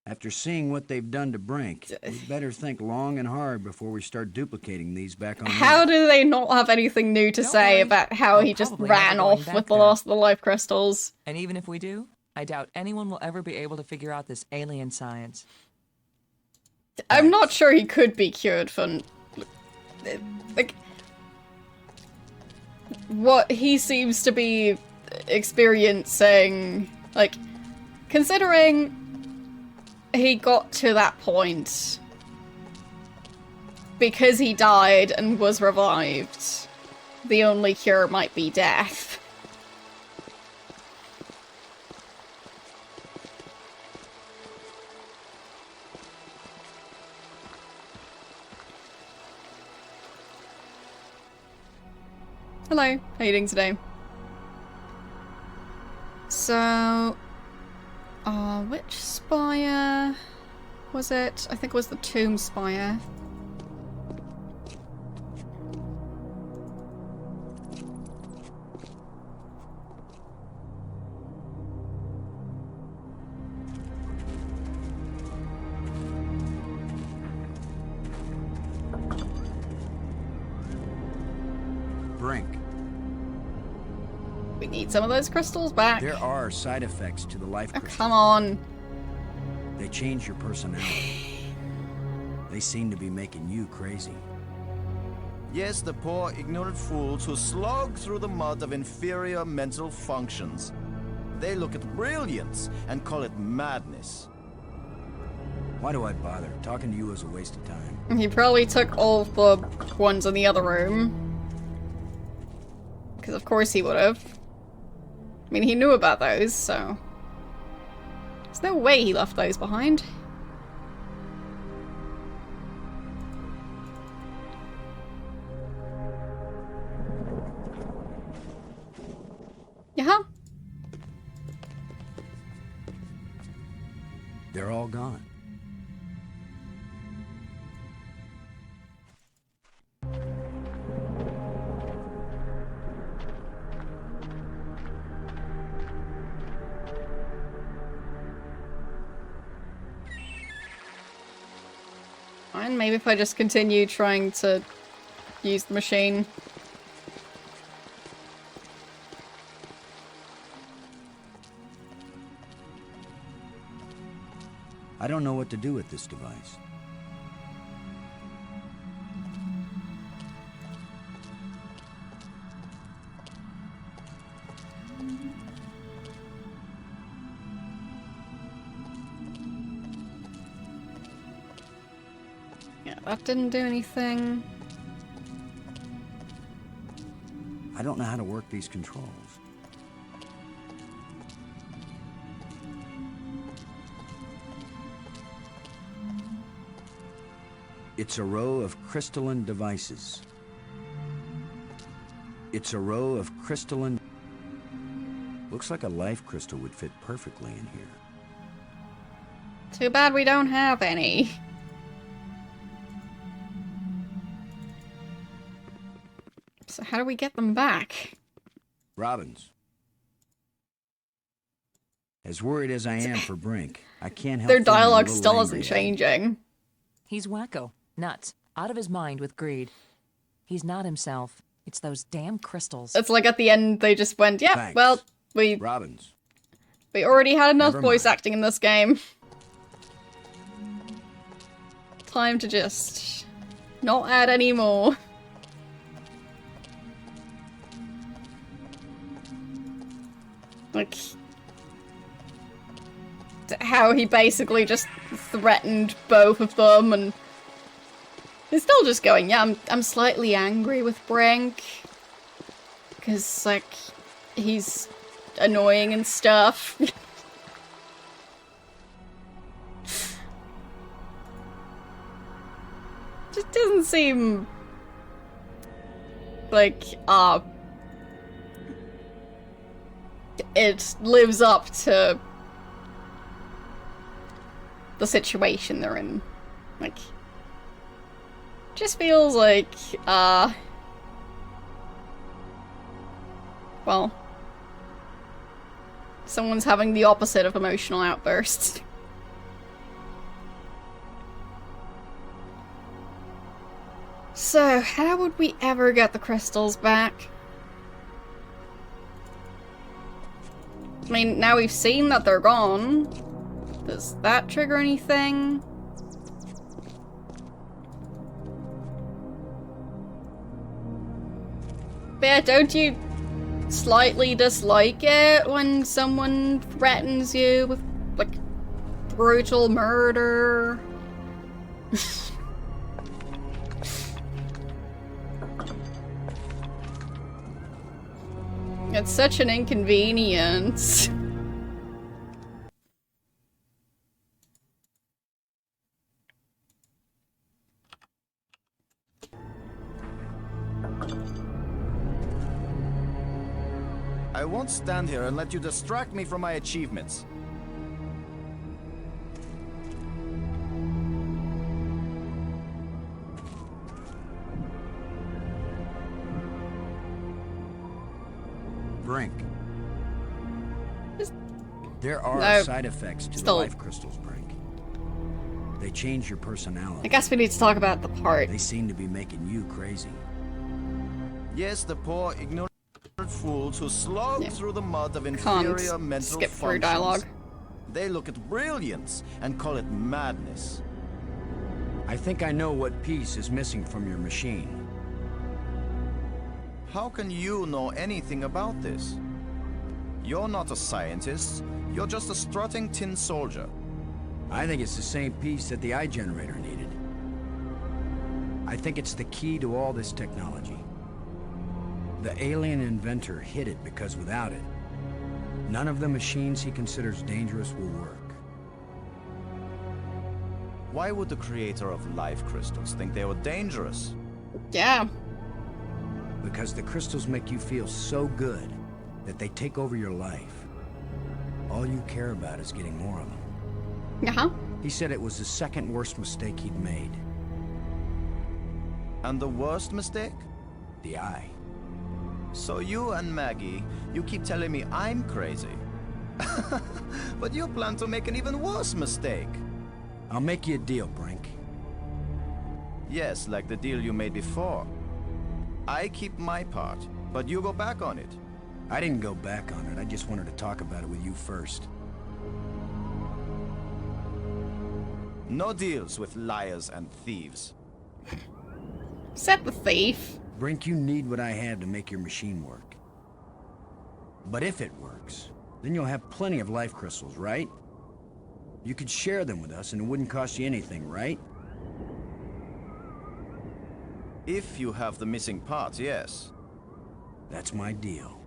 After seeing what they've done to Brink, we better think long and hard before we start duplicating these back on How Earth. do they not have anything new to Don't say worry. about how We'll he just probably never ran going off back with the there. loss of the life crystals? And even if we do, I doubt anyone will ever be able to figure out this alien science. I'm not sure he could be cured from... Like... What he seems to be experiencing... Like, considering he got to that point because he died and was revived, the only cure might be death. Hello, how you doing today? So, which spire was it? I think it was the tomb spire. Brink, We need some of those crystals back. there are side effects to the life Oh, crystals. come on. They change your personality. They seem to be making you crazy. Yes, the poor, ignorant fools who slog through the mud of inferior mental functions. They look at brilliance and call it madness. Why do I bother? Talking to you is a waste of time. He probably took all the ones in the other room. Because of course he would have. I mean, he knew about those, so... There's no way he left those behind. Yeah? They're all gone. Fine, maybe if I just continue trying to use the machine. I don't know what to do with this device. Yeah, that didn't do anything. I don't know how to work these controls. It's a row of crystalline devices. It's a row of crystalline... Looks like a life crystal would fit perfectly in here. Too bad we don't have any. So how do we get them back? Robbins. As worried as I am for Brink, I can't help Their feeling a dialogue little still angry isn't at him. changing. He's wacko, nuts, out of his mind with greed. He's not himself. It's those damn crystals. It's like at the end they just went, yeah, Thanks. well, we Robbins. already had enough Never voice mind. acting in this game. Time to just not add any more. Like, how he basically just threatened both of them, and he's still just going, yeah, I'm slightly angry with Brink. Because, like, he's annoying and stuff. Just doesn't seem like, it lives up to the situation they're in. Like, just feels like, well, someone's having the opposite of emotional outbursts. So, how would we ever get the crystals back? I mean, now we've seen that they're gone. Does that trigger anything? But yeah, don't you slightly dislike it when someone threatens you with, like, brutal murder? It's such an inconvenience. I won't stand here and let you distract me from my achievements. Brink. Just- There are No. side effects to the Still- life crystals, Brink. They change your personality. I guess we need to talk about the part. They seem to be making you crazy. Yes, the poor, ignorant fools who slog Yeah. through the mud of Can't inferior mental skip through functions. dialogue. They look at brilliance and call it madness. I think I know what piece is missing from your machine. How can you know anything about this? You're not a scientist. You're just a strutting tin soldier. I think it's the same piece that the eye generator needed. I think it's the key to all this technology. The alien inventor hid it because without it, None of the machines he considers dangerous will work. Why would the creator of life crystals think they were dangerous? Yeah. Because the crystals make you feel so good that they take over your life. All you care about is getting more of them. Uh-huh. He said it was the second worst mistake he'd made. And the worst mistake? The eye. So you and Maggie, you keep telling me I'm crazy. But you plan to make an even worse mistake. I'll make you a deal, Brink. Yes, like the deal you made before. I keep my part, but you go back on it. I didn't go back on it. I just wanted to talk about it with you first. No deals with liars and thieves. Except the thief. Brink, you need what I have to make your machine work. But if it works, then you'll have plenty of life crystals, right? You could share them with us and it wouldn't cost you anything, right? If you have the missing parts, yes. That's my deal.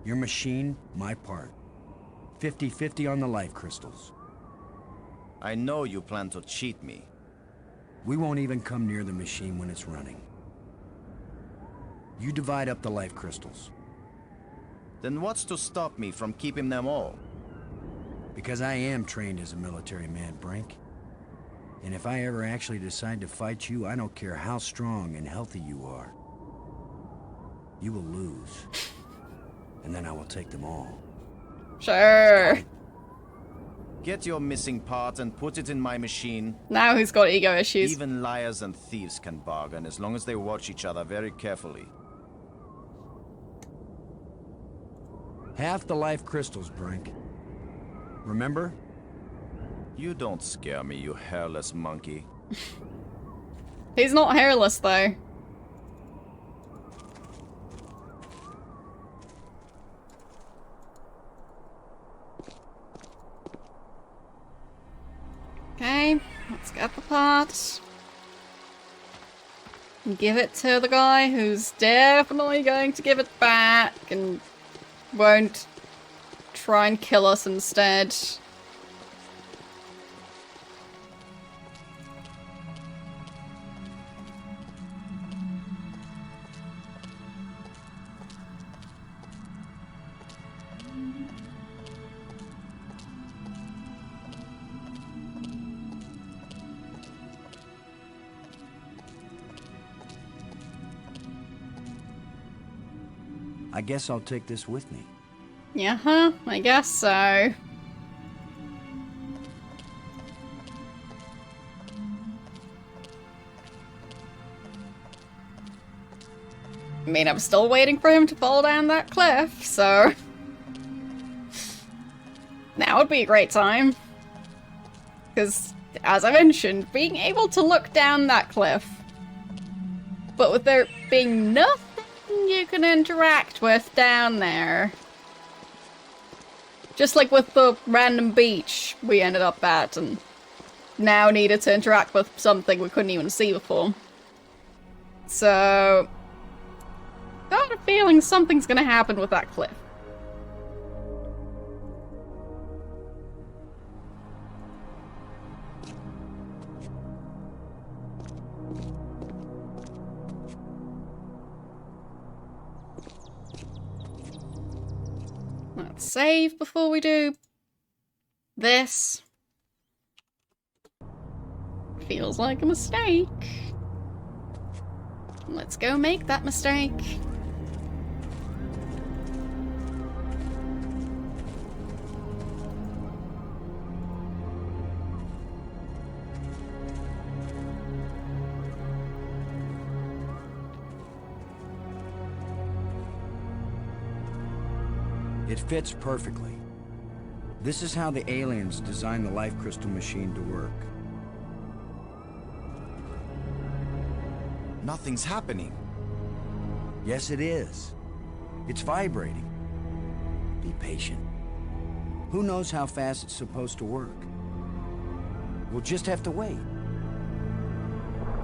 Your machine, my part. 50-50 on the life crystals. I know you plan to cheat me. We won't even come near the machine when it's running. You divide up the life crystals. Then what's to stop me from keeping them all? Because I am trained as a military man, Brink. And if I ever actually decide to fight you, I don't care how strong and healthy you are. You will lose. And then I will take them all. Sure. Get your missing part and put it in my machine. Now who's got ego issues? Even liars and thieves can bargain as long as they watch each other very carefully. Half the life crystals, Brink. Remember? You don't scare me, you hairless monkey. He's not hairless, though. Okay, let's get the part. Give it to the guy who's definitely going to give it back and won't try and kill us instead. I guess I'll take this with me. Yeah, I guess so. I mean, I'm still waiting for him to fall down that cliff, so... Now would be a great time. Because, as I mentioned, being able to look down that cliff, but with there being nothing you can interact with down there. Just like with the random beach we ended up at, and now needed to interact with something we couldn't even see before. So... got a feeling something's gonna happen with that cliff. Let's save before we do this. Feels like a mistake. Let's go make that mistake. It fits perfectly. This is how the aliens designed the life crystal machine to work. Nothing's happening. Yes, it is. It's vibrating. Be patient. Who knows how fast it's supposed to work? We'll just have to wait.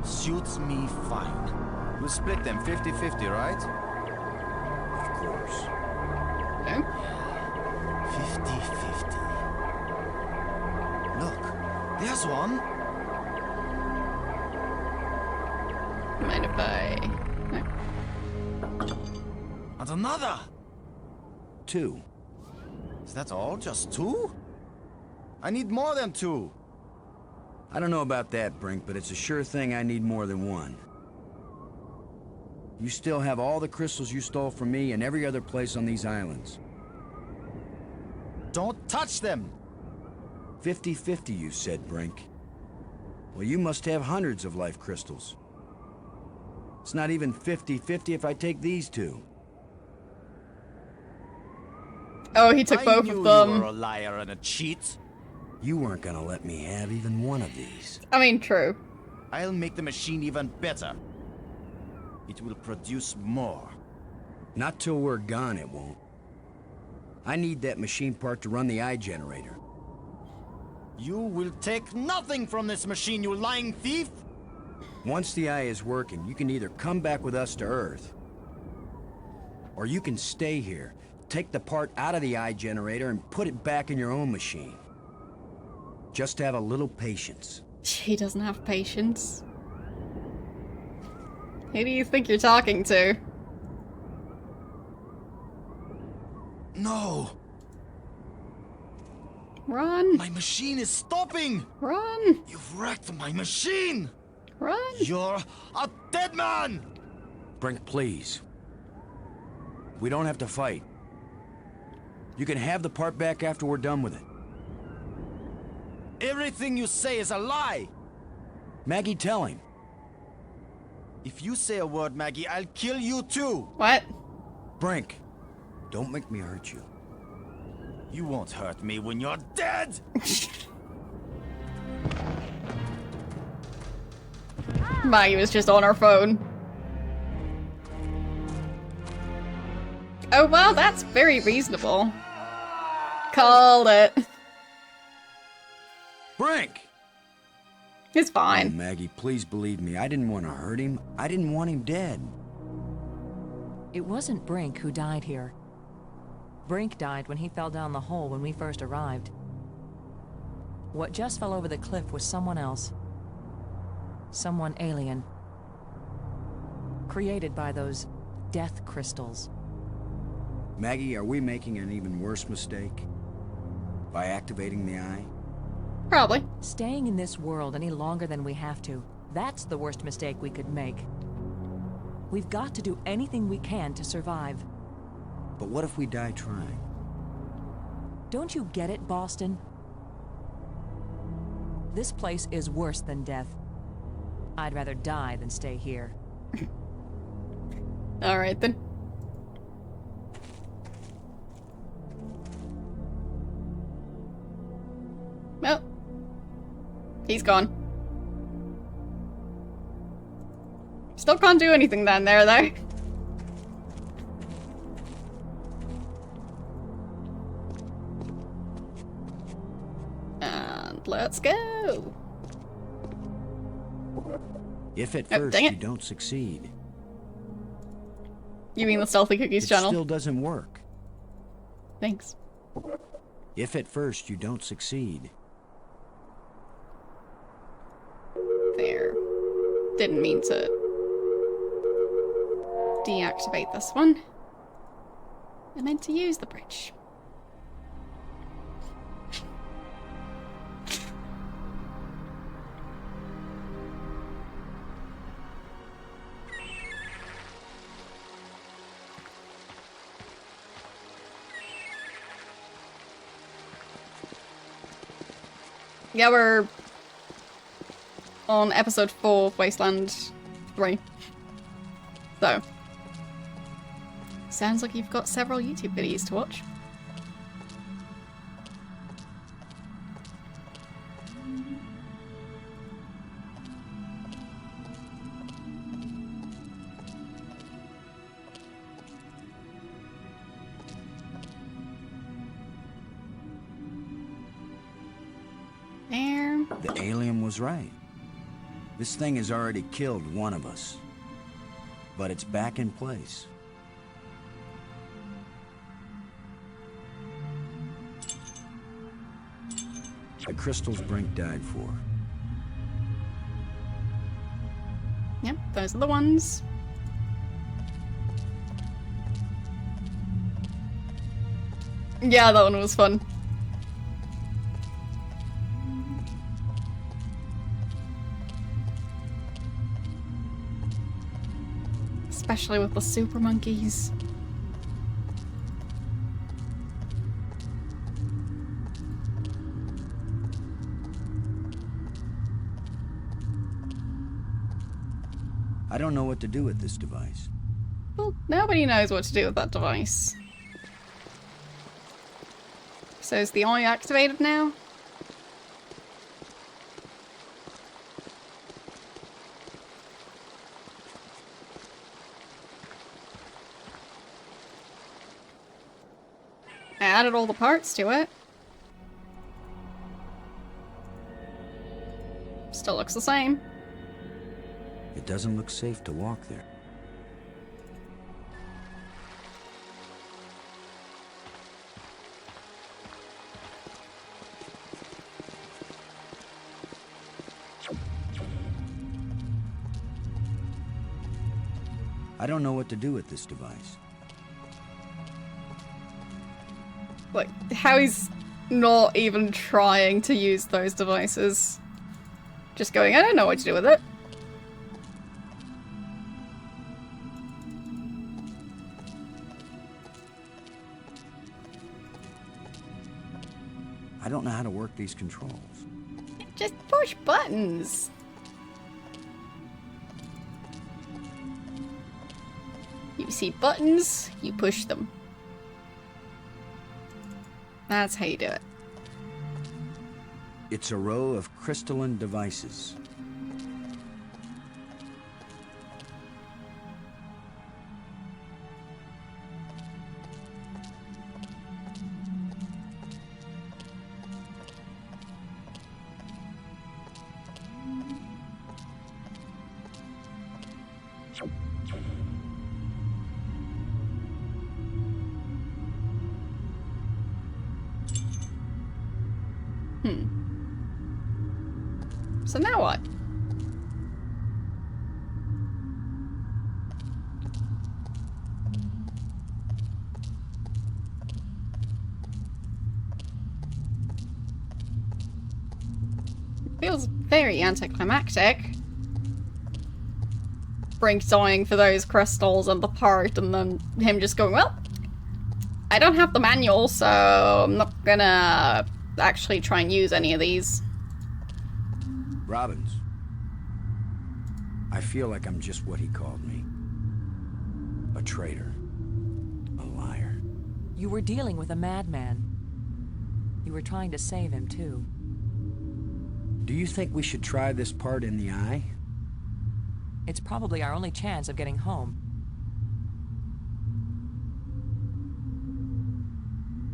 Suits me fine. We'll split them 50-50, right? Of course. Okay. 50-50. Look, there's one. Mind if I... And another. 2. Is that all? Just 2? I need more than 2. I don't know about that, Brink, but it's a sure thing I need more than 1. You still have all the crystals you stole from me and every other place on these islands. Don't touch them. 50-50, you said, Brink. Well, you must have hundreds of life crystals. It's not even 50-50 if I take these 2. Oh, he took both knew of them. You were a liar and a cheat. You weren't gonna let me have even one of these. I mean, true. I'll make the machine even better. It will produce more. Not till we're gone, it won't. I need that machine part to run the eye generator. You will take nothing from this machine, you lying thief! Once the eye is working, you can either come back with us to Earth, or you can stay here, take the part out of the eye generator and put it back in your own machine. Just have a little patience. He doesn't have patience. Who do you think you're talking to? No! Run! My machine is stopping! Run! You've wrecked my machine! Run! You're a dead man! Brink, please. We don't have to fight. You can have the part back after we're done with it. Everything you say is a lie! Maggie, tell him. If you say a word, Maggie, I'll kill you too! What? Brink, don't make me hurt you. You won't hurt me when you're dead! Maggie was just on her phone. Oh wow, that's very reasonable. Called it. Brink! It's Oh, fine. Maggie, please believe me. I didn't want to hurt him. I didn't want him dead. It wasn't Brink who died here. Brink died when he fell down the hole when we first arrived. What just fell over the cliff was someone else. Someone alien. Created by those death crystals. Maggie, are we making an even worse mistake? By activating the eye? Probably. Staying in this world any longer than we have to, that's the worst mistake we could make. We've got to do anything we can to survive. But what if we die trying? Don't you get it, Boston? This place is worse than death. I'd rather die than stay here. Alright then. Well, he's gone. Still can't do anything down there, though. And let's go. If at Oh, first dang you it. don't succeed, You mean the Stealthy Cookies it channel? still doesn't work. Thanks. If at first you don't succeed, There. Didn't mean to deactivate this one. I meant to use the bridge. Yeah, we're on episode 4 of Wasteland 3. So, sounds like you've got several YouTube videos to watch. There. the alien was right. This thing has already killed one of us. But it's back in place. The crystals Brink died for. Yep, those are the ones. Yeah, that one was fun. Especially with the super monkeys. I don't know what to do with this device. Well, nobody knows what to do with that device. So is the eye activated now? I added all the parts to it. Still looks the same. It doesn't look safe to walk there. I don't know what to do with this device. Like, how he's not even trying to use those devices. Just going, I don't know what to do with it. I don't know how to work these controls. Just push buttons. You see buttons, you push them. That's how you do it. It's a row of crystalline devices. So now what? Feels very anticlimactic. Brink dying for those crystals and the part, and then him just going, well, I don't have the manual, so I'm not gonna actually try and use any of these. Robbins. I feel like I'm just what he called me. A traitor. A liar. You were dealing with a madman. You were trying to save him, too. Do you think we should try this part in the eye? It's probably our only chance of getting home.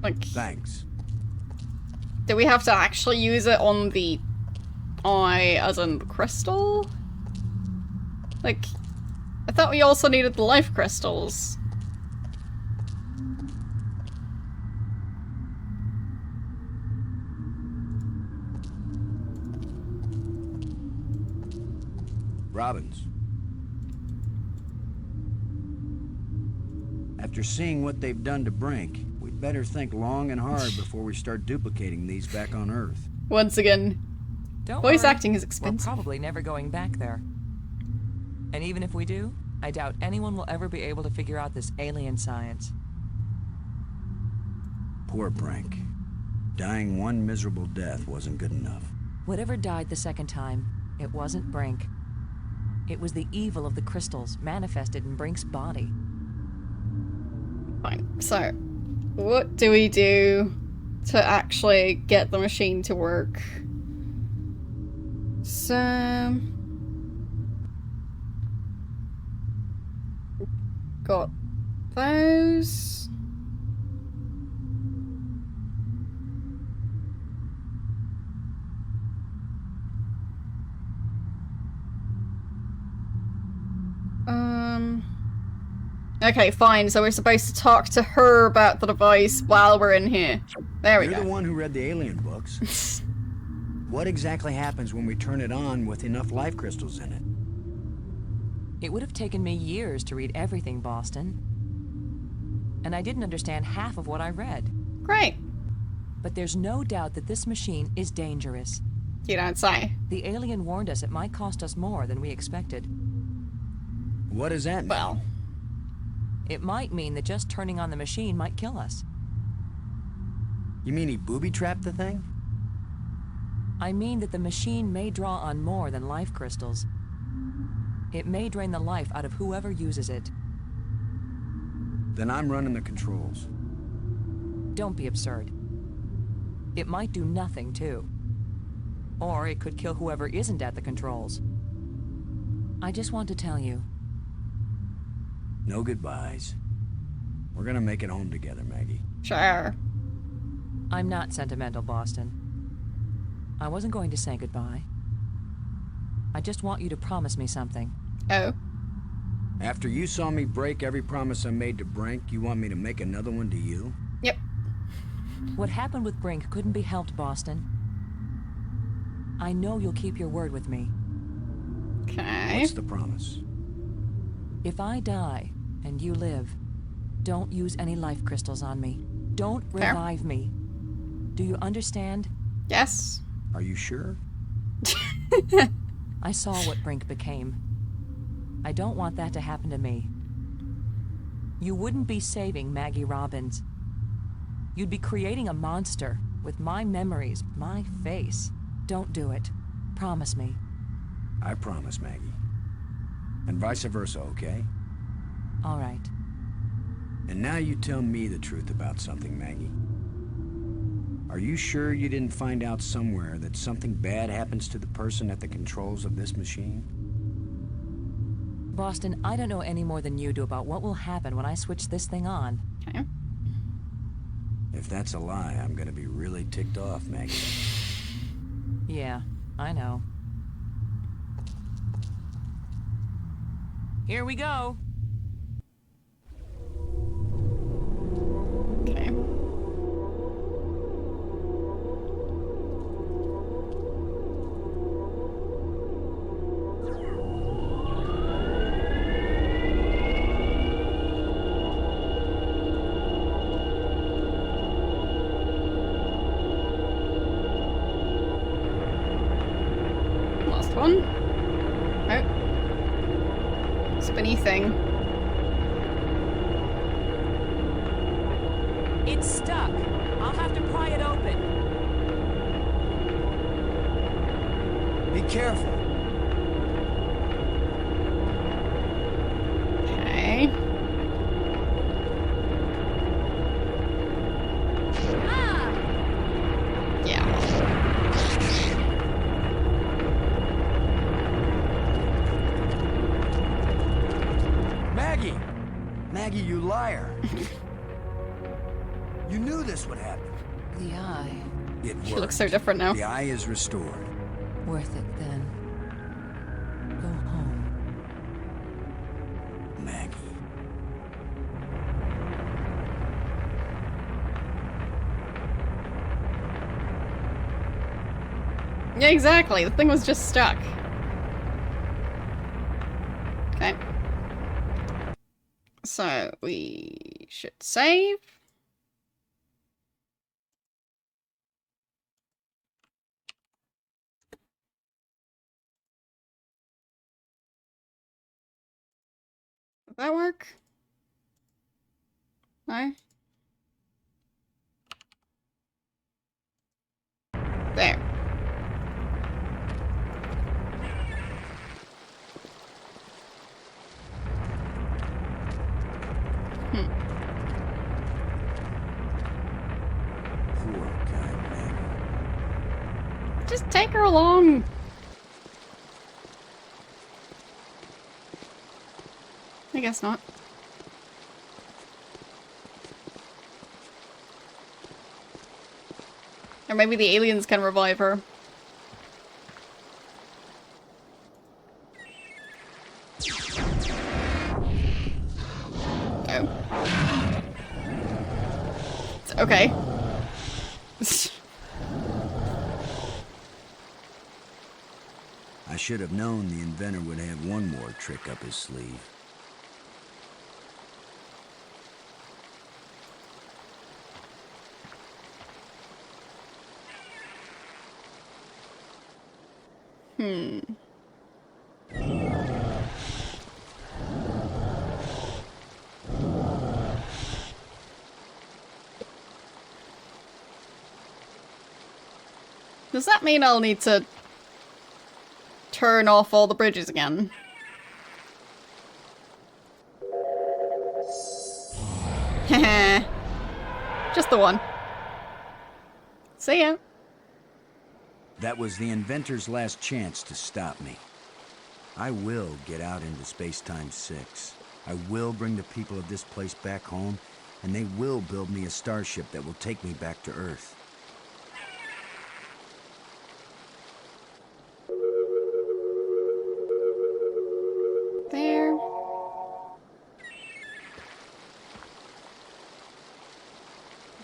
Like, Thanks. do we have to actually use it on the eye as in the crystal? Like, I thought we also needed the life crystals. Robbins. After seeing what they've done to Brink, we'd better think long and hard before we start duplicating these back on Earth. Once again, Don't voice worry, acting is we're expensive. probably never going back there. And even if we do, I doubt anyone will ever be able to figure out this alien science. Poor Brink. Dying one miserable death wasn't good enough. Whatever died the second time, it wasn't Brink. It was the evil of the crystals manifested in Brink's body. Fine. So, what do we do to actually get the machine to work? So, got those. Okay, fine. So we're supposed to talk to her about the device while we're in here. There we You're go. the one who read the alien books. What exactly happens when we turn it on with enough life crystals in it? It would have taken me years to read everything, Boston. And I didn't understand half of what I read. Great. But there's no doubt that this machine is dangerous. You don't say. The alien warned us it might cost us more than we expected. What does that mean? Well, It might mean that just turning on the machine might kill us. You mean he booby-trapped the thing? I mean that the machine may draw on more than life crystals. It may drain the life out of whoever uses it. Then I'm running the controls. Don't be absurd. It might do nothing, too. Or it could kill whoever isn't at the controls. I just want to tell you. No goodbyes. We're gonna make it home together, Maggie. sure. I'm not sentimental, Boston. I wasn't going to say goodbye. I just want you to promise me something. Oh. After you saw me break every promise I made to Brink, you want me to make another one to you? Yep. What happened with Brink couldn't be helped, Boston. I know you'll keep your word with me. Okay. What's the promise? If I die and you live, don't use any life crystals on me. Don't Fair. revive me. Do you understand? Yes. Are you sure? I saw what Brink became. I don't want that to happen to me. You wouldn't be saving Maggie Robbins. You'd be creating a monster with my memories, my face. Don't do it. Promise me. I promise, Maggie. And vice versa, okay? All right. And now you tell me the truth about something, Maggie. Are you sure you didn't find out somewhere that something bad happens to the person at the controls of this machine? Boston, I don't know any more than you do about what will happen when I switch this thing on. Okay. If that's a lie, I'm gonna be really ticked off, Maggie. Yeah, I know. Here we go. Okay. Last one. Oh. Spinny thing. It's stuck. I'll have to pry it open. Be careful. Okay. Yeah. Maggie! Maggie, you liar! You knew this would happen. The eye. It worked. She looks so different now. The eye is restored. Worth it then. Go home. Maggie. Yeah, exactly. The thing was just stuck. Okay. So, we should save. Does that work? No? There. Poor guy, Maggie. Just take her along. I guess not. Or maybe the aliens can revive her. Oh. Okay. I should have known the inventor would have one more trick up his sleeve. Does that mean I'll need to turn off all the bridges again? Heh. Just the one. See ya. That was the inventor's last chance to stop me. I will get out into Space-Time 6. I will bring the people of this place back home, and they will build me a starship that will take me back to Earth. There.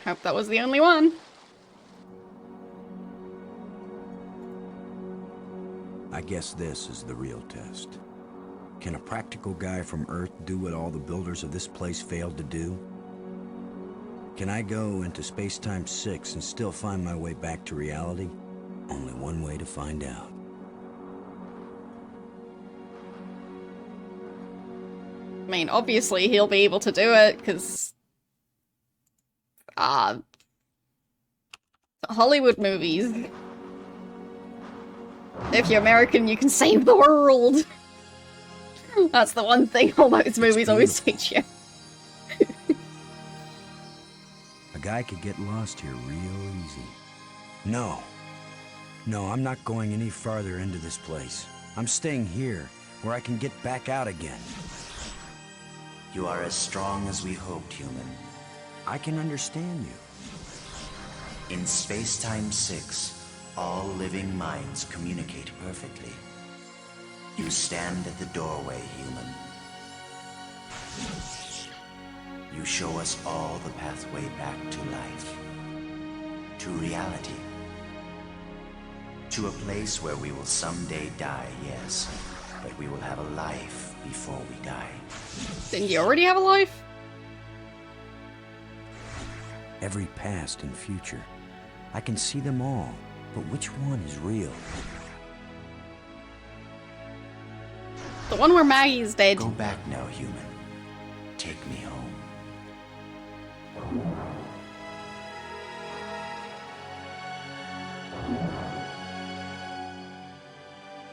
Hope that was the only one. I guess this is the real test. Can a practical guy from Earth do what all the builders of this place failed to do? Can I go into Space-Time 6 and still find my way back to reality? Only one way to find out. I mean, obviously he'll be able to do it, because... Hollywood movies. If you're American, you can save the world! That's the one thing all those movies always teach you. A guy could get lost here real easy. No. No, I'm not going any farther into this place. I'm staying here, where I can get back out again. You are as strong as we hoped, human. I can understand you. In Space-Time 6, all living minds communicate perfectly. You stand at the doorway, human. You show us all the pathway back to life. To reality. To a place where we will someday die, yes. But we will have a life before we die. Didn't you already have a life? Every past and future. I can see them all, but which one is real? The one where Maggie's dead. Go back now, human. Take me home.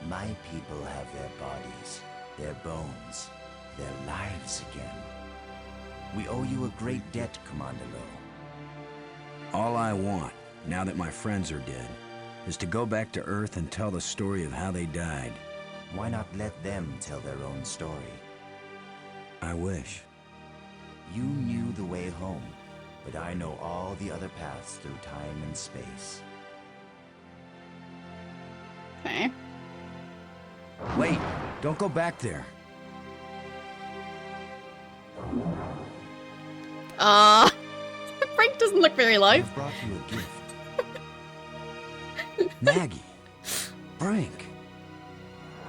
My people have their bodies, their bones, their lives again. We owe you a great debt, Commander Lowe. All I want, now that my friends are dead, is to go back to Earth and tell the story of how they died. Why not let them tell their own story? I wish. You knew the way home, but I know all the other paths through time and space. Okay. Wait, don't go back there. Frank doesn't look very alive. I brought you a gift. Maggie. Frank.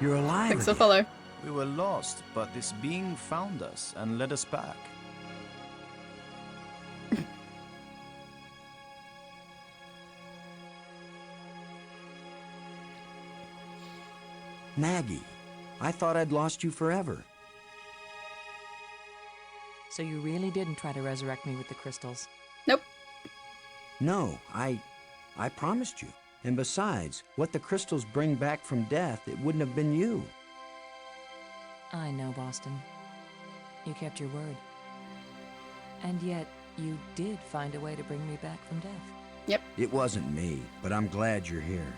You're alive. Thanks for again. follow. We were lost, but this being found us and led us back. Maggie, I thought I'd lost you forever. So you really didn't try to resurrect me with the crystals? Nope. No, I promised you. And besides, what the crystals bring back from death, it wouldn't have been you. I know, Boston. You kept your word. And yet, you did find a way to bring me back from death. Yep. It wasn't me, but I'm glad you're here.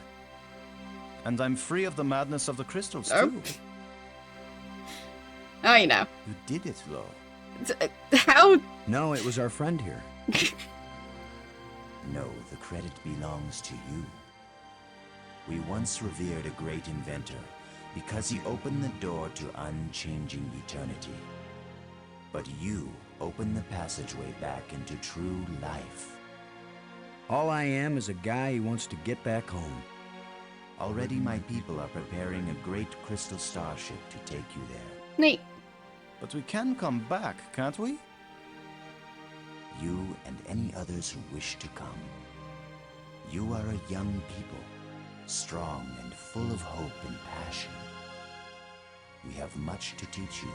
And I'm free of the madness of the crystals, Oh. too. Oh, you know. You did it, Lo. How? No, it was our friend here. No, the credit belongs to you. We once revered a great inventor because he opened the door to unchanging eternity. But you opened the passageway back into true life. All I am is a guy who wants to get back home. Already my people are preparing a great crystal starship to take you there. Neat. But we can come back, can't we? You and any others who wish to come. You are a young people, strong and full of hope and passion. We have much to teach you,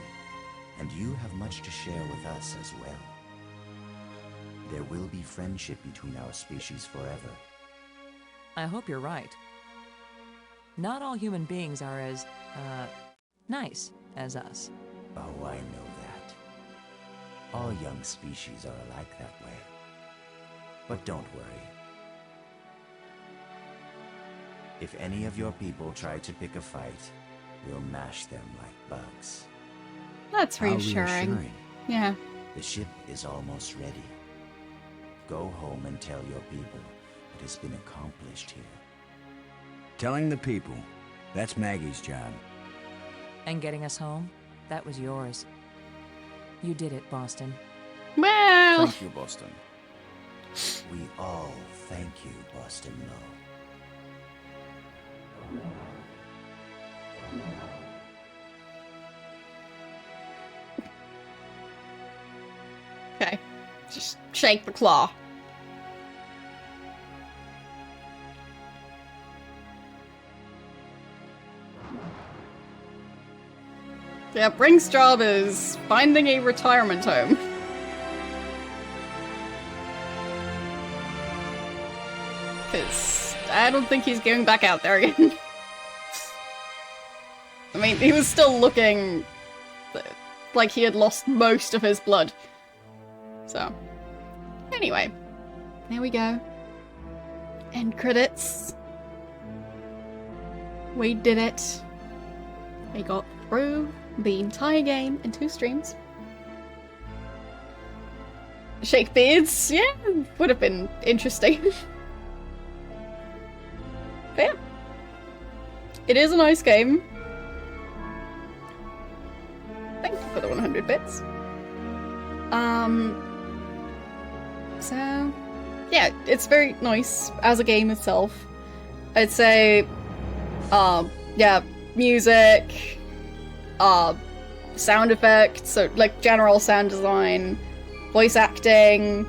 and you have much to share with us as well. There will be friendship between our species forever. I hope you're right. Not all human beings are as, nice as us. Oh, I know that. All young species are alike that way. But don't worry. If any of your people try to pick a fight, we'll mash them like bugs. That's How reassuring. Yeah. The ship is almost ready. Go home and tell your people what has been accomplished here. Telling the people. That's Maggie's job. And getting us home, that was yours. You did it, Boston. Well, Thank you, Boston. We all thank you, Boston Low. okay. Just shake the claw. Yeah, Brink's job is finding a retirement home. Because I don't think he's going back out there again. I mean, he was still looking like he had lost most of his blood. So, anyway, there we go. End credits. We did it. We got through the entire game in 2 streams. Shake beards, yeah, would have been interesting. But yeah. It is a nice game. Thank you for the 100 bits. So, yeah, it's very nice as a game itself. I'd say, yeah, music, sound effects, so like general sound design, voice acting,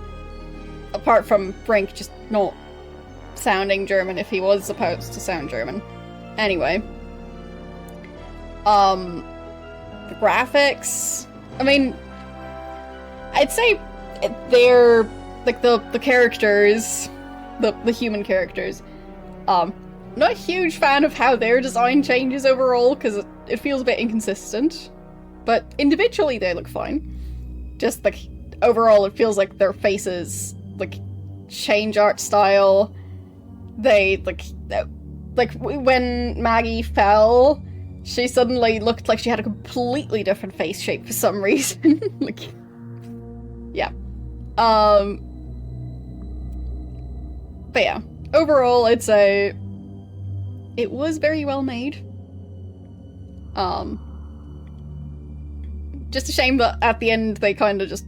apart from Brink just not sounding German if he was supposed to sound German. Anyway. The graphics, I mean, I'd say they're, like, the characters, the human characters, not a huge fan of how their design changes overall, because it feels a bit inconsistent, but individually they look fine. Just, like, overall it feels like their faces, like, change art style. They, like, when Maggie fell, she suddenly looked like she had a completely different face shape for some reason. Like, yeah. But yeah, overall, I'd say it was very well made. Just a shame that at the end they kind of just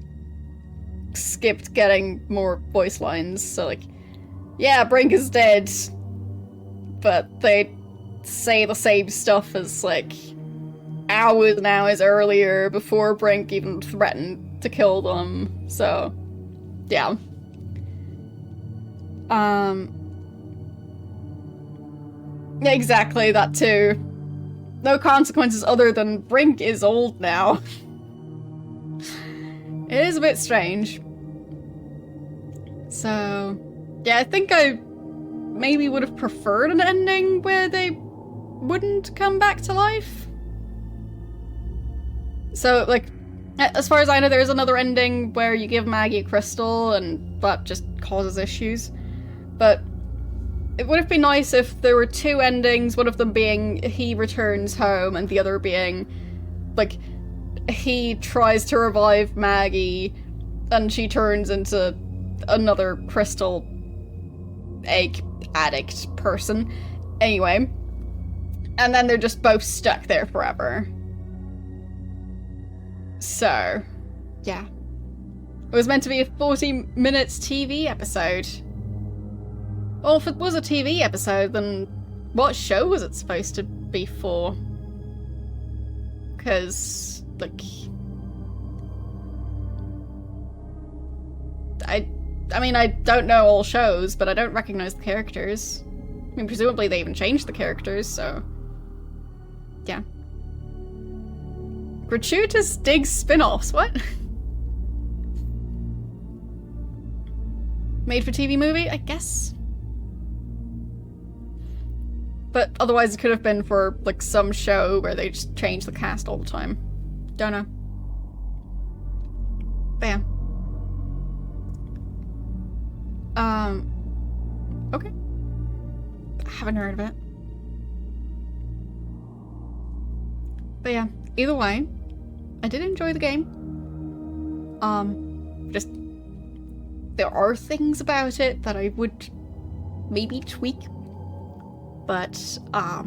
skipped getting more voice lines. So, like, yeah, Brink is dead, but they say the same stuff as, like, hours and hours earlier before Brink even threatened to kill them. So, yeah. Yeah, exactly, that too. No consequences other than Brink is old now. It is a bit strange. So, yeah, I think I maybe would have preferred an ending where they wouldn't come back to life. So, like, as far as I know, there is another ending where you give Maggie a crystal and that just causes issues. But it would have been nice if there were 2 endings, one of them being he returns home and the other being, like, he tries to revive Maggie and she turns into another crystal egg addict person. Anyway. And then they're just both stuck there forever. So, yeah. It was meant to be a 40 minutes TV episode. Well, if it was a TV episode, then What show was it supposed to be for? Because, like... I mean, I don't know all shows, but I don't recognize the characters. I mean, presumably they even changed the characters, so... Yeah. Gratuitous Dig spin-offs, what? Made for TV movie, I guess? But otherwise it could have been for, like, some show where they just change the cast all the time. Don't know. But yeah. Okay. I haven't heard of it. But yeah, either way, I did enjoy the game. Just there are things about it that I would maybe tweak. But, well,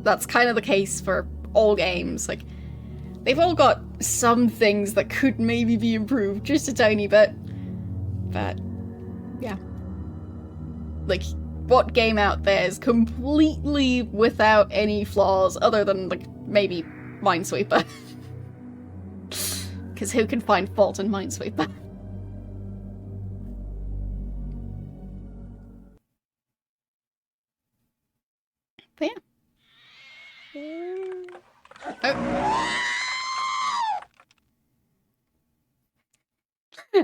that's kind of the case for all games. Like, they've all got some things that could maybe be improved just a tiny bit. But, yeah. Like, what game out there is completely without any flaws other than, like, maybe Minesweeper? Because who can find fault in Minesweeper? But yeah. Oh.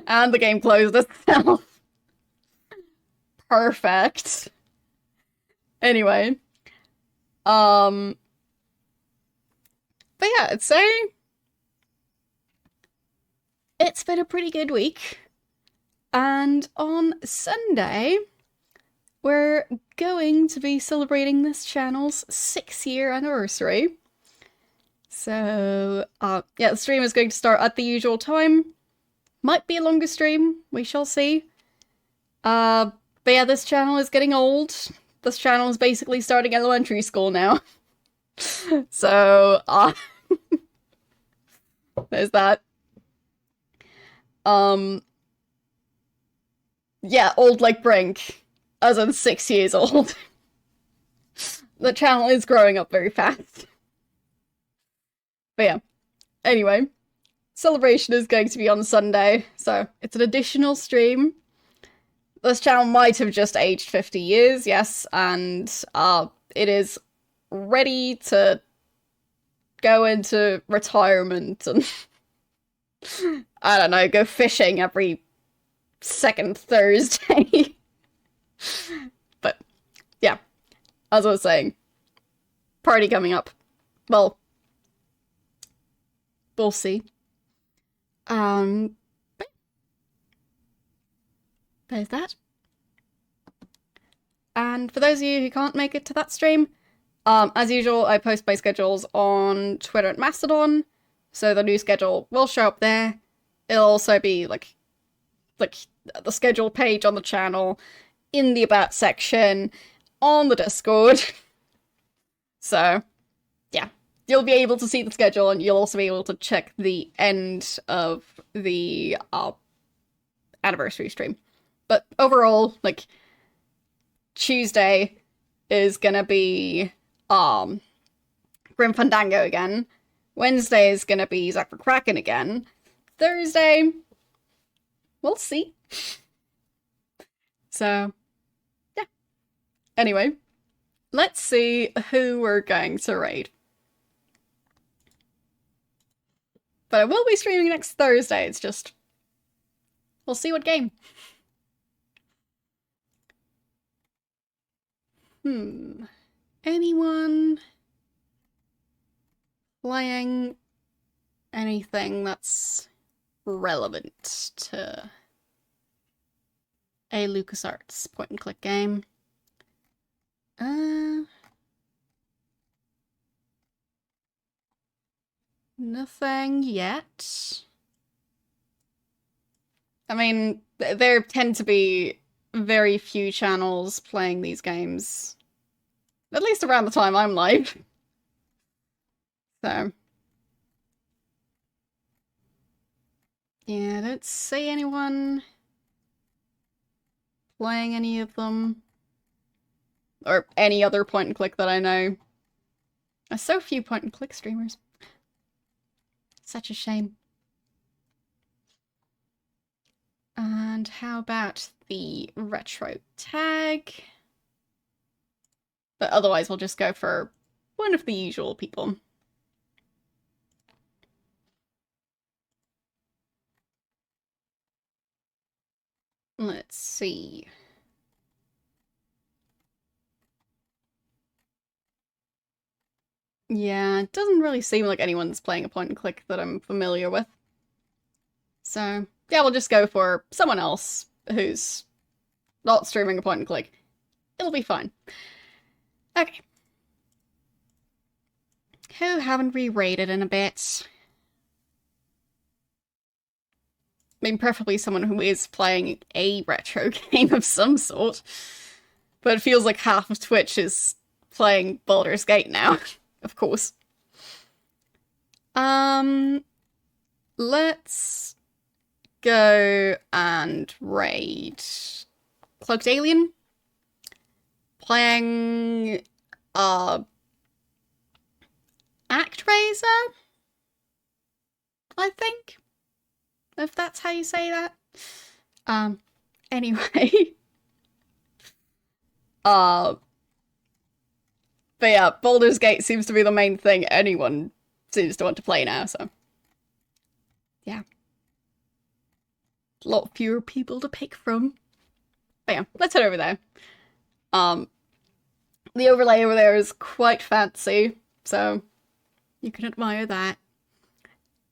And the game closed itself. Perfect. Anyway. But yeah, I'd say it's been a pretty good week. And on Sunday, we're going to be celebrating this channel's 6-year anniversary. So, yeah, the stream is going to start at the usual time. Might be a longer stream, we shall see. But yeah, this channel is getting old. This channel is basically starting elementary school now. So, there's that. Yeah, old like Brink. As in 6 years old. The channel is growing up very fast. But yeah. Anyway. Celebration is going to be on Sunday, so it's an additional stream. This channel might have just aged 50 years, yes, and it is ready to go into retirement and I don't know, go fishing every second Thursday. But yeah, as I was saying, party coming up. Well, we'll see. But there's that. And for those of you who can't make it to that stream, as usual, I post my schedules on Twitter and Mastodon, so the new schedule will show up there. It'll also be like the schedule page on the channel, in the About section, on the Discord. So, yeah. You'll be able to see the schedule, and you'll also be able to check the end of the anniversary stream. But overall, like, Tuesday is gonna be Grim Fandango again. Wednesday is gonna be Zack the Kraken again. Thursday, we'll see. So, yeah. Anyway, let's see who we're going to raid. But I will be streaming next Thursday, it's just... we'll see what game. Anyone playing anything that's relevant to a LucasArts point-and-click game? Nothing yet. I mean, there tend to be very few channels playing these games. At least around the time I'm live. So. Yeah, I don't see anyone playing any of them. or any other point and click that I know. There's so few point and click streamers. Such a shame. And how about the retro tag? But otherwise we'll just go for one of the usual people. Let's see. Yeah, it doesn't really seem like anyone's playing a point and click that I'm familiar with. So, yeah, we'll just go for someone else who's not streaming a point and click. It'll be fine. Okay. Who haven't we rated in a bit? I mean, preferably someone who is playing a retro game of some sort. But it feels like half of Twitch is playing Baldur's Gate now, of course. Let's go and raid Cloaked Alien. Playing ActRaiser, I think, if that's how you say that. Anyway. But yeah, Baldur's Gate seems to be the main thing anyone seems to want to play now, so. Yeah. A lot fewer people to pick from. But yeah, let's head over there. The overlay over there is quite fancy, so you can admire that.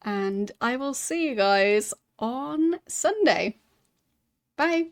And I will see you guys on Sunday. Bye!